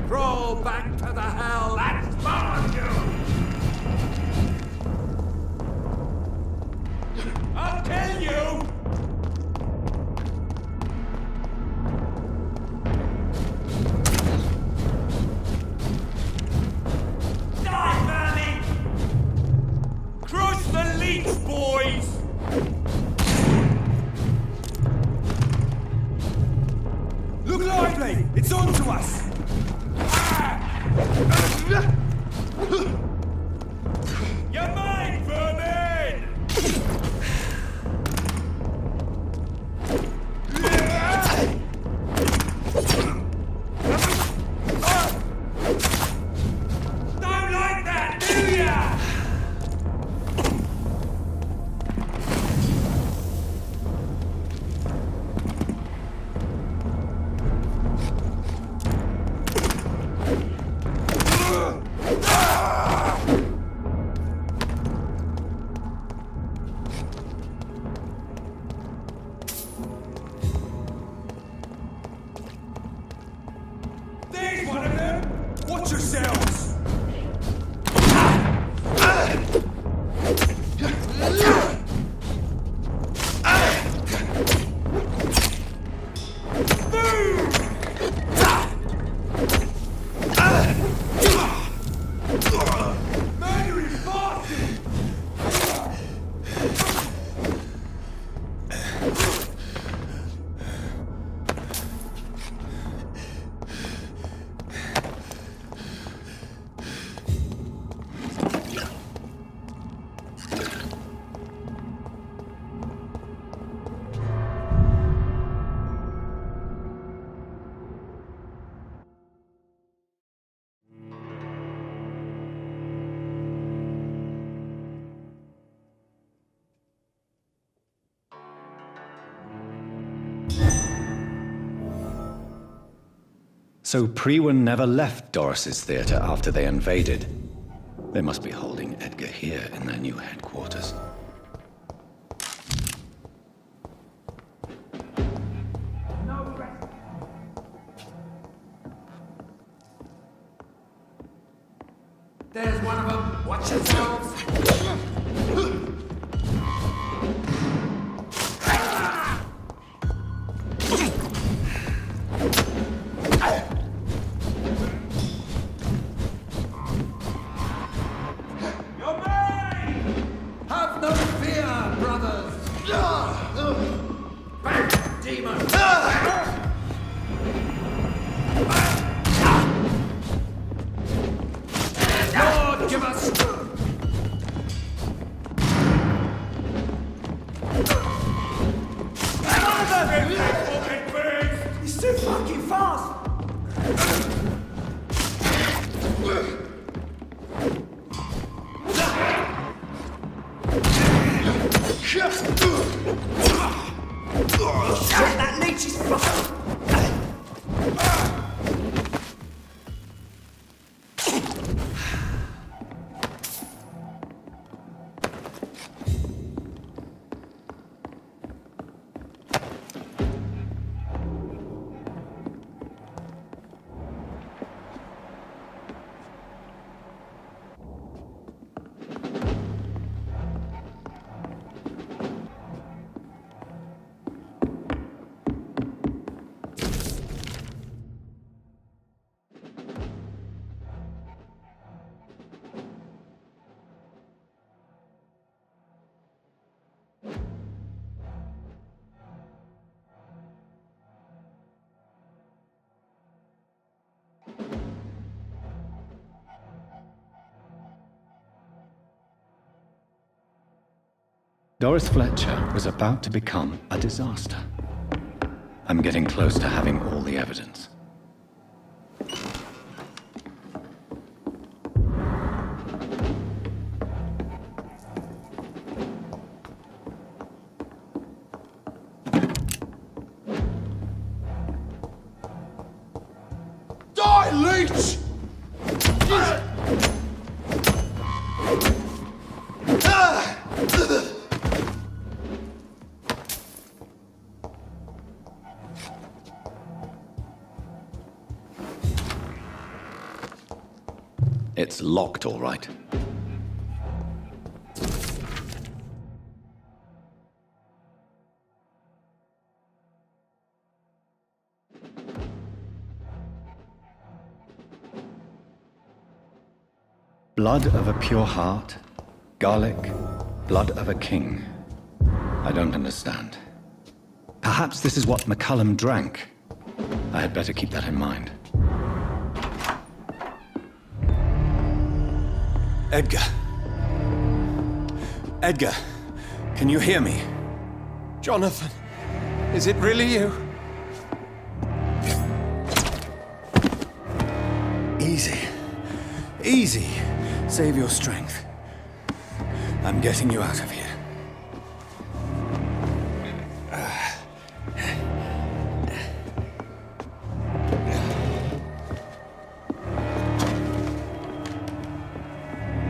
Speaker 9: Crawl back to the hell that spawned you! I'll tell you! Die, vermin! Crush the leech, boys!
Speaker 5: Look lively! It's on to us!
Speaker 9: You're mine, vermin! Don't like that, do ya? There's one of them! Watch yourselves! Murdering bastard!
Speaker 7: So Prewen never left Doris's theatre after they invaded. They must be holding Edgar here in their new headquarters.
Speaker 9: There's one of them! Watch yourselves! You're mine! Have no fear, brothers! Back, demon! Lord, give us...
Speaker 5: He's too fucking fast! That leech is fucking...
Speaker 7: Doris Fletcher was about to become a disaster. I'm getting close to having all the evidence.
Speaker 13: It's locked, all right. Blood of a pure heart, garlic, blood of a king. I don't understand. Perhaps this is what McCullum drank. I had better keep that in mind. Edgar. Edgar, can you hear me?
Speaker 21: Jonathan, is it really you?
Speaker 13: Easy. Easy. Save your strength. I'm getting you out of here.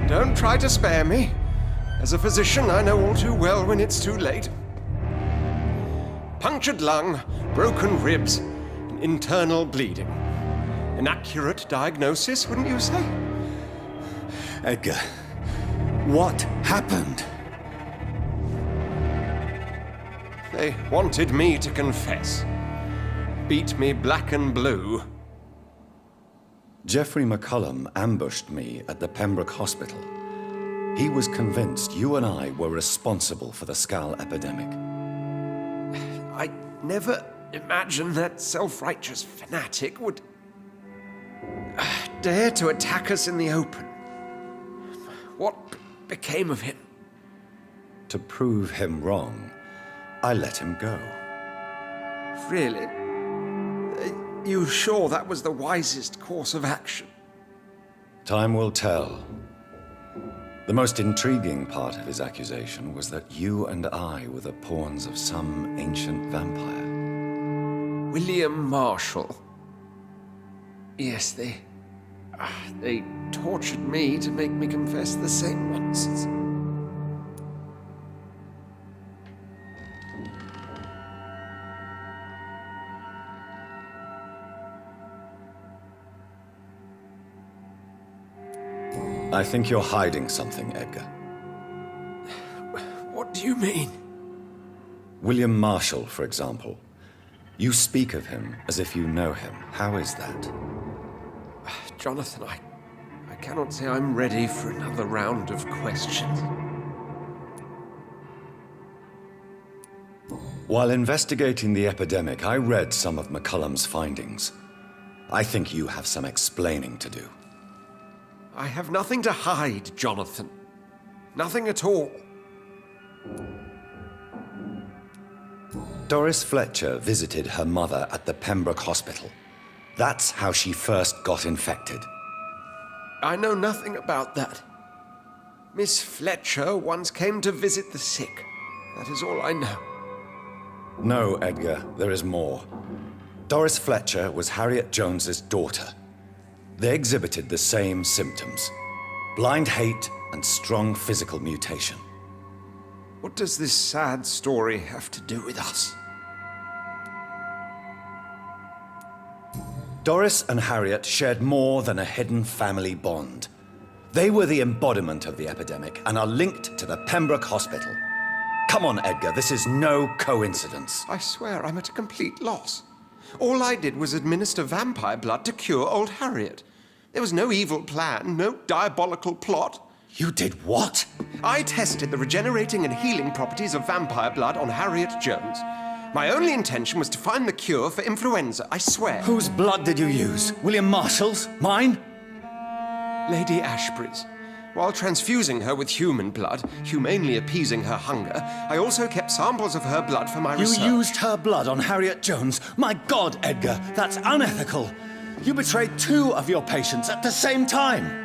Speaker 21: Don't try to spare me. As a physician, I know all too well when it's too late. Punctured lung, broken ribs, and internal bleeding. An accurate diagnosis, wouldn't you say?
Speaker 13: Edgar, what happened?
Speaker 21: They wanted me to confess. Beat me black and blue.
Speaker 13: Geoffrey McCullum ambushed me at the Pembroke hospital. He was convinced you and I were responsible for the Skal epidemic.
Speaker 21: I never imagined that self-righteous fanatic would dare to attack us in the open. What became of him?
Speaker 13: To prove him wrong, I let him go.
Speaker 21: Really? Are you sure that was the wisest course of action?
Speaker 13: Time will tell. The most intriguing part of his accusation was that you and I were the pawns of some ancient vampire.
Speaker 21: William Marshall. Yes, they tortured me to make me confess the same nonsense.
Speaker 13: I think you're hiding something, Edgar.
Speaker 21: What do you mean?
Speaker 13: William Marshall, for example. You speak of him as if you know him. How is that?
Speaker 21: Jonathan, I cannot say I'm ready for another round of questions.
Speaker 13: While investigating the epidemic, I read some of McCullum's findings. I think you have some explaining to do.
Speaker 21: I have nothing to hide, Jonathan. Nothing at all.
Speaker 13: Doris Fletcher visited her mother at the Pembroke hospital. That's how she first got infected.
Speaker 21: I know nothing about that. Miss Fletcher once came to visit the sick. That is all I know.
Speaker 13: No, Edgar, there is more. Doris Fletcher was Harriet Jones's daughter. They exhibited the same symptoms: blind hate and strong physical mutation.
Speaker 21: What does this sad story have to do with us?
Speaker 13: Doris and Harriet shared more than a hidden family bond. They were the embodiment of the epidemic and are linked to the Pembroke hospital. Come on, Edgar, this is no coincidence.
Speaker 21: I swear I'm at a complete loss. All I did was administer vampire blood to cure old Harriet. There was no evil plan, no diabolical plot.
Speaker 13: You did what?
Speaker 21: I tested the regenerating and healing properties of vampire blood on Harriet Jones. My only intention was to find the cure for influenza, I swear.
Speaker 13: Whose blood did you use? William Marshall's? Mine?
Speaker 21: Lady Ashbury's. While transfusing her with human blood, humanely appeasing her hunger, I also kept samples of her blood for my research.
Speaker 13: You used her blood on Harriet Jones? My God, Edgar, that's unethical. You betrayed 2 of your patients at the same time.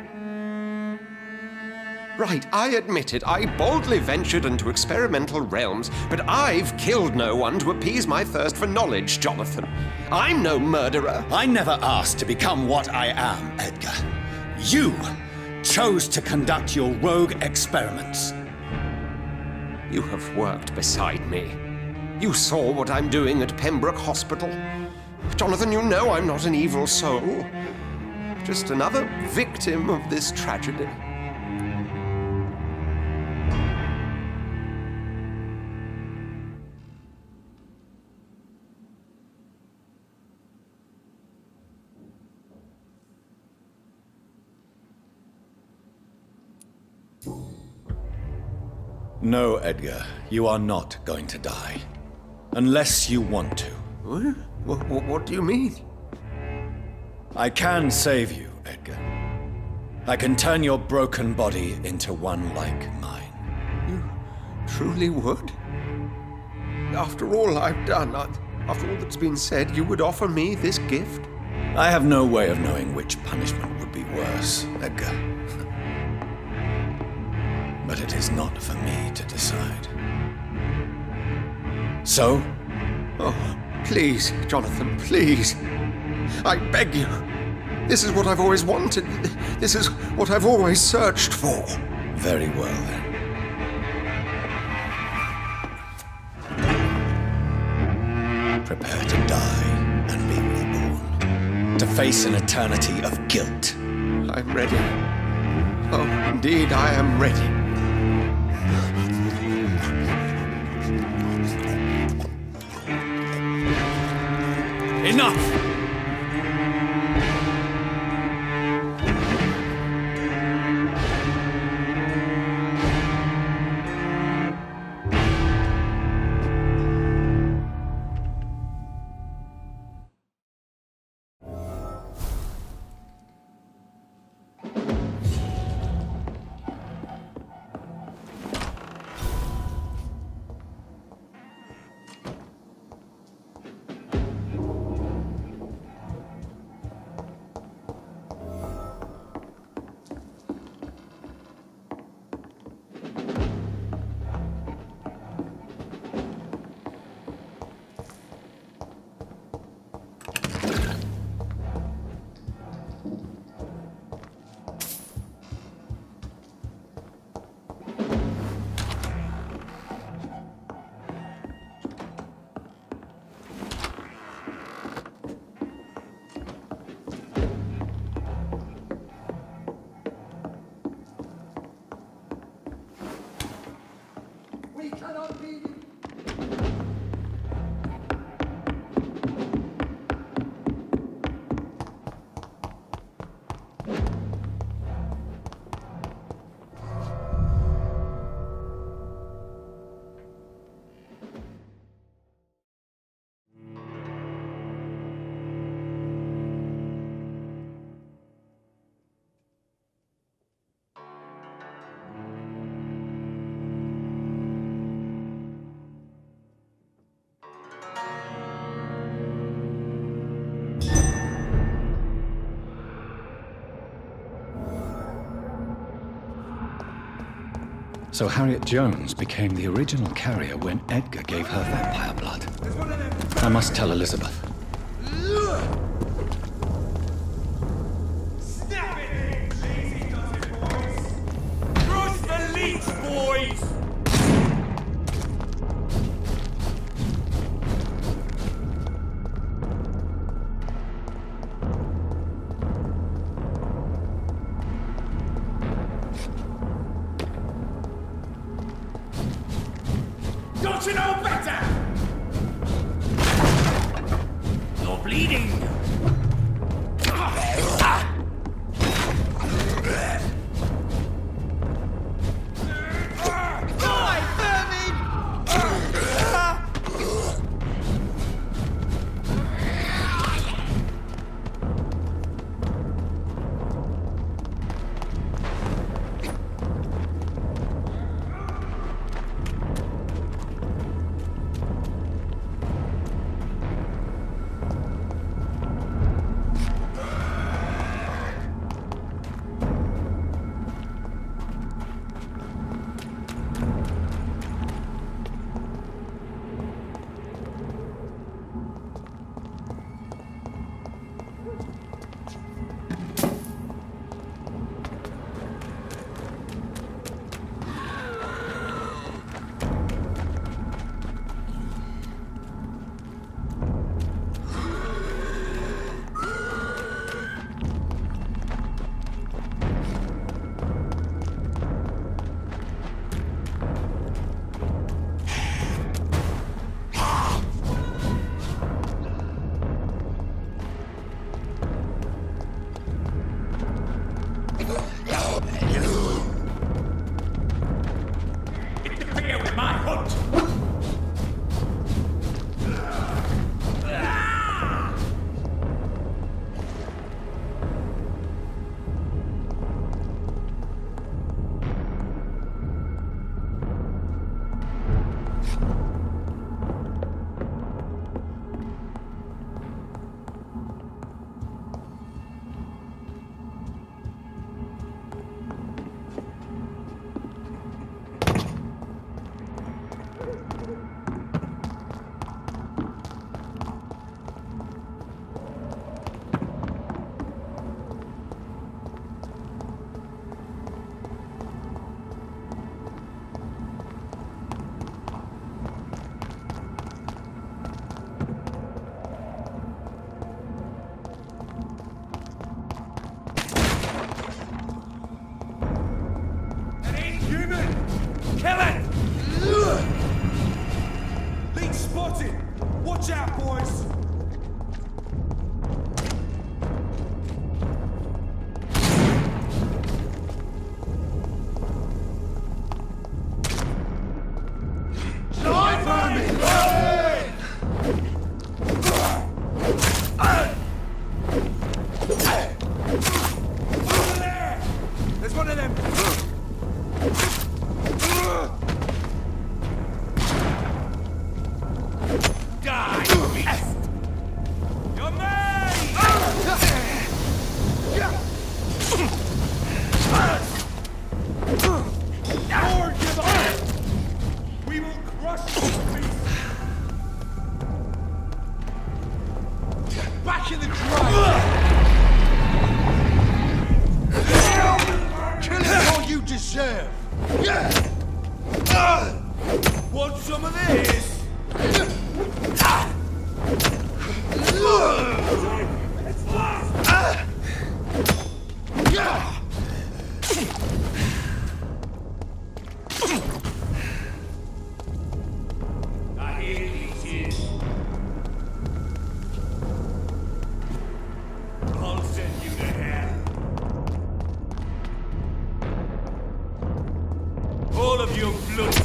Speaker 21: Right, I admit it. I boldly ventured into experimental realms, but I've killed no one to appease my thirst for knowledge, Jonathan. I'm no murderer.
Speaker 13: I never asked to become what I am, Edgar. You chose to conduct your rogue experiments.
Speaker 21: You have worked beside me. You saw what I'm doing at Pembroke Hospital. Jonathan, you know I'm not an evil soul. Just another victim of this tragedy.
Speaker 13: No, Edgar, you are not going to die. Unless you want to.
Speaker 21: What do you mean?
Speaker 13: I can save you, Edgar. I can turn your broken body into one like mine.
Speaker 21: You truly would? After all I've done, after all that's been said, you would offer me this gift?
Speaker 13: I have no way of knowing which punishment would be worse, Edgar. But it is not for me to decide. So?
Speaker 21: Oh, please, Jonathan, please. I beg you. This is what I've always wanted. This is what I've always searched for.
Speaker 13: Very well, then. Prepare to die and be reborn. To face an eternity of guilt.
Speaker 21: I'm ready. Oh, indeed, I am ready.
Speaker 13: Enough!
Speaker 7: So Harriet Jones became the original carrier when Edgar gave her vampire blood. I must tell Elizabeth.
Speaker 9: Snap it! Easy does it, boys! Cross the leech, boys! Don't you know better? You're bleeding.
Speaker 5: spotted! Watch out, boys! There's one of them! Die, beast! You're mine! Or give up! We will crush you, beast!
Speaker 6: Back in the grave! Kill it all you deserve!
Speaker 5: Want some of this?
Speaker 9: I hear these tears. I'll send you to hell. All of your blood.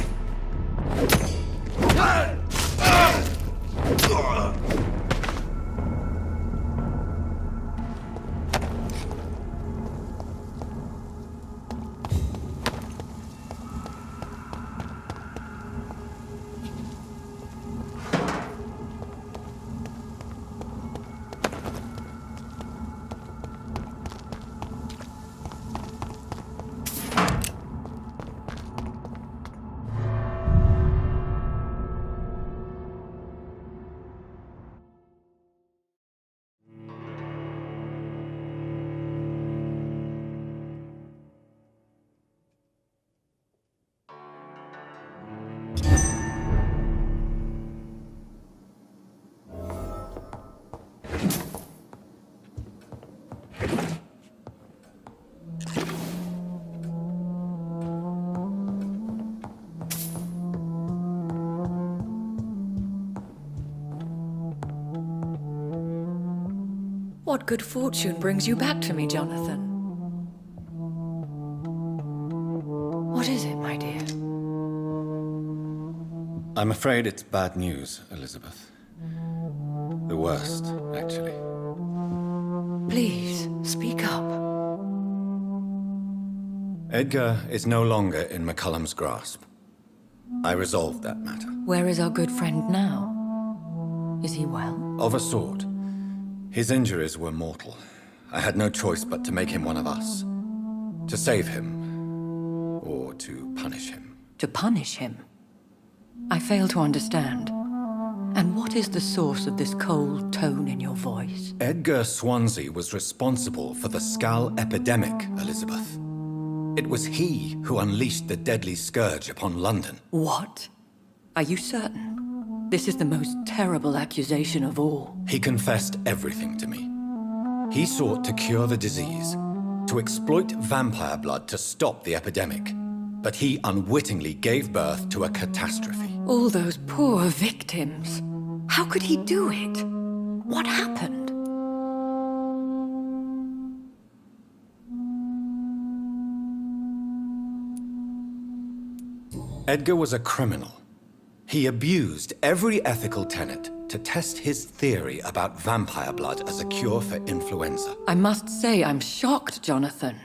Speaker 14: What good fortune brings you back to me, Jonathan? What is it, my dear?
Speaker 13: I'm afraid it's bad news, Elizabeth. The worst, actually.
Speaker 14: Please, speak up.
Speaker 13: Edgar is no longer in McCullum's grasp. I resolved that matter.
Speaker 14: Where is our good friend now? Is he well?
Speaker 13: Of a sort. His injuries were mortal. I had no choice but to make him one of us. To save him, or to punish him.
Speaker 14: To punish him? I fail to understand. And what is the source of this cold tone in your voice?
Speaker 13: Edgar Swansea was responsible for the Skull epidemic, Elizabeth. It was he who unleashed the deadly scourge upon London.
Speaker 14: What? Are you certain? This is the most terrible accusation of all.
Speaker 13: He confessed everything to me. He sought to cure the disease, to exploit vampire blood to stop the epidemic. But he unwittingly gave birth to a catastrophe.
Speaker 14: All those poor victims. How could he do it? What happened?
Speaker 13: Edgar was a criminal. He abused every ethical tenet to test his theory about vampire blood as a cure for influenza.
Speaker 14: I must say I'm shocked, Jonathan.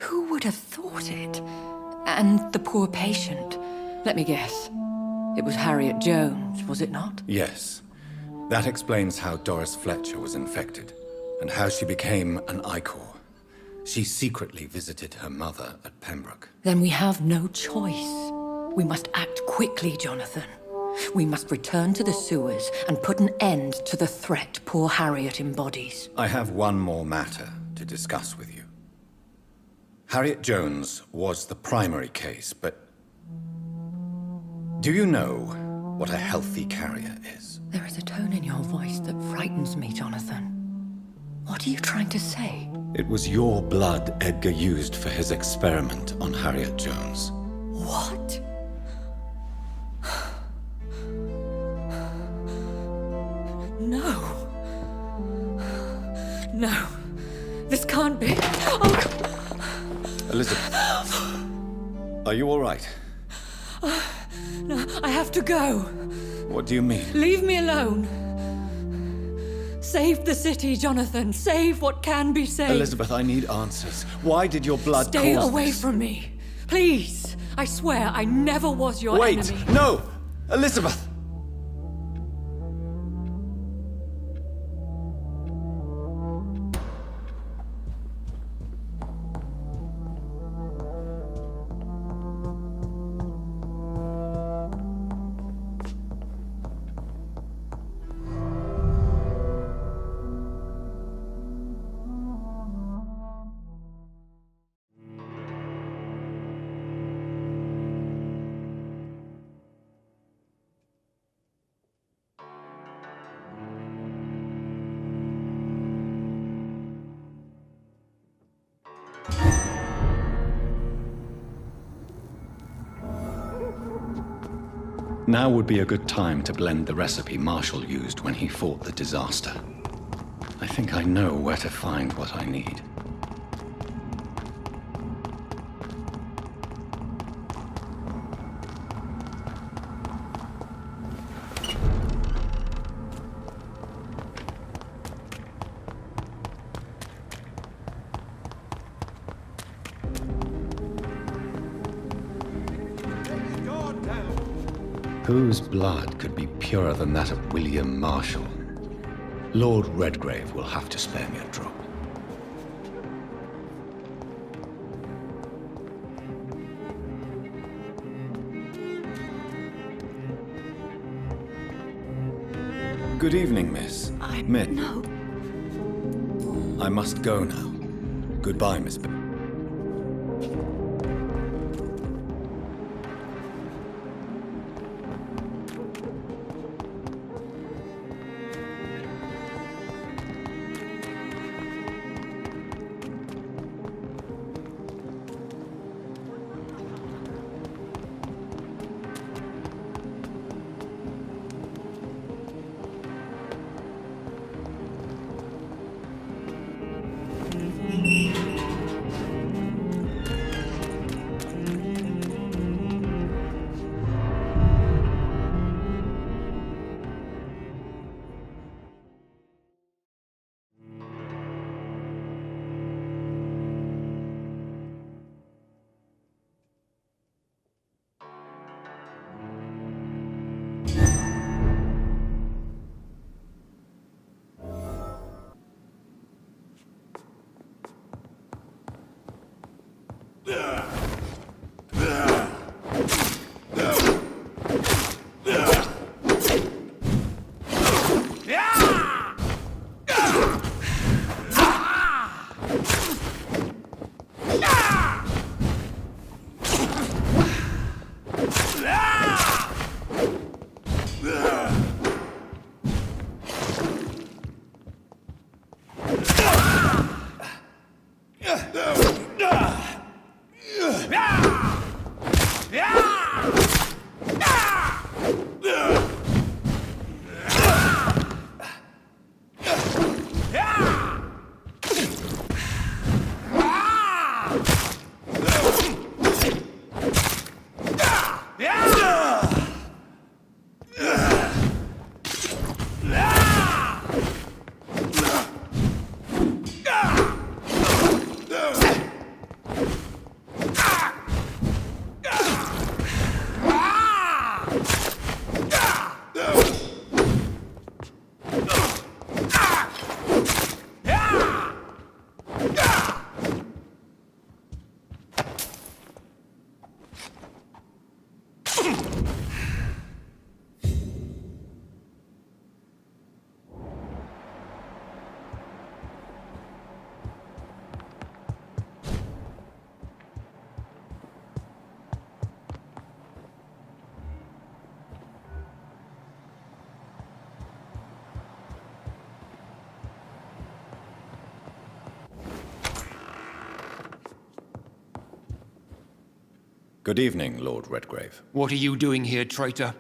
Speaker 14: Who would have thought it? And the poor patient. Let me guess. It was Harriet Jones, was it not?
Speaker 13: Yes. That explains how Doris Fletcher was infected, and how she became an Ichor. She secretly visited her mother at Pembroke.
Speaker 14: Then we have no choice. We must act quickly, Jonathan. We must return to the sewers and put an end to the threat poor Harriet embodies.
Speaker 13: I have one more matter to discuss with you. Harriet Jones was the primary case, but do you know what a healthy carrier is?
Speaker 14: There is a tone in your voice that frightens me, Jonathan. What are you trying to say?
Speaker 13: It was your blood Edgar used for his experiment on Harriet Jones.
Speaker 14: What? No. This can't be. Oh.
Speaker 13: Elizabeth. Are you all right?
Speaker 14: No, I have to go.
Speaker 13: What do you mean?
Speaker 14: Leave me alone. Save the city, Jonathan. Save what can be saved.
Speaker 13: Elizabeth, I need answers. Why did your blood
Speaker 14: Stay
Speaker 13: cause
Speaker 14: away
Speaker 13: this?
Speaker 14: from me. Please. I swear I never was your enemy.
Speaker 13: Wait! No! Elizabeth!
Speaker 7: Now would be a good time to blend the recipe Marshall used when he fought the disaster. I think I know where to find what I need. Whose blood could be purer than that of William Marshall? Lord Redgrave will have to spare me a drop. Good evening, miss.
Speaker 4: No.
Speaker 7: I must go now. Goodbye, Miss Good evening, Lord Redgrave.
Speaker 19: What are you doing here, traitor?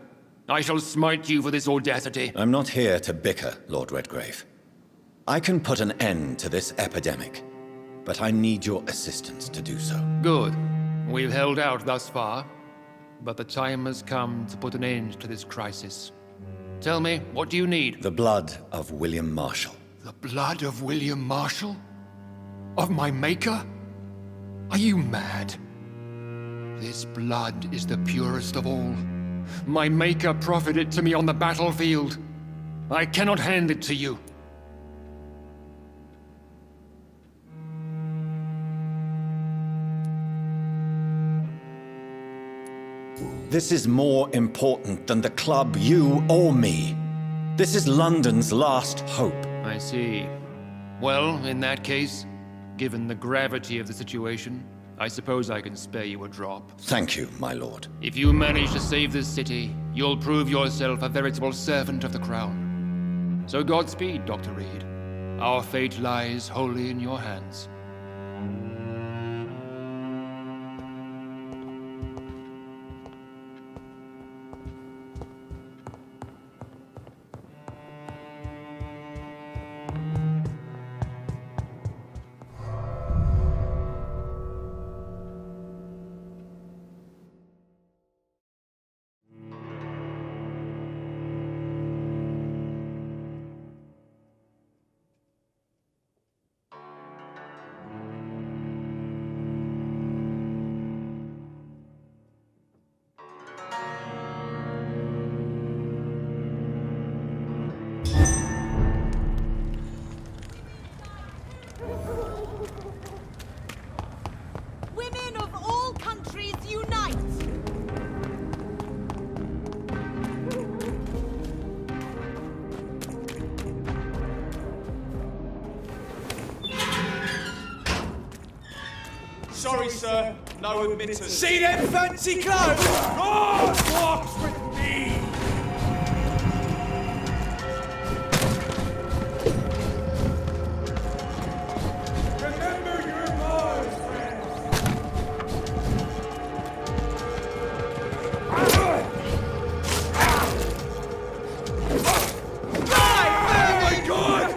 Speaker 19: I shall smite you for this audacity.
Speaker 7: I'm not here to bicker, Lord Redgrave.
Speaker 13: I can put an end to this epidemic, but I need your assistance to do so.
Speaker 19: Good. We've held out thus far, but the time has come to put an end to this crisis. Tell me, what do you need?
Speaker 13: The blood of William Marshall.
Speaker 19: The blood of William Marshall? Of my maker? Are you mad? This blood is the purest of all. My maker proffered it to me on the battlefield. I cannot hand it to you.
Speaker 13: This is more important than the club, you, or me. This is London's last hope.
Speaker 19: I see. Well, in that case, given the gravity of the situation, I suppose I can spare you a drop.
Speaker 13: Thank you, my lord.
Speaker 19: If you manage to save this city, you'll prove yourself a veritable servant of the crown. So Godspeed, Dr. Reid. Our fate lies wholly in your hands.
Speaker 5: Sorry, sir. No admittance. See them fancy clothes? God walks with me! Remember your laws, friends! Oh my God!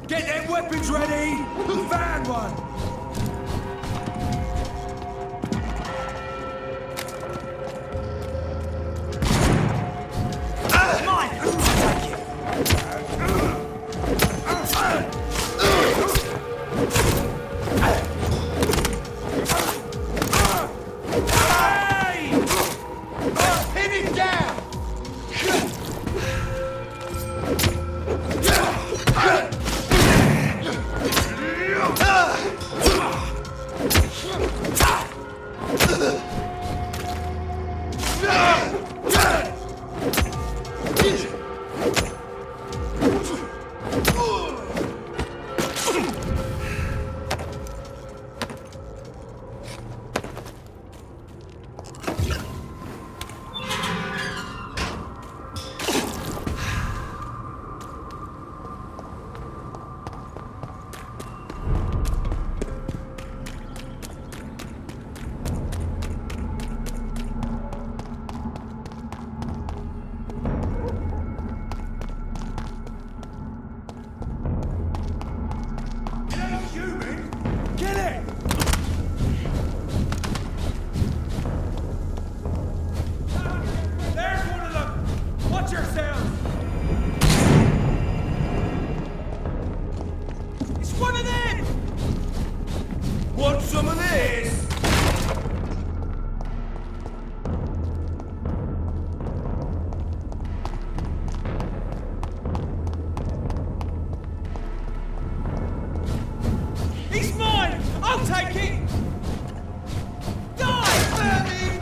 Speaker 5: Get them weapons ready! Van one! It's one of them! Want some of this? He's mine! I'll take it! Die, vermin!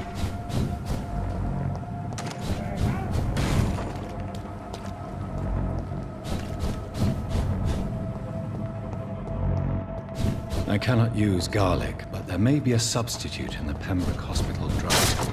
Speaker 7: I cannot use garlic, but there may be a substitute in the Pembroke Hospital drug storage.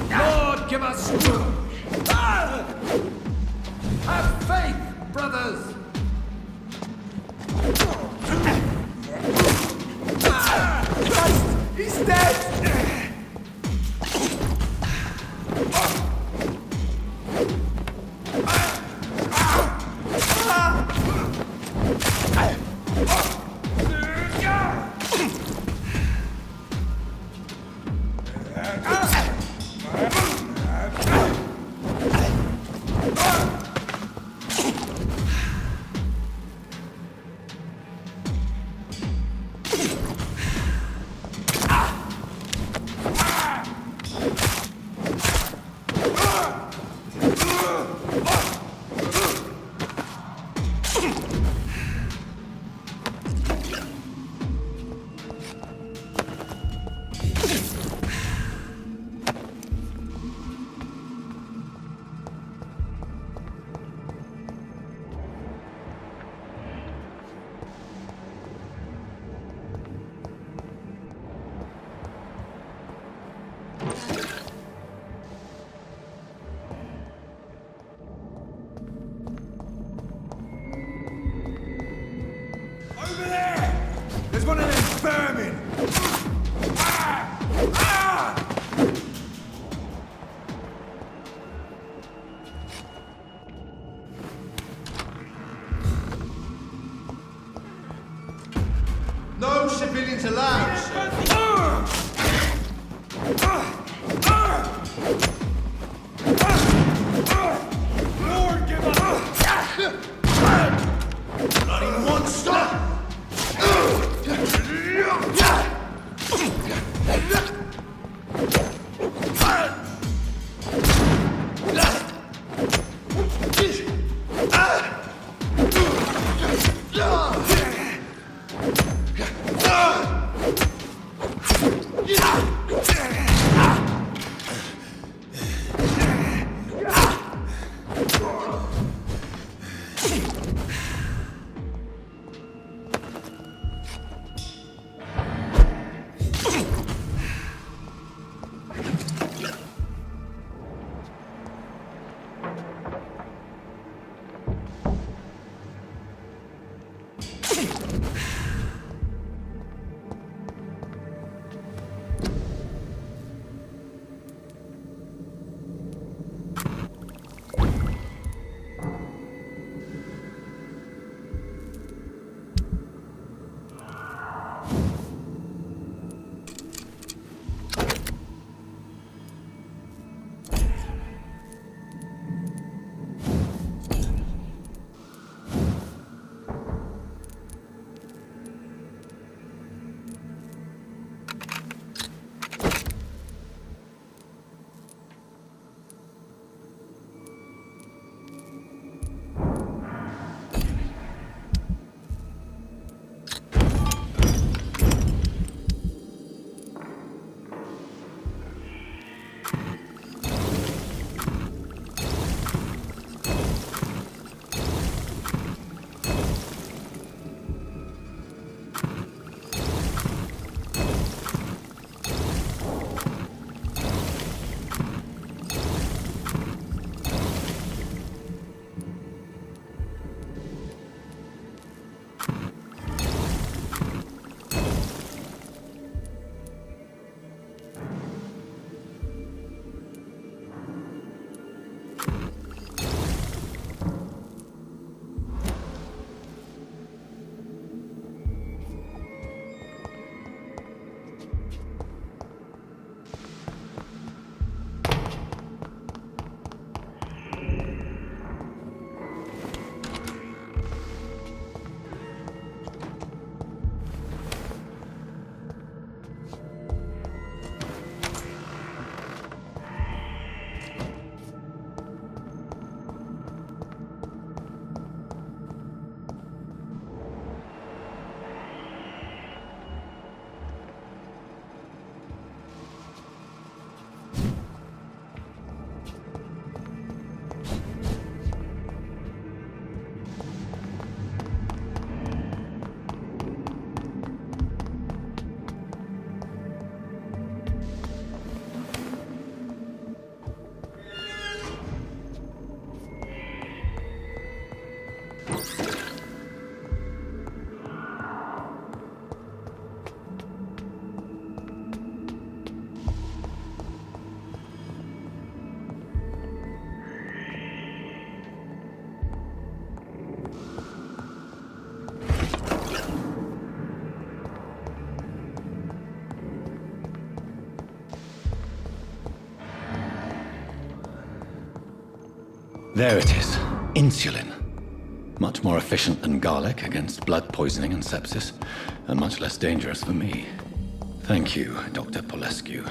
Speaker 9: Lord, give us strength! Have faith, brothers!
Speaker 5: He's dead! Over there! There's one of them vermin!
Speaker 6: No civilians allowed, sir.
Speaker 5: Lord, give up!
Speaker 6: Bloody monster!
Speaker 13: There it is. Insulin. Much more efficient than garlic against blood poisoning and sepsis, and much less dangerous for me. Thank you, Dr. Polescu.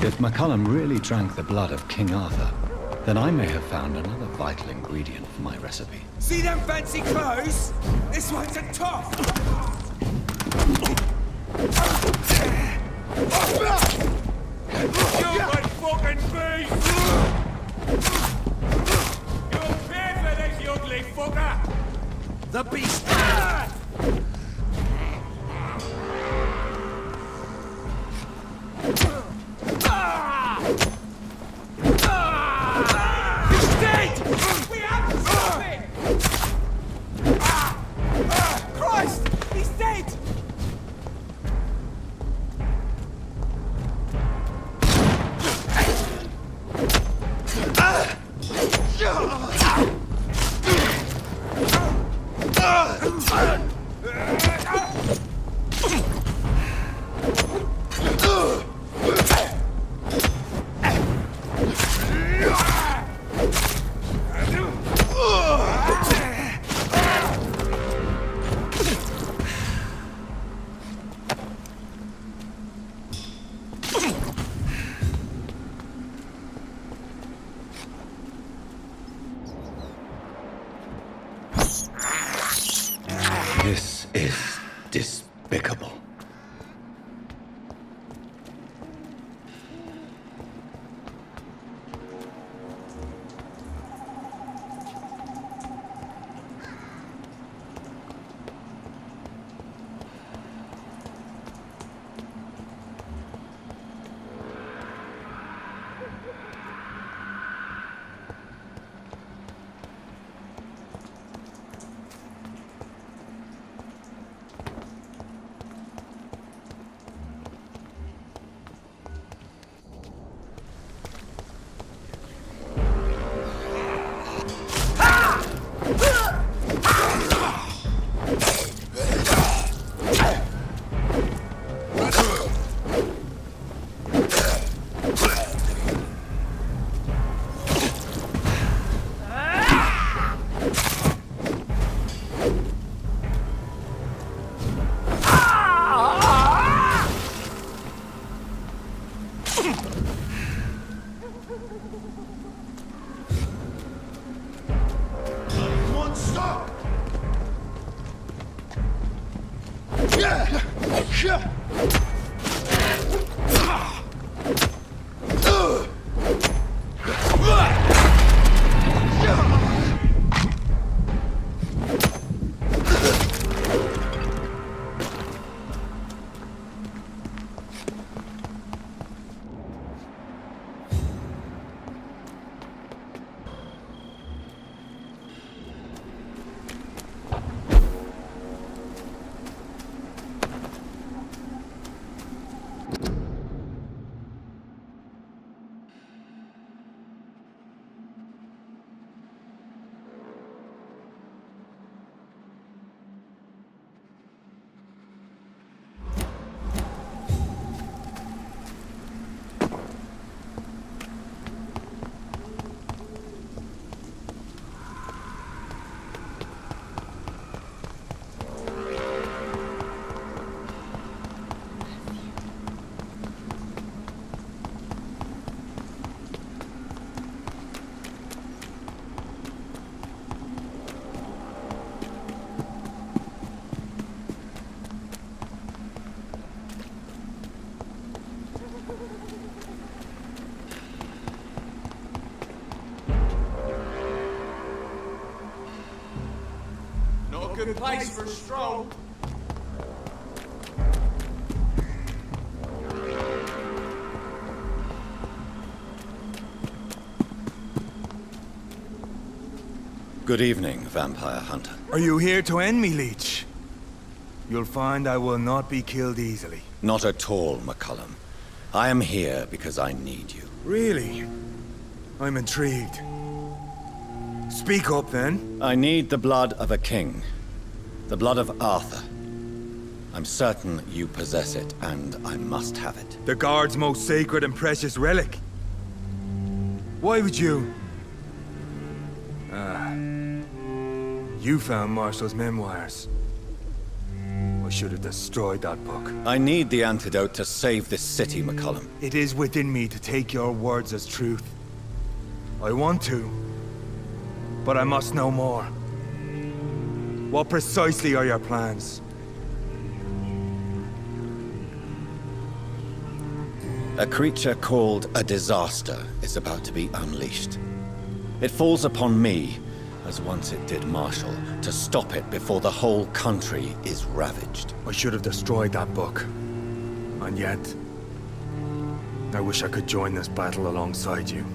Speaker 7: If McCullum really drank the blood of King Arthur, Then I may have found another vital ingredient for my recipe.
Speaker 5: See them fancy clothes? This one's a top! Human fucking beast! You'll pay for this, you ugly fucker! The beast! He's dead! We have to stop it! Christ! He's dead!
Speaker 7: This is despicable.
Speaker 5: Good place for a stroll.
Speaker 13: Good evening, vampire hunter.
Speaker 12: Are you here to end me, Leech? You'll find I will not be killed easily.
Speaker 13: Not at all, McCullum. I am here because I need you.
Speaker 12: Really? I'm intrigued. Speak up, then.
Speaker 13: I need the blood of a king. The blood of Arthur. I'm certain you possess it, and I must have it.
Speaker 12: The Guard's most sacred and precious relic. Why would you? You found Marshall's memoirs. I should have destroyed that book.
Speaker 13: I need the antidote to save this city, McCullum.
Speaker 12: It is within me to take your words as truth. I want to, but I must know more. What precisely are your plans?
Speaker 13: A creature called a disaster is about to be unleashed. It falls upon me, as once it did Marshall, to stop it before the whole country is ravaged.
Speaker 12: I should have destroyed that book. And yet, I wish I could join this battle alongside you.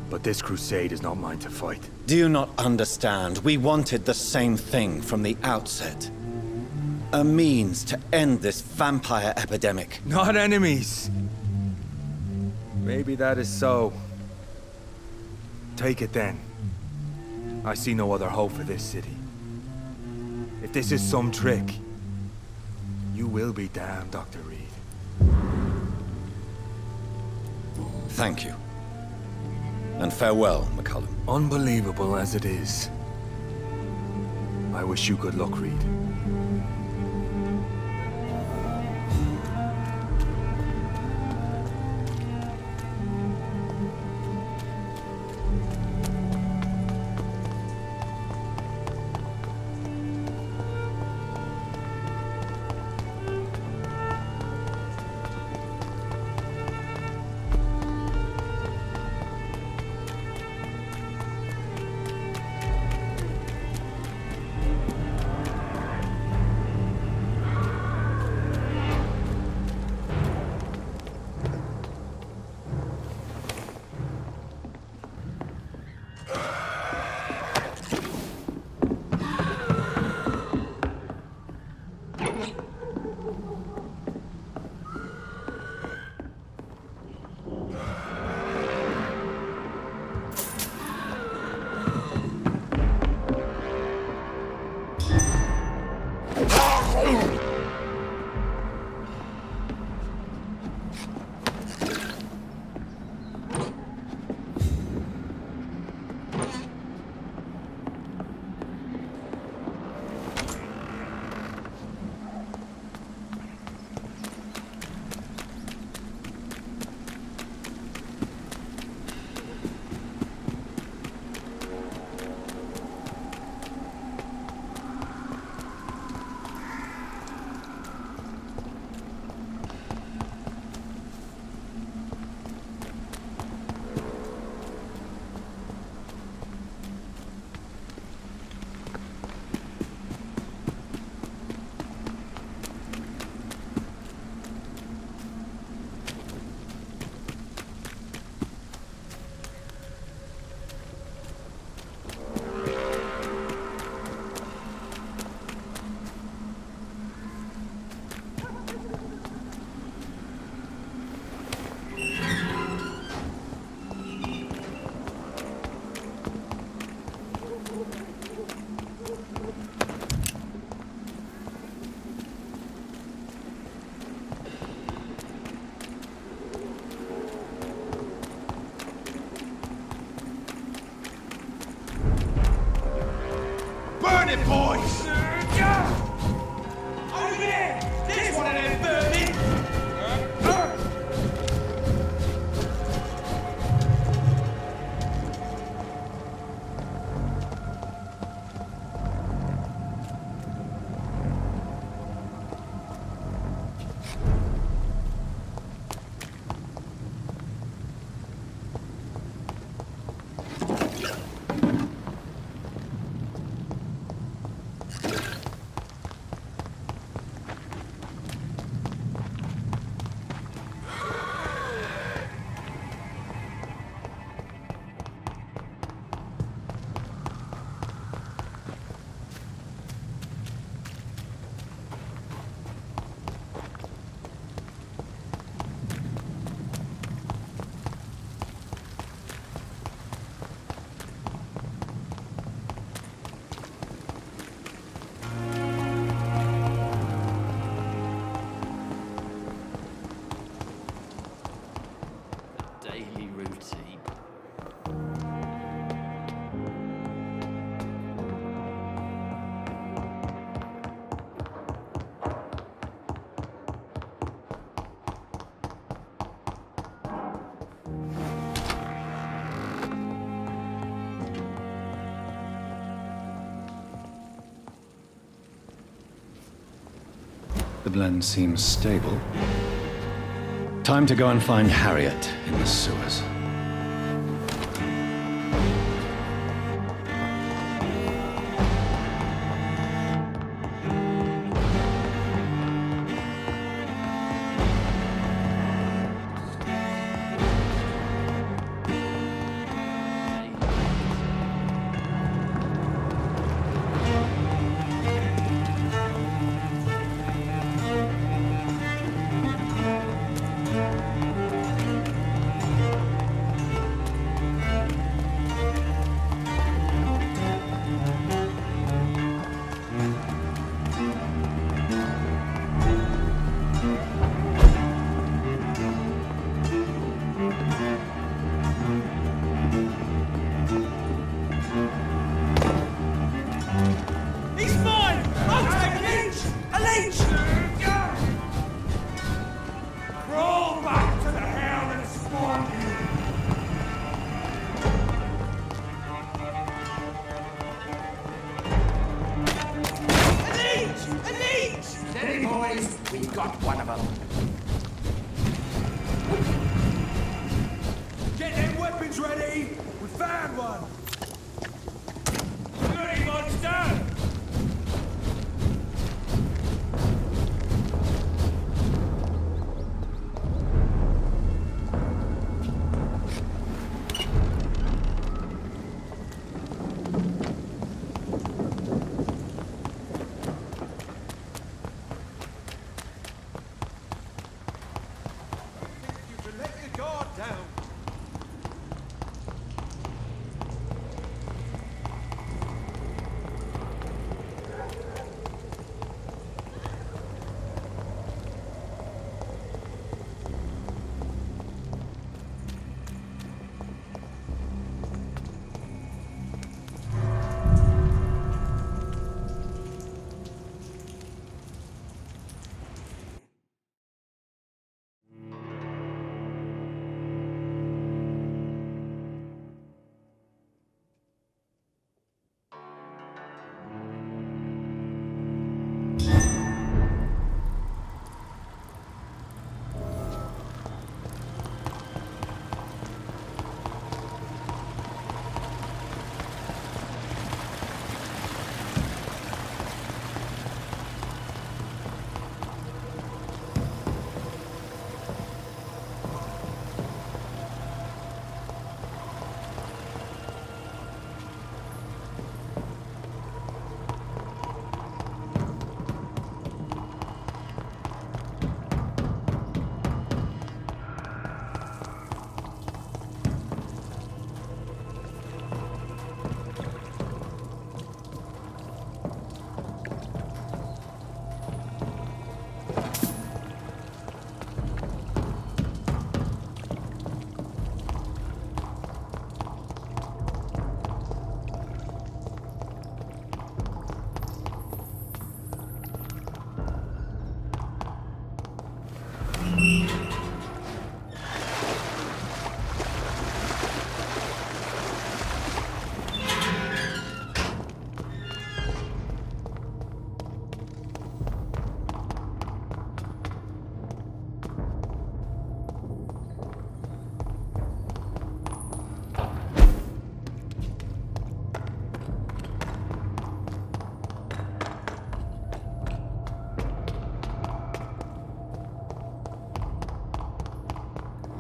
Speaker 12: But this crusade is not mine to fight.
Speaker 13: Do you not understand? We wanted the same thing from the outset. A means to end this vampire epidemic.
Speaker 12: Not enemies! Maybe that is so. Take it then. I see no other hope for this city. If this is some trick, you will be damned, Dr. Reid.
Speaker 13: Thank you. And farewell, McCullum.
Speaker 12: Unbelievable as it is, I wish you good luck, Reid.
Speaker 7: blend seems stable. Time to go and find Harriet in the sewers.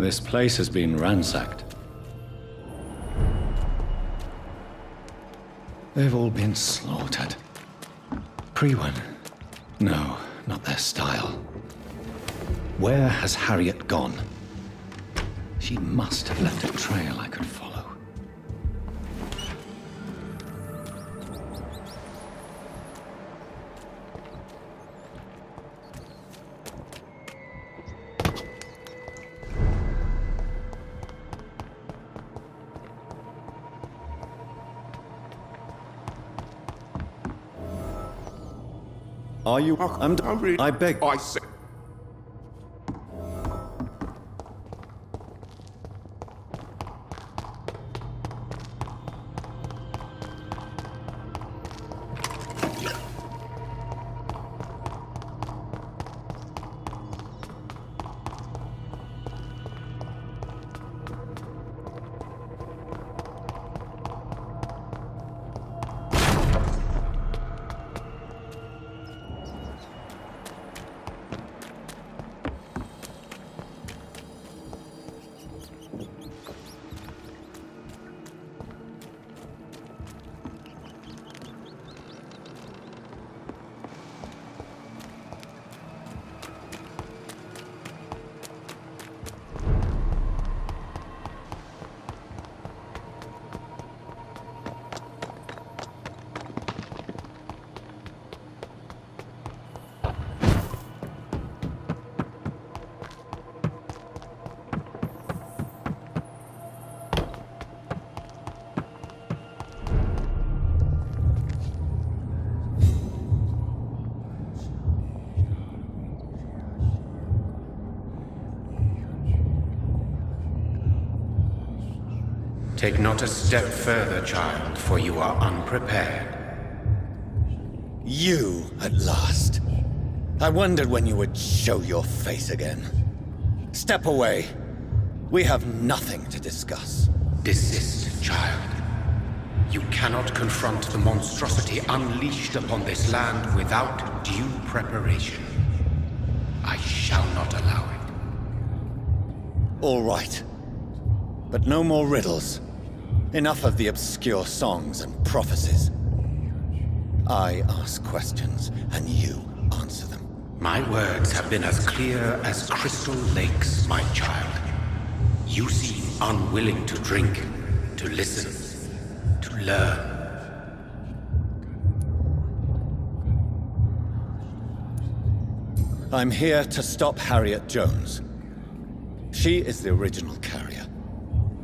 Speaker 7: This place has been ransacked. They've all been slaughtered. Pre-1. No, not their style. Where has Harriet gone? She must have left a trail I could follow. Are you? I beg.
Speaker 6: I say.
Speaker 2: Take not a step further, child, for you are unprepared.
Speaker 7: You, at last. I wondered when you would show your face again. Step away. We have nothing to discuss.
Speaker 2: Desist, child. You cannot confront the monstrosity unleashed upon this land without due preparation. I shall not allow it.
Speaker 7: All right. But no more riddles. Enough of the obscure songs and prophecies. I ask questions, and you answer them.
Speaker 2: My words have been as clear as crystal lakes, my child. You seem unwilling to drink, to listen, to learn.
Speaker 7: I'm here to stop Harriet Jones. She is the original carrier.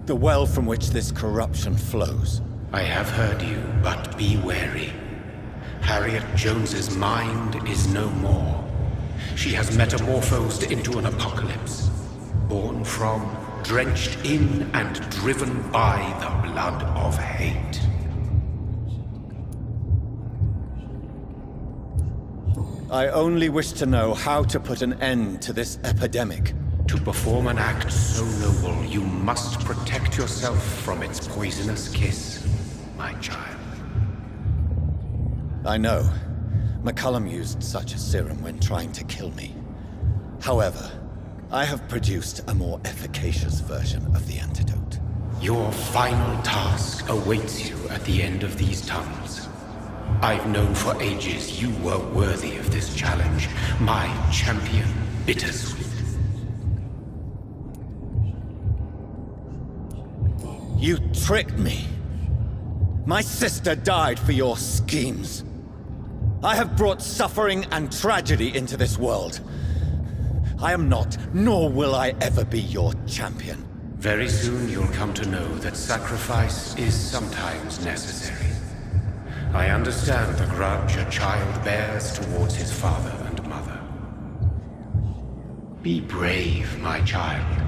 Speaker 7: The well from which this corruption flows.
Speaker 2: I have heard you, but be wary. Harriet Jones's mind is no more. She has metamorphosed into an apocalypse. Born from, drenched in, and driven by the blood of hate.
Speaker 7: I only wish to know how to put an end to this epidemic.
Speaker 2: To perform an act so noble, you must protect yourself from its poisonous kiss, my child.
Speaker 7: I know. McCullum used such a serum when trying to kill me. However, I have produced a more efficacious version of the antidote.
Speaker 2: Your final task awaits you at the end of these tunnels. I've known for ages you were worthy of this challenge, my champion, Bittersweet.
Speaker 7: You tricked me. My sister died for your schemes. I have brought suffering and tragedy into this world. I am not, nor will I ever be your champion.
Speaker 2: Very soon you'll come to know that sacrifice is sometimes necessary. I understand the grudge a child bears towards his father and mother. Be brave, my child.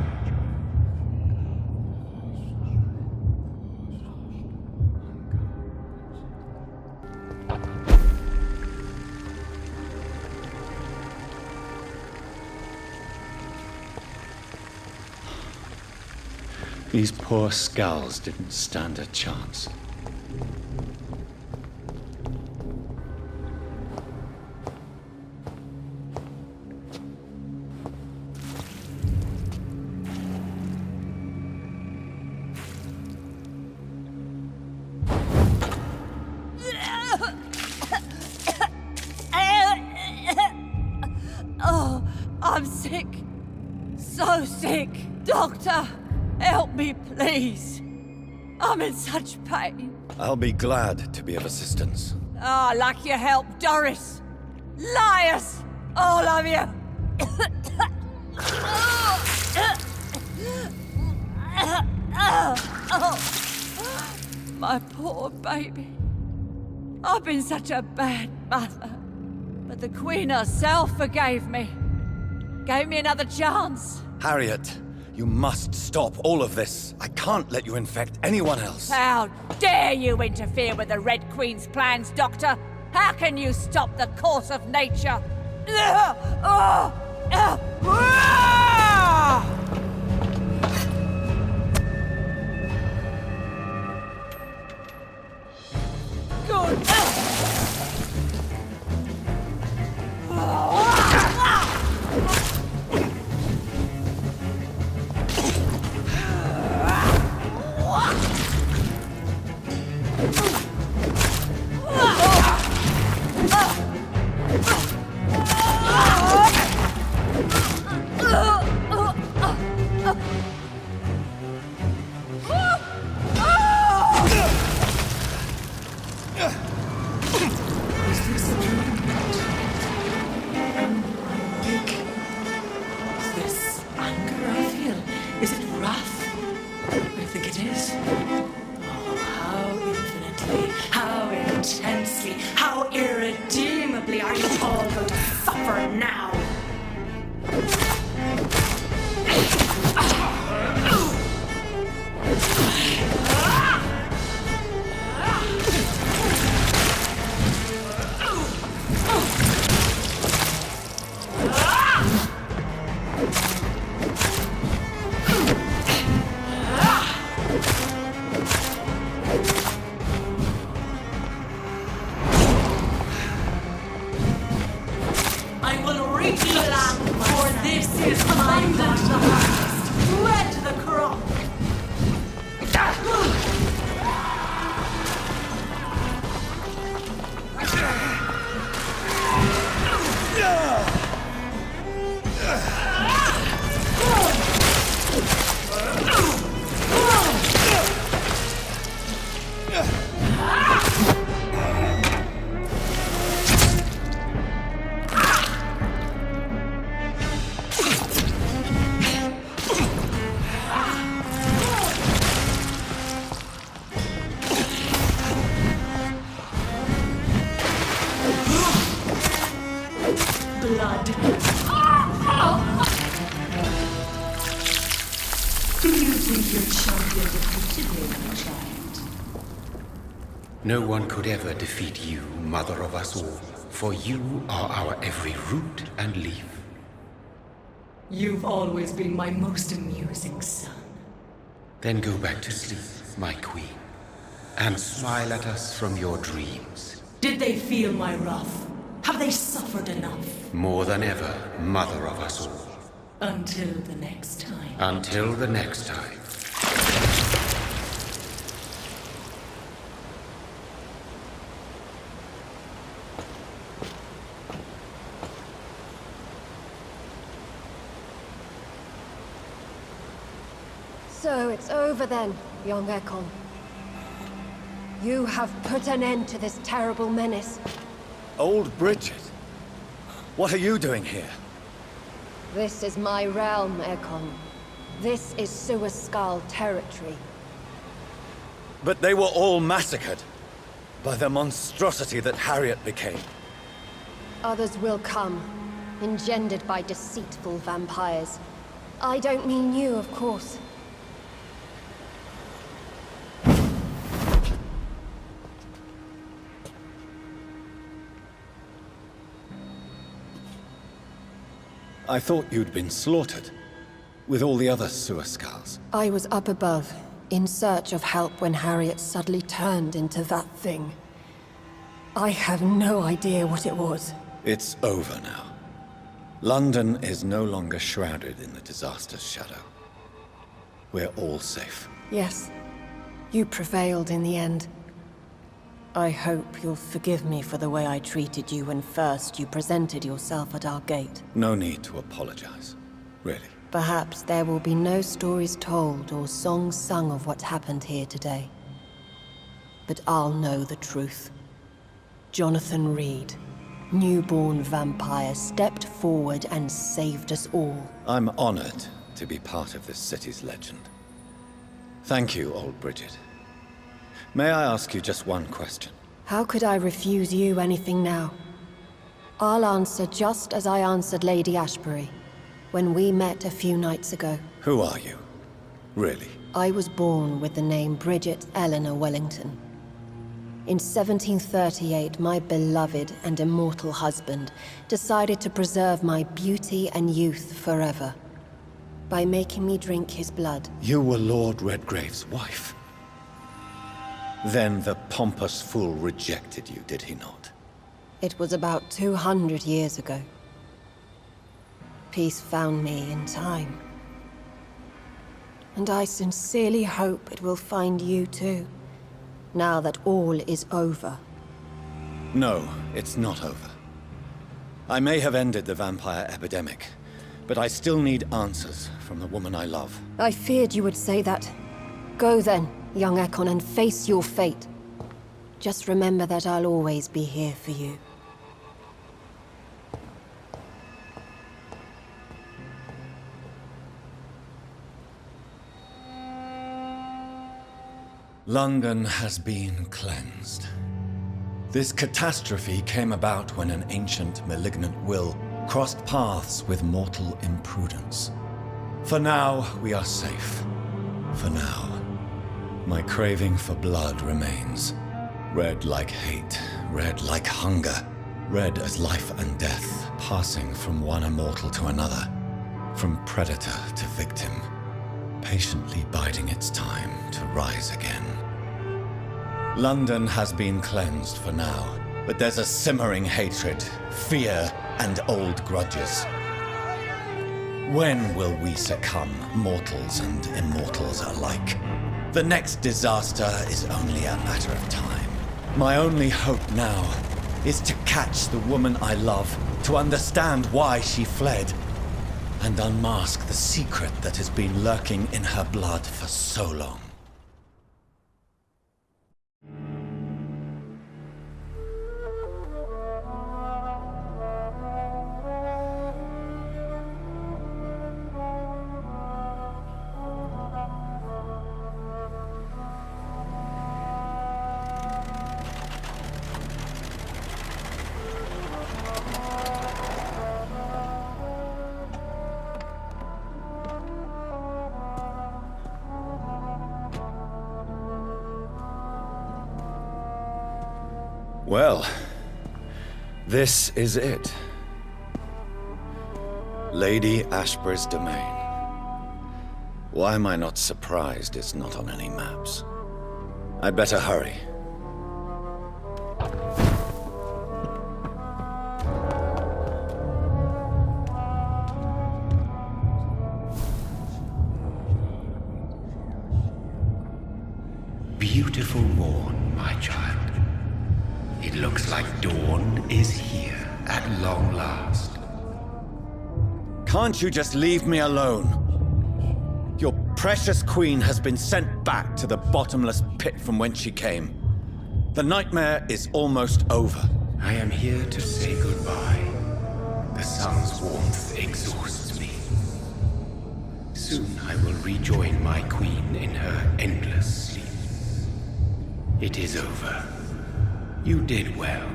Speaker 7: These poor skulls didn't stand a chance.
Speaker 22: Oh, I'm sick. So sick. Doctor, help me, please. I'm in such pain.
Speaker 7: I'll be glad to be of assistance.
Speaker 22: Ah, like your help, Doris. Liars! All of you! My poor baby. I've been such a bad mother. But the Queen herself forgave me. Gave me another chance.
Speaker 7: Harriet, you must stop all of this. I can't let you infect anyone else.
Speaker 22: How dare you interfere with the Red Queen's plans, Doctor? How can you stop the course of nature? Good.
Speaker 18: Fierce mind and the harvest. Red the crop. Blood. Do you think your champion defeated me, my child?
Speaker 2: No one could ever defeat you, mother of us all, for you are our every root and leaf.
Speaker 18: You've always been my most amusing son.
Speaker 2: Then go back to sleep, my queen, and smile at us from your dreams.
Speaker 18: Did they feel my wrath? Have they suffered enough?
Speaker 2: More than ever, mother of us all.
Speaker 18: Until the next time.
Speaker 2: Until the next time.
Speaker 15: So it's over then, young Ekon. You have put an end to this terrible menace.
Speaker 13: Old Bridget? What are you doing here?
Speaker 15: This is my realm, Ekon. This is Suascal territory.
Speaker 13: But they were all massacred by the monstrosity that Harriet became.
Speaker 15: Others will come, engendered by deceitful vampires. I don't mean you, of course.
Speaker 13: I thought you'd been slaughtered, with all the other Suascals.
Speaker 15: I was up above, in search of help when Harriet suddenly turned into that thing. I have no idea what it was.
Speaker 13: It's over now. London is no longer shrouded in the disaster's shadow. We're all safe.
Speaker 15: Yes, you prevailed in the end. I hope you'll forgive me for the way I treated you when first you presented yourself at our gate.
Speaker 13: No need to apologize, really.
Speaker 15: Perhaps there will be no stories told or songs sung of what happened here today. But I'll know the truth. Jonathan Reid, newborn vampire, stepped forward and saved us all.
Speaker 13: I'm honored to be part of this city's legend. Thank you, old Bridget. May I ask you just one question?
Speaker 15: How could I refuse you anything now? I'll answer just as I answered Lady Ashbury when we met a few nights ago.
Speaker 13: Who are you? Really?
Speaker 15: I was born with the name Bridget Eleanor Wellington. In 1738, my beloved and immortal husband decided to preserve my beauty and youth forever by making me drink his blood.
Speaker 13: You were Lord Redgrave's wife. Then the pompous fool rejected you, did he not?
Speaker 15: It was about 200 years ago. Peace found me in time. And I sincerely hope it will find you too, now that all is over.
Speaker 13: No, it's not over. I may have ended the vampire epidemic, but I still need answers from the woman I love.
Speaker 15: I feared you would say that. Go then, young Ekon, and face your fate. Just remember that I'll always be here for you.
Speaker 13: London has been cleansed. This catastrophe came about when an ancient, malignant will crossed paths with mortal imprudence. For now, we are safe. For now. My craving for blood remains. Red like hate, red like hunger, red as life and death, passing from one immortal to another, from predator to victim, patiently biding its time to rise again. London has been cleansed for now, but there's a simmering hatred, fear, and old grudges. When will we succumb, mortals and immortals alike? The next disaster is only a matter of time. My only hope now is to catch the woman I love, to understand why she fled, and unmask the secret that has been lurking in her blood for so long. Well, this is it. Lady Ashbury's domain. Why am I not surprised it's not on any maps? I'd better hurry.
Speaker 2: Beautiful morn, my child. It looks like dawn is here at long last.
Speaker 13: Can't you just leave me alone? Your precious queen has been sent back to the bottomless pit from whence she came. The nightmare is almost over.
Speaker 2: I am here to say goodbye. The sun's warmth exhausts me. Soon I will rejoin my queen in her endless sleep. It is over. You did well.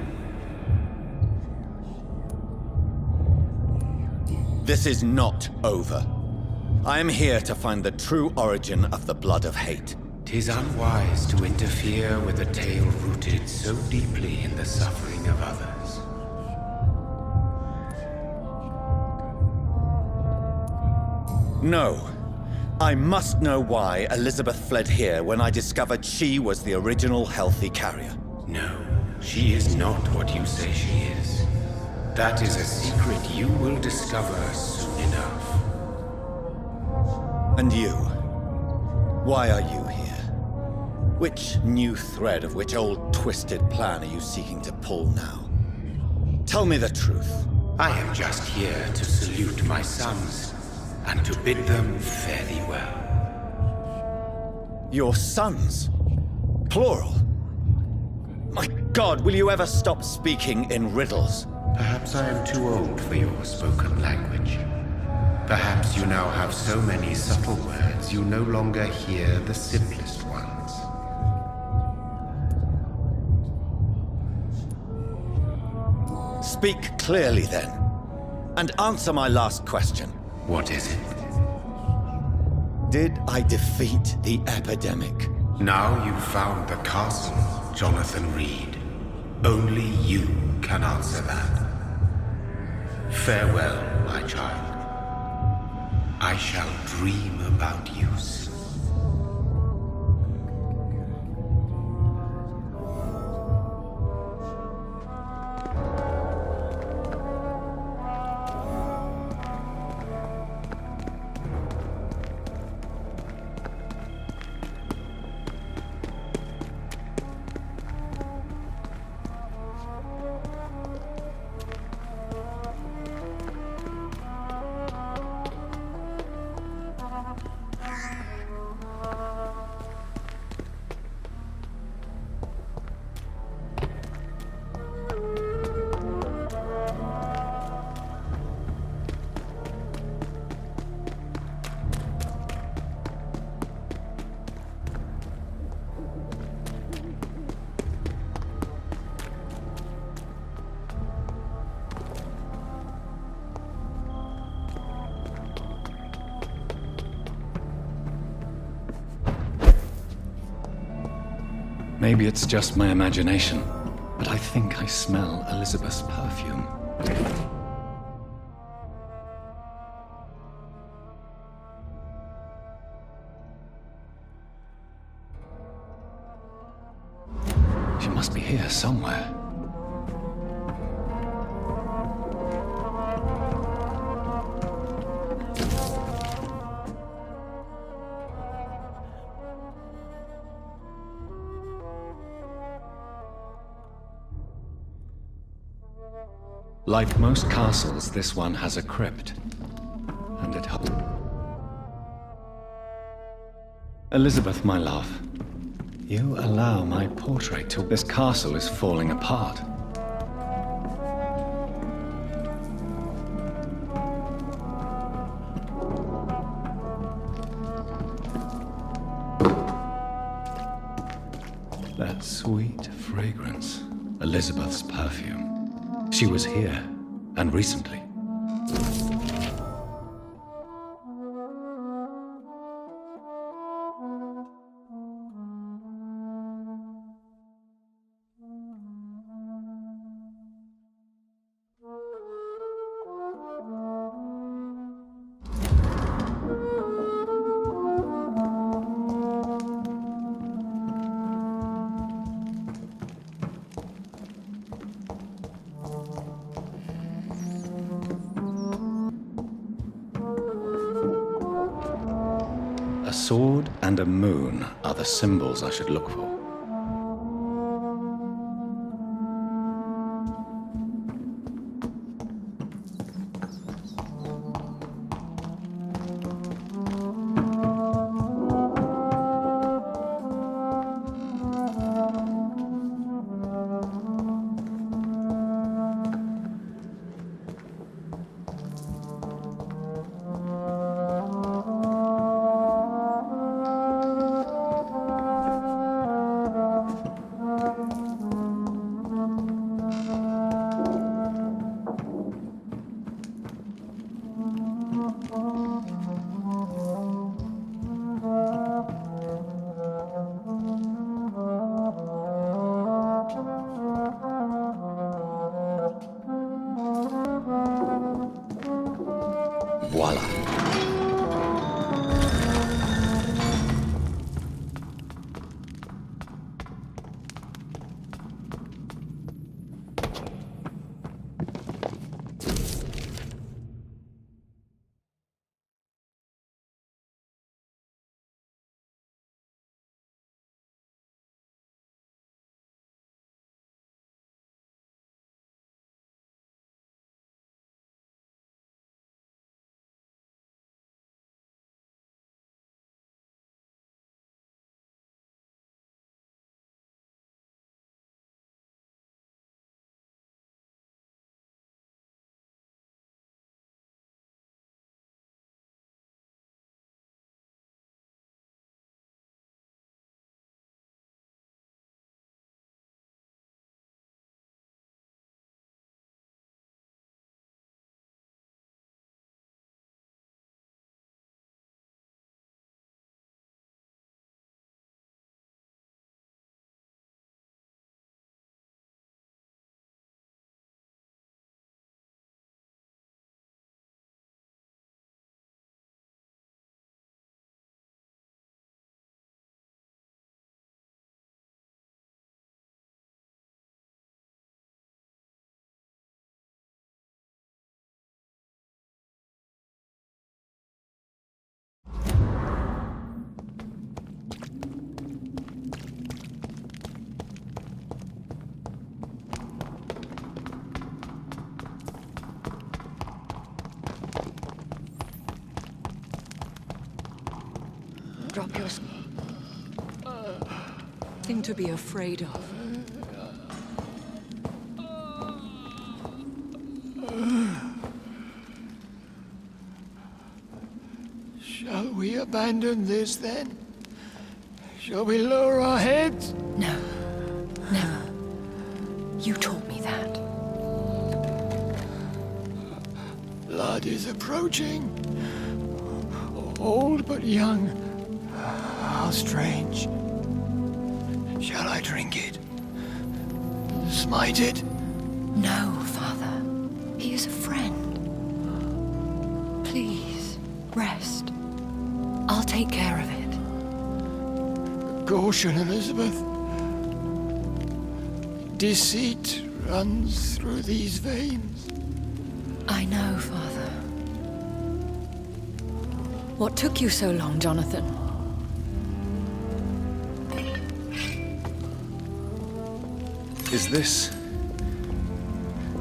Speaker 13: This is not over. I am here to find the true origin of the blood of hate.
Speaker 2: 'Tis unwise to interfere with a tale rooted so deeply in the suffering of others.
Speaker 13: No. I must know why Elizabeth fled here when I discovered she was the original healthy carrier.
Speaker 2: No, she is not what you say she is. That is a secret you will discover soon enough.
Speaker 13: And you? Why are you here? Which new thread of which old twisted plan are you seeking to pull now? Tell me the truth.
Speaker 2: I am just here to salute my sons, and to bid them fare thee well.
Speaker 13: Your sons? Plural? My God, will you ever stop speaking in riddles?
Speaker 2: Perhaps I am too old for your spoken language. Perhaps you now have so many subtle words you no longer hear the simplest ones.
Speaker 13: Speak clearly then, and answer my last question.
Speaker 2: What is it?
Speaker 13: Did I defeat the epidemic?
Speaker 2: Now you've found the castle, Jonathan Reid. Only you can answer that. Farewell, my child. I shall dream about you soon.
Speaker 7: Maybe it's just my imagination, but I think I smell Elizabeth's perfume. She must be here somewhere. Like most castles, this one has a crypt. And it helps. Elizabeth, my love, you allow my portrait to... This castle is falling apart. That sweet fragrance. Elizabeth's perfume. She was here, and recently. A sword and a moon are the symbols I should look for. Voila.
Speaker 14: Drop your... thing to be afraid of.
Speaker 8: Shall we abandon this then? Shall we lower our heads?
Speaker 14: No. Never. You taught me that.
Speaker 8: Blood is approaching. Old but young. How strange. Shall I drink it? Smite it?
Speaker 14: No, Father. He is a friend. Please, rest. I'll take care of it.
Speaker 8: Caution, Elizabeth. Deceit runs through these veins.
Speaker 14: I know, Father. What took you so long, Jonathan?
Speaker 7: Is this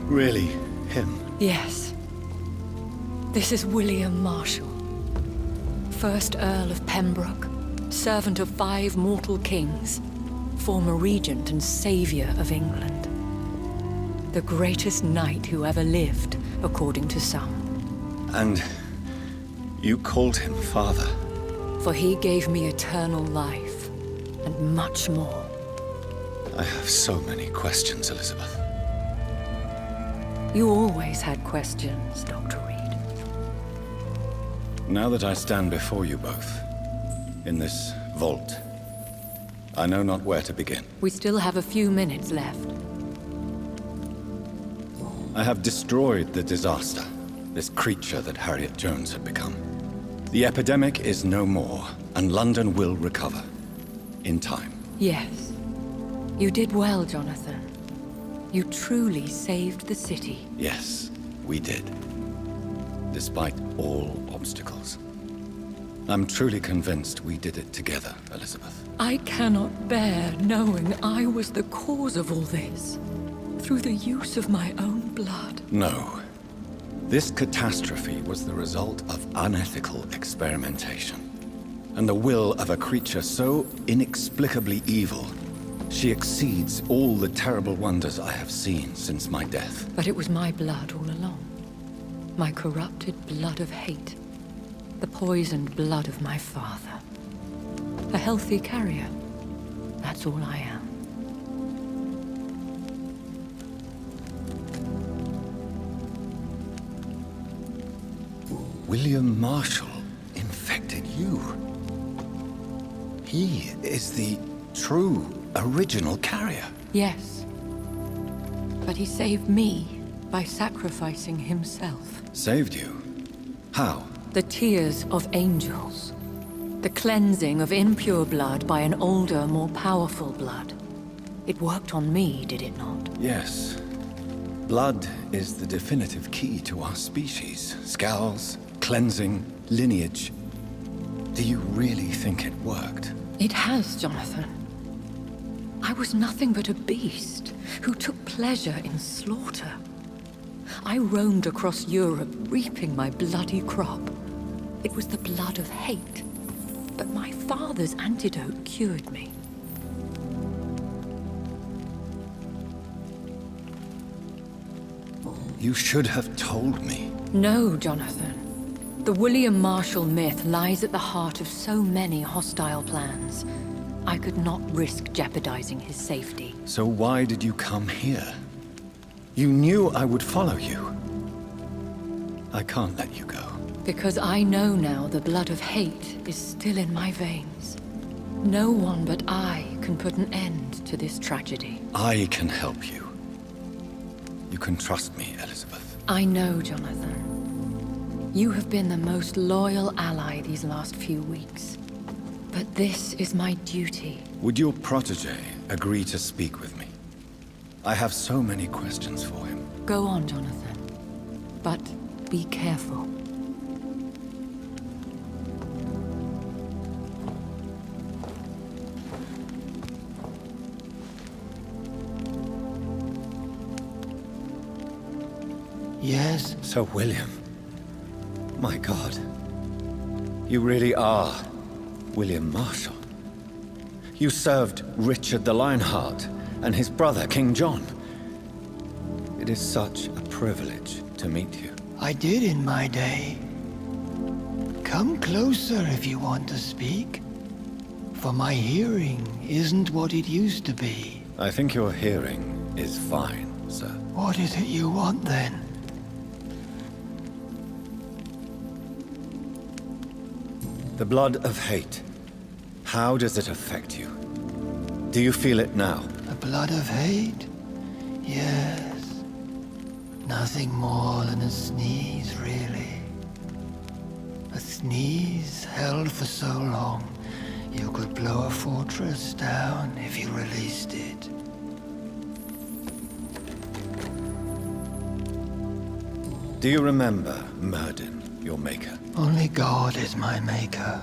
Speaker 7: really him?
Speaker 14: Yes. This is William Marshall, 1st Earl of Pembroke, servant of 5 mortal kings, former regent and savior of England. The greatest knight who ever lived, according to some.
Speaker 7: And you called him father?
Speaker 14: For he gave me eternal life, and much more.
Speaker 7: I have so many questions, Elizabeth.
Speaker 14: You always had questions, Dr. Reid.
Speaker 7: Now that I stand before you both, in this vault, I know not where to begin.
Speaker 14: We still have a few minutes left.
Speaker 7: I have destroyed the disaster, this creature that Harriet Jones had become. The epidemic is no more, and London will recover. In time.
Speaker 14: Yes. You did well, Jonathan. You truly saved the city.
Speaker 7: Yes, we did. Despite all obstacles. I'm truly convinced we did it together, Elizabeth.
Speaker 14: I cannot bear knowing I was the cause of all this. Through the use of my own blood.
Speaker 7: No. This catastrophe was the result of unethical experimentation. And the will of a creature so inexplicably evil, she exceeds all the terrible wonders I have seen since my death.
Speaker 14: But it was my blood all along. My corrupted blood of hate. The poisoned blood of my father. A healthy carrier. That's all I am.
Speaker 7: William Marshall infected you. He is the true, original carrier.
Speaker 14: Yes. But he saved me by sacrificing himself.
Speaker 7: Saved you? How?
Speaker 14: The tears of angels. The cleansing of impure blood by an older, more powerful blood. It worked on me, did it not?
Speaker 7: Yes. Blood is the definitive key to our species. Scowls, cleansing, lineage. Do you really think it worked?
Speaker 14: It has, Jonathan. I was nothing but a beast who took pleasure in slaughter. I roamed across Europe, reaping my bloody crop. It was the blood of hate. But my father's antidote cured me.
Speaker 7: You should have told me.
Speaker 14: No, Jonathan. The William Marshall myth lies at the heart of so many hostile plans. I could not risk jeopardizing his safety.
Speaker 7: So why did you come here? You knew I would follow you. I can't let you go.
Speaker 14: Because I know now the blood of hate is still in my veins. No one but I can put an end to this tragedy.
Speaker 7: I can help you. You can trust me, Elizabeth.
Speaker 14: I know, Jonathan. You have been the most loyal ally these last few weeks. But this is my duty.
Speaker 7: Would your protege agree to speak with me? I have so many questions for him.
Speaker 14: Go on, Jonathan. But be careful.
Speaker 8: Yes?
Speaker 7: Sir William. My God. You really are William Marshall. You served Richard the Lionheart and his brother, King John. It is such a privilege to meet you.
Speaker 8: I did in my day. Come closer if you want to speak. For my hearing isn't what it used to be.
Speaker 7: I think your hearing is fine, sir.
Speaker 8: What is it you want then?
Speaker 7: The blood of hate. How does it affect you? Do you feel it now?
Speaker 8: The blood of hate? Yes. Nothing more than a sneeze, really. A sneeze held for so long, you could blow a fortress down if you released it.
Speaker 7: Do you remember Murden, your maker?
Speaker 8: Only God is my maker,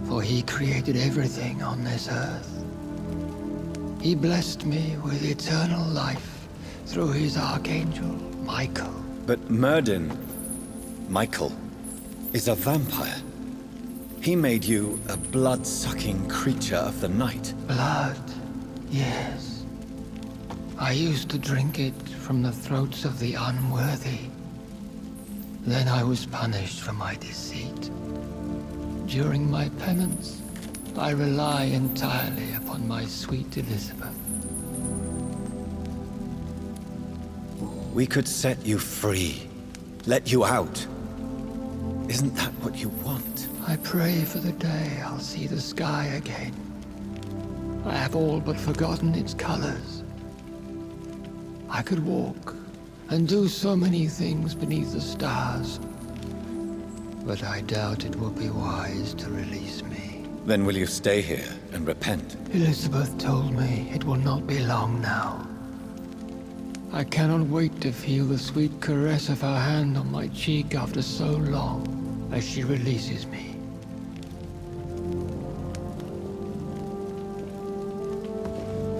Speaker 8: for he created everything on this earth. He blessed me with eternal life through his archangel, Michael.
Speaker 7: But Murden, Michael, is a vampire. He made you a blood-sucking creature of the night.
Speaker 8: Blood, yes. I used to drink it from the throats of the unworthy. Then I was punished for my deceit. During my penance, I rely entirely upon my sweet Elizabeth.
Speaker 7: We could set you free. Let you out. Isn't that what you want?
Speaker 8: I pray for the day I'll see the sky again. I have all but forgotten its colors. I could walk and do so many things beneath the stars. But I doubt it will be wise to release me.
Speaker 7: Then will you stay here and repent?
Speaker 8: Elizabeth told me it will not be long now. I cannot wait to feel the sweet caress of her hand on my cheek after so long, as she releases me.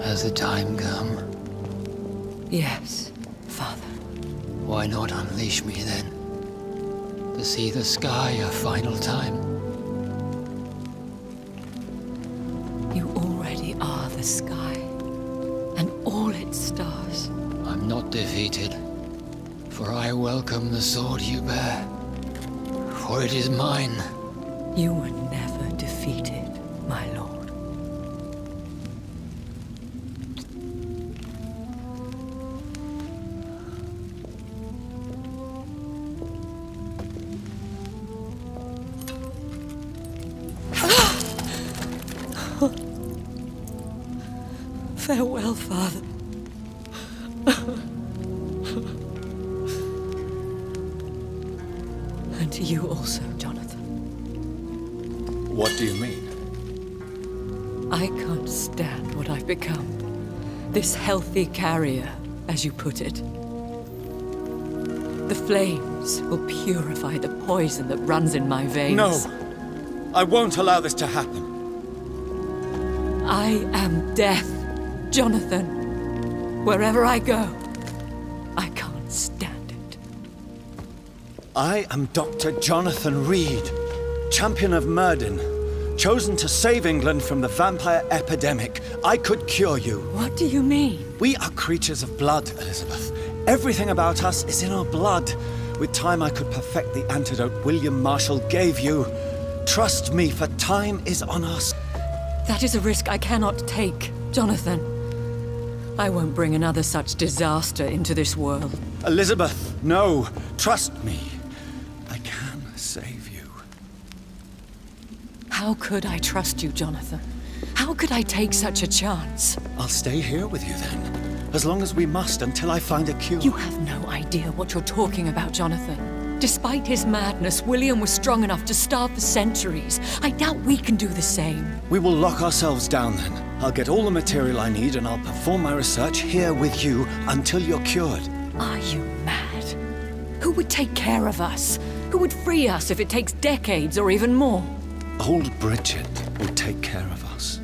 Speaker 8: Has the time come?
Speaker 14: Yes, Father.
Speaker 8: Why not unleash me then? To see the sky a final time?
Speaker 14: You already are the sky, and all its stars.
Speaker 8: I'm not defeated, for I welcome the sword you bear, for it is mine.
Speaker 14: You were never defeated, my lord. Farewell, Father. And to you also, Jonathan.
Speaker 7: What do you mean?
Speaker 14: I can't stand what I've become. This healthy carrier, as you put it. The flames will purify the poison that runs in my veins.
Speaker 7: No! I won't allow this to happen.
Speaker 14: I am death, Jonathan. Wherever I go, I can't stand it.
Speaker 7: I am Dr. Jonathan Reid, champion of Murden, chosen to save England from the vampire epidemic. I could cure you.
Speaker 14: What do you mean?
Speaker 7: We are creatures of blood, Elizabeth. Everything about us is in our blood. With time, I could perfect the antidote William Marshall gave you. Trust me, for time is on us.
Speaker 14: That is a risk I cannot take, Jonathan. I won't bring another such disaster into this world.
Speaker 7: Elizabeth, no. Trust me. I can save you.
Speaker 14: How could I trust you, Jonathan? How could I take such a chance?
Speaker 7: I'll stay here with you then, as long as we must until I find a cure.
Speaker 14: You have no idea what you're talking about, Jonathan. Despite his madness, William was strong enough to starve for centuries. I doubt we can do the same.
Speaker 7: We will lock ourselves down then. I'll get all the material I need and I'll perform my research here with you until you're cured.
Speaker 14: Are you mad? Who would take care of us? Who would free us if it takes decades or even more?
Speaker 7: Old Bridget will take care of us.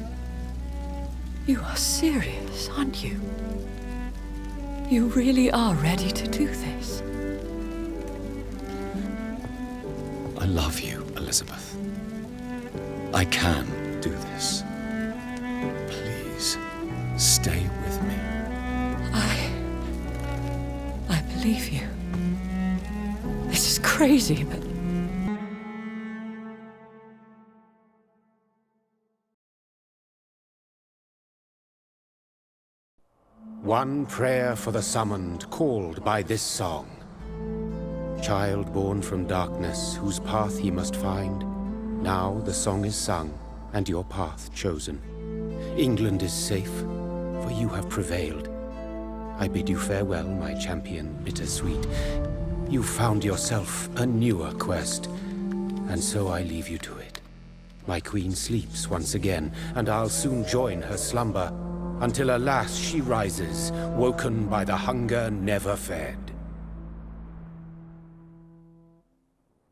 Speaker 14: You are serious, aren't you? You really are ready to do this?
Speaker 7: I love you, Elizabeth. I can do this. Please, stay with me.
Speaker 14: I believe you. This is crazy, but...
Speaker 2: One prayer for the summoned, called by this song. Child born from darkness, whose path ye must find. Now the song is sung, and your path chosen. England is safe, for you have prevailed. I bid you farewell, my champion bittersweet. You found yourself a newer quest, and so I leave you to it. My queen sleeps once again, and I'll soon join her slumber, until alas she rises, woken by the hunger never fed.